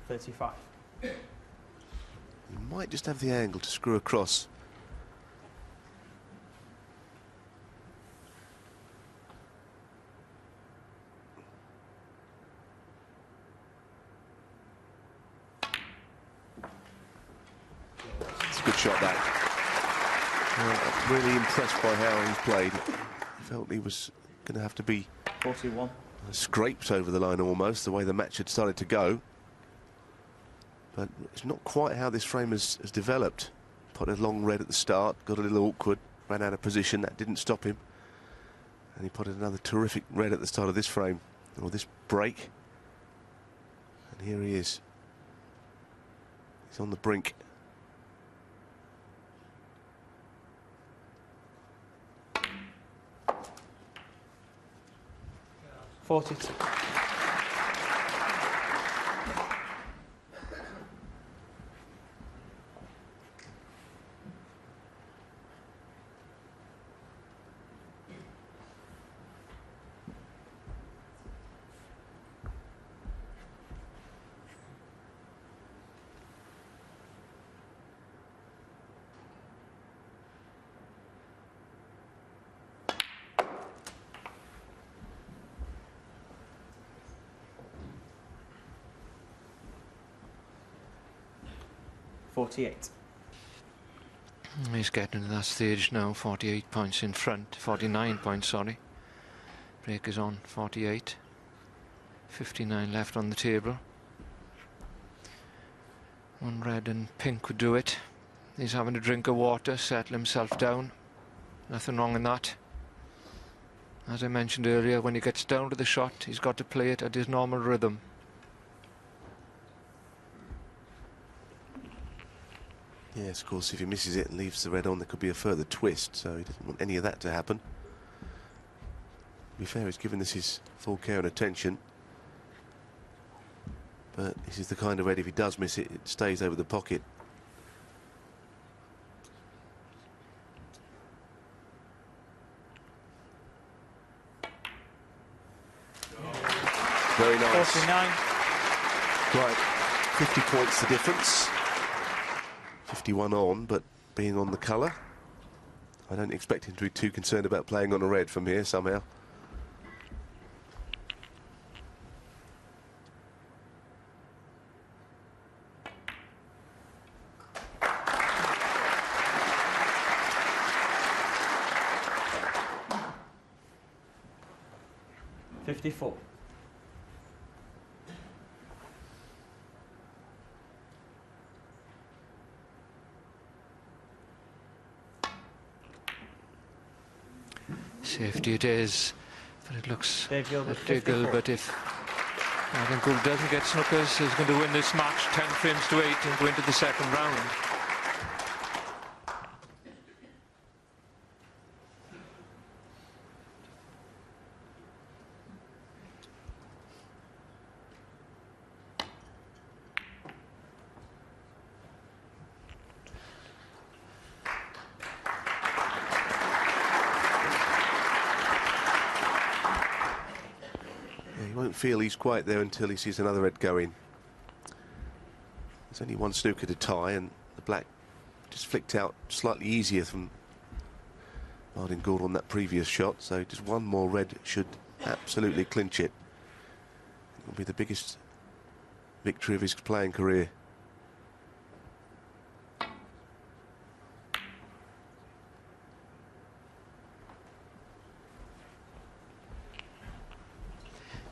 $35. He might just have the angle to screw across. It's a good shot, that. Really impressed by how he's played. Felt he was going to have to be 41. scraped over the line almost, the way the match had started to go. But it's not quite how this frame has developed. Put a long red at the start, got a little awkward, ran out of position. That didn't stop him. And he put another terrific red at the start of this frame, or this break. And here he is. He's on the brink. $42. He's getting to that stage now, 48 points in front, 49 points, sorry. Break is on 48. 59 left on the table. One red and pink would do it. He's having a drink of water, settle himself down. Nothing wrong in that. As I mentioned earlier, when he gets down to the shot, he's got to play it at his normal rhythm. Yes, of course, if he misses it and leaves the red on, there could be a further twist, so he doesn't want any of that to happen. To be fair, he's given this his full care and attention. But this is the kind of red, if he does miss it, it stays over the pocket. Very nice. 49. Right, 50 points the difference. 51 on, but being on the colour, I don't expect him to be too concerned about playing on a red from here somehow. $54. Safety it is, but it looks Dave Gilbert, at Dave Gilbert, if I think Gould doesn't get snookers, he's going to win this match 10 frames to 8 and go into the second round. He won't feel he's quite there until he sees another red go in. There's only one snooker to tie, and the black just flicked out slightly easier from Martin Gould on that previous shot, so just one more red should absolutely clinch it. It'll be the biggest victory of his playing career.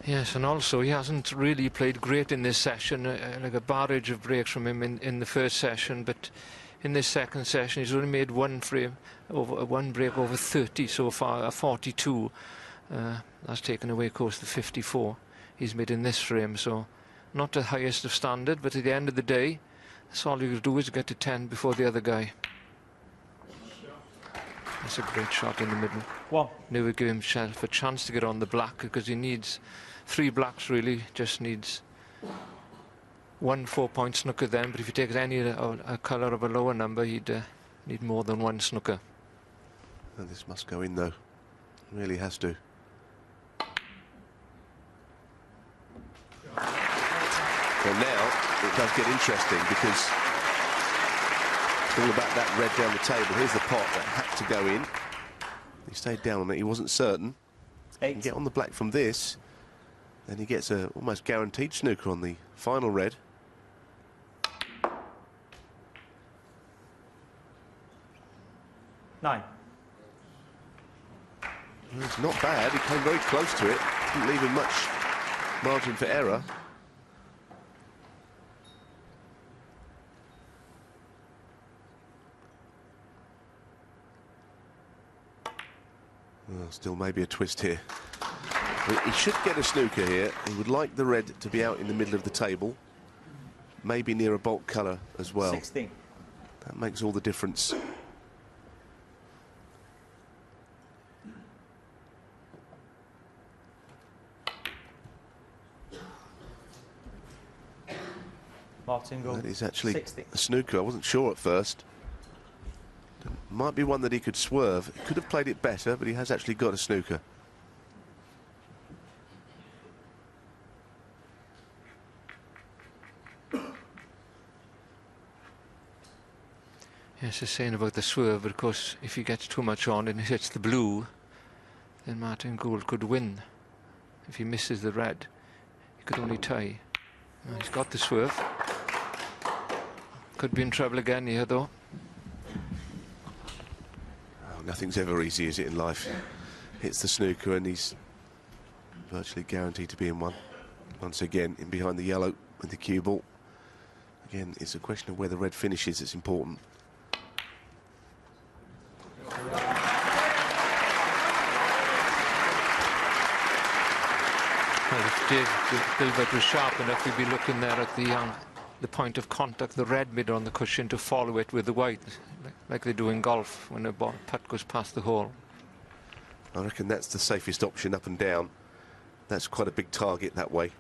Yes, and also he hasn't really played great in this session, like a barrage of breaks from him in the first session, but in this second session he's only made one break over 30 so far, 42. That's taken away, of course, the 54 he's made in this frame, so not the highest of standard, but at the end of the day, that's all you do is get to 10 before the other guy. That's a great shot in the middle. One. Never give himself a chance to get on the black, because he needs 3 blacks really, just needs 1 4-point snooker then, but if he takes any a colour of a lower number, he'd need more than 1 snooker. And this must go in though, it really has to. Well, now it does get interesting, because it's all about that red down the table. Here's the pot that had to go in. He stayed down on it, he wasn't certain. He can get on the black from this, then he gets a almost guaranteed snooker on the final red. Nine. Well, it's not bad, he came very close to it. Didn't leave him much margin for error. Well, still maybe a twist here. He should get a snooker here. He would like the red to be out in the middle of the table. Maybe near a bulk colour as well. 16. That makes all the difference. Martin Gould. That is actually 60. a snooker. I wasn't sure at first. Might be one that he could swerve. He could have played it better, but he has actually got a snooker. Yes, it's saying about the swerve, but of course, if he gets too much on and he hits the blue, then Martin Gould could win. If he misses the red, he could only tie. He's got the swerve. Could be in trouble again here, though. Oh, nothing's ever easy, is it, in life? Hits the snooker and he's virtually guaranteed to be in one. Once again, in behind the yellow with the cue ball. Again, it's a question of where the red finishes that's important. Well, if Dave Gilbert was sharp enough, he'd be looking there at the point of contact, the red mid on the cushion, to follow it with the white, like they do in golf when a putt goes past the hole. I reckon that's the safest option, up and down. That's quite a big target that way.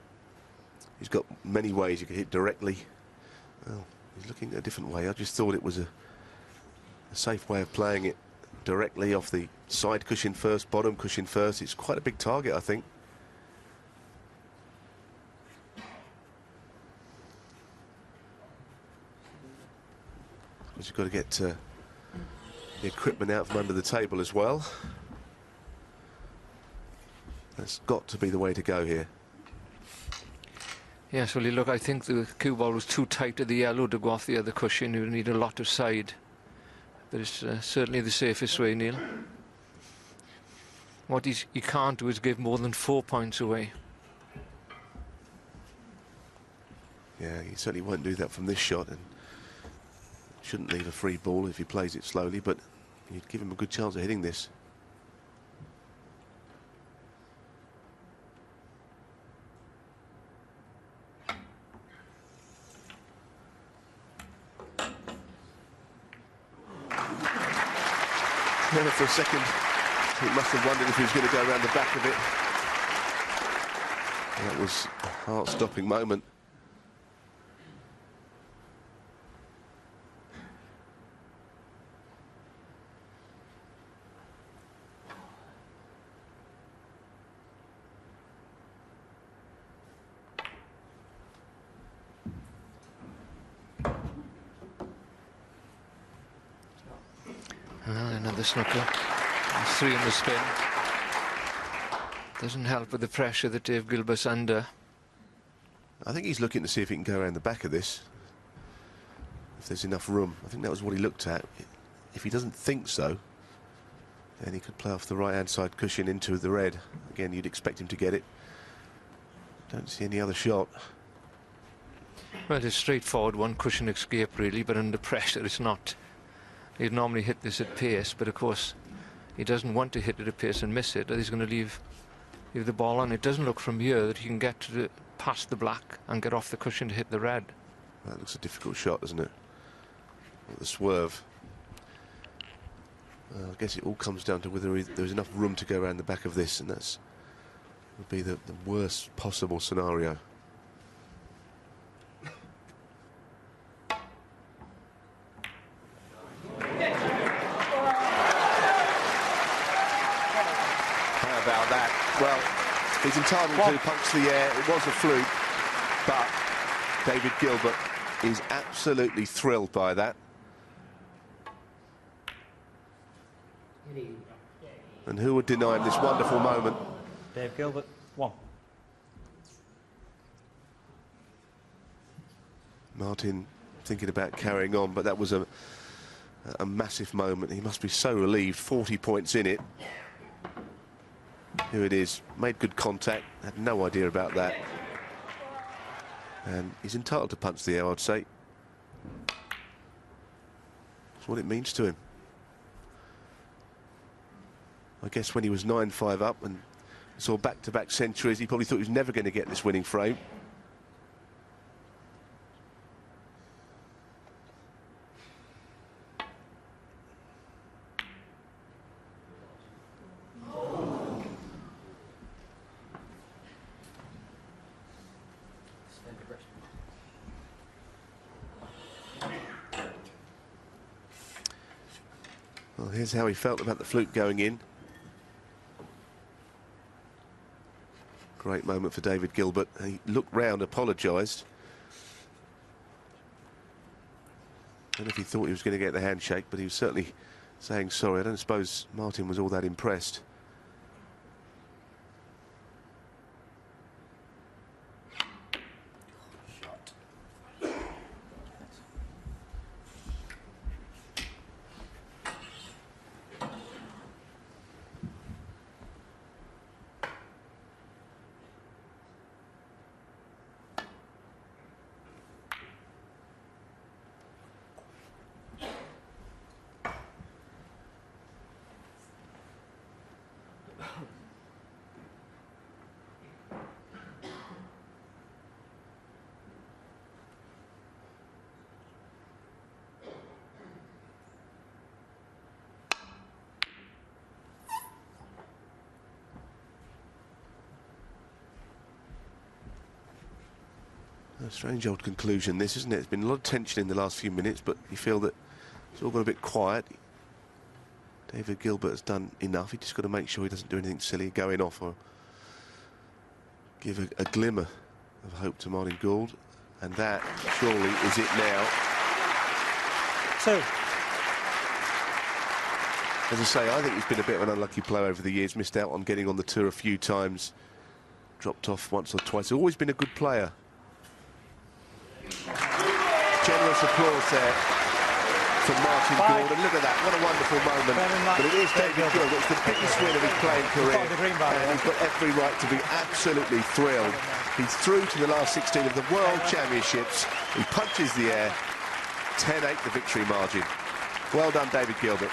He's got many ways you can hit directly. Well, he's looking at a different way. I just thought it was a safe way of playing it directly off the side cushion first, bottom cushion first. It's quite a big target, I think. Because you've got to get the equipment out from under the table as well. That's got to be the way to go here. Yes, well, look, I think the cue ball was too tight to the yellow to go off the other cushion. You need a lot of side. But it's certainly the safest way, Neil. What he can't do is give more than 4 points away. Yeah, he certainly won't do that from this shot, and shouldn't leave a free ball if he plays it slowly, but you'd give him a good chance of hitting this. Yeah, for a second, he must have wondered if he was going to go around the back of it. That was a heart-stopping moment. Another snooker. There's 3 in the spin. Doesn't help with the pressure that Dave Gilbert's under. I think he's looking to see if he can go around the back of this, if there's enough room. I think that was what he looked at. If he doesn't think so, then he could play off the right-hand side cushion into the red. Again, you'd expect him to get it. Don't see any other shot. Well, it's straightforward, one cushion escape, really, but under pressure it's not. He'd normally hit this at pace, but of course he doesn't want to hit it at pace and miss it, or he's going to leave the ball on. It doesn't look from here that he can get to past the black and get off the cushion to hit the red. That looks a difficult shot, doesn't it? The swerve. I guess it all comes down to whether there's enough room to go around the back of this, and that's would be the worst possible scenario. Well, he's entitled to punch the air. It was a fluke, but David Gilbert is absolutely thrilled by that. And who would deny him this wonderful moment? Dave Gilbert, 1. Martin thinking about carrying on, but that was a massive moment. He must be so relieved. 40 points in it. who it is. Made good contact, had no idea about that. And he's entitled to punch the air, I'd say. That's what it means to him. I guess when he was 9-5 up and saw back-to-back centuries, he probably thought he was never going to get this winning frame. Well, here's how he felt about the fluke going in. Great moment for David Gilbert. He looked round, apologised. I don't know if he thought he was going to get the handshake, but he was certainly saying sorry. I don't suppose Martin was all that impressed. A strange old conclusion this, isn't it? There's been a lot of tension in the last few minutes, but you feel that it's all got a bit quiet. David Gilbert has done enough. He just got to make sure he doesn't do anything silly, going off or give a glimmer of hope to Martin Gould. And that, surely, is it now. So, as I say, I think he's been a bit of an unlucky player over the years. Missed out on getting on the tour a few times. Dropped off once or twice. Always been a good player. Generous applause there for Martin Gould, and look at that, what a wonderful moment. But it is David Gilbert, it's the biggest win of his playing career, and he's got every right to be absolutely thrilled. He's through to the last 16 of the World Championships. He punches the air, 10-8 the victory margin. Well done, David Gilbert.